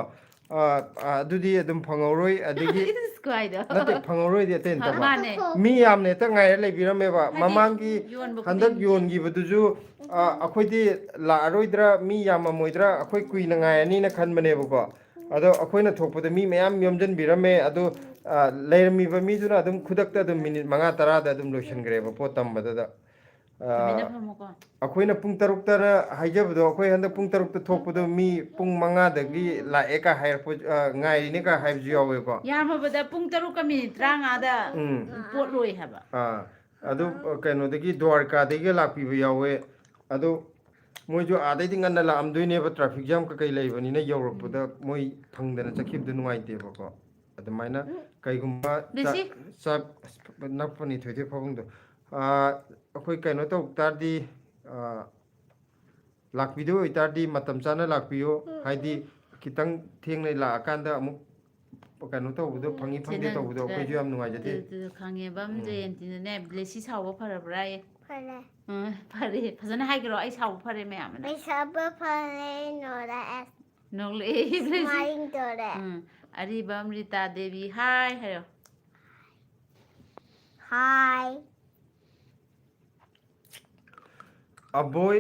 ꯑꯗꯨꯗꯤ ꯑꯗꯨꯝ ꯐꯪꯍꯧꯔꯣꯏ ꯑꯗꯒꯤ ꯁ꯭ꯀ꯭ꯋꯥꯏꯗꯣ ꯅꯠꯇꯦ ꯐꯪꯍꯧꯔꯣꯏꯗꯤ ꯑꯇꯩ ꯅꯠꯇꯕ ꯃꯥꯅꯦ ꯃꯤ ꯌꯥꯝꯅ ꯍꯦꯛꯇ ꯉꯥꯏꯔ ꯂꯩꯕꯤꯔꯝꯃꯦꯕ ꯍꯥꯏꯗꯤ ꯃꯃꯥꯡꯒꯤ ꯌꯣꯟꯕ ꯍꯟꯗꯛ ꯈꯨꯗꯤꯡꯒꯤ ꯌꯣꯟꯈꯤꯕꯗꯨꯁꯨ ꯑꯩꯈꯣꯏꯗꯤ ꯂꯥꯛꯑꯔꯣꯏꯗ꯭ꯔꯥ ꯃꯤ ꯌꯥꯝꯃꯝꯃꯣꯏꯗ꯭ꯔꯥ ꯑꯩꯈꯣই ꯀꯨꯏꯅ ꯉꯥꯏꯔꯅꯤꯅ ꯈꯟꯕꯅꯦꯕꯀோ ꯑꯗꯣ ꯑꯩꯈꯣꯏꯅ ꯊꯣꯛꯄꯗ ꯃꯤ ꯃꯌꯥꯝ ꯌꯣꯝꯁꯤꯟꯕꯤꯔꯝꯃꯦ ꯑꯗꯣ ꯂꯩꯔꯝꯃꯤꯕ ꯃꯤꯗꯨꯅ ꯑꯗꯨꯝ ꯈꯨꯗꯛꯇ ꯑꯗꯨꯝ मिनिट 5-10ꯗ ꯑꯗꯨꯝ ꯂꯣꯏꯁꯤꯟꯈ꯭ꯔꯦꯕ ꯄꯣꯠ ꯇꯝꯕꯗꯨꯗ ꯇꯨꯃꯤꯟꯅ ꯐꯝꯃꯨꯀꯣ ꯑꯩꯈꯣꯏꯅ ꯄꯨꯡ 3ꯇꯔ ꯍꯥꯏꯖꯕꯗꯣ ꯑꯩꯈꯣꯏ ꯍꯟꯗꯛ ꯄꯨꯡ 3ꯇ ꯊꯣꯛꯄꯗꯣ ꯃꯤ ꯄꯨꯡ 5ꯗꯒꯤ ꯂꯥꯛꯑꯦ ꯍꯥꯏꯔꯛꯄ ꯉꯥꯏꯔꯤꯅꯦ ꯍꯥꯏꯕꯁꯨ ꯌꯥꯎꯋꯦꯀꯣ ꯌꯥꯝꯃꯕꯗ ꯄꯨꯡ 3ꯒ ꯃꯤꯅꯤꯠ 35ꯗ ꯄꯣꯠ ꯂꯣꯏ ꯍꯥꯏꯕ ꯑꯗꯨ ꯀꯩꯅꯣꯗꯒꯤ ꯗ꯭ꯋꯥꯔꯀꯥꯗꯒꯤ ꯂꯥꯛꯄꯤꯕ ꯌꯥꯎꯋꯦ ꯑꯗꯣ ꯃꯣꯏꯁꯨ ꯑꯥꯗꯩꯗꯤ ꯉꯟꯅ ꯂꯥꯛꯑꯝꯗꯣꯏꯅꯦꯕ ꯇ꯭ꯔꯥꯐꯤꯛ ꯖꯥꯝ ꯀꯩꯀꯩ ꯂꯩꯕꯅꯤꯅ ꯌꯧꯔꯛꯄꯗ ꯃꯣꯏ ꯐꯪꯗꯅ ꯆꯠꯈꯤꯕꯗꯣ ꯅꯨꯡꯉꯥꯏꯇꯦꯕꯀꯣ ꯑꯗꯨꯃꯥꯏꯅ ꯀꯩꯒꯨꯝꯕ ꯕꯦꯁꯤ ꯆꯥꯛ ꯅꯞꯄꯅꯤ ꯊꯣꯏꯊꯣꯏ ꯐꯥꯕꯨꯡꯗꯣ ꯑꯩꯈꯣꯏ ꯀꯩꯅꯣ ꯇꯧ ꯇꯥꯔꯗꯤ ꯂꯥꯛꯄꯤꯗꯣꯏ ꯑꯣꯏꯇꯥꯔꯗꯤ ꯃꯇꯝ ꯆꯥꯅ ꯂꯥꯛꯄꯤꯌꯣ ꯍꯥꯏꯗꯤ ꯈꯤꯇꯪ ꯊꯦꯡꯅ ꯂꯥꯛꯑꯀꯥꯟꯗ ꯑꯃꯨꯛ ꯀꯩꯅꯣ ꯇꯧꯕꯗꯣ ꯐꯪꯉꯤ ꯁꯦ ꯐꯪꯗꯦ ꯅꯪ ꯇꯧꯕꯗꯣ ꯑꯩꯈꯣꯏꯁꯨ ꯌꯥꯝ ꯅꯨꯡꯉꯥꯏꯖꯗꯦ ꯈꯪꯉꯦꯕ ꯖꯌꯦꯟꯇꯤꯅꯅꯦ ꯕ꯭ꯂꯦꯁꯤ ꯁꯥꯎꯕ ꯐꯔꯕ꯭ꯔꯥꯌꯦ ꯐꯔꯦ ꯐꯔꯦ ꯐꯖꯅ ꯍꯥꯏꯒꯔꯣ ꯑꯩ ꯁꯥꯎꯕ ꯐꯔꯦ ꯃꯌꯥꯝꯅ ꯄꯩꯁꯥꯕ ꯐꯔꯦ ꯅꯣꯔꯥ ꯅꯣꯛꯂꯛꯑꯦ ꯕ꯭ꯂꯦꯁꯤ ꯁ꯭ꯃꯥꯏꯜ ꯇꯧꯔꯦ ꯑꯔꯤꯕꯝ ꯔꯤꯇꯥ ꯗꯦꯕꯤ ꯍꯥꯏ ꯍꯥꯏꯌꯣ ꯍꯥꯏ ꯑꯕꯣꯏ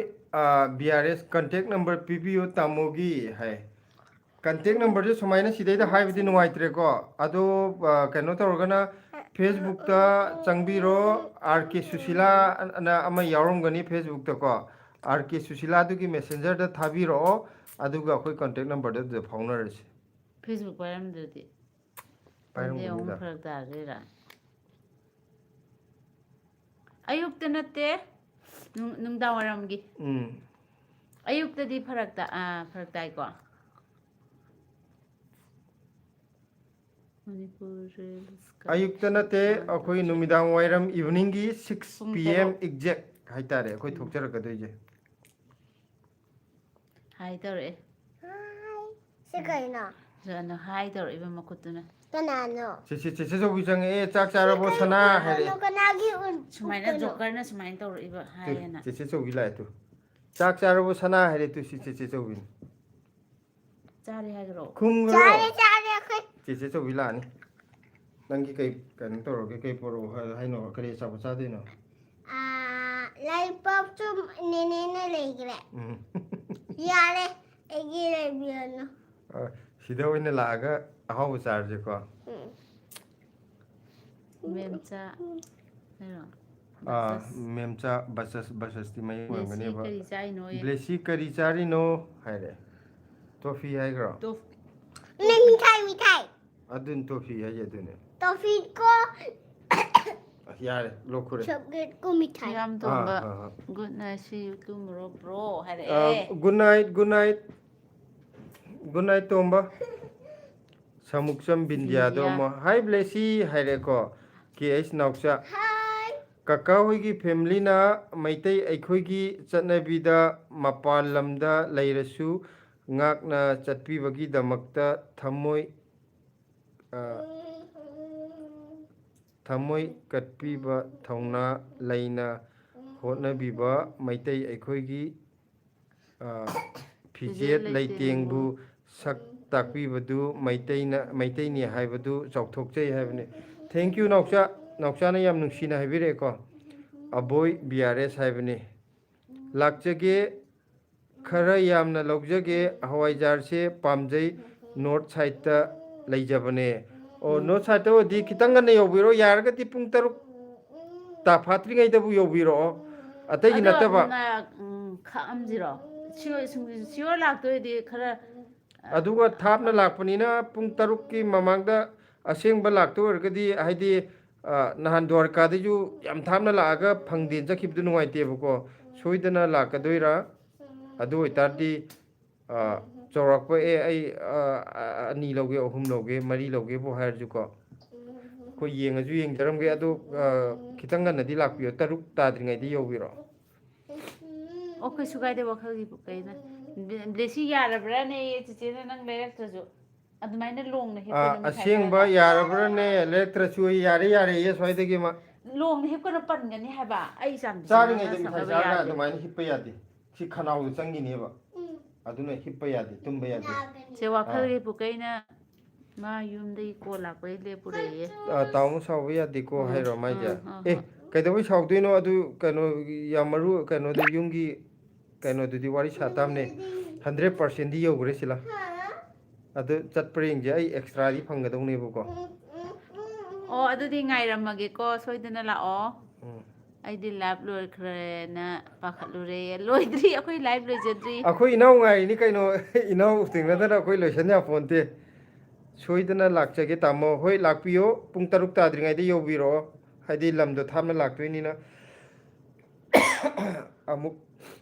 BRS ꯀꯟꯇꯦꯛ ꯅꯝꯕꯔ ꯄꯤꯕꯤꯌꯨ ꯇꯥꯃꯣꯒꯤ ꯍꯥꯏ ꯀꯟꯇꯦꯛ ꯅꯝꯕꯔꯁꯦ ꯁꯨꯃꯥꯏꯅ ꯁꯤꯗꯩꯗ ꯍꯥꯏꯕꯗꯤ ꯅꯨꯡꯉꯥꯏꯇ꯭ꯔꯦꯀꯣ ꯑꯗꯣ ꯀꯩꯅꯣ ꯇꯧꯔꯒꯅ ꯐꯦꯁꯕꯨꯛꯇ ꯆꯪꯕꯤꯔꯣ RK ꯁꯨꯁꯤꯂꯥ ꯑꯅ ꯑꯃ ꯌꯥꯎꯔꯝꯒꯅꯤ ꯐꯦꯁꯕꯨꯛꯇꯀꯣ RK ꯁꯨꯁꯤꯂꯥꯗꯨꯒꯤ ꯃꯦꯁꯦꯟꯖꯔꯗ ꯊꯥꯕꯤꯔꯛꯑꯣ ꯑꯗꯨꯒ ꯑꯩꯈꯣꯏ ꯀꯟꯇꯦꯛ ꯅꯝꯕꯔꯗ ꯑꯗꯨꯗ ꯐꯥꯎꯅꯔꯁꯤ ꯐꯦꯁꯕꯨꯛ ꯄꯥꯏꯔꯝꯗ꯭ꯔꯗꯤ ꯁꯟꯗꯦ ꯑꯃꯨꯛ ꯄꯥꯏꯔꯝꯒꯅꯤꯗ ꯐꯔꯛ ꯇꯥꯗꯣꯏꯔꯥ ꯑꯌꯨꯛꯇ ꯅꯠꯇꯦ ꯅꯨꯡꯗꯥꯡ ꯋꯥꯏꯔꯝꯒꯤ ꯑꯌꯨꯛꯇꯗꯤ ꯐꯔꯛ ꯇꯥꯏꯀꯣ ꯑꯌꯨꯛꯇ ꯅꯠꯇꯦ ꯑꯩꯈꯣꯏ ꯅꯨꯃꯤꯗꯥꯡ ꯋꯥꯏꯔꯝ ꯏꯚꯤꯅꯤꯡꯒꯤ 6 ꯄꯨꯡ PM 3 ꯑꯦꯛꯖꯦꯛ ꯍꯥꯏꯇꯥꯔꯦ ꯑꯩꯈꯣꯏ ꯊꯣꯛꯆꯔꯛꯀꯗꯣꯏꯁꯦ ꯍꯥꯏ ꯇꯧꯔꯛꯑꯦ ꯁꯤ ꯀꯩꯅꯣ ꯖꯣꯟꯅ ꯍꯥꯏ ꯇꯧꯔꯛꯏꯕ ꯃꯈꯨꯠꯇꯨꯅ ꯀꯅꯥꯅꯣ ꯆꯦꯆꯦ ꯆꯧꯕꯤ ꯆꯪꯉꯛꯑꯦ ꯆꯥꯛ ꯆꯥꯔꯕꯣ ꯁꯅꯥ ꯍꯥꯏꯔꯛꯑꯦ ꯀꯅꯥꯒꯤ ꯁꯨꯃꯥꯏꯅ ꯖꯣꯀꯔꯅ ꯁꯨꯃꯥꯏꯅ ꯇꯧꯔꯛꯏꯕ ꯍꯥꯏꯌꯦꯅ ꯆꯦꯆꯦ ꯆꯧꯕꯤ ꯂꯥꯛꯑꯦ ꯇꯨ ꯆꯥꯛ ꯆꯥꯔꯕꯣ ꯁꯅꯥ ꯍꯥꯏꯔꯦ ꯇꯨ ꯁꯤ ꯆꯦꯆꯦ ꯆꯧꯕꯤꯅꯤ ꯆꯥꯔꯦ ꯍꯥꯏꯈ꯭ꯔꯣ ꯈꯨꯝꯈ꯭ꯔꯣ ꯆꯥꯔꯦ ꯑꯩꯈꯣꯏ ꯆꯦꯆꯦ ꯆꯧꯕꯤ ꯂꯥꯛꯑꯅꯤ ꯅꯪꯒꯤ ꯀꯩꯅꯣ ꯇꯧꯔꯒꯦ ꯀꯩ ꯄꯣꯔꯛꯑꯣ ꯍꯥꯏꯅꯣ ꯀꯔꯤ ꯑꯆꯥꯄꯣꯠ ꯆꯥꯗꯣꯏꯅꯣ ꯂꯩꯄꯥꯛꯁꯨ ꯅꯦꯅꯦꯅ ꯂꯩꯈ꯭ꯔꯦ ꯌꯥꯔꯦ ꯑꯩꯒꯤ ꯂꯩꯕꯤꯔꯅꯨ ꯁꯤꯗ ꯑꯣꯏꯅ ꯂꯥꯛꯑꯒ ꯑꯍꯥꯎꯕ ꯆꯥꯔꯁꯦꯀꯣ ꯃꯦꯝꯆꯥ ꯍꯥꯏꯔꯣ ꯃꯦꯝꯆꯥ ꯕꯁꯁꯇꯤ ꯃꯌꯨꯝ ꯕ꯭ꯂꯦꯁꯤ ꯑꯣꯏꯔꯝꯒꯅꯦꯕ ꯀꯔꯤ ꯆꯥꯏꯅꯣꯌꯦ ꯕ꯭ꯂꯦꯁꯤ ꯀꯔꯤ ꯆꯥꯔꯤꯅꯣ ꯍꯥꯏꯔꯦ ꯇꯣꯐꯤ ꯍꯥꯏꯈ꯭ꯔꯣ ꯃꯤꯊꯥꯏ ꯑꯗꯨꯅꯤ ꯇꯣꯐꯤ ꯍꯥꯏꯁꯦ ꯑꯗꯨꯅꯦ टॉफी को ꯌꯥꯔꯦ ꯂꯣꯛꯈꯨꯔꯦ चॉकलेट को मिठाई ꯌꯥꯝ हाँ ꯇꯣꯝꯕ हाँ हाँ ꯒꯨꯗ ꯅꯥꯏꯠ ꯁꯤ ꯌꯨ ꯇꯨꯝꯃꯨꯔꯣ ꯕ꯭ꯔꯣ ꯍꯥꯏꯔꯛꯑꯦ ꯒꯨꯗ ꯅꯥꯏꯠ ꯇꯣꯝꯕ ꯁꯃꯨꯛꯆꯝ ꯕꯤꯟꯗꯤꯌꯥꯗꯣ ꯕꯤꯟꯗꯤꯌꯥ ꯑꯃ ꯍꯥꯏ ꯕ꯭ꯂꯦꯁꯤ ꯍꯥꯏꯔꯦꯀꯣ KH ꯅꯥꯎꯆꯥ हाय ꯀꯀꯥ ꯍꯣꯏꯒꯤ ꯐꯦꯃꯤꯂꯤꯅ ꯃꯩꯇꯩ ꯑꯩꯈꯣꯏꯒꯤ ꯆꯠꯅꯕꯤꯗ ꯃꯄꯥꯟ ꯂꯝꯗ ꯂꯩꯔꯁꯨ ꯉꯥꯛꯅ ꯆꯠꯄꯤꯕꯒꯤꯗꯃꯛꯇ ꯊꯃꯣꯏ ꯀꯠꯄꯤꯕ ꯊꯧꯅꯥ ꯂꯩꯅ ꯍꯣꯠꯅꯕꯤꯕ ꯃꯩꯇꯩ ꯑꯩꯈꯣꯏꯒꯤ ꯐꯤꯖꯦꯠ ꯂꯩꯇꯦꯡꯕꯨ ꯁꯛ ꯇꯥꯛꯄꯤꯕꯗꯨ ꯃꯩꯇꯩꯅꯤ ꯍꯥꯏꯕꯗු ꯆꯥꯎꯊꯣꯛꯆꯩ ꯍꯥꯏꯕꯅꯤ. Thank you ꯅꯥꯎꯆꯥ. ꯅꯥꯎꯆꯥꯅ ꯌꯥꯝ ꯅꯨꯡꯁꯤꯅ ꯍꯥꯏꯕꯤꯔꯛꯑꯦꯀꯣ. ꯑꯕꯣꯏ BRS ꯍꯥꯏꯕꯅꯤ. ꯂꯥꯛꯆꯒꯦ, ꯈꯔ ꯌꯥꯝꯅ ꯂꯧꯖꯒꯦ. ꯍꯋꯥꯏꯖꯥꯔꯁꯦ ꯄꯥꯝꯖꯩ. ꯅꯣꯔꯠ ꯁꯥꯏꯗꯇ ꯂꯩꯖꯕꯅꯦ. ꯑꯣ, ꯅꯣꯔꯠ ꯁꯥꯏꯗꯇ ꯑꯣꯏꯔꯗꯤ ꯈꯤꯇꯪ ꯉꯟꯅ ꯌꯧꯕꯤꯔꯣ. ꯌꯥꯔꯒꯗꯤ ꯄꯨꯡ 6 ꯐꯥꯠꯇ꯭ꯔꯤꯉꯩꯗꯕꯨ ꯌꯧꯕꯤꯔꯛꯑꯣ. ꯑꯇꯩꯒꯤ ꯑꯗꯣ ꯅꯠꯇꯕ. ꯈꯥꯛꯑꯝꯁꯤꯔꯣ? ꯁꯤꯌꯣꯔ ꯂꯥꯛꯇꯣꯏꯗꯤ ꯈꯔ ꯑꯗꯨꯒ ꯊꯥꯞꯅ ꯂꯥꯛꯄꯅꯤꯅ ꯄꯨꯡ 6ꯀꯤ ꯃꯃꯥꯡꯗ ꯑꯁꯦꯡꯕ ꯂꯥꯛꯇꯣꯏ ꯑꯣꯏꯔꯒꯗꯤ, ꯍꯥꯏꯗꯤ ꯅꯍꯥꯟ ꯗ꯭ꯋꯥꯔꯀꯥꯗꯩꯁꯨ ꯌꯥꯝ ꯊꯥꯞꯅ ꯂꯥꯛꯑꯒ ꯐꯪꯗꯦ ꯆꯠꯈꯤꯕꯗꯨ ꯅꯨꯡꯉꯥꯏꯇꯦꯕꯀꯣ. ꯁꯣꯏꯗꯅ ꯂꯥꯛꯀꯗꯣꯏꯔꯥ? ꯑꯗꯨ ꯑꯣꯏꯇꯥꯔꯗꯤ ꯆꯥꯎꯔꯥꯛꯄ ꯑꯩ 2 ꯂꯧꯒꯦ, 3 ꯂꯧꯒꯦ, 4 ꯂꯧꯒꯦꯕꯨ ꯍꯥꯏꯔꯁꯨꯀꯣ. ꯑꯩꯈꯣই ꯌꯦꯡꯉꯁꯨ ꯌꯦꯡꯖꯔꯝꯒꯦ. ꯑꯗꯣ ꯈꯤꯇꯪ ꯉꯟꯅꯗꯤ ꯂꯥꯛꯄꯤꯌꯣ. 6 ꯇꯥꯗ꯭ꯔꯤꯉꯩꯗ ꯌꯧꯕꯤꯔꯛꯑꯣ. ꯑꯣ, ꯀꯩꯁꯨ ꯀꯥꯏꯗꯦ. ꯋꯥꯈꯜꯒꯤ ꯀꯩꯅ ꯕ꯭ꯂꯦꯁꯤ ꯌꯥꯔꯕ꯭ꯔꯥꯅꯦ ꯆꯤꯆꯦꯅ ꯅꯪ ꯂꯩꯔꯛꯇ꯭ꯔꯁꯨ? ꯑꯗꯨꯃꯥꯏꯅ ꯂꯣꯡꯅ ꯍꯦꯛꯄ ꯅꯨꯃꯤꯠ ꯑꯁꯦꯡꯕ ꯍꯥꯏꯅꯔꯒ ꯌꯥꯔꯕ꯭ꯔꯥꯅꯦ? ꯂꯩꯔꯛꯇ꯭ꯔꯁꯨ ꯌꯥꯔꯦ ꯁ꯭ꯋꯥꯏꯗꯒꯤ ꯃꯥ. ꯂꯣꯡꯅ ꯍꯦꯛꯄꯅ ꯄꯟꯒꯅꯤ ꯍꯥꯏꯕ. ꯑꯩ ꯆꯥꯟꯕꯤꯁꯦ ꯉꯥꯡꯅ ꯆꯥꯔꯤꯉꯩꯗ ꯃꯤꯊꯥꯏ ꯁꯛꯅꯕ ꯆꯥꯔꯒ ꯌꯥꯗꯦ. ꯑꯗꯨꯃꯥꯏꯅ ꯍꯤꯞꯄ ꯌꯥꯗꯦ. ꯁꯤ ꯈꯅꯥꯎꯗ ꯆꯪꯈꯤꯅꯦꯕ. ꯑꯗꯨꯅ ꯍꯤꯞꯄ ꯌꯥꯗꯦ, ꯇꯨꯝꯕ ꯌꯥꯗꯦ. ꯁꯦ ꯋꯥꯈꯜꯒꯤ ꯄꯨꯀꯩꯅ ꯃꯥ ꯌꯨꯝꯗꯒꯤ ꯀꯣꯜ ꯂꯥꯛꯄꯩ ꯂꯦꯞꯄꯨꯔꯦꯌꯦ. ꯇꯥꯎꯅ ꯁꯥꯎꯕ ꯌꯥꯗꯦꯀꯣ ꯍꯥꯏꯔꯣ ꯃꯥꯏꯁꯦ? ꯍꯣꯏ ꯑꯦ, ꯍꯣꯏ. ꯀꯩꯗꯧꯕꯩ ꯁꯥꯎꯗꯣꯏꯅꯣ? ꯑꯗꯨ ꯀꯩꯅꯣ ꯌꯥꯝ ꯃꯔꯨ ꯀꯩꯅꯣꯗ ꯌꯨꯝꯒꯤ ꯀꯩꯅꯣꯗꯨꯗꯤ ꯋꯥꯔꯤ ꯁꯥꯇꯥꯕꯅꯦ. 100%ꯗꯤ ꯌꯧꯈ꯭ꯔꯦ ꯁꯤꯂꯥ. ꯑꯗꯨ ꯆꯠꯄ꯭ꯔꯥ ꯌꯦꯡꯁꯦ. ꯑꯩ ꯑꯦꯛꯁꯇ꯭ꯔꯥꯗꯤ ꯐꯪꯒꯗꯧꯅꯦꯕꯀꯣ. ꯑꯣ, ꯑꯗꯨꯗꯤ ꯉꯥꯏꯔꯝꯃꯒꯦꯀꯣ. ꯁꯣꯏꯗꯅ ꯂꯥꯛꯑꯣ. ꯎꯝ. ꯑꯩꯗꯤ ꯂꯥꯏꯚ ꯂꯣꯏꯈ꯭ꯔꯦꯅ ꯄꯥꯈꯠꯂꯨꯔꯦ. ꯂꯣꯏꯗ꯭ꯔꯤ, ꯑꯩꯈꯣꯏ ꯂꯥꯏꯚ ꯂꯣꯏꯖꯗ꯭ꯔꯤ. ꯑꯩꯈꯣꯏ ꯏꯅꯥꯎ ꯉꯥꯏꯔꯤꯅꯤ ꯀꯩꯅꯣ. ꯏꯅꯥꯎ ꯊꯦꯡꯅꯗꯅ ꯑꯩꯈꯣꯏ ꯂꯣꯏꯁꯟ ꯌꯥꯄꯣꯟꯇꯦ. ꯁꯣꯏꯗꯅ ꯂꯥꯛꯆꯒꯦ ꯇꯥꯃꯣ. ꯍꯣꯏ, ꯂꯥꯛꯄꯤꯌꯣ. ꯄꯨꯡ 6 ꯇꯥꯗ꯭ꯔꯤꯉꯩꯗ ꯌꯧꯕꯤꯔꯛꯑꯣ. ꯍꯥꯏꯗꯤ ꯂꯝꯗꯣ ꯊꯥꯞꯅ ꯂꯥꯛꯇꯣꯏꯅꯤꯅ. ꯑꯃꯨꯛ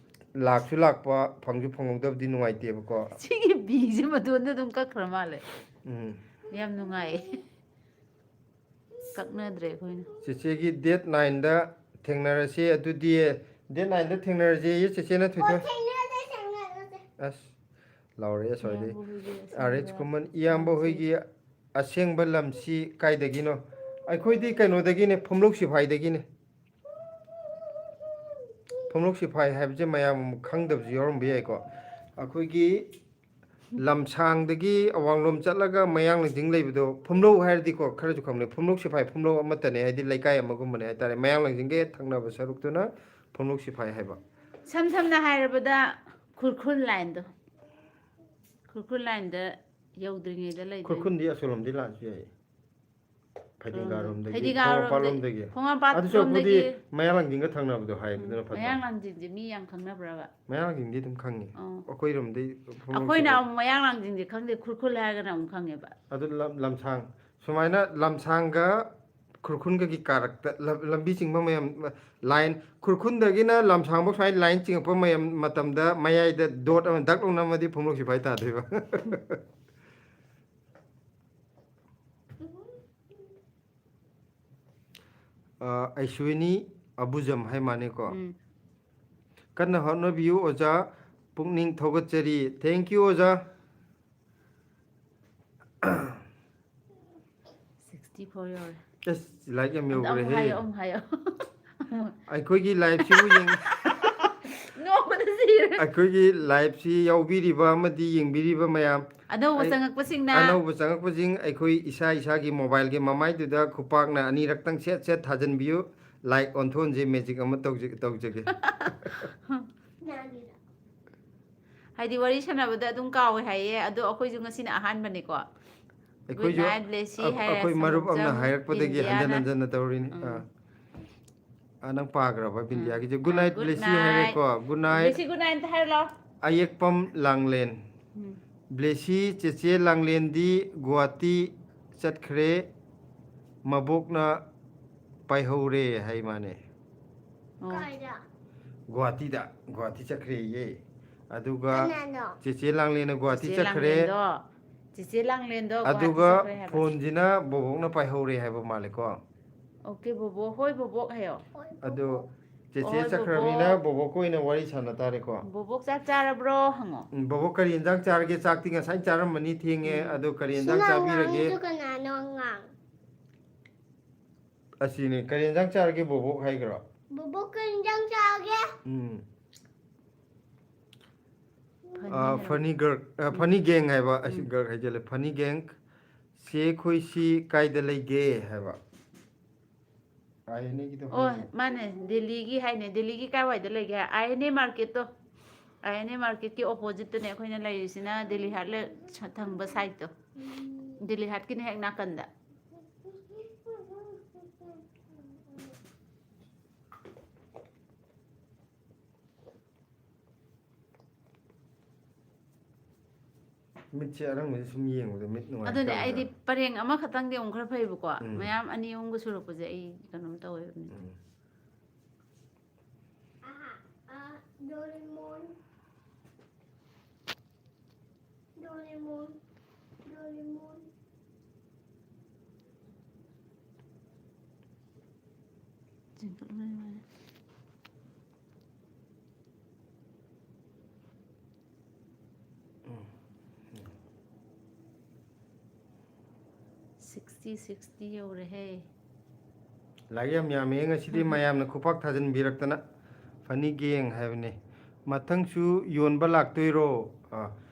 ꯂꯥꯛꯁꯨ ꯂꯥꯛꯄ, ꯐꯪꯁꯨ ꯐꯪꯍꯧꯗꯕꯗꯤ ꯅꯨꯡꯉꯥꯏꯇꯦꯕꯀꯣ. ꯁꯤꯒꯤ ꯕꯤꯁꯦ ꯃꯇꯣꯟꯗ ꯑꯗꯨꯝ ꯀꯛꯈ꯭ꯔ ꯃꯥꯜꯂꯦ. ꯎꯝ. ꯌꯥꯝ ꯅꯨꯡꯉꯥꯏꯌꯦ. ꯀꯛꯅꯗ꯭ꯔꯦ ꯑꯩꯈꯣꯏꯅ. ꯆꯦꯆꯦꯒꯤ ꯗꯦꯠ 9ꯗ ꯊꯦꯡꯅꯔꯁꯤ. ꯑꯗꯨꯗꯤ ꯗꯦꯠ 9ꯗ ꯊꯦꯡꯅꯔꯁꯤ. ꯆꯦꯆꯦꯅ ꯊꯣꯏꯊꯣꯏ. ꯑꯁ, ꯂꯥꯎꯔꯛꯑꯦ ꯁ꯭ꯋꯥꯏꯗꯩ. ꯏꯌꯥꯝꯕ ꯍꯣꯏꯒꯤ RH ꯑꯁꯦꯡꯕ ꯈꯨꯃꯟ. ꯏꯌꯥꯝꯕ ꯂꯝꯁꯤ ꯍꯣꯏꯒꯤ ꯑꯁꯦꯡꯕ ꯂꯝꯁꯤ ꯀꯥꯏꯗꯒꯤꯅꯣ? ꯑꯩꯈꯣꯏꯗꯤ ꯀꯩꯅꯣꯗꯒꯤꯅꯦ, ꯐꯨꯝꯂꯧ ꯁꯤꯐꯥꯏꯗꯒꯤꯅꯦ. ꯐꯨꯝꯂꯧ ꯁꯤꯐꯥꯏ ꯍꯥꯏꯕꯁꯦ ꯃꯌꯥꯝ ꯈꯪꯗꯕꯁꯨ ꯌꯥꯎꯔꯝꯕ ꯌꯥꯏꯀꯣ. ꯑꯩꯈꯣꯏꯒꯤ ꯂꯝꯁꯥꯡꯗꯒꯤ ꯑꯋꯥꯡꯂꯣꯝ ꯆꯠꯂꯒ ꯃꯌꯥꯡꯂꯪꯖꯤꯡ ꯂꯩꯕꯗꯣ, ꯐꯨꯝꯂꯧ ꯍꯥꯏꯔꯗꯤꯀꯣ ꯈꯔꯁꯨ ꯈꯪꯅꯩ. ꯐꯨꯝꯂꯧ ꯁꯤꯐꯥꯏ, ꯐꯨꯝꯂꯧ ꯑꯃꯠꯇꯅꯦ. ꯍꯥꯏꯗꯤ ꯂꯩꯀꯥꯏ ꯑꯃꯒꯨꯝꯕꯅꯦ ꯍꯥꯏꯇꯥꯔꯦ. ꯃꯌꯥꯡꯂꯪꯖꯤꯡꯒ ꯍꯦꯛ ꯊꯪꯅꯕ ꯁꯔꯨꯛꯇꯨꯅ ꯐꯨꯝꯂꯧ ꯁꯤꯐꯥꯏ ꯍꯥꯏꯕ. ꯁꯝꯅ ꯍꯥꯏꯔꯕꯗ ꯈꯨꯔꯈꯨꯜ ꯂꯥꯏꯟꯗꯣ. ꯈꯨꯔꯈꯨꯜ ꯂꯥꯏꯟꯗ ꯌꯧꯗ꯭ꯔꯤꯉꯩꯗ ꯂꯩꯗꯣꯏꯅꯤ. ꯈꯨꯔꯈꯨꯜꯗꯤ ꯑꯁꯣꯝꯂꯣꯝꯗꯩ ꯂꯥꯛꯑꯁꯨ ꯌꯥꯏ. ꯐꯩꯗꯤꯡꯒꯥꯔꯣꯝꯗꯒꯤ, ꯐꯩꯗꯤꯡꯒꯥꯔꯣꯝꯗꯩ, ꯈꯣꯡꯍꯥꯝꯄꯥꯠꯂꯣꯝꯗꯒꯤ. ꯑꯗꯨ ꯁꯔꯨꯛꯄꯨꯗꯤ ꯈꯣꯡꯍꯥꯝꯄꯥꯠꯂꯣꯝꯗꯒꯤ. ꯃꯌꯥꯡꯂꯪꯖꯤꯡꯒ ꯊꯪꯅꯕꯗꯣ ꯍꯥꯏꯕꯗꯨꯅ ꯐꯠꯇ꯭ꯔꯣ? ꯃꯌꯥꯡꯂꯥꯡꯖꯤꯡꯁꯦ ꯃꯤ ꯌꯥꯝ ꯈꯪꯅꯕ꯭ꯔꯕ? ꯃꯌꯥꯡꯂꯪꯖꯤꯡꯗꯤ ꯑꯗꯨꯝ ꯈꯪꯉꯤ. ꯑꯩꯈꯣꯏꯔꯣꯝꯗꯩ ꯐꯨꯝꯂꯧ ꯑꯩꯈꯣꯏꯅ ꯁꯤꯐꯥꯏ. ꯑꯃꯨꯛ ꯃꯌꯥꯡꯂꯥꯡꯖꯤꯡꯁꯦ ꯈꯪꯗꯦ. ꯈꯨꯔꯈꯨꯜ ꯍꯥꯏꯔꯒꯅ ꯑꯃꯨꯛ ꯈꯪꯉꯦꯕ. ꯑꯗꯨ ꯂꯝꯁꯥꯡ. ꯁꯨꯃꯥꯏꯅ ꯂꯝꯁꯥꯡꯒ ꯈꯨꯔꯈꯨꯜꯒꯒꯤ ꯀꯥꯔꯛꯇ ꯂꯝꯕꯤ ꯆꯤꯡꯕ ꯃꯌꯥꯝ ꯂꯥꯏꯟ. ꯈꯨꯔꯈꯨꯜꯗꯒꯤꯅ ꯂꯝꯁꯥꯡꯐꯥꯎ ꯁꯨꯃꯥꯏꯅ ꯂꯥꯏꯟ ꯆꯤꯡꯉꯛꯄ ꯃꯇꯝꯗ ꯃꯌꯥꯏꯗ ꯗꯣꯠ ꯑꯃ ꯗꯛ ꯂꯥꯎꯅ ꯅꯝꯃꯗꯤ ꯐꯨꯝꯂꯧ ꯁꯤꯐꯥꯏ ꯇꯥꯗꯣꯏꯕ. ꯑꯩꯁ꯭ꯋꯤꯅꯤ ꯑꯕꯨꯖꯝ ꯍꯥꯏ ꯃꯥꯅꯦꯀꯣ. ꯎꯝ. ꯀꯟꯅ ꯍꯣꯠꯅꯕꯤꯌꯨ ꯑꯣꯖꯥ. ꯄꯨꯛꯅꯤꯡ ꯊꯧꯒꯠꯆꯔꯤ. ꯊꯦꯡꯛ ꯌꯨ ꯑꯣꯖꯥ. 64 ꯌꯧꯔꯦ. ꯑꯁ, ꯂꯥꯏꯛ ꯌꯥꯝ ꯑꯃꯨꯛ ꯍꯥꯏꯌꯣ, ꯌꯧꯈ꯭ꯔꯦꯍꯦ. ꯑꯃꯨꯛ ꯍꯥꯏꯌꯣ. ꯑꯩꯈꯣꯏꯒꯤ ꯂꯥꯏꯐꯁꯤꯕꯨ ꯅꯣꯛꯄꯗ ꯁꯤꯔꯦ. ꯑꯩꯈꯣꯏꯒꯤ ꯂꯥꯏꯐꯁꯤ ꯌꯥꯎꯕꯤꯔꯤꯕ ꯑꯃꯗꯤ ꯌꯦꯡꯕꯤꯔꯤꯕ ꯃꯌꯥꯝ, ꯑꯅꯧꯕ ꯆꯪꯉꯛꯄꯁꯤꯡꯅ ꯑꯅꯧꯕ ꯆꯪꯉꯛꯄꯁꯤꯡ, ꯑꯩꯈꯣꯏ ꯏꯁꯥꯒꯤ ꯃꯣꯕꯥꯏꯜꯒꯤ ꯃꯃꯥꯏꯗꯨꯗ ꯈꯨꯄꯥꯛꯅ 2ꯔꯛꯇꯪ ꯁꯦꯠ ꯁꯦꯠ ꯊꯥꯖꯤꯟꯕꯤꯌꯨ. ꯂꯥꯏꯛ ꯑꯣꯟꯊꯣꯛꯍꯟꯁꯦ. ꯃꯦꯖꯤꯛ ꯑꯃ ꯇꯧꯖꯒꯦ. ꯍꯥꯏꯗꯤ ꯋꯥꯔꯤ ꯁꯥꯟꯅꯕꯗ ꯑꯗꯨꯝ ꯀꯥꯎꯋꯦ ꯍꯥꯏꯌꯦ. ꯑꯗꯣ ꯑꯩꯈꯣꯏꯁꯨ ꯉꯁꯤꯅ ꯑꯍꯥꯟꯕꯅꯤꯀꯣ. ꯒꯨꯗ ꯑꯩꯈꯣꯏꯁꯨ ꯅꯥꯏꯠ ꯕ꯭ꯂꯦꯁꯤ ꯍꯥꯏꯔꯦ. ꯑꯩꯈꯣꯏ ꯃꯔꯨꯞ ꯑꯃꯅ ꯁꯪꯒꯣꯝꯆꯝ ꯍꯥꯏꯔꯛꯄꯗꯒꯤ ꯍꯟꯖꯟ ꯕꯤꯟꯗꯤꯌꯥꯅ. ꯍꯟꯖꯟꯅ ꯇꯧꯔꯤꯅꯤ. ꯅꯪ ꯄꯥꯈ꯭ꯔꯕ ꯕꯤꯟꯗꯤꯌꯥꯒꯤꯁꯦ? Good night good Blessy night. ꯍꯥꯏꯔꯦꯀꯣ. Good night. Blessy good night ꯍꯥꯏꯔꯣ ꯂꯥꯎ. ꯑꯌꯦꯛꯄꯝ ꯂꯥꯡꯂꯦꯟ. ꯕ꯭ꯂꯦꯁꯤ ꯆꯦꯆꯦ ꯂꯥꯡꯂꯦꯟꯗꯤ ꯒꯨꯍꯥꯇꯤ ꯆꯠꯈ꯭ꯔꯦ. ꯃꯕꯣꯛꯅ ꯄꯥꯏꯍꯧꯔꯦ ꯍꯥꯏ ꯃꯥꯅꯦ. ꯀꯥꯏꯗ? ꯒꯨꯍꯥꯇꯤ ꯆꯠꯈ꯭ꯔꯦꯌꯦ. ꯑꯗꯨꯒ ꯀꯅꯥꯅꯣ? ꯆꯦꯆꯦ ꯂꯥꯡꯂꯦꯟꯅ ꯒꯨꯍꯥꯇꯤ ꯆꯤꯆꯦ ꯆꯠꯈ꯭ꯔꯦ. ꯂꯥꯡꯂꯦꯟꯗꯣ, ꯆꯤꯆꯦ ꯂꯥꯡꯂꯦꯟꯗꯣ ꯒꯨꯍꯥꯇꯤ ꯑꯗꯨꯒ ꯆꯠꯈ꯭ꯔꯦ ꯍꯥꯏꯕ. ꯐꯣꯟꯁꯤꯅ ꯕꯣꯕꯣꯛꯅ ꯄꯥꯏꯍꯧꯔꯦ ꯍꯥꯏꯕ ꯃꯥꯜꯂꯦꯀꯣ. Okay, bobo. Hoi, bobo hayo. ꯑꯗꯣ ꯆꯦꯆꯦ ꯍꯣꯏ, ꯆꯠꯈ꯭ꯔꯕꯅꯤꯅ ꯕꯣꯕꯣꯛ ꯑꯣꯏꯅ ꯋꯥꯔꯤ ꯁꯥꯟꯅ ꯇꯥꯔꯦꯀꯣ Bobo ꯆꯥꯛ ꯆꯥꯔꯕ꯭ꯔꯣ ꯍꯪꯉꯣ. ꯕꯣꯕꯣꯛ ꯀꯔꯤ ꯌꯦꯟꯖꯥꯡ ꯆꯥꯔꯒꯦ ꯆꯥꯛꯇꯤ ꯉꯁꯥꯏ ꯆꯥꯔꯝꯃꯅꯤ ꯊꯦꯡꯉꯦ ꯑꯗꯣ ꯀꯔꯤ ꯌꯦꯟꯖꯥꯡ ꯆꯥꯕꯤꯔꯒꯦ Sinangang kananongang. ꯑꯁꯤꯅꯤ ꯀꯔꯤ ꯌꯦꯟꯖꯥꯡ ꯆꯥꯔꯒꯦ ꯕꯣꯕꯣꯛ 하이그러 Bubuk kanjang chage. funny girl funny gang 하이바 아시 girl 하이젤레 funny gang 세 코이시 까이데 레게 하이바 아이네 기도 Oh, mane Delhi gi hai ne Delhi gi kai wai da lege INA market to INA market ki opposite to ne khoina lai sina Delhi hat le thang ba side to Delhi hat ki ne hek na kan da mitche arang me sum yengude mit nuai adu ne ai di pareng ama khatang de ong khara phai bu ko mayam ani ong gu suru puje ai kanom taw ni Doraemon. Doraemon. Doraemon. jingkal mai 60 ꯌꯧꯔꯦꯍꯦ ꯂꯥꯏꯔꯤꯛ ꯌꯥꯝ ꯌꯥꯝꯃꯦ ꯉꯁꯤꯗꯤ ꯃꯌꯥꯝꯅ ꯈꯨꯄꯥꯛ ꯊꯥꯖꯤꯟꯕꯤꯔꯛꯇꯅ ꯐꯅꯤ gang ꯍꯥꯏꯕꯅꯤ ꯃꯊꯪꯁꯨ ꯌꯣꯟꯕ ꯂꯥꯛꯇꯣꯏꯔꯣ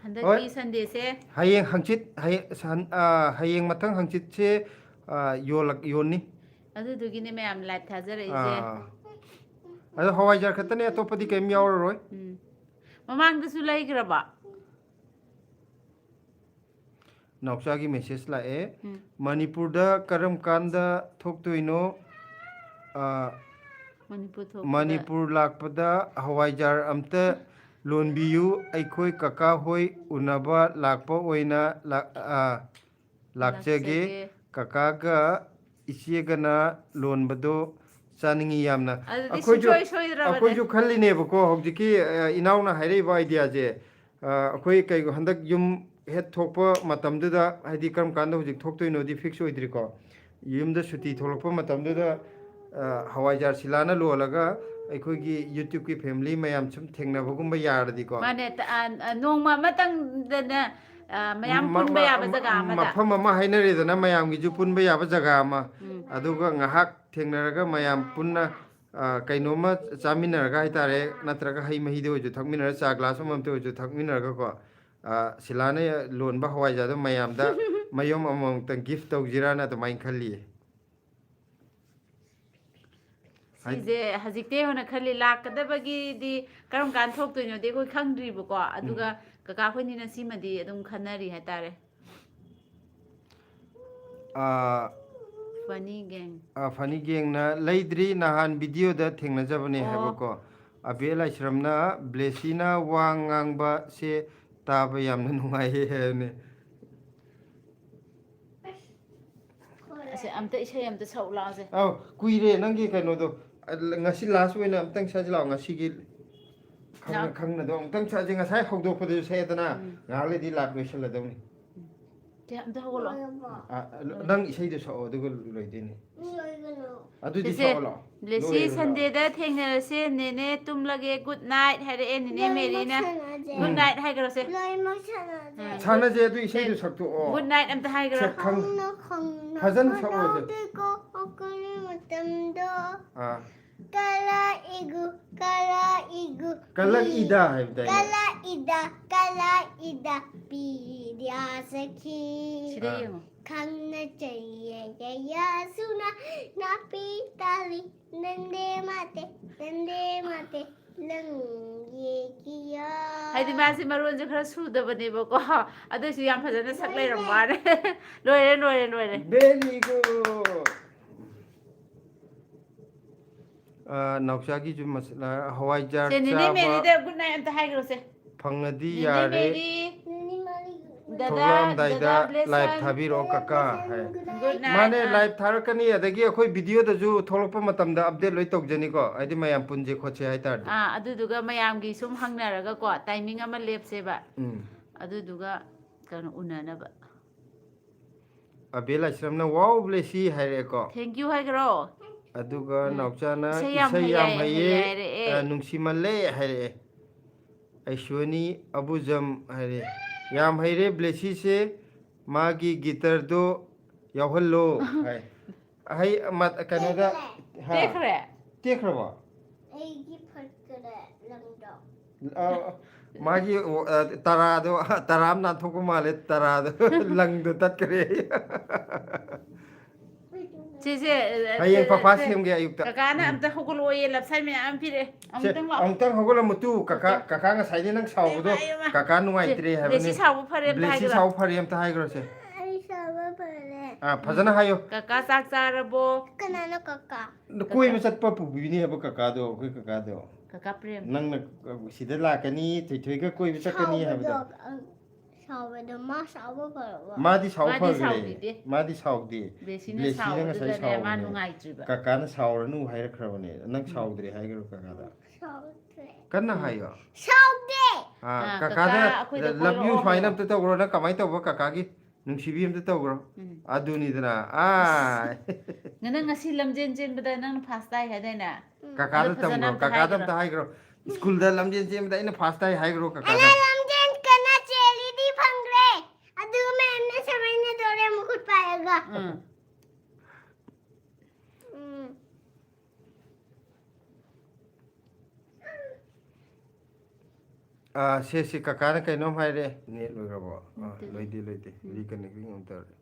ꯍꯟꯗꯛꯀꯤ ꯁꯟꯗꯦꯁꯦ ꯍꯌꯦꯡ ꯍꯪꯆꯤꯠ ꯍꯌꯦꯡ ꯃꯊꯪ ꯍꯪꯆꯤꯠꯁꯦ ꯌꯣꯟꯅꯤ ꯑꯗꯨꯗꯨꯒꯤꯅꯦ ꯃꯌꯥꯝ ꯂꯥꯏꯚ ꯊꯥꯖꯔꯛꯏꯁꯦ ꯑꯗꯣ ꯍꯋꯥꯏꯖꯥꯔ ꯈꯛꯇꯅꯦ ꯑꯇꯣꯞꯄꯗꯤ ꯀꯩꯝ ꯌꯥꯎꯔꯔꯣꯏ ꯃꯃꯥꯡꯗꯁꯨ ꯂꯩꯈ꯭ꯔꯕ ꯅꯥꯎꯆꯥꯒꯤ ꯃꯦꯁꯦꯖ ꯂꯥꯛꯑꯦ ꯃꯅꯤꯄꯨꯔꯗ ꯀꯔꯝ ꯀꯥꯟꯗ ꯊꯣꯛꯇꯣꯏꯅꯣ ꯃꯅꯤꯄꯨꯔ ꯂꯥꯛꯄꯗ ꯍꯋꯥꯏꯖꯥꯔ ꯑꯝꯇ ꯂꯣꯟꯕꯤꯌꯨ ꯑꯩꯈꯣꯏ ꯀꯀꯥ ꯍꯣꯏ ꯎꯅꯕ ꯂꯥꯛꯄ ꯑꯣꯏꯅ ꯂꯥꯛꯆꯒꯦ ꯀꯀꯥꯒ ꯏꯆꯦꯒꯅ ꯂꯣꯟꯕꯗꯣ ꯆꯥꯅꯤꯡꯉꯤ ꯌꯥꯝꯅ ꯑꯩꯈꯣꯏꯁꯨ ꯈꯜꯂꯤꯅꯦꯕꯀꯣ ꯍꯧꯖꯤꯛꯀꯤ ꯏꯅꯥꯎꯅ ꯍꯥꯏꯔꯛꯏꯕ ꯑꯥꯏꯗꯤꯌꯥꯁꯦ ꯑꯩꯈꯣꯏ ꯀꯩꯒꯣ ꯍꯟꯗꯛ ꯌꯨꯝ ꯍꯦꯛ ꯊꯣꯛꯄ ꯃꯇꯝꯗꯨꯗ ꯍꯥꯏꯗꯤ ꯀꯔꯝ ꯀꯥꯟꯗ ꯍꯧꯖꯤꯛ ꯊꯣꯛꯇꯣꯏꯅꯣꯗꯤ ꯐꯤꯛꯁ ꯑꯣꯏꯗ꯭ꯔꯤꯀꯣ ꯌꯨꯝꯗ ꯁꯨꯇꯤ ꯊꯣꯛꯂꯛꯄ ꯃꯇꯝꯗꯨꯗ ꯍꯋꯥꯏꯖꯥꯔ ꯁꯤꯂꯥꯅ ꯂꯣꯜꯂꯒ ꯑꯩꯈꯣꯏꯒꯤ ꯌꯨꯇ꯭ꯌꯨꯕꯀꯤ ꯐꯦꯃꯤꯂꯤ ꯃꯌꯥꯝ ꯁꯨꯝ ꯊꯦꯡꯅꯕꯒꯨꯝꯕ ꯌꯥꯔꯗꯤꯀꯣ ꯃꯥꯅꯦ ꯅꯣꯡꯃ ꯑꯃꯇꯪꯗꯅ ꯃꯌꯥꯝ ꯄꯨꯟꯕ ꯌꯥꯕ ꯖꯒꯥ ꯑꯃꯗ ꯃꯐꯝ ꯑꯃ ꯍꯥꯏꯅꯔꯦꯗꯅ ꯃꯌꯥꯝꯒꯤꯁꯨ ꯄꯨꯟꯕ ꯌꯥꯕ ꯖꯒꯥ ꯑꯃ ꯑꯗꯨꯒ ꯉꯥꯏꯍꯥꯛ ꯊꯦꯡꯅꯔꯒ ꯃꯌꯥꯝ ꯄꯨꯟꯅ ꯀꯩꯅꯣꯝꯃ ꯆꯥꯃꯤꯟꯅꯔꯒ ꯍꯥꯏꯇꯥꯔꯦ ꯅꯠꯇ꯭ꯔꯒ ꯍꯩ ꯃꯍꯤꯗ ꯑꯣꯏꯔꯁꯨ ꯊꯛꯃꯤꯟꯅꯔꯒ ꯆꯥ ꯒ꯭ꯂꯥꯁ ꯑꯃꯃꯝꯇ ꯑꯣꯏꯔꯁꯨ ꯊꯛꯃꯤꯟꯅꯔꯒꯀꯣ ꯁꯤꯂꯥꯅ ꯂꯣꯟꯕ ꯍꯋꯥꯏꯖꯥꯔꯗꯣ ꯃꯌꯥꯝꯗ ꯃꯌꯨꯝ ꯑꯃꯃꯝꯇꯪ ꯒꯤꯐꯠ ꯇꯧꯁꯤꯔꯥꯅ ꯑꯗꯨꯃꯥꯏꯅ ꯈꯜꯂꯤꯌꯦ ꯁꯤꯁꯦ ꯍꯧꯖꯤꯛꯇꯤ ꯍꯧꯅ ꯈꯜꯂꯤ ꯂꯥꯛꯀꯗꯕꯒꯤꯗꯤ ꯀꯔꯝ ꯀꯥꯟ ꯊꯣꯛꯇꯣꯏꯅꯣꯗꯤ ꯑꯩꯈꯣꯏ ꯈꯪꯗ꯭ꯔꯤꯕꯀꯣ ꯑꯗꯨꯒ ꯀꯀꯥ ꯑꯩꯈꯣꯏꯅꯤꯅ ꯁꯤꯃꯗꯤ ꯑꯗꯨꯝ ꯈꯟꯅꯔꯤ ꯍꯥꯏꯇꯥꯔꯦ ꯐꯅꯤ ꯒꯦꯡꯅ ꯂꯩꯗ꯭ꯔꯤ ꯅꯍꯥꯟ ꯚꯤꯗꯤꯑꯣꯗ ꯊꯦꯡꯅꯖꯕꯅꯦ ꯍꯥꯏꯕꯀꯣ ꯑꯕꯦ ꯂꯥꯏꯁ꯭ꯔꯝꯅ ꯕ꯭ꯂꯦꯁꯤꯅ ꯋꯥ ꯉꯥꯡꯕꯁꯦ ꯇꯥꯕ ꯌꯥꯝꯅ ꯅꯨꯡꯉꯥꯏꯌꯦ ꯍꯥꯏꯕꯅꯦ ꯑꯁꯦ ꯑꯝꯇ ꯏꯁꯩ ꯑꯝꯇ ꯁꯛꯎ ꯂꯥꯎꯁꯦ ꯑꯧ ꯀꯨꯏꯔꯦ ꯅꯪꯒꯤ ꯀꯩꯅꯣꯗꯣ ꯉꯁꯤ ꯂꯥꯁ ꯑꯣꯏꯅ ꯑꯝꯇꯪ ꯁꯛꯑꯁꯤ ꯂꯥꯛꯑꯣ ꯉꯁꯤꯒꯤ ꯈꯪꯅꯗꯣ ꯑꯃꯨꯛꯇꯪ ꯁꯛꯑꯁꯤ ꯉꯁꯥꯏ ꯍꯧꯗꯣꯛꯄꯗꯁꯨ ꯁꯛꯑꯦꯗꯅ ꯉꯥꯏꯍꯥꯛ ꯂꯩꯗꯤ ꯂꯥꯏꯚ ꯂꯣꯏꯁꯤꯜꯂꯗꯧꯅꯤ ꯑꯝꯇ ꯍꯧꯒꯠꯂꯛꯑꯣ ꯅꯪ ꯏꯁꯩꯗꯣ ꯁꯛꯑꯣ ꯑꯗꯨꯒ ꯂꯣꯏꯗꯣꯏꯅꯤ ꯑꯗꯨꯗꯤ ꯁꯛꯑꯣ ꯂꯥꯛꯑꯣ ꯕ꯭ꯂꯦꯁꯤ ꯁꯟꯗꯦꯗ ꯊꯦꯡꯅꯔꯁꯦ ꯅꯦꯅꯦ ꯇꯨꯝꯂꯒꯦ ꯒꯨꯗ ꯅꯥꯏꯠ ꯍꯥꯏꯔꯛꯑꯦ ꯅꯦꯅꯦ ꯃꯦꯔꯤꯅ ꯒꯨꯗ ꯅꯥꯏꯠ ꯍꯥꯏꯈ꯭ꯔꯣꯁꯦ ꯁꯥꯟꯅꯁꯦ ꯑꯗꯨ ꯏꯁꯩꯗꯣ ꯁꯛꯇꯣꯛꯑꯣ ꯒꯨꯗ ꯅꯥꯏꯠ ꯑꯝꯇ ꯍꯥꯏꯈ꯭ꯔꯣ ꯐꯖꯅ ꯁꯛꯑꯣꯁꯦ ꯀꯂꯛꯏꯗ ꯍꯥꯏꯕꯗꯥꯏ Kala Pidya Sakhi Sida yemo Khangna chahiye Gaya suna Napi tali Nande mate Langi kiya Haidi masi maron je khara sudabanebako adusu yam phajana sak leirambane loire Very good ꯅꯥꯎꯆꯥꯒꯤ ꯁꯨ ꯍꯋꯥꯏꯖꯥꯔ ꯆꯥꯕ ꯅꯦꯅꯦ ꯃꯦꯔꯤꯗ good night ꯑꯝꯇ ꯍꯥꯏꯈ꯭ꯔꯣꯁꯦ ꯐꯪꯉꯗꯤ ꯌꯥꯔꯦ ꯗꯥꯗꯥ ꯊꯣꯛꯂꯛꯑꯝꯗꯥꯏꯗ live ꯊꯥꯕꯤꯔꯛꯑꯣ ꯀꯀꯥ ꯍꯥꯏ ꯃꯥꯅꯦ live ꯊꯥꯔꯛꯀꯅꯤ ꯑꯗꯒꯤ ꯑꯩꯈꯣꯏ ꯚꯤꯗꯤꯑꯣꯗꯁꯨ ꯊꯣꯛꯂꯛꯄ ꯃꯇꯝꯗ ꯑꯞꯗꯦꯠ ꯂꯣꯏ ꯇꯧꯖꯅꯤꯀꯣ ꯍꯥꯏꯗꯤ ꯃꯌꯥꯝ ꯄꯨꯟꯁꯦ ꯈꯣꯠꯁꯦ ꯍꯥꯏꯇꯥꯔꯗꯤ ꯑꯗꯨꯗꯨꯒ ꯃꯌꯥꯝꯒꯤ ꯁꯨꯝ ꯍꯪꯅꯔꯒꯀꯣ ꯇꯥꯏꯃꯤꯡ ꯑꯃ ꯂꯦꯞꯁꯦꯕ ꯑꯗꯨꯗꯨꯒ ꯀꯩꯅꯣ ꯎꯅꯅꯕ ꯑꯕꯦ ꯂꯥꯏꯁ꯭ꯔꯝꯅ ꯋꯥꯎ ꯕ꯭ꯂꯦꯁꯤ ꯍꯥꯏꯔꯛꯑꯦꯀꯣ ꯊꯦꯡꯛ ꯌꯨ ꯍꯥꯏꯈ꯭ꯔꯣ ꯑꯗꯨꯒ ꯅꯥꯎꯆꯥꯅ ꯏꯁꯩ ꯌꯥꯝ ꯏꯁꯩ ꯌꯥꯝ ꯍꯩꯌꯦ ꯍꯩꯌꯦ ꯍꯥꯏꯔꯛꯑꯦ. ꯅꯨꯡꯁꯤꯃꯜꯂꯦ ꯍꯥꯏꯔꯛꯑꯦ ꯑꯩꯁ꯭ꯋꯅꯤ ꯑꯕꯨꯖꯝ ꯍꯥꯏꯔꯦ ꯌꯥꯝ ꯍꯩꯔꯦ ꯕ꯭ꯂꯦꯁꯤꯁꯦ ꯃꯥꯒꯤ ꯒꯤꯇꯔꯗꯣ ꯌꯥꯎꯍꯜꯂꯣ ꯍꯥꯏ ꯀꯩꯅꯣꯗ ꯇꯦꯛꯈ꯭ꯔꯦ. ꯇꯦꯛꯈ꯭ꯔꯕꯣ ꯑꯩꯒꯤ ꯐꯠꯀꯔꯦ ꯂꯪꯗꯣ ꯃꯥꯒꯤ ꯇꯔꯥꯗꯣ ꯇꯔꯥ ꯑꯃ ꯅꯥꯟꯊꯣꯛꯄ ꯃꯥꯜꯂꯦ ꯇꯔꯥꯗꯣ ꯂꯪꯗꯣ ꯇꯠꯈ꯭ꯔꯦ ꯁꯤꯁꯦ ꯍꯌꯦꯡ ꯄꯄꯥ ꯁꯦꯝꯒꯦ ꯑꯌꯨꯛꯇ ꯀꯀꯥꯅ ꯑꯝꯇ ꯍꯧꯒꯠꯂꯛꯑꯣꯌꯦ ꯂꯞꯁꯥꯏ ꯃꯌꯥꯝ ꯄꯤꯔꯛꯑꯦ ꯁꯦ ꯑꯃꯨꯛꯇꯪ ꯂꯥꯛꯑꯣ. ꯑꯃꯨꯛꯇꯪ ꯍꯧꯒꯠꯂꯝꯃꯨꯇꯨ ꯀꯀꯥ ꯉꯁꯥꯏꯗꯤ ꯅꯪ ꯁꯥꯎꯕꯗꯣ ꯑꯌꯨꯃ. ꯀꯀꯥ ꯅꯨꯡꯉꯥꯏꯇ꯭ꯔꯦ ꯕ꯭ꯂꯦꯁꯤ ꯍꯥꯏꯕꯅꯤ ꯁꯥꯎꯕ ꯐꯔꯦ ꯑꯝꯇ ꯕ꯭ꯂꯦꯁꯤ ꯍꯥꯏꯒ꯭ꯔꯣ. ꯁꯥꯎꯕ ꯐꯔꯦ ꯑꯝꯇ ꯍꯥꯏꯈ꯭ꯔꯣꯁꯦ ꯑꯩ ꯁꯥꯕ ꯐꯔꯦ ꯐꯖꯅ ꯍꯥꯏꯌꯣ ꯀꯀꯥ ꯆꯥꯛ ꯆꯥꯔꯕꯣ. ꯀꯅꯥꯅꯣ ꯀꯀꯥ ꯀꯣꯏꯕ ꯆꯠꯄ ꯄꯨꯕꯤꯅꯤ ꯍꯥꯏꯕ ꯀꯀꯥꯗꯣ ꯑꯩꯈꯣꯏ ꯀꯀꯥꯗꯣ ꯀꯀꯥ ꯄ꯭ꯔꯦꯝ. ꯅꯪꯅ ꯁꯤꯗ ꯂꯥꯛꯀꯅꯤ ꯊꯣꯏꯊꯣꯏꯒ ꯀꯣꯏꯕ ꯆꯠꯀꯅꯤ ꯍꯥꯏꯕꯗꯣ ꯁꯥꯎꯕꯗꯣ ꯃꯥ ꯁꯥꯎꯕ ꯐꯔꯕ ꯃꯥꯗꯤ ꯁꯥꯎ ꯃꯥꯗꯤ ꯐꯈ꯭ꯔꯦ ꯁꯥꯎꯈꯤꯗꯦ. ꯃꯥꯗꯤ ꯁꯥꯎꯗꯦ ꯕ꯭ꯂꯦꯁꯤꯅ ꯕ꯭ꯂꯦꯁꯤꯅ ꯉꯁꯥꯏ ꯁꯥꯎꯕꯗꯨꯗꯅꯦ ꯃꯥ ꯁꯥꯎꯕꯅꯦ ꯅꯨꯡꯉꯥꯏꯇ꯭ꯔꯤꯕ. ꯀꯀꯥꯅ ꯁꯥꯎꯔꯅꯨ ꯍꯥꯏꯔꯛꯈ꯭ꯔꯕꯅꯦ ꯅꯪ ꯁꯥꯎꯗ꯭ꯔꯦ ꯍꯥꯏꯈ꯭ꯔꯣ ꯀꯀꯥꯗ ꯁꯥꯎꯗ꯭ꯔꯦ ꯀꯟꯅ ꯍꯥꯏꯌꯣ ꯁꯥꯎꯗꯦ ꯀꯀꯥ ꯀꯀꯥꯗ ꯑꯩꯈꯣꯏꯗ ꯂꯞ ꯌꯨ ꯀꯣꯏꯔꯛꯑꯣ ꯁꯨꯃꯥꯏꯅ ꯍꯥꯏꯌꯣ. ꯑꯝꯇ ꯇꯧꯈ꯭ꯔꯣ ꯅꯪ ꯀꯃꯥꯏꯅ ꯇꯧꯕ ꯀꯀꯥꯒꯤ ꯅꯨꯡꯁꯤꯕꯤ ꯑꯝꯇ ꯇꯧꯈ꯭ꯔꯣ ꯑꯗꯨꯅꯤꯗꯅ ꯅꯪ ꯉꯁꯤ ꯂꯝꯖꯦꯟ ꯆꯦꯟꯕꯗ ꯅꯪꯅ ꯐꯥꯁ ꯇꯥꯏ ꯍꯥꯏꯗꯥꯏꯅꯦ. ꯀꯀꯥꯗ ꯑꯗꯣ ꯐꯖꯅ ꯇꯝꯈ꯭ꯔꯣ ꯑꯝꯇ ꯀꯀꯥꯗ ꯍꯥꯏꯈ꯭ꯔꯣ. ꯑꯝꯇ ꯍꯥꯏꯈ꯭ꯔꯣ ꯁ꯭ꯀꯨꯜꯗ ꯂꯝꯖꯦꯟ ꯆꯦꯟꯕꯗ ꯑꯩꯅ ꯐꯥꯁ ꯇꯥꯏ ꯍꯥꯏꯈ꯭ꯔꯣ ꯑꯩꯅ ꯀꯀꯥꯗ ꯂꯝꯖꯦꯟ ꯀꯟꯅ ꯆꯦꯜꯂꯤꯗꯤ ꯐꯪꯈ꯭ꯔꯦ ꯑꯗꯨꯒ ꯃꯦꯝꯅ ꯁꯨꯃꯥꯏꯅ ꯇꯧꯔꯦ ꯃꯈꯨꯠ ꯄꯥꯏꯔꯒ ꯁꯤ ꯀꯀꯥꯅ ꯀꯩꯅꯣꯝ ꯍꯥꯏꯔꯦ ꯅꯦꯠ ꯂꯣꯏꯈ꯭ꯔꯕꯣ ꯂꯣꯏꯗꯦ ꯔꯤꯀꯅꯦꯛꯇꯤꯡ ꯑꯃꯨꯛ ꯇꯧꯔꯦ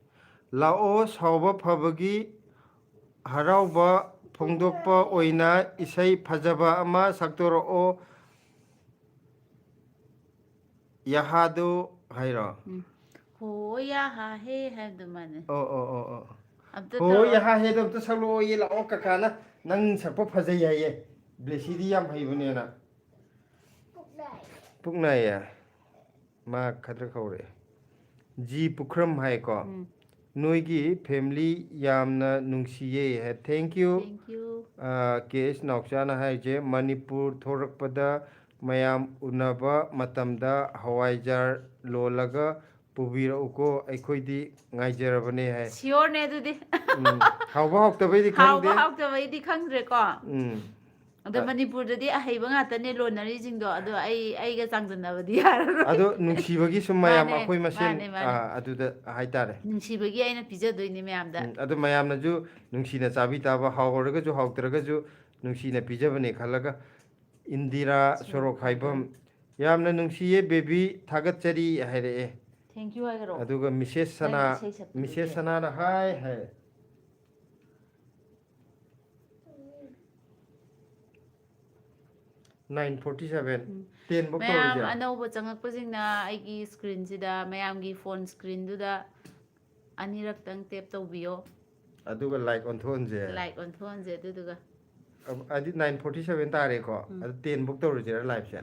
ꯂꯥꯛꯑꯣ ꯁꯥꯎꯕ ꯐꯕꯒꯤ ꯍꯔꯥꯎꯕ ꯐꯣꯡꯗꯣꯛꯄ ꯑꯣꯏꯅ ꯏꯁꯩ ꯐꯖꯕ ꯑꯃ ꯁꯛꯇꯣꯔꯛꯑꯣ ꯌꯥꯍꯥꯗꯨ ꯍꯥꯏꯔꯣ ꯍꯣ ꯌꯥ ꯍꯥ ꯍꯦ ꯍꯥꯏꯕꯗꯨ ꯃꯥꯅꯦ. ꯑꯣ ꯑꯝꯇ ꯍꯣꯏ ꯇꯧꯔꯛꯑꯣ. ꯌꯥꯍꯥ ꯍꯦꯗꯣ ꯑꯝꯇ ꯁꯛꯂꯛꯑꯣꯌꯦ ꯂꯥꯛꯑꯣ ꯀꯀꯥꯅ ꯅꯪ ꯁꯛꯄ ꯐꯖꯩ ꯍꯥꯏꯌꯦ ꯕ꯭ꯂꯦꯁꯤꯗꯤ ꯌꯥꯝ ꯍꯩꯕꯅꯦꯅ ꯄꯨꯛ ꯅꯥꯏꯌꯦ ꯃꯥ ꯈꯗꯔ ꯀꯧꯔꯛꯑꯦ ꯖꯤ ꯄꯨꯈ꯭ꯔꯝ ꯍꯥꯏꯀꯣ ꯅꯣꯏꯒꯤ ꯐꯦꯃꯤꯂꯤ ꯌꯥꯝꯅ ꯅꯨꯡꯁꯤꯌꯦ ꯊꯦꯡꯛ ꯌꯨ ꯀꯦ ꯑꯦꯁ ꯅꯥꯎꯆꯥꯅ ꯍꯥꯏꯁꯦ ꯃꯅꯤꯄꯨꯔ ꯊꯣꯔꯛꯄꯗ ꯃꯌꯥꯝ ꯎꯅꯕ ꯃꯇꯝꯗ ꯍꯋꯥꯏꯖꯥꯔ ꯂꯣꯜꯂꯒ ꯄꯨꯕꯤꯔꯛꯎꯀꯣ ꯑꯩꯈꯣꯏꯗꯤ ꯉꯥꯏꯖꯔꯕꯅꯦ ꯍꯥꯏ ꯁꯤꯌꯣꯔꯅꯦ ꯑꯗꯨꯗꯤ. ꯍꯥꯎꯕ ꯍꯥꯎꯇꯕꯩꯗꯤ ꯍꯥꯎꯕ ꯈꯪꯗꯦ ꯍꯥꯎꯇꯕꯩꯗꯤ ꯈꯪꯗ꯭ꯔꯦꯀꯣ. ꯎꯝ ꯑꯗꯣ ꯃꯅꯤꯄꯨꯔꯗꯗꯤ ꯑꯍꯩꯕ ꯉꯥꯛꯇꯅꯦ ꯂꯣꯟꯅꯔꯤꯁꯤꯡꯗꯣ ꯑꯗꯣ ꯑꯩꯒ ꯆꯥꯡꯗꯝꯅꯕꯗꯤ ꯌꯥꯔꯔꯣꯏ. ꯑꯗꯣ ꯅꯨꯡꯁꯤꯕꯒꯤ ꯁꯨꯝ ꯃꯌꯥꯝ ꯃꯥꯅꯦ ꯑꯩꯈꯣꯏ ꯃꯁꯦꯟ ꯃꯥꯅꯦ ꯃꯥꯅꯦ. ꯑꯗꯨꯗ ꯍꯥꯏꯇꯥꯔꯦ ꯅꯨꯡꯁꯤꯕꯒꯤ ꯑꯩꯅ ꯄꯤꯖꯗꯣꯏꯅꯦ ꯃꯌꯥꯝꯗ. ꯑꯗꯨ ꯃꯌꯥꯝꯅꯁꯨ ꯅꯨꯡꯁꯤꯅ ꯆꯥꯕꯤ ꯇꯥꯕ ꯍꯥꯎꯔꯒꯁꯨ ꯍꯥꯎꯇ꯭ꯔꯒꯁꯨ ꯅꯨꯡꯁꯤꯅ ꯄꯤꯖꯕꯅꯦ ꯈꯜꯂꯒ ꯏꯟꯗꯤꯔꯥ ꯁꯣꯔꯣꯛ ꯈꯥꯏꯕꯝ ꯌꯥꯝꯅ ꯅꯨꯡꯁꯤꯌꯦ ꯕꯦꯕꯤ ꯊꯥꯒꯠꯆꯔꯤ ꯍꯥꯏꯔꯛꯑꯦ ꯊꯦꯡꯛ ꯌꯨ ꯍꯥꯏꯈ꯭ꯔꯣ. ꯑꯗꯨꯒ ꯅꯪ ꯏꯁꯩ ꯃꯤꯁꯦꯁ ꯁꯛꯄꯗꯨꯗꯤ. ꯁꯅꯥꯅ ꯍꯥꯏ 9:47 10 ꯕꯨꯛ ꯃꯌꯥꯝ ꯇꯧꯔꯤꯁꯦ ꯑꯅꯧꯕ ꯆꯪꯉꯛꯄꯁꯤꯡꯅ ꯑꯩꯒꯤ ꯁ꯭ꯀ꯭ꯔꯤꯟꯁꯤꯗ ꯃꯌꯥꯝꯒꯤ ꯐꯣꯟ ꯁ꯭ꯀ꯭ꯔꯤꯟꯗꯨꯗ ꯑꯅꯤꯔꯛꯇꯪ ꯇꯦꯞ ꯇꯧꯕꯤꯌꯣ. ꯑꯗꯨꯒ ꯂꯥꯏꯛ ꯑꯣꯟꯊꯣꯛꯍꯟꯁꯦ ꯂꯥꯏꯛ ꯑꯣꯟꯊꯣꯛꯍꯟꯁꯦ ꯑꯗꯨꯗꯨꯒ. ꯑꯗꯨꯗꯤ 9:47 ꯇꯥꯔꯦꯀꯣ ꯑꯗꯨ 10 ꯕꯨꯛ ꯇꯧꯔꯤꯁꯤꯔꯥ ꯂꯥꯏꯚꯁꯦ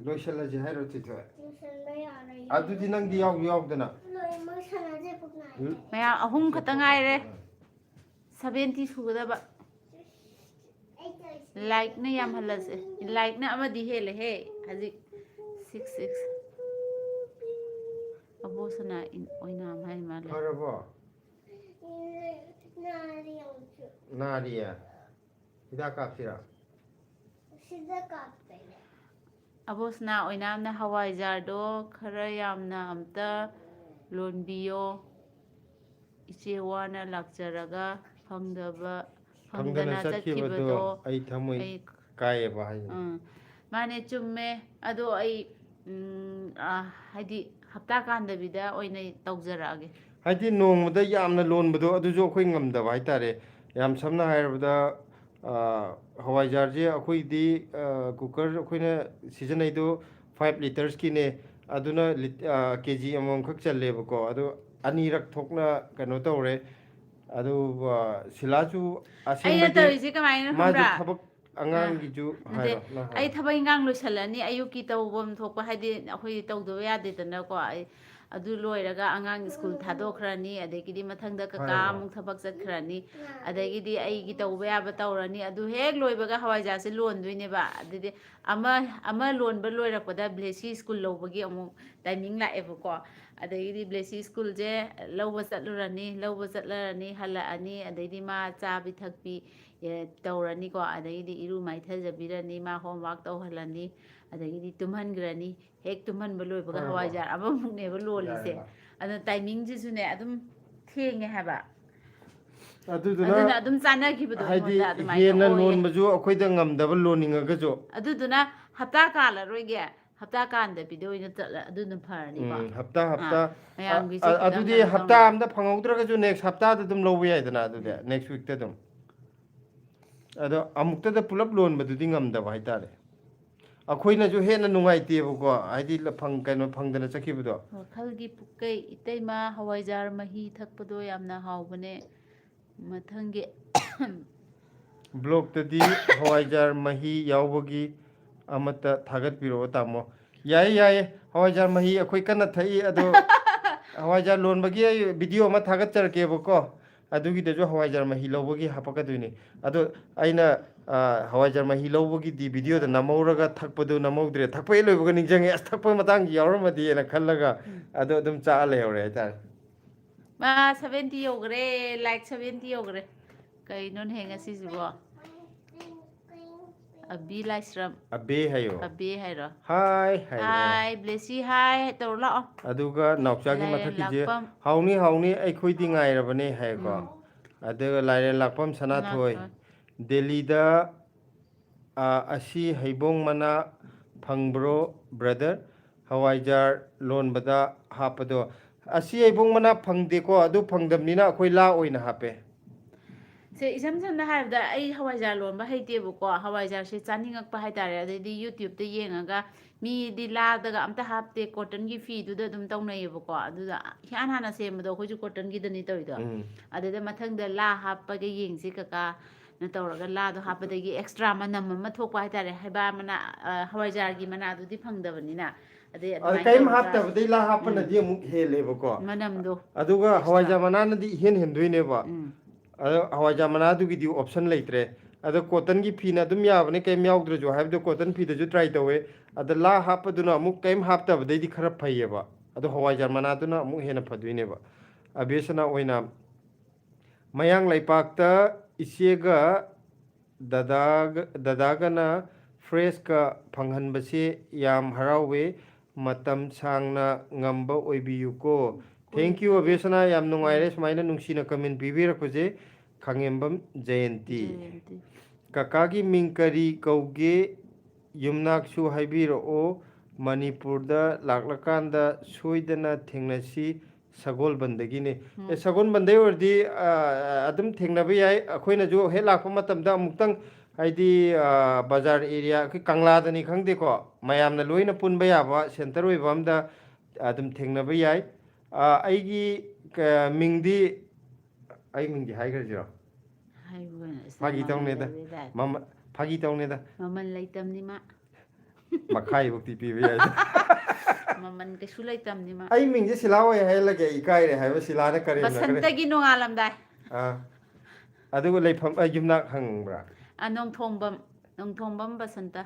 ꯂꯣꯏꯁꯤꯜꯂꯁꯦ ꯍꯥꯏꯔꯣ ꯊꯣꯏꯊꯣꯏ ꯑꯗꯨꯗꯤ ꯅꯪꯗꯤ ꯌꯥꯎꯗꯅ ꯃꯌꯥꯝ 3 ꯈꯛꯇ ꯉꯥꯏꯔꯦ 70 ꯁꯨꯒꯗꯕ. ꯂꯥꯏꯛꯅ ꯌꯥꯝꯍꯜꯂꯁꯦ ꯂꯥꯏꯛꯅ ꯑꯃꯗꯤ ꯍꯦꯜꯂꯦꯍꯦ ꯍꯧꯖꯤꯛ 66. ꯑꯕꯣꯁꯅꯥ ꯑꯣꯏꯅꯥꯝ ꯍꯥꯏ ꯃꯥꯜꯂꯦ. ꯐꯔꯕꯣ ꯅꯥꯔꯤꯌꯦ ꯍꯤꯗꯥꯛ ꯀꯥꯞꯁꯤꯔꯥ ꯁꯤꯗ ꯀꯥꯞꯇꯣꯏꯅꯦ. ꯑꯕꯣꯁꯅꯥ ꯑꯣꯏꯅꯥꯝꯅ ꯍꯋꯥꯏꯖꯥꯔꯗꯣ ꯈꯔ ꯌꯥꯝꯅ ꯑꯝꯇ ꯂꯣꯟꯕꯤꯌꯣ ꯏꯆꯦ ꯋꯥꯅ ꯂꯥꯛꯆꯔꯒ ꯐꯪꯗꯅ ꯆꯠꯈꯤꯕꯗꯣ ꯑꯩ ꯊꯃꯣꯏ ꯀꯥꯏꯌꯦꯕ ꯍꯥꯏꯁꯦ ꯃꯥꯅꯦ ꯆꯨꯝꯃꯦ ꯑꯗꯣ ꯑꯩ ꯍꯥꯏꯗꯤ ꯍꯞꯇꯥ ꯀꯥꯟꯗꯕꯤꯗ ꯑꯣꯏꯅ ꯇꯧꯖꯔꯛꯑꯒꯦ. ꯍꯥꯏꯗꯤ ꯅꯣꯡꯃꯗ ꯌꯥꯝꯅ ꯂꯣꯟꯕꯗꯣ ꯑꯗꯨꯁꯨ ꯑꯩꯈꯣꯏ ꯉꯝꯗꯕ ꯍꯥꯏꯇꯥꯔꯦ ꯌꯥꯝ ꯁꯝꯅ ꯍꯥꯏꯔꯕꯗ ꯍꯋꯥꯏꯖꯥꯔꯁꯦ ꯑꯩꯈꯣꯏꯗꯤ ꯀꯨꯀꯔ ꯑꯩꯈꯣꯏꯅ ꯁꯤꯖꯤꯟꯅꯩꯗꯣ 5 ꯂꯤꯇꯔꯁꯀꯤꯅꯦ ꯑꯗꯨꯅ KG ꯑꯃꯃꯝꯈꯛ ꯆꯜꯂꯦꯕꯀꯣ ꯑꯗꯣ ꯑꯅꯤꯔꯛ ꯊꯣꯛꯅ ꯀꯩꯅꯣ ꯇꯧꯔꯦ ꯑꯗꯨꯒ ꯁꯤꯂꯥꯁꯨ ꯑꯩꯅ ꯑꯁꯦꯡꯕꯩꯗꯤ ꯇꯧꯔꯤꯁꯦ ꯀꯃꯥꯏꯅ ꯃꯥꯁꯨ ꯈꯪꯕ꯭ꯔꯥ ꯊꯕꯛ ꯑꯉꯥꯡꯒꯤꯁꯨ ꯅꯠꯇꯦ ꯍꯥꯏꯔꯣ ꯑꯩ ꯊꯕꯛ ꯏꯟꯈꯥꯡ ꯂꯣꯏꯁꯤꯜꯂꯅꯤ ꯑꯌꯨꯛꯀꯤ ꯇꯧꯐꯝ ꯊꯣꯛꯄ ꯍꯥꯏꯗꯤ ꯑꯩꯈꯣꯏ ꯇꯧꯗꯕ ꯌꯥꯗꯦꯗꯅꯀꯣ ꯑꯗꯨ ꯂꯣꯏꯔꯒ ꯑꯉꯥꯡ ꯁ꯭ꯀꯨꯜ ꯊꯥꯗꯣꯛꯈ꯭ꯔꯅꯤ ꯑꯗꯒꯤꯗꯤ ꯃꯊꯪꯗ ꯀꯀꯥ ꯑꯃꯨꯛ ꯊꯕꯛ ꯆꯠꯈ꯭ꯔꯅꯤ ꯑꯗꯒꯤꯗꯤ ꯑꯩꯒꯤ ꯇꯧꯕ ꯌꯥꯕ ꯇꯧꯔꯅꯤ ꯑꯗꯨ ꯍꯦꯛ ꯂꯣꯏꯕꯒ ꯍꯋꯥꯏꯖꯥꯔꯁꯦ ꯂꯣꯟꯗꯣꯏꯅꯦꯕ ꯑꯗꯨꯗꯤ ꯑꯃ ꯂꯣꯟꯕ ꯂꯣꯏꯔꯛꯄꯗ ꯕ꯭ꯂꯦꯁꯤ ꯁ꯭ꯀꯨꯜ ꯂꯧꯕꯒꯤ ꯑꯃꯨꯛ ꯇꯥꯏꯃꯤꯡ ꯂꯥꯛꯑꯦꯕꯀꯣ ꯑꯗꯒꯤꯗꯤ ꯕ꯭ꯂꯦꯁꯤ ꯁ꯭ꯀꯨꯜꯁꯦ ꯂꯧꯕ ꯆꯠꯂꯔꯅꯤ ꯍꯜꯂꯛꯑꯅꯤ ꯑꯗꯩꯗꯤ ꯃꯥ ꯆꯥꯕꯤ ꯊꯛꯄꯤ ꯇꯧꯔꯅꯤꯀꯣ ꯑꯗꯒꯤꯗꯤ ꯏꯔꯨ ꯃꯥꯏꯊꯖꯕꯤꯔꯅꯤ ꯃꯥ ꯍꯣꯝꯋꯥꯔꯛ ꯇꯧꯍꯜꯂꯅꯤ ꯑꯗꯒꯤꯗꯤ ꯇꯨꯝꯍꯟꯈ꯭ꯔꯅꯤ ꯍꯦꯛ ꯇꯨꯝꯍꯟꯕ ꯂꯣꯏꯕꯒ ꯍꯋꯥꯏꯖꯥꯔ ꯑꯃꯃꯨꯛꯅꯦꯕ ꯂꯣꯜꯂꯤꯁꯦ ꯑꯗꯨꯅ ꯇꯥꯏꯃꯤꯡꯁꯤꯁꯨꯅꯦ ꯑꯗꯨꯝ ꯊꯦꯡꯉꯦ ꯍꯥꯏꯕ ꯑꯗꯨꯅ ꯑꯗꯨꯝ ꯆꯥꯟꯅꯈꯤꯕꯗꯣ ꯍꯥꯏꯗꯤ ꯑꯩꯉꯣꯟꯗ ꯑꯗꯨꯃꯥꯏꯅ ꯍꯦꯟꯅ ꯑꯣꯏꯌꯦ ꯂꯣꯟꯕꯁꯨ ꯑꯩꯈꯣꯏꯗ ꯉꯝꯗꯕ ꯂꯣꯟꯅꯤꯡꯉꯒꯁꯨ ꯑꯗꯨꯗꯨꯅ ꯍꯞꯇꯥ ꯀꯥꯜꯂꯔꯣꯏꯒꯦ ꯍꯞꯇꯥ ꯀꯥꯟꯗꯕꯤꯗ ꯑꯣꯏꯅ ꯆꯠꯂ ꯑꯗꯨꯅ ꯐꯔꯅꯤꯀꯣ ꯍꯞꯇꯥ ꯃꯌꯥꯝꯒꯤꯁꯨ ꯈꯤꯇꯪ ꯑꯗꯨꯗꯤ ꯀꯩꯅꯣ ꯍꯞꯇꯥ ꯇꯧꯅꯕ ꯑꯝꯗ ꯐꯪꯍꯧꯗ꯭ꯔꯒꯁꯨ ꯅꯦꯛꯁ ꯍꯞꯇꯥꯗ ꯑꯗꯨꯝ ꯂꯧꯕ ꯌꯥꯏꯗꯅ ꯑꯗꯨꯗꯤ ꯅꯦꯛꯁ ꯋꯤꯛꯇ ꯑꯗꯨꯝ ꯑꯗꯣ ꯑꯃꯨꯛꯇꯗ ꯄꯨꯂꯞ ꯂꯣꯟꯕꯗꯨꯗꯤ ꯉꯝꯗꯕ ꯍꯥꯏꯇꯥꯔꯦ ꯑꯩꯈꯣꯏꯅꯁꯨ ꯍꯦꯟꯅ ꯅꯨꯡꯉꯥꯏꯇꯦꯕꯀꯣ ꯍꯥꯏꯗꯤ ꯀꯩꯅꯣ ꯐꯪꯗꯅ ꯆꯠꯈꯤꯕꯗꯣ ꯋꯥꯈꯜꯒꯤ ꯄꯨꯛꯀꯩ ꯏꯇꯩꯃ ꯍꯋꯥꯏꯖꯥꯔ ꯃꯍꯤ ꯊꯛꯄꯗꯣ ꯌꯥꯝꯅ ꯍꯥꯎꯕꯅꯦ ꯃꯊꯪꯒꯤ ꯕ꯭ꯂꯣꯛꯇꯗꯤ ꯍꯋꯥꯏꯖꯥꯔ ꯃꯍꯤ ꯌꯥꯎꯕꯒꯤ ꯑꯃꯠꯇ ꯊꯥꯒꯠꯄꯤꯔꯛꯑꯣ ꯇꯥꯃꯣ ꯌꯥꯏꯌꯦ ꯍꯋꯥꯏꯖꯥꯔ ꯃꯍꯤ ꯑꯩꯈꯣꯏ ꯀꯟꯅ ꯊꯛꯏ ꯑꯗꯣ ꯍꯋꯥꯏꯖꯥꯔ ꯂꯣꯟꯕꯒꯤ ꯑꯩ ꯚꯤꯗꯤꯑꯣ ꯑꯃ ꯊꯥꯒꯠꯆꯔꯛꯀꯦꯕꯀꯣ ꯑꯗꯨꯒꯤꯗꯁꯨ ꯍꯋꯥꯏꯖꯥꯔ ꯃꯍꯤ ꯂꯧꯕꯒꯤ ꯍꯥꯄꯛꯀꯗꯣꯏꯅꯤ ꯑꯗꯣ ꯑꯩꯅ ꯍꯋꯥꯏꯖꯥꯔ ꯃꯍꯤ ꯂꯧꯕꯒꯤꯗꯤ ꯚꯤꯗꯤꯑꯣꯗ ꯅꯝꯍꯧꯔꯒ ꯊꯛꯄꯗꯨ ꯅꯝꯍꯧꯗ꯭ꯔꯦ ꯊꯛꯄ ꯍꯦꯛ ꯂꯣꯏꯕꯒ ꯅꯤꯡꯁꯤꯡꯉꯦ ꯑꯁ ꯊꯛꯄ ꯃꯇꯥꯡꯒꯤ ꯌꯥꯎꯔꯝꯃꯗꯤꯅ ꯈꯜꯂꯒ ꯑꯗꯣ ꯑꯗꯨꯝ ꯆꯥꯛꯑ ꯂꯩꯍꯧꯔꯦ ꯍꯥꯏꯇꯥꯔꯦ ꯃꯥ 70 ꯌꯧꯈ꯭ꯔꯦ ꯂꯥꯏꯛ 70 ꯌꯧꯈ꯭ꯔꯦ ꯀꯩꯅꯣꯅꯦꯍꯦ ꯉꯁꯤꯁꯤꯕꯣ ꯑꯕꯤ ꯂꯥꯏꯁ꯭ꯔꯝ ꯑꯕꯦ ꯍꯥꯏꯌꯣ ꯑꯕꯦ ꯍꯥꯏꯔꯣ ꯍꯥꯏ ꯍꯥꯏꯔꯛꯑꯦ ꯍꯥꯏ ꯕ꯭ꯂꯦꯁꯤ ꯍꯥꯏ ꯇꯧꯔ ꯂꯥꯛꯑꯣ ꯑꯗꯨꯒ ꯅꯥꯎꯆꯥꯒꯤ ꯂꯥꯏꯔꯦꯟ ꯃꯊꯛꯀꯤꯁꯦ ꯂꯥꯛꯄꯝ ꯍꯥꯎꯅꯤ ꯑꯩꯈꯣꯏꯗꯤ ꯉꯥꯏꯔꯕꯅꯦ ꯍꯥꯏꯀꯣ ꯎꯝ ꯑꯗꯨꯒ ꯂꯥꯏꯔꯦꯟ ꯂꯥꯛꯄꯝ ꯁꯅꯥꯊꯣꯏ ꯗꯦꯜꯂꯤꯗ ꯑꯁꯤ ꯍꯩꯕꯣꯡ ꯃꯅꯥ ꯐꯪꯕ꯭ꯔꯣ ꯕ꯭ꯔꯗꯔ ꯍꯋꯥꯏꯖꯥꯔ ꯂꯣꯟꯕꯗ ꯍꯥꯞꯄꯗꯣ ꯑꯁꯤ ꯍꯩꯕꯣꯡ ꯃꯅꯥ ꯐꯪꯗꯦꯀꯣ ꯑꯗꯨ ꯐꯪꯗꯕꯅꯤꯅ ꯑꯩꯈꯣꯏ ꯂꯥ ꯑꯣꯏꯅ ꯍꯥꯞꯄꯦ ꯁꯦ ꯏꯁꯝ ꯁꯝꯅ ꯍꯥꯏꯔꯕꯗ ꯑꯩ ꯍꯋꯥꯏꯖꯥꯔ ꯂꯣꯟꯕ ꯍꯩꯇꯦꯕꯀꯣ ꯍꯋꯥꯏꯖꯥꯔꯁꯦ ꯆꯥꯅꯤꯡꯉꯛꯄ ꯍꯥꯏꯇꯥꯔꯦ ꯑꯗꯩꯗꯤ ꯌꯨꯇ꯭ꯌꯨꯕꯇ ꯌꯦꯡꯉꯒ ꯃꯤꯗꯤ लाꯗꯒ ꯑꯝꯇ ꯍꯥꯞꯇꯦ ꯀꯣꯇꯟꯒꯤ ꯐꯤꯗꯨꯗ ꯑꯗꯨꯝ ꯇꯧꯅꯩꯌꯦꯕꯀꯣ ꯑꯗꯨꯗ ꯏꯍꯥꯟ ꯍꯥꯟꯅ ꯁꯦꯝꯕꯗꯣ ꯑꯩꯈꯣꯏꯁꯨ ꯀꯣꯇꯟꯒꯤꯗꯅꯤ ꯇꯧꯔꯤꯗꯣ ꯑꯗꯨꯗ ꯃꯊꯪꯗ ꯂꯥ ꯍꯥꯞꯄꯒ ꯌꯦꯡꯁꯤ ꯀꯀꯥ ꯅ ꯇꯧꯔꯒ ꯂꯥꯗꯣ ꯍꯥꯞꯄꯗꯒꯤ ꯑꯦꯛꯁꯇ꯭ꯔꯥ ꯃꯅꯝ ꯑꯃ ꯊꯣꯛꯄ ꯍꯥꯏꯇꯥꯔꯦ ꯍꯩꯕꯥ ꯃꯅꯥ ꯍꯋꯥꯏꯖꯥꯔꯒꯤ ꯃꯅꯥꯗꯨꯗꯤ ꯐꯪꯗꯕꯅꯤꯅ ꯑꯗꯩ ꯑꯗꯨꯃꯥꯏꯅ ꯀꯔꯤꯝ ꯇꯧꯔꯒ ꯍꯥꯞꯇꯕꯗꯩ ꯂꯥ ꯍꯥꯞꯄꯅꯗꯤ ꯑꯃꯨꯛ ꯍꯦꯜꯂꯦꯕꯀꯣ ꯃꯅꯝꯗꯣ ꯑꯗꯨꯒ ꯑꯦꯛꯁꯇ꯭ꯔꯥ ꯍꯋꯥꯏꯖꯥꯔ ꯃꯅꯥꯅꯗꯤ ꯏꯍꯦꯟ ꯍꯦꯟꯗꯣꯏꯅꯦꯕ ꯎꯝ ꯑꯗꯣ ꯍꯋꯥꯏꯖꯥꯔ ꯃꯅꯥꯗꯨꯒꯤꯗꯤ ꯑꯣꯞꯁꯟ ꯂꯩꯇ꯭ꯔꯦ ꯑꯗꯣ ꯀꯣꯇꯟꯒꯤ ꯐꯤꯅ ꯑꯗꯨꯝ ꯌꯥꯕꯅꯦ ꯀꯩꯝ ꯌꯥꯎꯗ꯭ꯔꯁꯨ ꯍꯥꯏꯕꯗꯣ ꯀꯣꯇꯟ ꯐꯤꯗꯁꯨ ꯇ꯭ꯔꯥꯏ ꯇꯧꯋꯦ ꯑꯗ ꯂꯥ ꯍꯥꯞꯄꯗꯨꯅ ꯑꯃꯨꯛ ꯀꯩꯝ ꯍꯥꯞꯇꯕꯗꯩꯗꯤ ꯈꯔ ꯐꯩꯌꯦꯕ ꯑꯗꯣ ꯍꯋꯥꯏꯖꯥꯔ ꯃꯅꯥꯗꯨꯅ ꯑꯃꯨꯛ ꯍꯦꯟꯅ ꯐꯗꯣꯏꯅꯦꯕ ꯑꯕꯦꯁꯅ ꯑꯣꯏꯅ ꯃꯌꯥꯡ ꯂꯩꯄꯥꯛꯇ ꯏꯆꯦꯒ ꯗꯗꯥꯒꯅ ꯐ꯭ꯔꯦꯁꯀ ꯐꯪꯍꯟꯕꯁꯦ ꯌꯥꯝ ꯍꯔꯥꯎꯋꯦ ꯃꯇꯝ ꯁꯥꯡꯅ ꯉꯝꯕ ꯑꯣꯏꯕꯤꯌꯨꯀꯣ ꯊꯦꯡꯀ꯭ꯌꯨ ꯑꯣꯏꯖꯒꯦ ꯑꯕꯦꯁꯅꯥ ꯌꯥꯝ ꯅꯨꯡꯉꯥꯏꯔꯦ ꯁꯨꯃꯥꯏꯅ ꯅꯨꯡꯁꯤꯅ ꯀꯃꯦꯟ ꯄꯤꯕꯤꯔꯛꯄꯁꯦ ꯈꯥꯉꯦꯝꯕꯝ ꯖꯌꯦꯟꯇꯤ ꯖꯌꯦꯟꯇꯤ ꯀꯀꯥꯒꯤ ꯃꯤꯡ ꯀꯔꯤ ꯀꯧꯒꯦ ꯌꯨꯝꯅꯥꯛꯁꯨ ꯍꯥꯏꯕꯤꯔꯛꯑꯣ ꯃꯅꯤꯄꯨꯔꯗ ꯂꯥꯛꯂꯀꯥꯟꯗ ꯁꯣꯏꯗꯅ ꯊꯦꯡꯅꯁꯤ ꯁꯒꯣꯜꯕꯟꯗꯒꯤꯅꯤ ꯁꯒꯣꯜꯕꯟꯗꯩ ꯑꯣꯏꯔꯗꯤ ꯑꯗꯨꯝ ꯊꯦꯡꯅꯕ ꯌꯥꯏ ꯑꯩꯈꯣꯏꯅꯁꯨ ꯍꯦꯛ ꯂꯥꯛꯄ ꯃꯇꯝꯗ ꯑꯃꯨꯛꯇꯪ ꯍꯥꯏꯗꯤ ꯕꯖꯥꯔ ꯑꯦꯔꯤꯌꯥ ꯑꯩꯈꯣꯏ ꯀꯪꯂꯥꯗꯅꯤ ꯈꯪꯗꯦꯀꯣ ꯃꯌꯥꯝꯅ ꯂꯣꯏꯅ ꯄꯨꯟꯕ ꯌꯥꯕ ꯁꯦꯟꯇꯔ ꯑꯣꯏꯕ ꯑꯝꯗ ꯑꯗꯨꯝ ꯊꯦꯡꯅꯕ ꯌꯥꯏ ꯑꯩꯒꯤ ꯃꯤꯡꯗꯤ ꯑꯩ ꯃꯤꯡꯗꯤ ꯍꯥꯏꯈ꯭ꯔꯁꯤꯔꯣ ꯍꯥꯏꯕꯅ ꯏꯁꯅ ꯐꯥꯒꯤ ꯃꯃꯜ ꯇꯧꯅꯦꯗ ꯂꯩꯕꯗꯥꯏ ꯐꯥꯒꯤ ꯇꯧꯅꯦꯗ ꯃꯃꯜ ꯂꯩꯇꯕꯅꯤ ꯃꯥ ꯃꯈꯥꯏꯐꯧꯛꯇꯤ ꯄꯤꯕ ꯌꯥꯏꯗ ꯃꯃꯜ ꯀꯩꯁꯨ ꯂꯩꯇꯕꯅꯤ ꯃꯥ ꯑꯩ ꯃꯤꯡꯁꯦ ꯁꯤꯂꯥ ꯑꯣꯏ ꯍꯥꯏꯍꯜꯂꯒꯦ ꯏꯀꯥꯏꯔꯦ ꯍꯥꯏꯕ ꯁꯤꯂꯥꯅ ꯀꯔꯦꯝꯅꯈ꯭ꯔꯦ ꯕꯁꯟꯇꯒꯤ ꯅꯣꯡꯉꯥꯜꯂꯝꯗꯥꯏ ꯑꯥ ꯑꯗꯨꯒ ꯂꯩꯐꯝ ꯌꯨꯝꯅꯥꯛ ꯍꯪꯕ꯭ꯔꯥ ꯅꯣꯡꯊꯣꯡꯕꯝ ꯕꯁꯟꯇ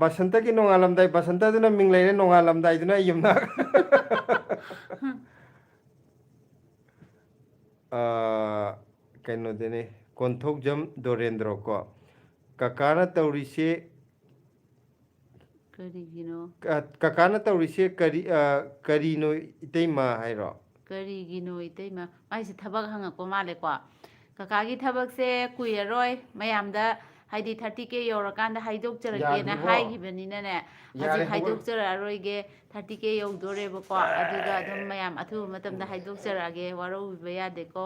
ꯕꯁꯟꯇꯒꯤ ꯅꯣꯡꯉꯥꯜꯂꯝꯗꯥꯏ ꯕꯁꯟꯇꯗꯨꯅ ꯃꯤꯡ ꯂꯩꯔꯦ ꯅꯣꯡꯉꯥꯜꯂꯝꯗꯥꯏꯗꯨꯅ ꯑꯩ ꯌꯨꯝꯅꯥꯛ ꯀꯩꯅꯣꯗꯅꯦ ꯀꯣꯟꯊꯧꯖꯝ ꯗꯣꯔꯦꯟꯗ꯭ꯔꯣ ꯀꯣ ꯀꯀꯥꯅ ꯇꯧꯔꯤꯁꯦ ꯀꯔꯤꯒꯤꯅꯣ ꯀꯀꯥꯅ ꯇꯧꯔꯤꯁꯦ ꯀꯔꯤꯅꯣ ꯏꯇꯩꯃ ꯍꯥꯏꯔꯣ ꯀꯔꯤꯒꯤꯅꯣ ꯏꯇꯩꯃ ꯃꯥꯏꯁꯦ ꯊꯕꯛ ꯍꯪꯉꯛꯄ ꯃꯥꯜꯂꯦꯀꯣ ꯀꯀꯥꯒꯤ ꯊꯕꯛꯁꯦ ꯀꯨꯏꯔꯔꯣꯏ ꯃꯌꯥꯝꯗ ꯍꯥꯏꯗꯤ 30K ꯌꯧꯔꯀꯥꯟꯗ ꯍꯥꯏꯗꯣꯛꯆꯔꯛꯀꯦꯅ ꯌꯥꯗ꯭ꯔꯤꯕꯣ ꯍꯥꯏꯈꯤꯕꯅꯤꯅꯅꯦ ꯌꯥꯔꯦ ꯍꯧꯖꯤꯛ ꯍꯧꯒꯠ ꯍꯥꯏꯗꯣꯛꯆꯔꯛꯑꯔꯣꯏꯒꯦ 30K ꯌꯧꯗꯣꯔꯦꯕꯀꯣ ꯑꯗꯨꯒ ꯑꯗꯨꯝ ꯃꯌꯥꯝ ꯑꯊꯨꯕ ꯃꯇꯝꯗ ꯍꯥꯏꯗꯣꯛꯆꯔꯛꯑꯒꯦ ꯋꯥꯔꯧꯕꯤꯕ ꯌꯥꯗꯦꯀꯣ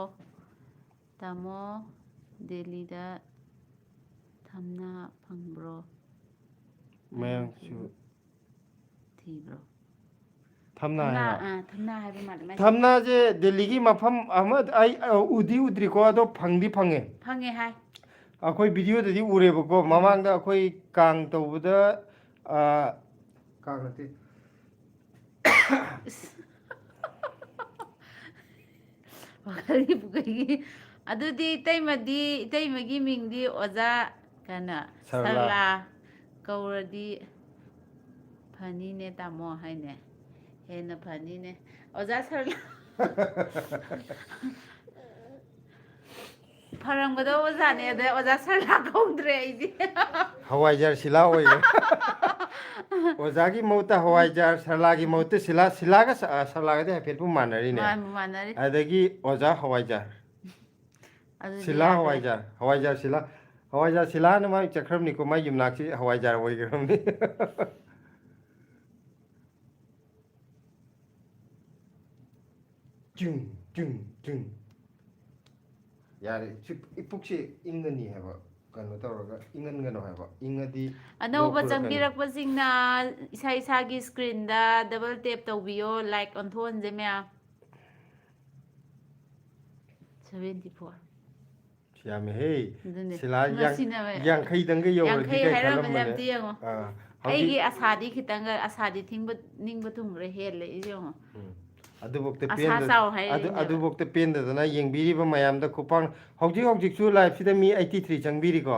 ꯇꯥꯃꯣ ꯗꯦꯜꯂꯤꯗ ꯊꯝꯅꯥ ꯐꯪꯕ꯭ꯔꯣ ꯃꯌꯥꯡꯁꯨ ꯊꯤꯕ꯭ꯔꯣ ꯊꯝꯅꯥ ꯍꯥꯏꯔꯣ ꯊꯝꯅꯥ ꯍꯥꯏꯕ ꯃꯥꯜꯂꯦ ꯃꯥꯏꯁꯦ ꯊꯝꯅꯥꯁꯦ ꯗꯦꯜꯂꯤꯒꯤ ꯃꯐꯝ ꯑꯃ ꯑꯩ ꯎꯗ꯭ꯔꯤꯀꯣ ꯑꯗꯣ ꯐꯪꯗꯤ ꯐꯪꯉꯦ ꯐꯪꯉꯦ ꯍꯥꯏ ꯑꯩꯈꯣꯏ ꯚꯤꯗꯤꯑꯣꯗꯗꯤ ꯎꯔꯦꯕꯀꯣ ꯃꯃꯥꯡꯗ ꯑꯩꯈꯣꯏ ꯀꯥꯡ ꯇꯧꯕꯗ ꯀꯥꯡ ꯅꯠꯇꯦ ꯋꯥꯈꯜꯒꯤ ꯄꯨꯀꯩꯒꯤ ꯑꯗꯨꯗꯤ ꯏꯇꯩꯃꯒꯤ ꯃꯤꯡꯗꯤ ꯑꯣꯖꯥ ꯀꯩꯅꯣ ꯁꯔꯂꯥ. ꯁꯔꯂꯥ ꯀꯧꯔꯗꯤ ꯐꯅꯤꯅꯦ ꯇꯥꯃꯣ ꯍꯥꯏꯅꯦ ꯍꯦꯟꯅ ꯐꯅꯤꯅꯦ ꯑꯣꯖꯥ ꯁꯔꯂꯥ ꯐꯔꯝꯒꯗꯧꯕ ꯖꯥꯠꯅꯦ ꯑꯗꯩ ꯑꯣꯖꯥ ꯁꯔꯂꯥ ꯀꯧꯗ꯭ꯔꯦ ꯑꯩꯗꯤ ꯍꯋꯥꯏꯖꯥꯔ ꯁꯤꯂꯥ ꯑꯣꯏꯈ꯭ꯔꯦ ꯑꯣꯖꯥꯒꯤ ꯃꯍꯨꯠꯇ ꯍꯋꯥꯏꯖꯥꯔ ꯁꯔꯂꯥꯒꯤ ꯃꯍꯨꯠꯇ ꯁꯤꯂꯥꯒ ꯁꯔꯂꯥꯒꯗꯤ ꯍꯥꯏꯐꯦꯠꯄꯨ ꯃꯥꯟꯅꯔꯤꯅꯦ ꯃꯥꯟꯅꯔꯤ ꯑꯗꯒꯤ ꯑꯣꯖꯥ ꯍꯋꯥꯏꯖꯥꯔ ꯑꯗꯨꯗꯤ ꯁꯤꯂꯥ ꯌꯥꯗ꯭ꯔꯦ ꯍꯋꯥꯏꯖꯥꯔ ꯁꯤꯂꯥ ꯍꯋꯥꯏꯖꯥꯔ ꯁꯤꯂꯥꯅ ꯃꯥꯏ ꯆꯠꯈ꯭ꯔꯕꯅꯤꯀꯣ ꯃꯥꯏ ꯌꯨꯝꯅꯥꯛꯁꯤ ꯍꯋꯥꯏꯖꯥꯔ ꯑꯣꯏꯈ꯭ꯔꯕꯅꯤ ꯆꯨꯡ ꯌꯥꯔꯦ ꯄꯨꯛꯁꯦ ꯏꯪꯒꯅꯤ ꯍꯥꯏꯕ ꯀꯩꯅꯣ ꯇꯧꯔꯒ ꯏꯪꯍꯟꯒꯅꯣ ꯍꯥꯏꯕ ꯏꯪꯉꯗꯤ ꯑꯅꯧꯕ ꯆꯪꯕꯤꯔꯛꯄꯁꯤꯡꯅ ꯏꯁꯥꯒꯤ ꯁ꯭ꯀ꯭ꯔꯤꯟꯗ ꯗꯕꯜ ꯇꯦꯞ ꯇꯧꯕꯤꯌꯣ ꯂꯥꯏꯛ ꯑꯣꯟꯊꯣꯛꯍꯟꯁꯦ ꯃꯌꯥꯝ 74 ꯌꯥꯝꯃꯦꯍꯦ ꯑꯗꯨꯅꯦ ꯁꯤꯂꯥ ꯃꯁꯤꯅ ꯌꯥꯡꯈꯩꯗꯪꯒ ꯌꯧꯔꯗꯤ 50 ꯀꯩ ꯍꯥꯏꯔꯝꯕꯅꯦ ꯈꯜꯂꯝꯕꯅꯦ ꯑꯝꯇ ꯌꯦꯡꯉꯣ ꯍꯧꯖꯤꯛ ꯑꯩꯒꯤ ꯑꯁꯥꯗꯤ ꯈꯤꯇꯪꯒ ꯑꯁꯥꯗꯤ ꯅꯤꯡꯕ ꯊꯨꯡꯈ꯭ꯔꯦ ꯍꯦꯜꯂꯦ ꯌꯦꯡꯉꯣ ꯑꯗꯨꯐꯧꯗ ꯑꯁꯥ ꯆꯥꯎ ꯍꯥꯏꯔꯤꯅꯦꯕ ꯑꯗꯨꯐꯧꯗ ꯄꯦꯟꯗꯗꯅ ꯌꯦꯡꯕꯤꯔꯤꯕ ꯃꯌꯥꯝꯗ ꯈꯨꯄꯥꯡ ꯍꯧꯖꯤꯛꯁꯨ ꯂꯥꯏꯐꯁꯤꯗ ꯃꯤ 83 ꯆꯪꯕꯤꯔꯤꯀோ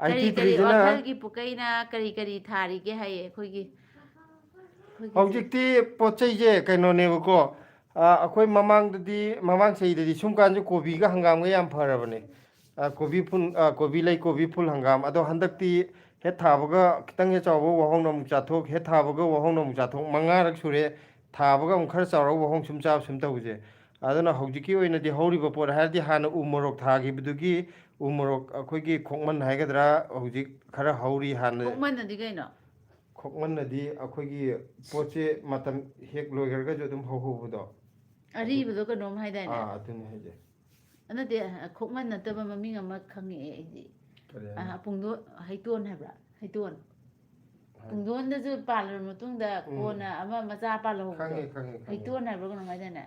ꯀꯔꯤ 83ꯁꯤꯅ ꯋꯥꯈꯜꯒꯤ ꯄꯨꯀꯩꯅ ꯀꯔꯤ ꯊꯥꯔꯤꯒꯦ ꯍꯥꯏꯌꯦ ꯑꯩꯈꯣꯏꯒꯤꯁꯦ ꯍꯧꯖꯤꯛꯇꯤ ꯄꯣꯠ ꯆꯩꯁꯦ ꯀꯩꯅꯣꯅꯦꯕꯀꯣ ꯑꯩꯈꯣই ꯃꯃꯥꯡ ꯆꯍꯤꯗꯗꯤ ꯁꯨꯝ ꯀꯥꯟꯁꯨ ꯀꯣꯕꯤꯒ ꯍꯪꯒꯥꯝꯒ ꯌꯥꯝ ꯐꯔꯕꯅꯦ ꯀꯣꯕꯤ ꯂꯩ ꯀꯣꯕꯤ ꯐꯨꯜ ꯍꯪꯒꯥꯝ ꯑꯗꯣ ꯍꯟꯗꯛꯇꯤ ꯍꯦꯛ ꯊꯥꯕꯒ ꯈꯤꯇꯪ ꯍꯦꯛ ꯆꯥꯎꯕ ꯋꯥꯍꯣꯡꯅ ꯑꯃꯨꯛ ꯆꯥꯊꯣꯛ ꯍꯦꯛ ꯊꯥꯕꯒ ꯋꯥꯍꯣꯡꯅ ꯑꯃꯨꯛ ꯆꯥꯊꯣꯛ 5ꯔꯛ ꯁꯨꯔꯦ ꯊꯥꯕꯒ ꯑꯃꯨꯛ ꯈꯔ ꯆꯥꯎꯔꯒ ꯋꯥꯍꯣꯡ ꯁꯨꯝ ꯆꯥꯕ ꯁꯨꯝ ꯇꯧꯕꯁꯦ ꯑꯗꯨꯅ ꯍꯧꯖꯤꯛꯀꯤ ꯑꯣꯏꯅꯗꯤ ꯍꯧꯔꯤꯕ ꯄꯣꯠ ꯍꯥꯏꯔꯗꯤ ꯍꯥꯟꯅ ꯎ ꯃꯣꯔꯣꯛ ꯊꯥꯈꯤꯕꯗꯨꯒꯤ ꯎ ꯃꯣꯔꯣꯛ ꯑꯩꯈꯣꯏꯒꯤ ꯈꯣꯛꯃꯟ ꯍꯥꯏꯒꯗ꯭ꯔꯥ ꯍꯧꯖꯤꯛ ꯈꯔ ꯍꯧꯔꯤ ꯍꯥꯟꯅ ꯈꯣꯡꯃꯟꯅꯗꯤ ꯀꯩꯅꯣ ꯈꯣꯛꯃꯟꯅꯗꯤ ꯑꯩꯈꯣꯏꯒꯤ ꯄꯣꯠꯁꯦ ꯃꯇꯝ ꯍꯦꯛ ꯂꯣꯏꯈ꯭ꯔꯒꯁꯨ ꯑꯗꯨꯝ ꯍꯧꯍꯧꯕꯗꯣ ꯑꯔꯤꯕꯗꯣ ꯀꯩꯅꯣꯝ ꯍꯥꯏꯗꯥꯏꯅꯦ ꯑꯗꯨꯅꯤ ꯍꯥꯏꯁꯦ ꯅꯠꯇꯦ ꯈꯣꯛꯃꯟ ꯅꯠꯇꯕ ꯃꯃꯤꯡ ꯑꯃ ꯈꯪꯉꯛꯑꯦ ꯑꯩꯗꯤ ꯀꯔꯤ ꯍꯥꯏꯅꯣ ꯍꯩꯇꯣꯟ ꯍꯥꯏꯕ꯭ꯔꯥ ꯍꯩꯇꯣꯟ ꯄꯨꯡꯗꯣꯟꯗꯁꯨ ꯄꯥꯜꯂꯕ ꯃꯇꯨꯡꯗ ꯀꯣꯟꯅ ꯑꯃ ꯃꯆꯥ ꯄꯥꯜꯍꯧꯕꯗꯣ ꯈꯪꯉꯦ ꯍꯩꯇꯣꯟ ꯍꯥꯏꯕ꯭ꯔꯥ ꯀꯩꯅꯣꯝ ꯍꯥꯏꯗꯥꯏꯅꯦ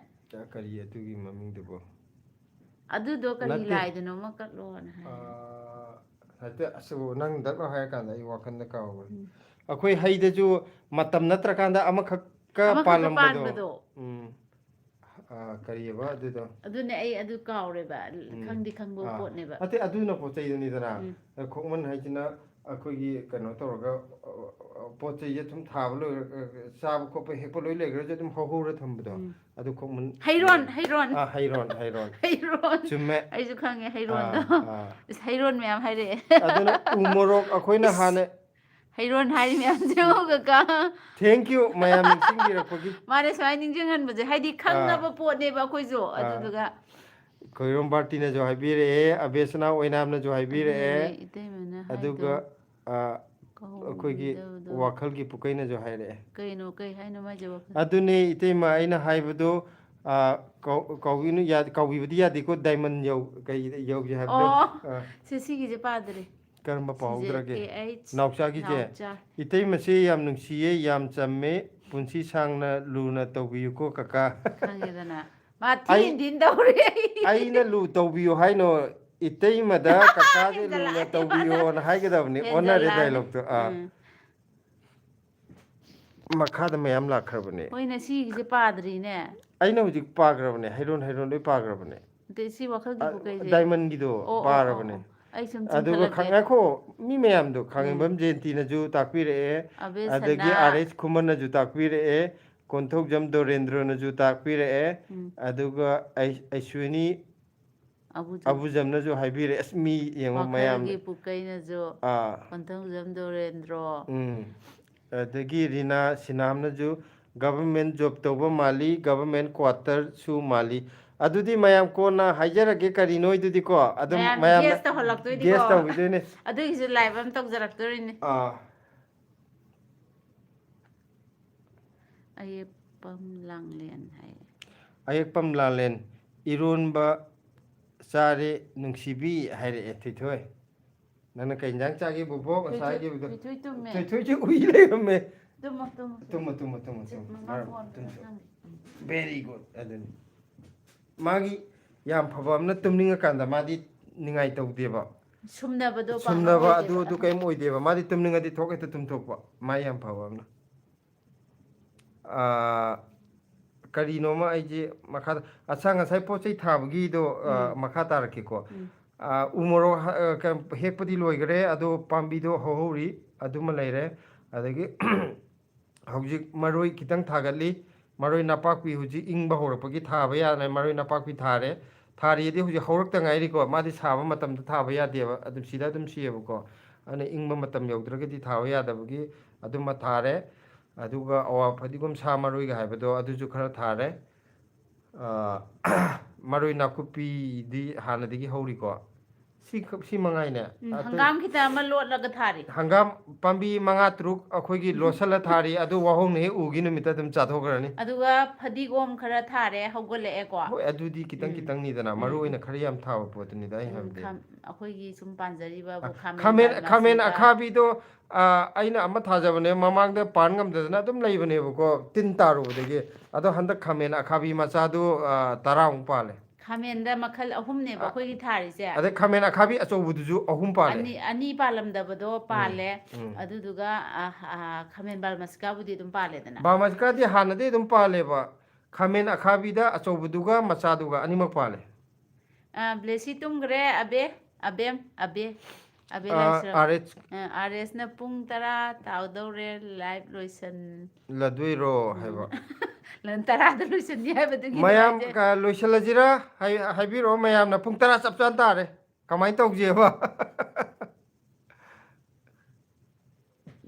ꯀꯔꯤ ꯑꯗꯨꯒꯤ ꯃꯃꯤꯡꯗꯨꯕꯣ ꯑꯗꯨꯗꯣ ꯀꯔꯤ ꯅꯠꯇꯦ ꯂꯥꯏꯗꯅꯣꯃ ꯀꯠꯂꯣꯅ ꯍꯥꯏ ꯍꯥꯏꯐꯦꯠ ꯑꯅꯪ ꯗꯛꯅ ꯍꯥꯏꯔꯀꯥꯟꯗ ꯑꯩ ꯋꯥꯈꯜꯗ ꯀꯥꯎꯈ꯭ꯔꯦ ꯑꯩꯈꯣꯏ ꯍꯩꯗꯁꯨ ꯃꯇꯝ ꯅꯠꯇ꯭ꯔꯀꯥꯟꯗ ꯑꯃꯈꯛꯀ ꯑꯃꯈꯛꯇ ꯄꯥꯜꯂꯝꯕꯗꯣ ꯄꯥꯟꯕꯗꯣ ꯀꯔꯤꯑꯕ ꯑꯗꯨꯗꯣ ꯑꯗꯨꯅꯦ ꯑꯩ ꯑꯗꯨ ꯀꯥꯎꯔꯦꯕ ꯈꯪꯗꯤ ꯈꯪꯕ ꯄꯣꯠꯅꯦꯕ ꯅꯠꯇꯦ ꯑꯗꯨꯅ ꯄꯣꯠ ꯆꯩꯗꯨꯅꯤꯗꯅ ꯈꯣꯡꯃꯟ ꯍꯥꯏꯁꯤꯅ ꯑꯩꯈꯣꯏꯒꯤ ꯀꯩꯅꯣ ꯇꯧꯔꯒ ꯄꯣꯠ ꯆꯩꯁꯦ ꯑꯗꯨꯝ ꯊꯥꯕ ꯂꯣꯏꯔꯒ ꯆꯥꯕ ꯈꯣꯠꯄ ꯍꯦꯛꯄ ꯂꯣꯏ ꯂꯩꯈ꯭ꯔꯁꯨ ꯑꯗꯨꯝ ꯍꯧꯍꯧꯔ ꯊꯝꯕꯗꯣ ꯑꯗꯨ ꯈꯣꯡꯃꯟ ꯍꯩꯔꯣꯟ ꯍꯩꯔꯣꯟ ꯆꯨꯝꯃꯦ ꯑꯩꯁꯨ ꯈꯪꯉꯦ ꯍꯩꯔꯣꯟꯗꯣ ꯍꯩꯔꯣꯟ ꯃꯌꯥꯝ ꯍꯥꯏꯔꯛꯑꯦ ꯑꯗꯨꯅ ꯎ ꯃꯣꯔꯣꯛ ꯑꯩꯈꯣꯏꯅ ꯏꯁ ꯍꯥꯟꯅ ꯍꯩꯔꯣꯟ ꯍꯥꯏꯔꯤ ꯃꯌꯥꯝꯁꯦ ꯌꯦꯡꯉꯣ ꯀꯀꯥ ꯊꯦꯡꯀ꯭ꯌꯨ ꯃꯌꯥꯝ ꯅꯤꯡꯁꯤꯡꯕꯤꯔꯛꯄꯒꯤ ꯃꯥꯅꯦ ꯁꯨꯃꯥꯏꯅ ꯅꯤꯡꯁꯤꯡꯍꯟꯕꯁꯦ ꯍꯥꯏꯗꯤ ꯈꯪꯅꯕ ꯄꯣꯠꯅꯦꯕ ꯑꯩꯈꯣꯏꯁꯨ ꯑꯥ ꯑꯗꯨꯗꯨꯒ ꯈꯣꯏꯔꯣꯝ ꯕꯥꯔꯇꯤꯅꯁꯨ ꯍꯥꯏꯕꯤꯔꯛꯑꯦ ꯑꯕꯦꯁꯅꯥ ꯑꯣꯏꯅꯥꯝꯅꯁꯨ ꯍꯥꯏꯕꯤꯔꯛꯑꯦ ꯑꯗꯨꯅꯦ ꯏꯇꯩꯃꯅ ꯍꯥꯏꯗꯣ ꯑꯗꯨꯒ ꯑꯩꯈꯣꯏꯒꯤ ꯀꯧꯕꯤꯗꯕꯗꯣ ꯋꯥꯈꯜꯒꯤ ꯄꯨꯀꯩꯅꯁꯨ ꯍꯥꯏꯔꯛꯑꯦ ꯀꯩꯅꯣ ꯀꯩ ꯍꯥꯏꯅꯣ ꯃꯥꯏꯁꯦ ꯋꯥꯈꯜ ꯑꯗꯨꯅꯦ ꯏꯇꯩꯃ ꯑꯩꯅ ꯍꯥꯏꯕꯗꯣ ꯀꯥꯎꯕꯤꯕꯗꯤ ꯌꯥꯗꯦꯀꯣ ꯗꯥꯏꯃꯟ ꯌꯧꯁꯦ ꯍꯥꯏꯕꯗꯣ ꯑꯣ ꯁꯤꯒꯤꯁꯦ ꯄꯥꯗ꯭ꯔꯤ ꯀꯔꯝꯕ ꯁꯤꯁꯦ ꯄꯥꯍꯧꯗ꯭ꯔꯒꯦ KH ꯅꯥꯎꯆꯥꯒꯤꯁꯦ ꯅꯥꯎꯆꯥ ꯏꯇꯩꯃꯁꯦ ꯌꯥꯝ ꯅꯨꯡꯁꯤꯌꯦ ꯌꯥꯝ ꯆꯝꯃꯦ ꯄꯨꯟꯁꯤ ꯁꯥꯡꯅ ꯂꯨꯅ ꯇꯧꯕꯤꯌꯨꯀꯣ ꯀꯀꯥ ꯈꯪꯉꯦꯗꯅ ꯃꯥ ꯊꯤꯟ ꯇꯧꯔꯦ ꯑꯩꯅ ꯂꯨ ꯇꯧꯕꯤꯌꯨ ꯍꯥꯏꯅꯣ ꯏꯇꯩꯃꯗ ꯀꯀꯥꯁꯦ ꯂꯨꯅ ꯍꯦꯟꯖꯜꯂꯛꯑꯅꯤ ꯃꯥꯅ ꯇꯧꯕꯤꯌꯣꯅ ꯍꯥꯏꯒꯗꯕꯅꯤ ꯑꯣꯟꯅꯔꯦ ꯍꯦꯟꯖꯜꯂꯛꯑꯅꯤ ꯗꯥꯏꯂꯣꯛꯇꯣ ꯎꯝ ꯃꯈꯥꯗ ꯃꯌꯥꯝ ꯂꯥꯛꯈ꯭ꯔꯕꯅꯦ ꯍꯣꯏꯅꯦ ꯁꯤꯒꯤꯁꯦ ꯄꯥꯗ꯭ꯔꯤꯅꯦ ꯑꯩꯅ ꯍꯧꯖꯤꯛ ꯄꯥꯈ꯭ꯔꯕꯅꯦ ꯍꯩꯔꯣꯟ ꯂꯣꯏ ꯄꯥꯈ꯭ꯔꯕꯅꯦ ꯑꯗꯩ ꯁꯤ ꯋꯥꯈꯜꯒꯤ ꯄꯨꯀꯩꯁꯦ ꯗꯥꯏꯃꯟꯒꯤꯗꯣ ꯑꯣ ꯑꯣ ꯑꯣ ꯄꯥꯔꯕꯅꯦ ꯑꯣ ꯑꯩ ꯁꯨꯝ ꯑꯗꯨꯒ ꯆꯤꯡꯈꯠꯂꯛꯀꯦ ꯉꯥꯏꯈꯣ ꯃꯤ ꯃꯌꯥꯝꯗꯣ ꯎꯝ ꯈꯥꯉꯦꯝꯕꯝ ꯖꯌꯦꯟꯇꯤꯅꯁꯨ ꯇꯥꯛꯄꯤꯔꯛꯑꯦ ꯑꯕꯦꯁꯅꯥ ꯑꯗꯒꯤ ꯑꯥꯔ.ꯑꯩꯆ ꯈꯨꯃꯟꯅꯁꯨ ꯇꯥꯛꯄꯤꯔꯛꯑꯦ ꯀꯣꯟꯊꯧꯖꯝ ꯗꯣꯔꯦꯟꯗ꯭ꯔꯣꯅꯁꯨ ꯇꯥꯛꯄꯤꯔꯛꯑꯦ ꯑꯗꯨꯒ ꯑꯩꯁ꯭ꯋꯤꯅꯤ ꯑꯕꯨꯖꯝꯅꯁꯨ ꯍꯥꯏꯕꯤꯔꯛꯑꯦ ꯑꯁ ꯃꯤ ꯌꯦꯡꯉꯣ ꯃꯌꯥꯝꯅ ꯋꯥꯈꯜꯒꯤ ꯄꯨꯀꯩꯅꯁꯨ ꯀꯣꯟꯊꯧꯖꯝ ꯗꯣꯔꯦꯟꯗ꯭ꯔꯣ ꯑꯗꯒꯤ ꯔꯤꯅꯥ ꯁꯤꯅꯥꯝꯅꯁꯨ ꯒꯚꯔꯟꯃꯦꯟ ꯖꯣꯕ ꯇꯧꯕ ꯃꯥꯜꯂꯤ ꯒꯚꯔꯟꯃꯦꯟ ꯀ꯭ꯋꯥꯇꯔꯁꯨ ꯃꯥꯜꯂꯤ ꯑꯗꯨꯗꯤ ꯃꯌꯥꯝ ꯀꯣꯟꯅ ꯍꯥꯏꯖꯔꯒꯦ ꯀꯔꯤꯅꯣꯗꯨꯗꯤꯀꯣ ꯑꯗꯨꯝ ꯃꯌꯥꯝꯅ ꯒꯦꯁ ꯇꯧꯍꯜꯂꯛꯇꯣꯏꯅꯤꯀꯣ ꯒꯦꯁ ꯇꯧꯈꯤꯗꯣꯏꯅꯦ ꯑꯗꯨꯒꯤꯁꯨ ꯂꯥꯏꯚ ꯑꯃ ꯇꯧꯖꯔꯛꯇꯣꯔꯤꯅꯤ ꯑꯌꯦꯛꯄꯝ ꯂꯥꯡꯂꯦꯟ ꯍꯥꯏ ꯑꯌꯦꯛꯄꯝ ꯂꯥꯡꯂꯦꯟ ꯏꯔꯣꯟꯕ ꯆꯥꯔꯦ ꯅꯨꯡꯁꯤꯕꯤ ꯍꯥꯏꯔꯛꯑꯦ ꯊꯣꯏꯊꯣꯏ ꯅꯪꯅ ꯀꯩ ꯌꯦꯟꯖꯥꯡ ꯆꯥꯒꯦ ꯕꯣꯕꯣꯛ ꯉꯁꯥꯏ ꯍꯥꯏꯈꯤꯕꯗꯣ ꯊꯣꯏꯊꯣꯏ ꯇꯨꯝꯃꯦ ꯊꯣꯏꯊꯣꯏꯁꯦ ꯎꯏ ꯂꯩꯔꯝꯃꯦ ꯇꯨꯝꯃꯣ ꯃꯃꯥ ꯃꯔꯝ ꯐꯣꯟ ꯀꯩꯅꯣ ꯊꯝꯃꯦ ꯚꯦꯔꯤ ꯒꯨꯗ ꯑꯗꯨꯅꯤ ꯃꯥꯒꯤ ꯌꯥꯝ ꯐꯕ ꯑꯃꯅ ꯇꯨꯝꯅꯤꯡꯉꯀꯥꯟꯗ ꯃꯥꯗꯤ ꯅꯤꯡꯉꯥꯏ ꯇꯧꯗꯦꯕ ꯁꯨꯝꯅꯕꯗꯣ ꯄꯥꯛꯅ ꯁꯨꯝꯅꯕ ꯑꯣꯏꯗꯦꯕ ꯑꯗꯨ ꯀꯔꯤꯝ ꯑꯣꯏꯗꯦꯕ ꯃꯥꯗꯤ ꯇꯨꯝꯅꯤꯡꯉꯗꯤ ꯊꯣꯛ ꯍꯦꯛꯇ ꯇꯨꯝꯊꯣꯛꯄ ꯃꯥ ꯌꯥꯝ ꯐꯕ ꯑꯃꯅ ꯀꯔꯤꯅꯣꯃ ꯑꯩꯁꯦ ꯃꯈꯥꯗ ꯑꯁꯥ ꯉꯁꯥꯏ ꯄꯣꯠ ꯆꯩ ꯊꯥꯕꯒꯤꯗꯣ ꯃꯈꯥ ꯇꯥꯔꯛꯀꯦꯀꯣ ꯎꯃꯣꯔꯣꯛ ꯍꯦꯛꯄꯗꯤ ꯂꯣꯏꯈꯔꯦ ꯑꯗꯣ ꯄꯥꯝꯕꯤꯗꯣ ꯍꯧꯍꯧꯔꯤ ꯑꯗꯨꯃ ꯂꯩꯔꯦ ꯑꯗꯒꯤ ꯍꯧꯖꯤꯛ ꯃꯔꯣꯏ खितंग थागꯠꯂꯤ मरोई नापाकपी हुजिक इंबा होरपगी थाबा यादना मरोई नापाकपी थारे थारियदि हुजिक हौरक्ता ngairiko मादि साबा मतम थाबा यादेबा अदुम सिदा अदुम सियेबको अने इंबा मतम यौद्रगदि थाबा यादबगी अदुम थारे अदुगा अवा फदिगुम सा मरोई गा हाइबदो अदुजु खरा थारे मरोई नाकुपी दि हानदिगी हौरिको सी मंगाइने हंगाम खिता अमा लोटलगा थारी हंगाम पांबी मंगा तरुक अखोगी लोसल थारी अदु वाहोंग ने उगी नुमित अदुम चाथोगरनी अदुगा फदीगोम खरा थारे हौगलेको हो अदुदी कितंग कितंग निदना मरु ओइना खरा याम थाव पोतनी दा हाबदे अखोगी सुम पांजरीबा बु खामेन अखाबीदो अइना अमा थाजबने ममांगदा पानगमदना अदुम लैबनेबको तिन तारुबदगे अदो हंदक खामेन अखाबी मचादो 10 पाले खामेंदा मखल अहुमने बखोगी थारिसे अदे खामेन अखाबी अचौबुदुजु अहुम पाले अनि पालमदबदो पाले अदुदुगा खामेन बालमस्काबुदि दुम पालेदना बामस्कादि हानदे दुम पालेबा खामेन अखाबीदा अचौबुदुगा मचादुगा अनिमक पाले ब्लेसी तुमग्रे अबे अबेम अबे अबे आरएस न पुंग 10 ताउदौरे लाइव लोइसन लदुइरो हैबा लन 10 द लोइसन हैबदुगी मयाम का लोइसलजिरा हाइबिरो मयाम न पुंग 10 चपचान तारे कमाइ तौजेबा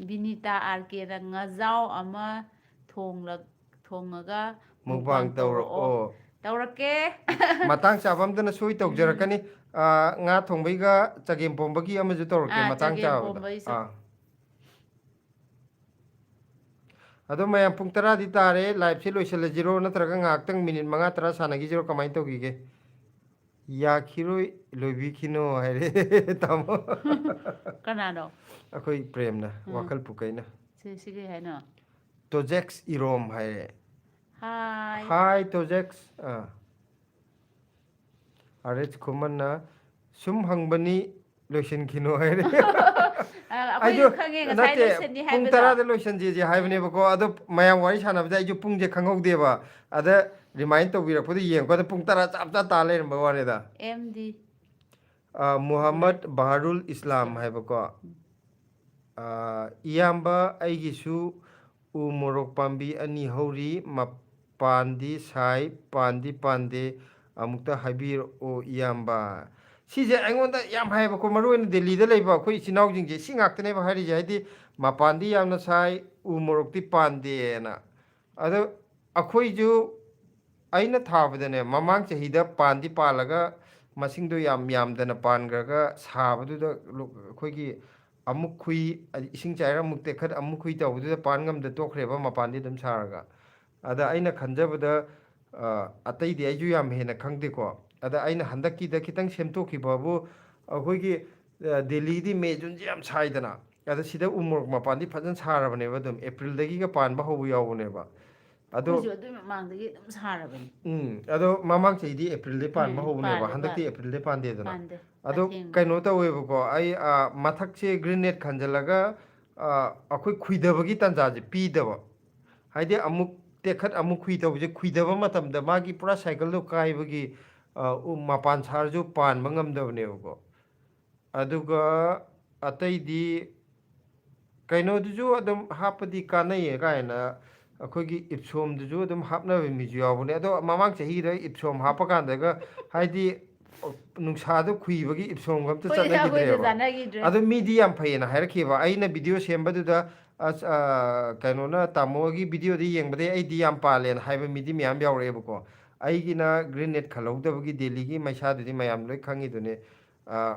बिनीता आरके रा ngazau ama thonglaga mukbang tawro tawrake matang chabamdana soi tawjarakani nga thongbaiga chagem pombagi amaju tawrake matang cha ado mayam pung 10 di tare live se loisala zero natraga ngaktang minute 5 10 sanagi zero kamai tawgige ya khiroi loibi khino haire tamo kanano akoi premna wakal pukaina sige haina tojex irom haire hi hi tojex arech kumanna sum hangbani lotion khino haire ayo khange ngasai lotion ni pung 10 da lotion je haibne bako ado mayam wari sanabda ayo pung je khangok deba ada remind to birak pudi yeng ko pung 10 chap cha ta le ba ware da md muhammad baharul islam haibako iyamba aigisu u morok pambi ani hori mapandi sai pandi pande amukta habir o iyamba sije aingonda yam haibako maruin delhi da leiba khoi sinau jingje singaktene ba hari jaidi mapandi yamna sai u morok ti pande na ado akhoi ju aina thabadane mamang chahida pandi palaga masingdo yam yamdana pangraga sabaduda khoigi amuk khui ising chaira amuk tekhat amuk khui tawduda pangam da tokreba mapandi dum saraga ada aina khanjabada atai di aiju yam hena khangde ko ada aina handaki da kitang semto ki babu akhoi delhi di me jun jam saidana ada sida umur mapandi fajan sarabane ba dum april dagi ga pan ba hobu yawune ba ado mangdagi dum sarabani ado mamang chidi april de pan ma hobune ba handaki april de pan de dana ado kaino ta webo ko ai mathak che green net khanjalaga akhoi khuidabagi tanja je pi daba haide amuk tekhat amuk khuidaba je khuidaba matam da magi pura cycle do kai bagi mapan sar ju pan mangam dabne ko aduga atai di kaino du ju adum hapadi kanai gaina अखोगी इप्सोम दुजु दम हापना मिजु यावने अदो ममांग चही the इप्सोम हापा कांदगा हाइदि नुंसादो खुइबगी इप्सोम गम त चनगिद्रे अदो midi याम फैना हारखिबा आइना video सेमबदुदा कैनोना तामोगी वीडियो दि येंबदे आई दि याम पालेन हाइबा मीडी म्याम यावरेबको आइगिना ग्रीन नेट खलौदबगी दिल्ली की मैसादुदि मयाम लोय खंगी दुने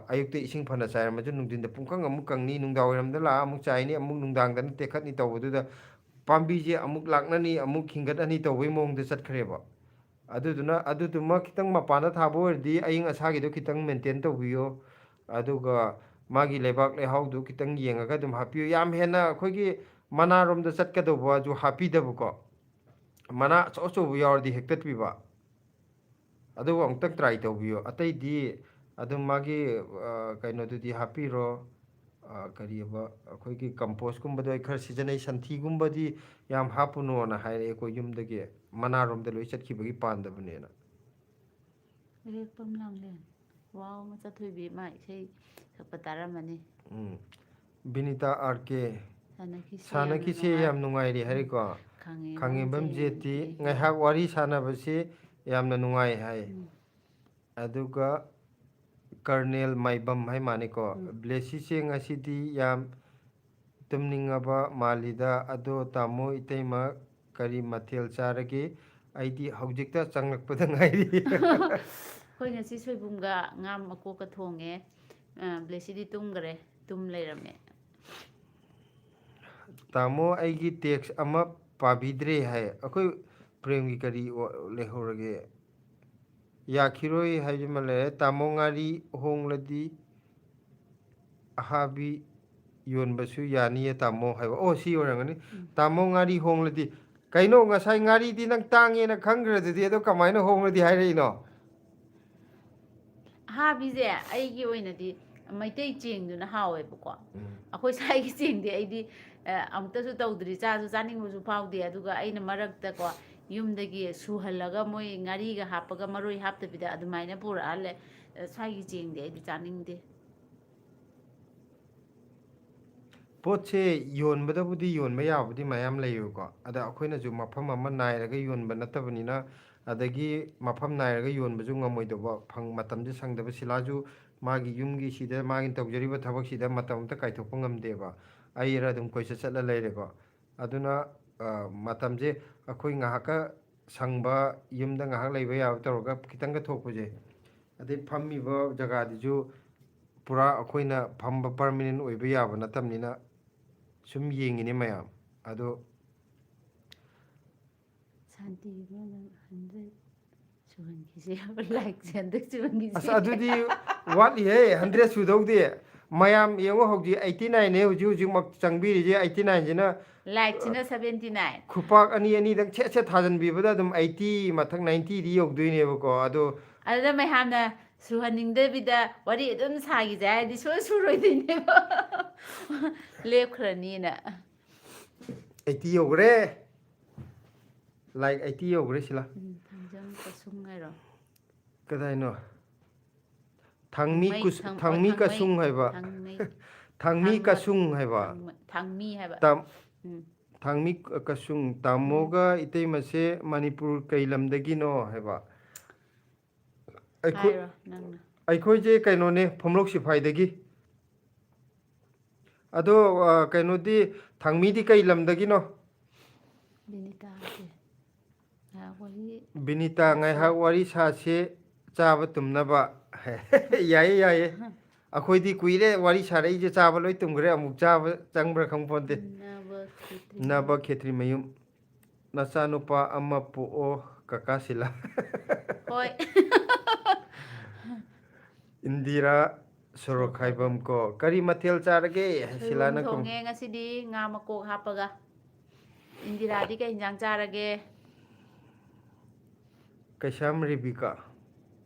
अयुक्ते इसिंग फना चाइर मजु नुंदिन द पुंखंग अमुक कंगनी नुंदावरमदा ला अमुक चाइनी अमुक नुंदांगदन तेखतनी तवबदुदा पांबीजे अमुक लाकनानी अमुक खिंगतनी तवबई मोंगदे चटखरेबा अदुदुमा खितंग मपाना थाबो ओरदि अयिंग असागिदो खितंग मेंटेन तवबियो अदुगा मागी लेबाक लेहाउदु खितंग येंगागा दुम हापियो याम हेना अखोगी मना रोमदा चटकदोबा जु हापिदबको मना चोचोबु यावरदि हेक्ततबिबा अदुगा अमुक्तंग ट्राई तवबियो अतैदि अदुम मागी कैनोदुदि हापिरो ꯀꯔꯤꯕ ꯑꯩꯈꯣꯏꯒꯤ ꯀꯝꯄꯣꯁꯀꯨꯝꯕꯗꯣ ꯑꯩ ꯈꯔ ꯁꯤꯖꯤꯟꯅꯩ ꯁꯟꯊꯤꯒꯨꯝꯕꯗꯤ ꯌꯥꯝ ꯍꯥꯞꯄꯨꯅꯣꯅ ꯍꯥꯏꯔꯛꯑꯦ ꯑꯩꯈꯣꯏ ꯌꯨꯝꯗꯒꯤ ꯃꯅꯥꯔꯣꯝꯗ ꯂꯣꯏ ꯆꯠꯈꯤꯕꯒꯤ ꯄꯥꯟꯗꯕꯅꯦꯅ ꯏꯔꯦꯛꯄꯝ ꯂꯥꯡꯂꯦꯟ ꯋꯥꯎ ꯃꯆꯥꯊꯣꯏꯕꯤ ꯃꯥ ꯏꯁꯩ ꯁꯛꯄ ꯇꯥꯔꯝꯃꯅꯤ ꯕꯤꯅꯤꯇꯥ ꯑꯥꯔ ꯀꯦ ꯁꯥꯟꯅꯈꯤꯁꯦ ꯌꯥꯝ ꯅꯨꯡꯉꯥꯏꯔꯤ ꯍꯥꯏꯔꯤꯀꯣ ꯈꯥꯡꯉꯦꯝꯕꯝ ꯖꯦꯇꯤ ꯉꯥꯏꯍꯥꯛ ꯋꯥꯔꯤ ꯁꯥꯟꯅꯕꯁꯤ ꯌꯥꯝꯅ ꯅꯨꯡꯉꯥꯏ ꯍꯥꯏ ꯑꯗꯨꯒ ꯀꯔꯅꯦꯜ ꯃꯥꯏꯕꯝ ꯍꯥꯏ ꯃꯥꯅꯤꯀꯣ ꯕ꯭ꯂꯦꯁꯤꯁꯦ ꯉꯁꯤꯗꯤ ꯌꯥꯝ ꯇꯨꯝꯅꯤꯡꯉꯕ ꯃꯥꯜꯂꯤꯗ ꯑꯗꯣ ꯇꯥꯃꯣ ꯏꯇꯩꯃ ꯀꯔꯤ ꯃꯊꯦꯜ ꯆꯥꯔꯒꯦ ꯑꯩꯗꯤ ꯍꯧꯖꯤꯛꯇ ꯆꯪꯂꯛꯄꯗ ꯉꯥꯏꯔꯤ ꯑꯩꯈꯣꯏ ꯉꯁꯤ ꯁꯣꯏꯕꯨꯝꯒ ꯉꯥ ꯃꯀꯣꯛꯀ ꯊꯣꯡꯉꯦ ꯕ꯭ꯂꯦꯁꯤꯗꯤ ꯇꯨꯝꯈꯔꯦ ꯇꯨꯝ ꯂꯩꯔꯝꯃꯦ ꯇꯥꯃꯣ ꯑꯩꯒꯤ ꯇꯦꯛꯁ ꯑꯃ ꯄꯥꯕꯤꯗ꯭ꯔꯦ ꯍꯥꯏ ꯑꯩꯈꯣꯏ ꯄ꯭ꯔꯦꯝꯒꯤ ꯀꯔꯤ ꯂꯩꯍꯧꯔꯒꯦ ꯌꯥꯈꯤꯔꯣꯏ ꯍꯥꯏꯕꯃ ꯂꯩꯔꯦ ꯇꯥꯃꯣ ꯉꯥꯔꯤ ꯍꯣꯡꯂꯗꯤ ꯑꯍꯥꯕꯤ ꯌꯣꯟꯕꯁꯨ ꯌꯥꯅꯤꯌꯦ ꯇꯥꯃꯣ ꯍꯥꯏꯕ ꯑꯣ ꯁꯤ ꯑꯣꯏꯔꯝꯒꯅꯤ ꯇꯥꯃꯣ ꯉꯥꯔꯤ ꯍꯣꯡꯂꯗꯤ ꯀꯩꯅꯣ ꯉꯁꯥꯏ ꯉꯥꯔꯤꯗꯤ ꯅꯪ ꯇꯥꯡꯉꯦꯅ ꯈꯪꯈ꯭ꯔꯗꯨꯗꯤ ꯑꯗꯣ ꯀꯃꯥꯏꯅ ꯍꯣꯡꯂꯗꯤ ꯍꯥꯏꯔꯛꯏꯅꯣ ꯑꯍꯥꯕꯤꯁꯦ ꯑꯩꯒꯤ ꯑꯣꯏꯅꯗꯤ ꯃꯩꯇꯩ ꯆꯦꯡꯗꯨꯅ ꯍꯥꯎꯋꯦꯕꯀꯣ ꯑꯩꯈꯣꯏ ꯁ꯭ꯋꯥꯏꯒꯤ ꯆꯦꯡꯗꯤ ꯑꯩꯗꯤ ꯑꯃꯨꯛꯇꯁꯨ ꯇꯧꯗ꯭ꯔꯤ ꯆꯥꯁꯨ ꯆꯥꯅꯤꯡꯕꯁꯨ ꯐꯥꯎꯗꯦ ꯑꯗꯨꯒ ꯑꯩꯅ ꯃꯔꯛꯇꯀꯣ ꯌꯨꯝꯗꯒꯤ ꯁꯨꯍꯜꯂꯒ ꯃꯣꯏ ꯉꯥꯔꯤꯒ ꯍꯥꯞꯄꯒ ꯃꯔꯣꯏ ꯍꯥꯞꯇꯕꯤꯗ ꯑꯗꯨꯃꯥꯏꯅ ꯄꯨꯔꯛꯍꯜꯂꯦ ꯁ꯭ꯋꯥꯏꯒꯤ ꯆꯦꯡꯗꯤ ꯑꯩꯗꯤ ꯆꯥꯅꯤꯡꯗꯦ ꯄꯣꯠꯁꯦ ꯌꯣꯟꯕꯗꯕꯨꯗꯤ ꯌꯣꯟꯕ ꯌꯥꯕꯨꯗꯤ ꯃꯌꯥꯝ ꯂꯩꯌꯦꯕꯀꯣ ꯑꯗ ꯑꯩꯈꯣꯏꯅꯁꯨ ꯃꯐꯝ ꯑꯃ ꯅꯥꯏꯔꯒ ꯌꯣꯟꯕ ꯅꯠꯇꯕꯅꯤꯅ ꯑꯗꯒꯤ ꯃꯐꯝ ꯅꯥꯏꯔꯒ ꯌꯣꯟꯕꯁꯨ ꯉꯝꯃꯣꯏꯗꯧꯕ ꯃꯇꯝꯁꯦ ꯁꯪꯗꯕ ꯁꯤꯂꯥꯁꯨ ꯃꯥꯒꯤ ꯌꯨꯝꯒꯤ ꯁꯤꯗ ꯃꯥꯒꯤ ꯇꯧꯖꯔꯤꯕ ꯊꯕꯛꯁꯤꯗ ꯃꯇꯝ ꯑꯃꯇ ꯀꯥꯏꯊꯣꯛꯄ ꯉꯝꯗꯦꯕ ꯑꯩꯔ ꯑꯗꯨꯝ ꯀꯣꯏꯆꯠ ꯆꯠꯂ ꯂꯩꯔꯦꯀꯣ ꯑꯗꯨꯅ ꯃꯇꯝꯁꯦ ꯑꯩꯈꯣꯏ ꯉꯥꯏꯍꯥꯛꯀ ꯁꯪꯕ ꯌꯨꯝꯗ ꯉꯥꯏꯍꯥꯛ ꯂꯩꯕ ꯌꯥꯕ ꯇꯧꯔꯒ ꯈꯤꯇꯪꯒ ꯊꯣꯛꯄꯁꯦ ꯑꯗꯩ ꯐꯝꯃꯤꯕ ꯖꯒꯥꯗꯨꯁꯨ ꯄꯨꯔꯥ ꯑꯩꯈꯣꯏꯅ ꯐꯝꯕ ꯄꯔꯃꯤꯅꯦꯟ ꯑꯣꯏꯕ ꯌꯥꯕ ꯅꯠꯇꯕꯅꯤ나 ꯁꯨꯝ ꯌꯦꯡꯉꯤꯅꯦ ꯃꯌꯥꯝ ꯑꯗꯣ ꯁꯥꯟꯇꯤ 100 ꯁꯨꯍꯟꯈꯤꯁꯦ ꯂꯥꯏꯛꯁꯦ ꯍꯟꯗꯛ ꯁꯨꯍꯟꯈꯤꯁꯦ ꯑꯁ ꯑꯗꯨꯗꯤ ꯋꯥꯠꯂꯤꯍꯦ 100 ꯁꯨꯗꯧꯗꯤ ꯃꯌꯥꯝ ꯌꯦꯡꯉꯣ ꯍꯧꯖꯤꯛ 89ꯅꯦ ꯍꯧꯖꯤꯛꯃꯛ ꯆꯪꯕꯤꯔꯤꯁꯦ 89ꯁꯤꯅ ꯂꯥꯏꯛꯁꯤꯅ 79 ꯈꯨꯄꯥꯛ ꯑꯅꯤ ꯑꯅꯤꯗꯪ ꯁꯦꯠ ꯁꯦꯠ ꯊꯥꯖꯟꯕꯤꯕꯗ ꯑꯗꯨꯝ 80 ꯃꯊꯛ 90ꯗꯤ ꯌꯧꯗꯣꯏꯅꯦꯕꯀꯣ ꯑꯗꯣ ꯑꯗꯨꯗ ꯃꯌꯥꯝꯅ ꯁꯨꯍꯟꯅꯤꯡꯗꯕꯤꯗ ꯋꯥꯔꯤ ꯑꯗꯨꯝ ꯁꯥꯈꯤꯁꯦ ꯍꯥꯏꯔꯗꯤ ꯁꯨꯔꯣꯏꯗꯣꯏꯅꯦꯕ ꯂꯦꯞꯈ꯭ꯔꯅꯤꯅ 80 ꯌꯧꯈ꯭ꯔꯦ ꯂꯥꯏꯛ 80 ꯌꯧꯈ꯭ꯔꯦ ꯁꯤꯂꯥ ꯊꯥꯡꯖꯝ ꯀꯁꯨꯡ ꯍꯥꯏꯔꯣ ꯀꯗꯥꯏꯅꯣ ꯊꯥꯡꯃꯩ ꯊꯥꯡꯃꯤ ꯀꯁꯨꯡ ꯍꯥꯏꯕ ꯊꯥꯡꯃꯩ ꯊꯥꯡꯃꯤ ꯀꯁꯨꯡ ꯍꯥꯏꯕ ꯊꯥꯡꯃꯤ ꯍꯥꯏꯕ ꯊꯥꯡꯃꯤ ꯀꯁꯨꯡ ꯇꯥꯃꯣꯒ ꯏꯇꯩꯃꯁꯦ ꯃꯅꯤꯄꯨꯔ ꯀꯩ ꯂꯝꯗꯒꯤꯅꯣ ꯍꯥꯏꯕ ꯍꯥꯏꯔꯣ ꯅꯪꯅ ꯑꯩꯈꯣꯏꯁꯦ ꯀꯩꯅꯣꯅꯦ ꯐꯝꯂꯣꯛ ꯁꯤꯐꯥꯏꯗꯒꯤ ꯑꯗꯣ ꯀꯩꯅꯣꯗꯤ ꯊꯥꯡꯃꯤꯗꯤ ꯀꯩ ꯂꯝꯗꯒꯤꯅꯣ ꯕꯤꯅꯤꯇꯥꯁꯦ ꯕꯤꯅꯤꯇꯥ ꯉꯥꯏꯍꯥꯛ ꯋꯥꯔꯤ ꯁꯥꯁꯦ ꯆꯥꯕ ꯇꯨꯝꯅꯕ ꯌꯥꯏꯌꯦ ꯌꯥꯏꯌꯦ ꯑꯩꯈꯣꯏꯗꯤ ꯀꯨꯏꯔꯦ ꯋꯥꯔꯤ ꯁꯥꯔꯛꯏꯁꯦ ꯆꯥꯕ ꯂꯣꯏ ꯇꯨꯝꯈ꯭ꯔꯦ ꯑꯃꯨꯛ ꯆꯥꯕ ꯆꯪꯕ꯭ꯔꯥ ꯈꯪꯄꯣꯟꯇꯦ ꯅꯕ ꯈꯦꯇ꯭ꯔꯤꯃꯌꯨꯝ ꯅꯆꯥꯅꯨꯄꯥ ꯑꯃ ꯄꯣꯛꯑꯣ ꯀꯀꯥ ꯁꯤꯂꯥ ꯍꯣꯏ ꯏꯟꯗꯤꯔꯥ ꯁꯣꯔꯣꯛꯈꯥꯏꯕꯝ ꯀꯣ ꯀꯔꯤ ꯃꯊꯦꯜ ꯆꯥꯔꯒꯦ ꯁꯣꯏꯕꯨꯝ ꯁꯤꯂꯥꯅ ꯊꯣꯡꯉꯦ ꯉꯁꯤꯗꯤ ꯉꯥ ꯃꯀꯣꯛ ꯍꯥꯞꯄꯒ ꯏꯟꯗꯤꯔꯥꯗꯤ ꯀꯩ ꯌꯦꯟꯖꯥꯡ ꯆꯥꯔꯒꯦ ꯀꯩꯁꯥꯝ ꯔꯦꯕꯤꯀꯥ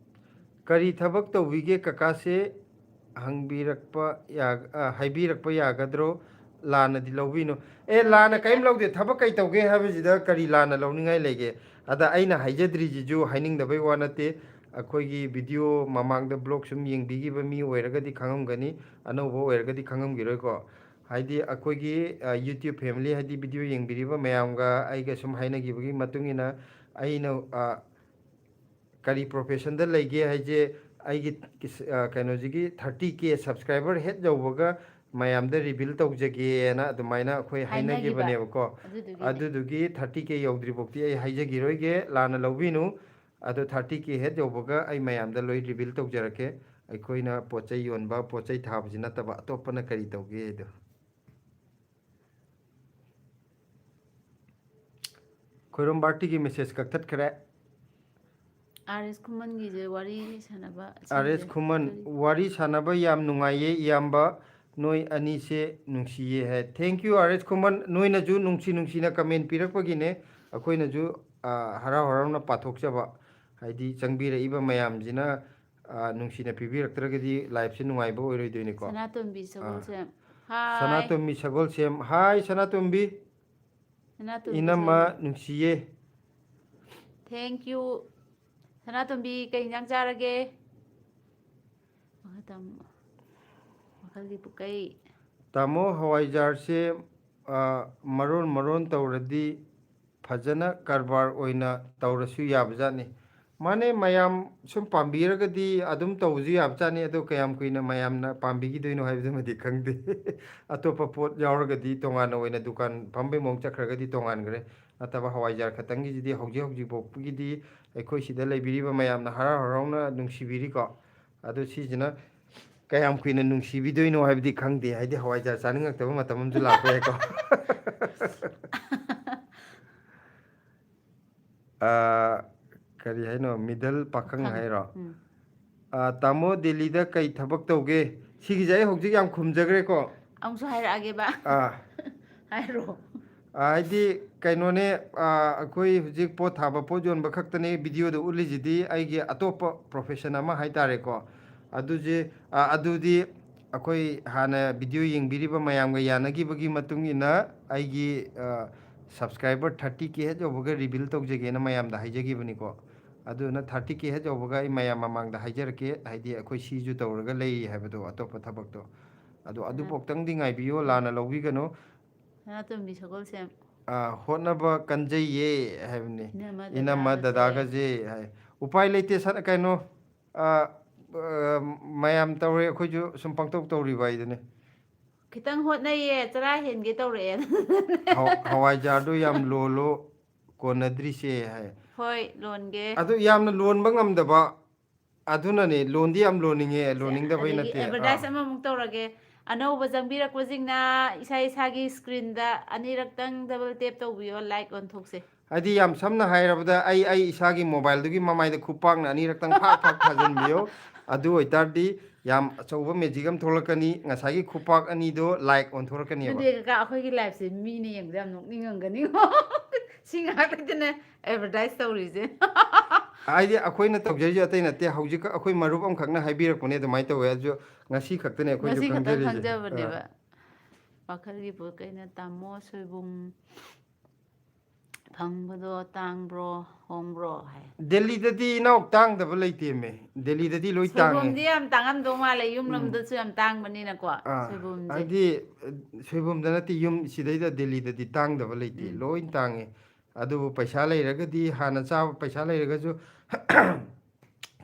ꯀꯔꯤ ꯊꯕꯛ ꯇꯧꯕꯤꯒꯦ ꯀꯀꯥꯁꯦ ꯍꯥꯏꯕꯤꯔꯛꯄ ꯌꯥꯒꯗ꯭ꯔꯣ ꯂꯥꯟꯅꯗꯤ ꯂꯧꯕꯤꯅꯨ ꯂꯥꯟꯅ ꯂꯧꯗꯦꯗ ꯀꯔꯤꯝ ꯂꯧꯗꯦ ꯊꯕꯛ ꯀꯩ ꯇꯧꯒꯦ ꯍꯥꯏꯕꯁꯤꯗ ꯀꯔꯤ ꯂꯥꯟꯅ ꯂꯧꯅꯤꯡꯉꯥꯏ ꯂꯩꯒꯦ ꯑꯗ ꯑꯩꯅ ꯍꯥꯏꯖꯗ꯭ꯔꯤꯁꯤꯁꯨ ꯍꯥꯏꯅꯤꯡꯗꯕꯩ ꯋꯥ ꯅꯠꯇꯦ ꯑꯩꯈꯣꯏꯒꯤ ꯚꯤꯗꯤꯑꯣ ꯃꯃꯥꯡꯗ ꯕ꯭ꯂꯣగ్ ꯁꯨꯝ ꯌꯦꯡꯕꯤꯈꯤꯕ ꯃꯤ ꯑꯣꯏꯔꯒꯗꯤ ꯈꯪꯉꯝꯒꯅꯤ ꯑꯅꯧꯕ ꯑꯣꯏꯔꯒꯗꯤ ꯈꯪꯉꯝꯈꯤꯔꯣꯏꯀꯣ ꯍꯥꯏꯗꯤ ꯑꯩꯈꯣꯏꯒꯤ ꯌꯨꯇ꯭ꯌꯨꯕ ꯐꯦꯃꯤꯂꯤ ꯍꯥꯏꯗꯤ ꯚꯤꯗꯤꯑꯣ ꯌꯦꯡꯕꯤꯔꯤꯕ ꯃꯌꯥꯝꯒ ꯑꯩꯒ ꯁꯨꯝ ꯍꯥꯏꯅꯈꯤꯕꯒꯤ ꯃꯇꯨꯡ ꯏꯟꯅ ꯑꯩꯅ ꯀꯔꯤ ꯄ꯭ꯔꯣꯐꯦꯁꯟꯗ ꯂꯩꯒꯦ ꯍꯥꯏꯁꯦ ꯑꯩꯒꯤ ꯀꯩꯅꯣꯁꯤꯒꯤ 30K ꯁꯕꯁꯀ꯭ꯔꯥꯏꯕꯔ ꯍꯦꯠ ꯌꯧꯕꯒ ꯃꯌꯥꯝꯗ ꯔꯤꯚꯤꯜ ꯇꯧꯖꯒꯦꯅ ꯑꯗꯨꯃꯥꯏꯅ ꯑꯩꯈꯣꯏ ꯍꯥꯏꯅꯈꯤꯕ ꯍꯥꯏꯅꯈꯤꯕꯅꯦꯕꯀꯣ ꯑꯗꯨꯗꯨꯒꯤꯅꯦ ꯑꯗꯨꯗꯨꯒꯤ 30K ꯌꯧꯗ꯭ꯔꯤꯐꯥꯎꯗꯤ ꯑꯩ ꯍꯥꯏꯖꯈꯤꯔꯣꯏꯒꯦ ꯂꯥꯟꯅ ꯂꯧꯕꯤꯅꯨ ꯑꯗꯣ 30K ꯍꯦꯠ ꯌꯧꯕꯒ ꯑꯩ ꯃꯌꯥꯝꯗ ꯂꯣꯏ ꯔꯤꯚꯤꯜ ꯇꯧꯖꯔꯛꯀꯦ ꯑꯩꯈꯣꯏꯅ ꯄꯣꯠ ꯆꯩ ꯌꯣꯟꯕ ꯄꯣꯠ ꯆꯩ ꯊꯥꯕꯁꯤ ꯅꯠꯇꯕ ꯑꯇꯣꯞꯄꯅ ꯀꯔꯤ ꯇꯧꯒꯦ ꯍꯥꯏꯗꯣ ꯈꯣꯏꯔꯣꯝ ꯕꯥꯔꯇꯤꯒꯤ ꯃꯦꯁꯦꯖ ꯀꯛꯊꯠꯈ꯭ꯔꯦ ꯑꯥꯔ.ꯑꯦꯁ ꯈꯨꯃꯟꯒꯤꯁꯦ ꯋꯥꯔꯤ ꯁꯥꯟꯅꯕ ꯑꯥꯔ.ꯑꯦꯁ ꯁꯤꯁꯦ ꯈꯨꯃꯟ ꯀꯔꯤ ꯋꯥꯔꯤ ꯁꯥꯟꯅꯕ ꯌꯥꯝ ꯅꯨꯡꯉꯥꯏꯌꯦ ꯏꯌꯥꯝꯕ ꯅꯣꯏ ꯑꯅꯤꯁꯦ ꯅꯨꯡꯁꯤꯌꯦ ꯍꯥꯏ ꯊꯦꯡꯛ ꯌꯨ ꯑꯥꯔ.ꯑꯦꯁ ꯈꯨꯃꯟ ꯅꯣꯏꯅꯁꯨ ꯅꯨꯡꯁꯤꯅ ꯀꯃꯦꯟ ꯄꯤꯔꯛꯄꯒꯤꯅꯦ ꯑꯩꯈꯣꯏꯅꯁꯨ ꯍꯔꯥꯎ ꯍꯔꯥꯎꯅ ꯄꯥꯊꯣꯛꯆꯕ ꯍꯥꯏꯗꯤ ꯆꯪꯕꯤꯔꯛꯏꯕ ꯃꯌꯥꯝꯁꯤꯅ ꯅꯨꯡꯁꯤꯅ ꯄꯤꯕꯤꯔꯛꯇ꯭ꯔꯒꯗꯤ ꯂꯥꯏꯐꯁꯦ ꯅꯨꯡꯉꯥꯏꯕ ꯑꯣꯏꯔꯣꯏꯗꯣꯏꯅꯤꯀꯣ ꯁꯅꯥꯇꯣꯝꯕꯤ ꯁꯒꯣꯜꯁꯦ Hi. Sanatombi Sagolsem. Hi, Sanatombi. Sanatombi. Inama nungsiye. Thank you. Sanatombi kay injang charage. Makhalgi pukai. Tamo Hawaijar se maron tauradi fajana karbar oina taurasu yabjani. Mane mayam sum pambiragadi adum tauji yabjani ado kayam kuina mayam na pambigi doino haibdamadi khangde. Atopa pot yauragadi tongana oina dukan pambe mong chakragadi tongan gre. Ataba Hawaijar khatangi jidi hauji bokpugidi aikoi sida leibiriba mayam na harauna nungsibiri ko. Ado sijina kayam kuina nungsibidoino haibdi khangde haidi Hawaijar chaningak taba matamam ju lakwe ko. Kari haino middle pakang hairo. Tamo Delhi da kai thabak tauge sigi jai hojik yam khumjagre ko. Amsu hairage ba. Hairo. Haidi kainone akoi hojik po thaba po jon bakhaktane video da ulijidi aige atopa profession ama haitare ko. Aduje adudi akoi hana video yengbiriba mayamga yanagibagi matungina aigi subscriber 30k है जो बगे reveal तो जगह ना मैं आमदा हाइजगी बनी को अदु ना 30k है जो बगे मैं आम मांगदा हाइजर के हाइदी कोई सीजु तौरगा लेई है बदो अतोप थबक तो अदु पोक्तंग दिंगाई बियो लाना लौबी गनो ना तुम भी सगोल से होनब कंजे ये हैबनी इनमा दादागा जे है उपाय लेते सन कनो मैं आम तौरे कोई जो सुंपंग तौरी बाइदने खितंग होटनाये चरा हेनगे तौरे हवाईजारदो याम लोलो कोनद्री से है होय लोनगे अदु यामना लोन बंगमदबा अदुनने लोनदी याम लोनिंगे लोनिंग द बई नते एडवर्टाइज अमा मुक तौरगे अनौब जंबिरक वजिंगना इसा इसागी स्क्रीन दा अनिरक्तंग डबल टैप तौबियो लाइक ऑन थोकसे अदि याम समना हायरबदा आई इसागी मोबाइल दुगी ममाइद खुपांगना अनिरक्तंग फाक थाजनबियो अदु ओइतारदी याम अचौब मेजिगम थोलकनी ngसागी खुपाक अनिदो लाइक ऑन थोलकनी बा दे का अखोगी लाइफ से मीने यंगदा याम नोकनिंगंगनी सिंगाकदने एडवर्टाइज तौरिजे आइदि अखोइना तौजरी अतै नते हौजिक अखोइ मरुप अम खकना हाइबिरकने दमाइ तौवे जो ngasi खक्तने अखोइ जो खंजरी खंजबनेबा पाखलगी पोकैना तामो सोइबुम फंगबदो तांग्ब्रो होंग्ब्रो है दिल्ली ददी नाउ तांग दब लेते में दिल्ली ददी लोई तांग सोइबुम दी हम तांगम दो माले युम लमद सु हम तांग बनिना को सोइबुम जे आइदि सोइबुम दनति युम सिदैदा दिल्ली ददी तांग दब लेते लोई तांगे अदु पैसा लेरगदी हाना चाब पैसा लेरगजु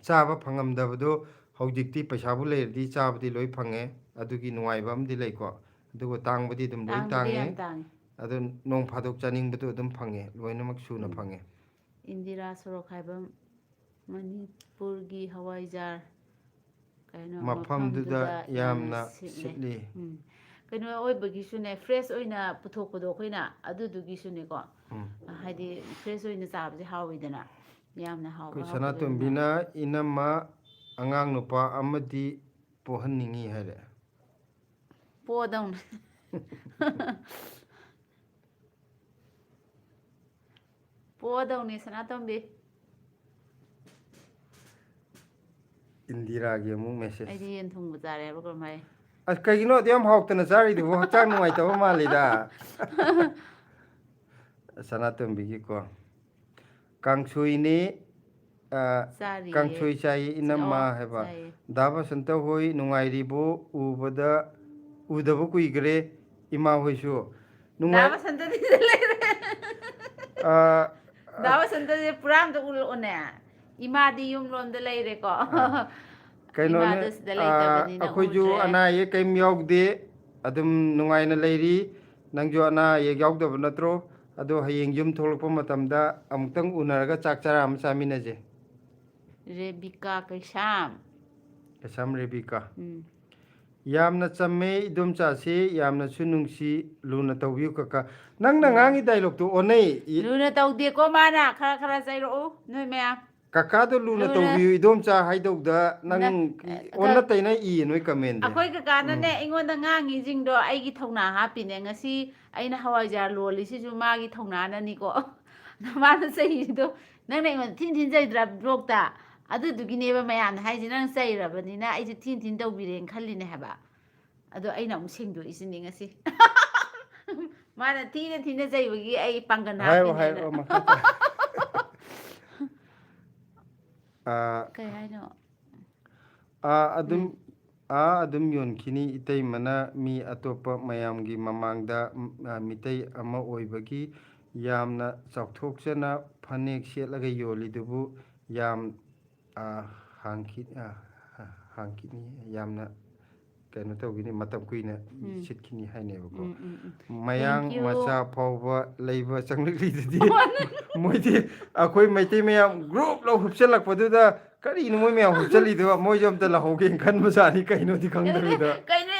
चाब फंगम दबदो हौजिकती पैसा बु लेरदी चाबदी लोई फंगे अदुगी नुवाइबम दि लेको अदुगो तांगबदी दम लोई तांगे अदु नोंग फादोक चानिंगबदो दम फंगे लोइनमक सुना फंगे इंदिरा सोरक हाइबम मणिपुर की हवाईजार कइनो मफमदुदा यामना सिटली कइनो ओइबगिसुने फ्रेश ओइना पुथोकदो खइना अदुदुगिसुने को हाइदि फ्रेश ओइना चाबजे हाविदना यामना हाव कोइ सनातोंबिना इनमा अंगांग नुपा अमदि पोहननिंगी हारे पोदौन पोदौनी सनातोंबि इंदिरा के मुंग मैसेज आइदि येन थुंग जारे बगर माय अस कगिनो अदम हावक्तना जारिदि वो हचांग नुवाइ तब मालिदा सनातोंबि की को कांगसुइनी कांगसुइ चाइ इनमा हेबा दाबा संत होई नुंगाइरिबो उबदा उदबो कुइगरे इमा होइसु दाबा संत दि लेरे दाबा संत दि पुराम तो उलओने इमा दि युम लोम द लेरे को कइनोने अखोइजु अना ये कैम यावदे अदुम नुंगाइना लेरी नंजु अना ये यावदब नत्रो अदो हयेंग युम थोलकप मतमदा अमुक्तंग उनरगा चाकचारा अम चामिनजे रेबिका कैसाम रेबिका यामना चम्मे इदुम चासी यामना सुनुंगसी लुना तौबियु कका नंग नंगांगी डायलॉग तो ओनै लुना तौदे को माना खरा खरा जाइरो नोय मया कका तो लुना तौबियु इदुम चा हाइदौदा नंग ओन्ना तैना इ नोय कमेंट अखोय कका नने इंगोंदा ngangi jingdo aigi thongna hapine ngasi aina hawaijar loli sisu magi thongna nani ko namana sei do nang nei ngon thin thin jaidra blog ta adu dugi neba mayan haiji nang sairabani na aiji thin thin tawbireng khalline haba ꯑꯗꯣ ꯑꯩꯅ ꯑꯃꯨꯛ ꯁꯦꯡꯗꯣꯛꯏꯁꯤꯅꯤ ꯉꯁꯤ ꯃꯥꯅ ꯊꯤꯅ ꯆꯩꯕꯒꯤ ꯑꯩ ꯄꯥꯡꯒꯟ ꯍꯥꯏꯔꯣ ꯍꯥꯞꯄꯤꯅꯦꯅ ꯍꯥꯏꯔꯣ ꯃꯈꯥ ꯇꯥ ꯀꯩ ꯍꯥꯏꯅꯣ ꯑꯗꯨꯝ ꯑꯗꯨꯝ ꯌꯣꯟꯈꯤꯅꯤ ꯏꯇꯩꯃꯅ ꯃꯤ ꯑꯇꯣꯞꯄ ꯃꯌꯥꯝꯒꯤ ꯃꯃꯥꯡꯗ ꯃꯤꯇꯩ ꯑꯃ ꯑꯣꯏꯕꯒꯤ ꯌꯥꯝꯅ ꯆꯥꯎꯊꯣꯛꯆꯅ ꯐꯅꯦꯛ ꯁꯦꯠꯂꯒ ꯌꯣꯜꯂꯤꯗꯨꯕꯨ ꯌꯥꯝ ꯍꯥꯡꯈꯤꯅꯤ ꯌꯥꯝꯅ ꯀꯩꯅꯣ ꯇꯧꯈꯤꯅꯤ ꯃꯇꯝ ꯀꯨꯏꯅ ꯁꯤꯠꯈꯤꯅꯤ ꯍꯥꯏꯅꯦꯕꯀꯣ ꯃꯌꯥꯡ Thank you. ꯃꯆꯥ ꯐꯥꯎꯕ ꯂꯩꯕ ꯆꯪꯂꯛꯂꯤꯗꯨꯗꯤ ꯃꯣꯏꯗꯤ ꯑꯩꯈꯣꯏ ꯃꯩꯇꯩ ꯃꯌꯥꯝ ꯒ꯭ꯔꯨꯞ ꯂꯧ ꯍꯨꯞꯆꯜꯂꯛꯄꯗꯨꯗ ꯀꯔꯤꯅꯣ ꯃꯣꯏ ꯃꯌꯥꯝ ꯍꯨꯞꯆꯜꯂꯤꯗꯣ ꯃꯣꯏꯁꯨ ꯑꯝꯇ ꯂꯧꯍꯧꯒꯦꯅ ꯈꯟꯕꯖꯥꯠꯅꯤ ꯀꯩꯅꯣꯗꯤ ꯈꯪꯗꯕꯤꯗ ꯀꯩꯅꯣ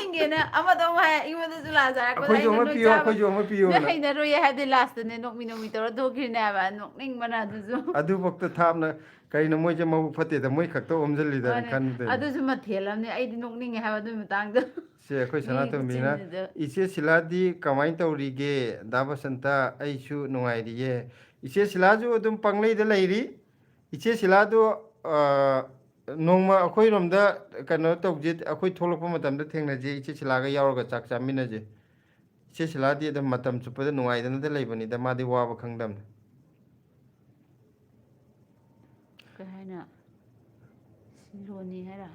ꯌꯦꯡꯒꯦꯅ ꯑꯃꯗ ꯑꯃꯨꯛ ꯍꯥꯏ ꯑꯩꯉꯣꯟꯗꯁꯨ ꯂꯥꯖꯔꯛꯄꯗ ꯑꯩꯈꯣꯏꯁꯨ ꯑꯩꯅ ꯑꯃ ꯅꯣꯏ ꯄꯤꯌꯣ ꯆꯥꯕ ꯑꯩꯈꯣꯏꯁꯨ ꯑꯃ ꯅꯣꯏ ꯄꯤꯌꯣꯅ ꯍꯩꯅꯔꯣꯏꯌꯦ ꯍꯥꯏꯕꯗꯤ ꯂꯥꯁꯇꯅꯦ ꯅꯣꯛꯃꯤ ꯇꯧꯔ ꯊꯣꯛꯈꯤꯔꯤꯅꯦ ꯍꯥꯏꯕ ꯅꯣꯛꯅꯤꯡꯕꯅ ꯑꯗꯨꯁꯨ ꯑꯗꯨꯐꯛꯇ ꯊꯥꯞꯅ ꯀꯩꯅꯣ ꯃꯣꯏꯁꯦ ꯃꯕꯨꯛ ꯐꯠꯇꯦꯗ ꯃꯣꯏ ꯈꯛꯇ ꯑꯣꯝꯁꯤꯜꯂꯤꯗꯅ ꯃꯥꯅꯦ ꯈꯟꯕꯗꯣꯏꯅꯤ ꯑꯗꯨꯁꯨ ꯃꯊꯦꯜ ꯑꯃꯅꯦ ꯑꯩꯗꯤ ꯅꯣꯛꯅꯤꯡꯉꯦ ꯍꯥꯏꯕ ꯑꯗꯨꯒꯤ ꯃꯇꯥꯡꯗ ꯁꯦ ꯑꯩꯈꯣꯏ ꯃꯤ ꯁꯅꯥꯇꯣꯝꯕꯤꯅ ꯈꯨꯆꯤꯟꯁꯤꯗ ꯏꯆꯦ ꯁꯤꯂꯥꯗꯤ ꯀꯃꯥꯏꯅ ꯇꯧꯔꯤꯒꯦ ꯗꯥ ꯕꯁꯟꯇ ꯑꯩꯁꯨ ꯅꯨꯡꯉꯥꯏꯔꯤꯌꯦ ꯏꯆꯦ ꯁꯤꯂꯥꯁꯨ ꯑꯗꯨꯝ ꯄꯪꯂꯩꯗ ꯂꯩꯔꯤ ꯏꯆꯦ ꯁꯤꯂꯥꯗꯨ ꯅꯣꯡꯃ ꯑꯩꯈꯣꯏꯔꯣꯝꯗ ꯀꯩꯅꯣ ꯇꯧꯁꯦ ꯑꯩꯈꯣꯏ ꯊꯣꯛꯂꯛꯄ ꯃꯇꯝꯗ ꯊꯦꯡꯅꯁꯦ ꯏꯆꯦ ꯁꯤꯂꯥꯒ ꯌꯥꯎꯔꯒ ꯆꯥꯛ ꯆꯥꯃꯤꯟꯅꯁꯦ ꯏꯆꯦ ꯁꯤꯂꯥꯗꯤ ꯑꯗꯨꯝ ꯃꯇꯝ ꯆꯨꯞꯄꯗ ꯅꯨꯡꯉꯥꯏꯗꯅꯗ ꯂꯩꯕꯅꯤꯗ ꯃꯥꯗꯤ ꯋꯥꯕ ꯈꯪꯗꯝꯅꯤ ꯀꯩ ꯍꯥꯏꯅꯣ ꯁꯤꯂꯣꯅꯤ ꯍꯥꯏꯔ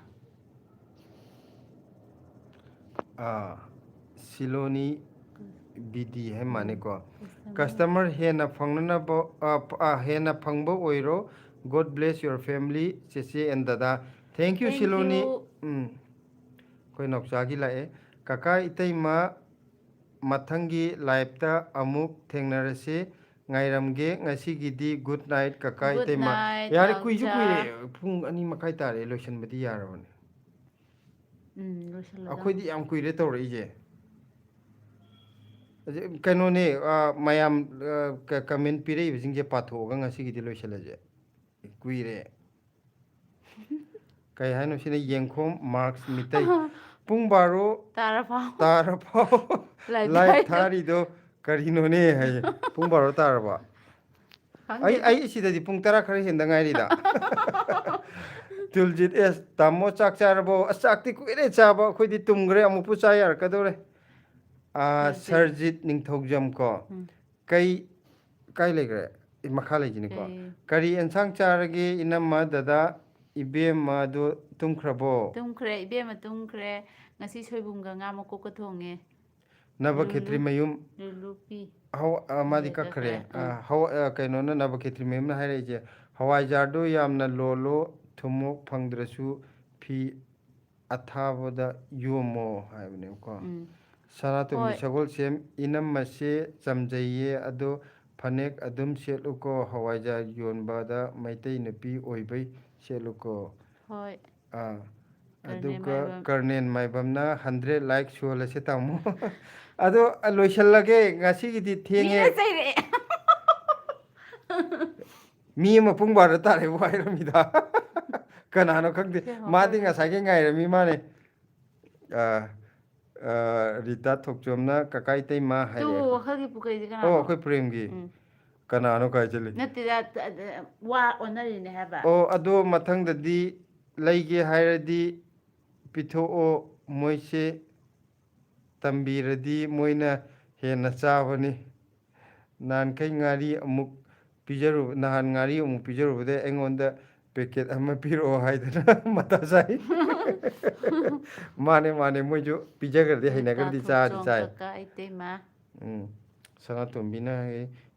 ꯁꯤꯂꯣꯅꯤ ꯕꯤꯗꯤ ꯍꯥꯏ ꯃꯥꯅꯦꯀꯣ ꯀꯁꯇꯃꯔ ꯀꯁꯇꯃꯔ ꯍꯦꯟꯅ ꯐꯪꯅꯅꯕ ꯍꯦꯟꯅ ꯐꯪꯕ ꯑꯣꯏꯔꯣ ꯒꯣꯗ ꯕ꯭ꯂꯦꯁ ꯌꯣꯔ ꯐꯦꯃꯤꯂꯤ ꯆꯦꯆꯦ ꯑꯦꯟ ꯗꯗꯥ ꯊꯦꯡꯛ ꯌꯨ ꯁꯤꯂꯣꯅꯤ ꯑꯩꯈꯣꯏ ꯅꯥꯎꯆꯥꯒꯤ ꯂꯥꯛꯑꯦ ꯀꯀꯥ ꯏꯇꯩꯃ ꯃꯊꯪꯒꯤ ꯂꯥꯏꯐꯇ ꯑꯃꯨꯛ ꯊꯦꯡꯅꯔꯁꯤ ꯉꯥꯏꯔꯝꯒꯦ ꯉꯁꯤꯒꯤꯗꯤ ꯒꯨꯗ ꯅꯥꯏꯠ ꯀꯀꯥ ꯒꯨꯗ ꯏꯇꯩꯃ ꯅꯥꯏꯠ ꯌꯥꯔꯦ ꯀꯨꯏꯁꯨ ꯅꯥꯎꯆꯥ ꯀꯨꯏꯔꯦ ꯄꯨꯡ 2:30 ꯇꯥꯔꯦ ꯂꯣꯏꯁꯤꯟꯕꯗꯤ ꯌꯥꯔꯕꯅꯤ ꯂꯣꯏꯁꯤꯜꯂꯗꯝ ꯑꯩꯈꯣꯏꯗꯤ ꯌꯥꯝ ꯀꯨꯏꯔꯦ ꯇꯧꯔꯛꯏꯁꯦ ꯀꯩꯅꯣꯅꯦ ꯃꯌꯥꯝ ꯀꯃꯦꯟ ꯄꯤꯔꯛꯏꯕꯁꯤꯡꯁꯦ ꯄꯥꯊꯣꯛꯑꯒ ꯉꯁꯤꯒꯤꯗꯤ ꯂꯣꯏꯁꯤꯜꯂꯁꯦ ꯀꯨꯏꯔꯦ ꯀꯩ ꯍꯥꯏꯅꯣ ꯁꯤꯅ ꯌꯦꯡꯈꯣꯝ ꯃꯥꯔꯛꯁ ꯃꯤꯇꯩ ꯄꯨꯡ 12 ꯇꯥꯔꯐꯥꯎ ꯇꯥꯔꯐꯥꯎ ꯂꯥꯏꯞ ꯂꯥꯏꯚ ꯊꯥꯏꯗꯣ ꯊꯥꯔꯤꯗꯣ ꯀꯔꯤꯅꯣꯅꯦ ꯍꯥꯏꯌꯦ ꯄꯨꯡ 12 ꯇꯥꯔꯕ ꯈꯪꯗꯦꯗ ꯑꯩ ꯁꯤꯗꯗꯤ ꯄꯨꯡ 10 ꯈꯔ ꯍꯦꯟꯗ ꯉꯥꯏꯔꯤꯗ ꯇꯨꯜꯖꯤꯠ ꯑꯦꯁ ꯇꯥꯃꯣ ꯆꯥꯛ ꯆꯥꯔꯕꯣ ꯑꯁ ꯆꯥꯛꯇꯤ ꯀꯨꯏꯔꯦ ꯆꯥꯕ ꯑꯩꯈꯣꯏꯗꯤ ꯇꯨꯝꯈ꯭ꯔꯦ ꯑꯃꯨꯛꯄꯨ ꯆꯥ ꯌꯥꯔꯛꯀꯗꯧꯔꯦ ꯁꯔꯖꯤꯠ ꯁꯔꯖꯤꯠ ꯅꯤꯡꯊꯧꯖꯝ ꯀꯣ ꯀꯥꯏ ꯂꯩꯈ꯭ꯔꯦ ꯃꯈꯥ ꯂꯩꯁꯤꯅꯤꯀꯣ ꯀꯩ ꯀꯔꯤ ꯑꯦꯟꯁꯥꯡ ꯆꯥꯔꯒꯦ ꯏꯅꯝꯃ ꯗꯗꯥ ꯏꯕꯦꯝꯃꯗꯨ ꯇꯨꯝꯈ꯭ꯔꯕꯣ ꯇꯨꯝꯈ꯭ꯔꯦ ꯏꯕꯦꯝꯃ ꯇꯨꯝꯈ꯭ꯔꯦ ꯉꯁꯤ ꯁꯣꯏꯕꯨꯝꯒ ꯉꯥ ꯃꯀꯣꯛꯀ ꯊꯣꯡꯉꯦ ꯂꯨꯂꯨ ꯅꯕꯈꯦꯇ꯭ꯔꯤꯃꯌꯨꯝ ꯂꯨꯂꯨ ꯄꯤ ꯃꯥꯗꯤ ꯄꯤꯖ ꯀꯛꯈ꯭ꯔꯦ ꯆꯠꯈ꯭ꯔꯦ ꯀꯩꯅꯣꯅ ꯅꯕꯈꯦꯇ꯭ꯔꯤꯃꯌꯨꯝꯅ ꯍꯥꯏꯔꯛꯏꯁꯦ ꯍꯋꯥꯏꯖꯥꯔꯗꯨ ꯌꯥꯝꯅ ꯂꯣꯜꯂꯣ ꯊꯨꯝꯃꯣꯛ ꯐꯪꯗ꯭ꯔꯁꯨ ꯐꯤ ꯑꯊꯥꯕꯗ ꯌꯣꯝꯃꯣ ꯍꯥꯏꯕꯅꯦꯕꯀꯣ ꯁꯅꯥꯇꯣꯝꯕꯤ ꯍꯣꯏ ꯁꯒꯣꯜꯁꯦꯝ ꯏꯅꯝꯃꯁꯦ ꯆꯝꯖꯩꯌꯦ ꯑꯗꯣ ꯐꯅꯦꯛ ꯑꯗꯨꯝ ꯁꯦꯠꯂꯨꯀꯣ ꯍꯋꯥꯏꯖꯥꯔ ꯌꯣꯟꯕꯗ ꯃꯩꯇꯩ ꯅꯨꯄꯤ ꯑꯣꯏꯕꯩ ꯁꯦꯠꯂꯨꯀꯣ ꯍꯣꯏ ꯀꯔꯅꯦ ꯑꯗꯨꯒ ꯃꯥꯏꯕꯝ ꯀꯔꯅꯦꯟ ꯃꯥꯏꯕꯝꯅ 100 ꯂꯥꯏꯛ ꯁꯨꯍꯜꯂꯁꯦ ꯇꯥꯃꯣ ꯑꯗꯣ ꯂꯣꯏꯁꯤꯜꯂꯒꯦ ꯉꯁꯤꯒꯤꯗꯤ ꯊꯦꯡꯉꯦ ꯃꯤꯅ ꯆꯩꯔꯛꯑꯦ ꯃꯤ ꯑꯃ ꯄꯨꯡ 12 ꯇꯥꯔꯦꯕꯨ ꯍꯥꯏꯔꯝꯃꯤꯗ ꯀꯅꯥꯅꯣ ꯈꯪꯗꯦ ꯁꯤ ꯃꯥꯗꯤ ꯍꯥꯞꯄꯒ ꯉꯁꯥꯏꯒꯤ ꯉꯥꯏꯔꯝꯃꯤ ꯃꯥꯅꯦ ꯔꯤꯇꯥ ꯊꯣꯛꯆꯣꯝꯅ ꯀꯀꯥ ꯏꯇꯩꯃ ꯇꯨ ꯍꯥꯏꯔꯛꯑꯦꯀꯣ ꯋꯥꯈꯜꯒꯤ ꯄꯨꯈꯩꯁꯦ ꯑꯣ ꯀꯅꯥꯅꯣ ꯑꯩꯈꯣꯏ ꯄ꯭ꯔꯦꯝꯒꯤ ꯀꯅꯥꯅꯣ ꯀꯥꯏ ꯆꯠꯂꯤ ꯅꯠꯇꯦꯗ ꯋꯥ ꯑꯣꯟꯅꯔꯤꯅꯦ ꯍꯥꯏꯕ ꯑꯣ ꯑꯗꯣ ꯃꯊꯪꯗꯗꯤ ꯂꯩꯒꯦ ꯍꯥꯏꯔꯗꯤ ꯄꯤꯊꯣꯛꯑꯣ ꯃꯣꯏꯁꯦ ꯇꯝꯕꯤꯔꯗꯤ ꯃꯣꯏꯅ ꯍꯦꯟꯅ ꯆꯥꯕꯅꯤ ꯅꯍꯥꯟꯈꯩ ꯉꯥꯔꯤ ꯑꯃꯨꯛ ꯅꯍꯥꯟ ꯉꯥꯔꯤ ꯑꯃꯨꯛ ꯄꯤꯖꯔꯨꯕꯗꯩ ꯑꯩꯉꯣꯟꯗ ꯄꯦꯀꯦꯠ ꯑꯃ ꯄꯤꯔꯛꯑꯣ ꯍꯥꯏꯗꯅ ꯃꯇꯥ ꯆꯥꯏ ꯃꯥꯅꯦ ꯃꯥꯅꯦ ꯃꯣꯏꯁꯨ ꯄꯤꯖꯈ꯭ꯔꯗꯤ ꯔꯤꯇꯥ ꯍꯩꯅꯈ꯭ꯔꯗꯤ ꯆꯥꯗꯤ ꯊꯣꯛꯆꯣꯝ ꯆꯥꯏ ꯀꯀꯥ ꯏꯇꯩꯃ ꯁꯅꯥꯇꯣꯝꯕꯤꯅ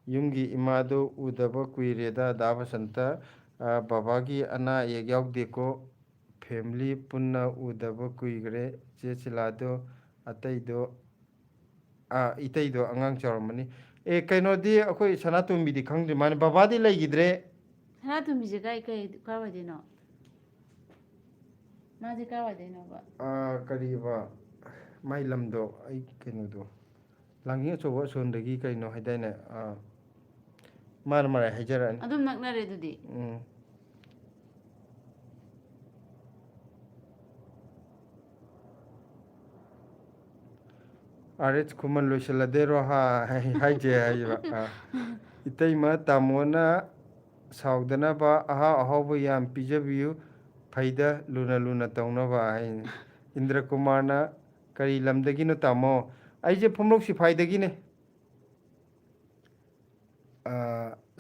ꯌꯨꯝꯒꯤ ꯏꯃꯥꯗꯣ ꯎꯗꯕ ꯀꯨꯏꯔꯦꯗ ꯗꯥ ꯕꯁꯟꯇ ꯕꯕꯥꯒꯤ ꯑꯅꯥ ꯑꯌꯦꯛ ꯌꯥꯎꯗꯦꯀꯣ ꯐꯦꯃꯤꯂꯤ ꯄꯨꯟꯅ ꯎꯗꯕ ꯀꯨꯏꯈ꯭ꯔꯦ ꯆꯦ ꯁꯤꯂꯥꯗꯣ ꯑꯇꯩꯗꯣ ꯏꯇꯩꯗꯣ ꯑꯉꯥꯡ ꯆꯥꯎꯔꯝꯃꯅꯤ ꯀꯩꯅꯣꯗꯤ ꯑꯩꯈꯣꯏ ꯁꯅꯥꯇꯣꯝꯕꯤꯗꯤ ꯈꯪꯗ꯭ꯔꯤ ꯃꯥꯅꯦ ꯕꯕꯥꯗꯤ ꯂꯩꯈꯤꯗ꯭ꯔꯦ ꯁꯅꯥꯇꯣꯝꯕꯤꯁꯦ ꯀꯥꯏꯋꯥꯏꯗꯩꯅꯣ ꯃꯥꯁꯦ ꯀꯥꯏꯋꯥꯏꯗꯩꯅꯣꯕ ꯀꯔꯤꯕ ꯃꯥꯏ ꯂꯝꯗꯣ ꯑꯩ ꯀꯩꯅꯣꯗꯣ ꯂꯥꯡꯖꯤꯡ ꯑꯆꯧꯕ ꯑꯁꯣꯟꯗꯒꯤ ꯀꯩꯅꯣ ꯍꯥꯏꯗꯥꯏꯅꯦ ꯃꯥꯅ ꯃꯔꯥꯏ ꯍꯥꯏꯖꯔꯛꯑꯅꯤ ꯑꯗꯨꯝ ꯅꯛꯅꯔꯦ ꯑꯗꯨꯗꯤ ꯑꯥꯔ ꯈꯨꯃꯟ ꯂꯣꯏꯁꯤꯜꯂꯗꯣꯏꯔꯣ ꯍꯥꯏꯖꯦ ꯍꯥꯏꯕ ꯏꯇꯩꯃ ꯇꯥꯃꯣꯅ ꯁꯥꯎꯗꯅꯕ ꯑꯍꯥꯎ ꯑꯍꯥꯎꯕ ꯌꯥꯝ ꯄꯤꯖꯕꯤꯌꯨ ꯐꯩꯗ ꯂꯨꯅ ꯂꯨꯅ ꯇꯧꯅꯕ ꯍꯥꯏꯅꯤ इंद्र कुमार ना करी लमदगिनो तामो आइजे फुमलोक सिफाइदगिने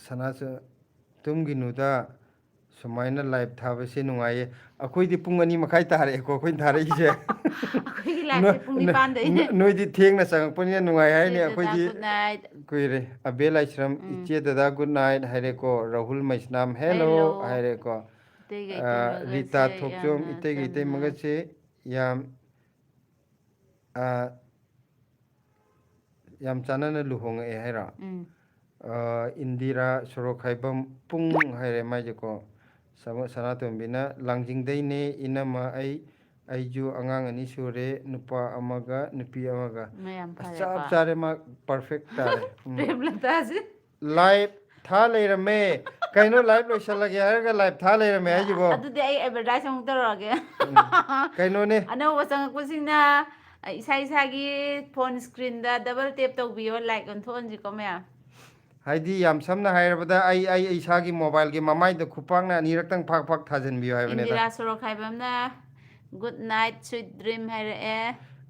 सनास तुमगिनुदा सुमाइना लाइव थाबसे नुंगाये अखोइदि पुंग अनि मखाइ तारे को अखोइन थारेइसे ꯑꯩꯈꯣꯏꯒꯤ ꯂꯥꯏꯐꯁꯦ ꯄꯨꯡ ꯅꯤꯄꯥꯟꯗꯩꯅꯦ नोइदि थेंना संगपनिया नुंगाय हाइने ꯆꯦ ꯗꯗꯥ अखोइदि ꯒꯨꯗ ꯅꯥꯏꯠ कुइरे अबेल आइश्रम इचे दादा गुड नाइट हाइरेको राहुल मैस्नाम हेलो ꯍꯦꯜꯂꯣ हाइरेको ꯑꯇꯩꯒ ꯏꯇꯩꯃꯒꯁꯦ रीता थोकचोम ꯌꯥꯝꯅ इते गीते ꯆꯝꯅ मगचे याम याम चानना लुहोंग ए हैरा इंदिरा सोरोखाइबम पुंग हाइरे माइजेको सनातोंबिना लांजिंगदैने इनमा आइजु अंगांग अनि सुरे नुपा अमगा नुपी अमगा ꯃꯌꯥꯝ चप ꯐꯔꯦꯀꯣ चारे मा परफेक्ट तारे ꯄ꯭ꯔꯦꯝꯂꯇꯥꯁꯦ लाइव था लेरमे कइनो लाइव लोइसलगे हारगा लाइव था लेरमे हाइजिबो ꯑꯗꯨꯗꯤ ꯑꯩ ꯑꯦꯗꯚꯔꯇꯥꯏꯁ ꯑꯃꯨꯛ ꯇꯧꯔꯛꯑꯒꯦ कइनोने ꯑꯅꯧꯕ ꯆꯪꯉꯛꯄꯁꯤꯡꯅ ꯏꯁꯥ ꯏꯁꯥꯒꯤ ꯐꯣꯟ ꯁ꯭ꯀ꯭ꯔꯤꯟꯗ ꯗꯕꯜ ꯇꯦꯞ ꯇꯧꯕꯤꯌꯣ ꯂꯥꯏꯛ ꯑꯣꯟꯊꯣꯛꯍꯟꯁꯤꯀꯣ ꯃꯌꯥꯝ हाइदी याम समना हाइरबदा आई इसागी मोबाइल के ममाइद खुपांगना अनिरक्तंग फाक फाक थाजनबियो हाइबनेदा ꯏꯟदिꯔꯥ ꯁꯣꯔꯣꯈꯥꯏꯕꯝꯅ ꯒꯨꯗ ꯅꯥꯏꯠ ꯁ꯭ꯋꯤꯠ ꯗ꯭रीꯝ ꯍꯥꯏꯔꯛꯑꯦ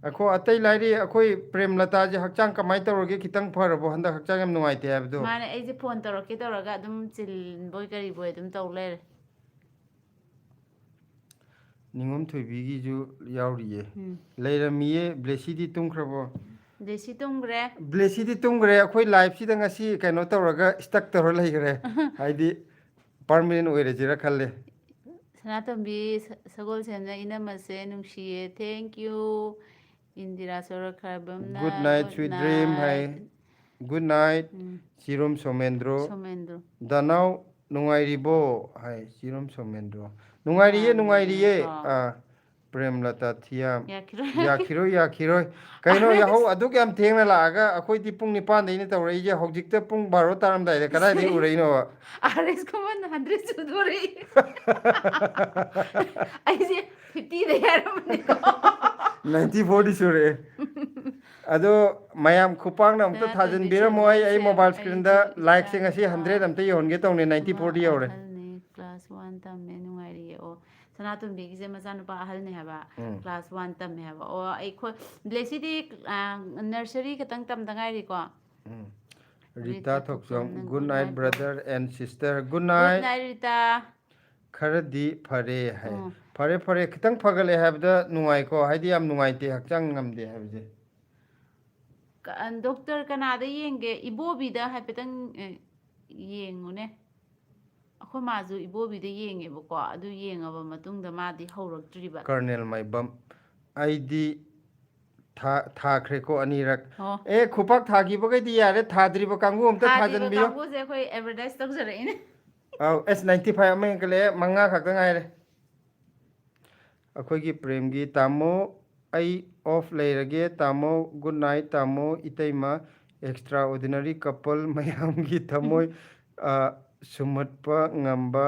अखो अतै लाइरी अखोई प्रेमलता जे हक्चांग कमाई तौरगे खितंग फरबो हंदा हक्चांग यम नुंगाइते हाइबदो ꯃꯥꯅ ꯑꯩꯁꯦ ꯐꯣꯟ ꯇꯧꯔꯛꯀꯦ ꯇꯧꯔꯒ ꯑꯗꯨꯝ ꯆꯤꯟꯕꯣꯏ ꯀꯔꯤꯕꯣꯏ ꯑꯗꯨꯝ ꯇꯧ ꯂꯩꯔꯦ निंगोम थोइबीगीजु यावरिये लेरमिये ब्लेसीदी तुमख्रबो ꯗꯦꯁꯤ ꯇꯨꯝꯈ꯭ꯔꯦ ब्लेसीदी तुमग्रे अखोई लाइव सिदा ngasi कइनो तौरगा स्टक तौर लैगरे हाइदी परमानेंट ओइरेजिरा खल्ले ꯁꯅꯥꯇꯣꯝꯕꯤ ꯁꯒꯣꯜꯁꯦꯝꯅ ꯏꯅꯝꯃꯁꯦ ꯅꯨꯡꯁꯤꯌꯦ ꯊꯦꯡꯛ ꯌꯨ ꯏꯟꯗꯤꯔꯥ ꯁꯣꯔꯣꯈꯥꯏꯕꯝꯅ good night good sweet dream है night good night Chirom Somendro Somendro दानाव नुंगाइरिबो हाय चिरोम सोमेंद्रो नुंगाइरिये प्रेमलता थिया ꯌꯥꯈꯤꯔꯣꯏ याखिरोय कइनो याहो अदुक याम थेंगना लागा अखोइदि पुंग 9 दैने तौरइजे हौजिकते पुंग 12 तारमदाइदे कदाइदे उरइनो आरएस कमन 100 सुदोरे ꯑꯩꯁꯦ 50ꯗ ꯌꯥꯔꯝꯕꯅꯤꯀꯣ 90 40 सुरे अदो मयाम खुपांगना अमता थाजनबिरमो आई मोबाइल स्क्रीन दा लाइक से ngasi 100 अमता योनगे तौने 90 40 यौरे ꯑꯍꯜꯅꯤ ꯀ꯭ꯂꯥꯁ 1 ꯇꯝꯃꯦ ꯅꯨꯡꯉꯥꯏꯔꯤꯌꯦ ꯑꯣ ꯁꯅꯥꯇꯣꯝꯕꯤꯒꯤꯁꯦ ꯃꯆꯥꯅꯨꯄꯥ ꯑꯍꯜꯅꯦ ꯍꯥꯏꯕ ꯀ꯭ꯂꯥꯁ 1 ꯇꯝꯃꯦ ꯍꯥꯏꯕ ꯑꯣ ꯑꯩꯈꯣꯏ ꯕ꯭ꯂꯦꯁꯤꯗꯤ ꯅꯔꯁꯔꯤ ꯈꯛꯇꯪ ꯇꯝꯗ ꯉꯥꯏꯔꯤꯀꯣ Rita Thoksom good night bro. Brother and sister good good night night Rita खरदी फरे है फरे फरे खितंग फगले हाबदा नुंगाइको हाइदी याम नुंगाइते हक्चांग ngamde हाबजे ꯗꯣꯛꯇꯔ ꯀꯅꯥꯗ ꯌꯦꯡꯒꯦ ꯏꯕꯣꯕꯤꯗ ꯍꯥꯏꯐꯦꯠꯇꯪ ꯌꯦꯡꯉꯨꯅꯦ ꯑꯩꯈꯣꯏ ꯃꯥꯁꯨ ꯏꯕꯣꯕꯤꯗ ꯌꯦꯡꯉꯦꯕꯀꯣ ꯑꯗꯨ ꯌꯦꯡꯉꯕ ꯃꯇꯨꯡꯗ ꯃꯥꯗꯤ ꯍꯧꯔꯛꯇ꯭ꯔꯤꯕ कर्नेल माइबम आईडी थाख्रेको अनिरक ꯑꯣ ए खुपाक थागिबगैदी यारे थाद्रिबो कांगु अमता ꯊꯥꯗ꯭ꯔꯤꯕ थाजनबियो ꯀꯥꯡꯕꯨꯁꯦ ꯑꯩꯈꯣꯏ ꯑꯦꯗꯚꯔꯇꯥꯏज ꯇꯧꯖꯔꯛꯏꯅꯦ आउ S95 अमे गले मंगा खक्ता गाइरे अखोइगी प्रेमगी तामो आई ऑफ लेरगे तामो गुड नाइट तामो इतैमा एक्स्ट्रा ऑर्डिनरी कपल मयामगी थमोय सुमटपा ngamba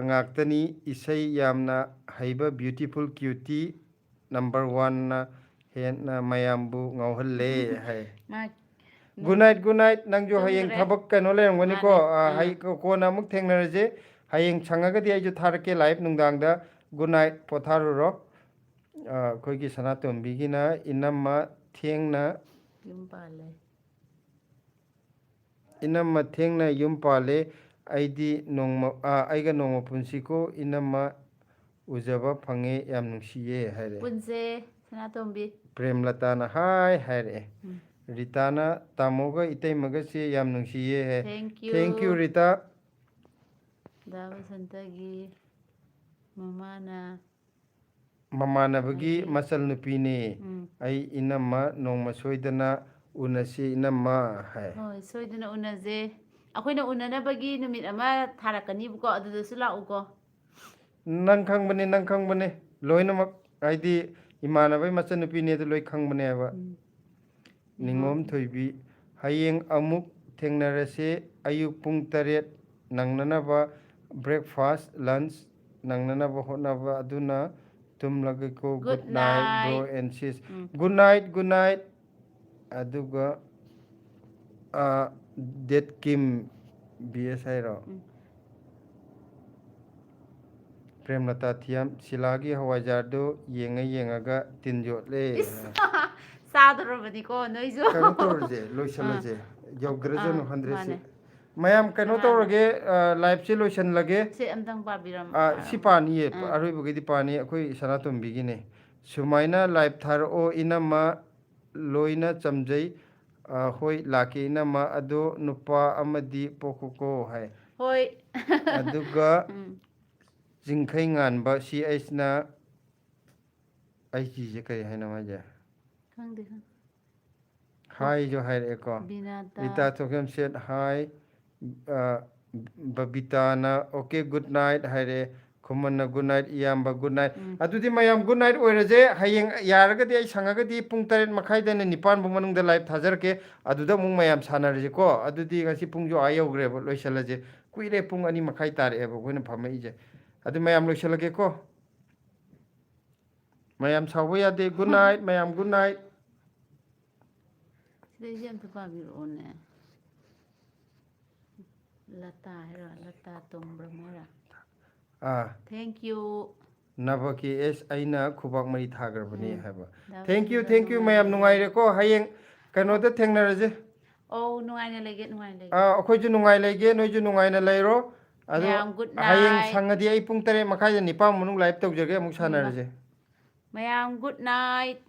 ngakतनी इसै यामना हैबा ब्यूटीफुल क्यूटी नंबर 1 ना हेन मयामबु ngauhalle hai गुड नाइट नंजो हयेंग थबक कनो लेरंगनी को हाई को ना मुक थेंगनरजे हयेंग छंगगदी आइजो थारके लाइव नुंगदांगदा गुड नाइट पोथारुरो कोइगी सनातोंबिगिना इनम्मा थेंगना ꯌꯨꯝ ꯄꯥꯜꯂꯦ इनम्मा थेंगना युम पाले आइदी नोंमा आइगा नोंमा पुंसिको इनम्मा उजबा फंगे याम नुंसिये हायरे ꯄꯨꯟꯁꯦ ꯁꯅꯥꯇꯣꯝꯕꯤ प्रेमलता ना हाय हायरे रीताना तामोगा इतैमगा से याम नुंसिये है थैंक यू रीता दा बसंतगी ममाना ममानबगी मसल नुपीने आई इनम्मा नोंमा सोइदना उनसी इनम्मा है ꯍꯣꯏ ꯁꯣꯏꯗꯅ ꯎꯅꯁꯦ ꯑꯩꯈꯣꯏꯅ ꯎꯅꯅꯕꯒꯤ ꯅꯨꯃꯤꯠ ꯑꯃ ꯊꯥꯔꯛꯀꯅꯤꯕꯀꯣ ꯑꯗꯨꯗꯁꯨ ꯂꯥꯛꯎꯀꯣ नंग खंगबने लोइनमक आइदी इमानबई मचन नुपीने तो लोइ खंगबने हबा निंगोम थोइबी हयेंग अमुक थेंगनरसे अयुक पुंग 8 नंगननबा ब्रेकफास्ट लंच नंगननबा होनबा अदुना तुमलगको good night bro and sis good night अदुगा डेट किम बीएस हाइरो ꯄ꯭ꯔꯦꯝꯂꯇꯥ ꯊꯤꯌꯥꯝ ꯁꯤꯂꯥꯒꯤ ꯍꯋꯥꯏꯖꯥꯔꯗꯨ ꯌꯦꯡꯉꯒ ꯇꯤꯟ ꯌꯣꯠꯂꯦ ꯆꯥꯗꯣꯔꯕꯅꯤꯀꯣ ꯅꯣꯏꯁꯨ ꯀꯩꯅꯣ ꯇꯧꯔꯁꯦ ꯂꯣꯏꯁꯤꯜꯂꯁꯦ ꯌꯧꯗ꯭ꯔꯖꯅꯨ 100ꯁꯦ ꯃꯥꯅꯦ ꯃꯌꯥꯝ ꯀꯩꯅꯣ ꯇꯣꯉꯥꯟꯅ ꯇꯧꯔꯒꯦ ꯂꯥꯏꯚꯁꯦ ꯂꯣꯏꯁꯤꯜꯂꯒꯦ ꯁꯤ ꯑꯝꯇꯪ ꯄꯥꯕꯤꯔꯝ ꯁꯤ ꯄꯥꯅꯤꯌꯦ ꯑꯥ ꯑꯔꯣꯏꯕꯒꯤꯗꯤ ꯄꯥꯅꯤ ꯑꯩꯈꯣꯏ ꯁꯅꯥꯇꯣꯝꯕꯤꯒꯤꯅꯦ ꯁꯨꯃꯥꯏꯅ ꯂꯥꯏꯚ ꯊꯥꯔꯛꯑꯣ ꯏꯅꯝꯃ ꯂꯣꯏꯅ ꯆꯝꯖꯩ ꯍꯣꯏ ꯂꯥꯛꯀꯦ ꯏꯅꯝꯃ ꯑꯗꯣ ꯅꯨꯄꯥ ꯑꯃꯗꯤ ꯄꯣꯛꯀꯣ ꯍꯥꯏ ꯍꯣꯏ ꯑꯗꯨꯒ ꯎꯝ ꯆꯤꯡꯈꯩ ꯉꯥꯟꯕ ꯁꯤ ꯑꯩꯁꯅ ꯑꯩꯆꯤꯁꯦ ꯀꯔꯤ ꯍꯥꯏꯅꯣ ꯍꯥꯏꯁꯦ ꯈꯪꯗꯦ ꯈꯪꯗꯦ ꯍꯥꯏꯁꯨ ꯍꯥꯏꯔꯛꯑꯦꯀꯣ ꯕꯤꯅꯥꯇꯥ ꯔꯤꯇꯥ ꯊꯣꯛꯁꯦꯝ ꯁꯦꯠ ꯍꯥꯏ ꯕꯕꯤꯇꯥꯅ ꯑꯣꯀꯦ ꯒꯨꯗ ꯅꯥꯏꯠ ꯍꯥꯏꯔꯛꯑꯦ ꯈꯨꯃꯟꯅ ꯒꯨꯗ ꯅꯥꯏꯠ ꯏꯌꯥꯝꯕ ꯒꯨꯗ ꯅꯥꯏꯠ ꯎꯝ ꯑꯗꯨꯗꯤ ꯃꯌꯥꯝ ꯒꯨꯗ ꯅꯥꯏꯠ ꯑꯣꯏꯔꯁꯦ ꯍꯌꯦꯡ ꯌꯥꯔꯒꯗꯤ ꯑꯩ ꯁꯪꯉꯒꯗꯤ ꯄꯨꯡ 8:30ꯗꯩꯅ 9 ꯃꯅꯨꯡꯗ ꯂꯥꯏꯚ ꯊꯥꯖꯔꯛꯀꯦ ꯑꯗꯨꯗ ꯑꯃꯨꯛ ꯃꯌꯥꯝ ꯁꯥꯟꯅꯔꯁꯤꯀꯣ ꯑꯗꯨꯗꯤ ꯉꯁꯤ ꯄꯨꯡꯁꯨ ꯌꯧꯈ꯭ꯔꯦꯕ ꯂꯣꯏꯁꯤꯜꯂꯁꯦ ꯀꯨꯏꯔꯦ ꯄꯨꯡ 2:30 ꯇꯥꯔꯛꯑꯦꯕ ꯑꯩꯈꯣꯏꯅ ꯐꯝꯃꯛꯏꯁꯦ ꯑꯗꯨ ꯃꯌꯥꯝ ꯂꯣꯏꯁꯤꯜꯂꯒꯦꯀꯣ ꯃꯌꯥꯝ ꯁꯥꯎꯕ ꯌꯥꯗꯦ ꯒꯨꯗ ꯅꯥꯏꯠ ꯃꯌꯥꯝ ꯒꯨꯗ ꯅꯥꯏꯠ ꯁꯤꯗꯩꯁꯦ ꯑꯝꯇ ꯄꯥꯕꯤꯔꯛꯑꯣꯅꯦ ꯂꯇꯥ ꯍꯥꯏꯔꯣ ꯂꯇꯥ ꯇꯣꯡꯕ꯭ꯔꯝ ꯍꯥꯏꯔꯣ ꯊꯦꯡꯛ ꯌꯨ ꯅꯕꯀꯤ ꯑꯦꯁ ꯑꯩꯅ ꯈꯨꯕꯥꯛ ꯃꯔꯤ ꯊꯥꯈ꯭ꯔꯕꯅꯤ ꯎꯝ ꯍꯥꯏꯕ ꯗꯥꯕꯁꯤꯗ ꯊꯦꯡꯛ ꯌꯨ ꯅꯨꯡꯉꯥꯏꯅ ꯃꯌꯥꯝ ꯂꯩꯌꯨ ꯅꯨꯡꯉꯥꯏꯔꯦꯀꯣ ꯍꯌꯦꯡ ꯀꯩꯅꯣꯗ ꯊꯦꯡꯅꯔꯁꯦ ꯑꯧ ꯅꯨꯡꯉꯥꯏꯅ ꯂꯩꯒꯦ ꯅꯨꯡꯉꯥꯏꯅ ꯂꯩꯒꯦ ꯑꯩꯈꯣꯏꯁꯨ ꯅꯨꯡꯉꯥꯏ ꯂꯩꯒꯦ ꯅꯣꯏꯁꯨ ꯅꯨꯡꯉꯥꯏꯅ ꯂꯩꯔꯣ ꯑꯗꯣ ꯃꯌꯥꯝ ꯒꯨꯗ ꯍꯌꯦꯡ ꯅꯥꯏꯠ ꯁꯪꯉꯗꯤ ꯑꯩ ꯄꯨꯡ 8:30 9 ꯃꯅꯨꯡ ꯂꯥꯏꯚ ꯇꯧꯖꯒꯦ ꯑꯃꯨꯛ ꯁꯥꯟꯅꯔꯁꯦ ꯃꯌꯥꯝ ꯒꯨꯗ ꯅꯥꯏꯠ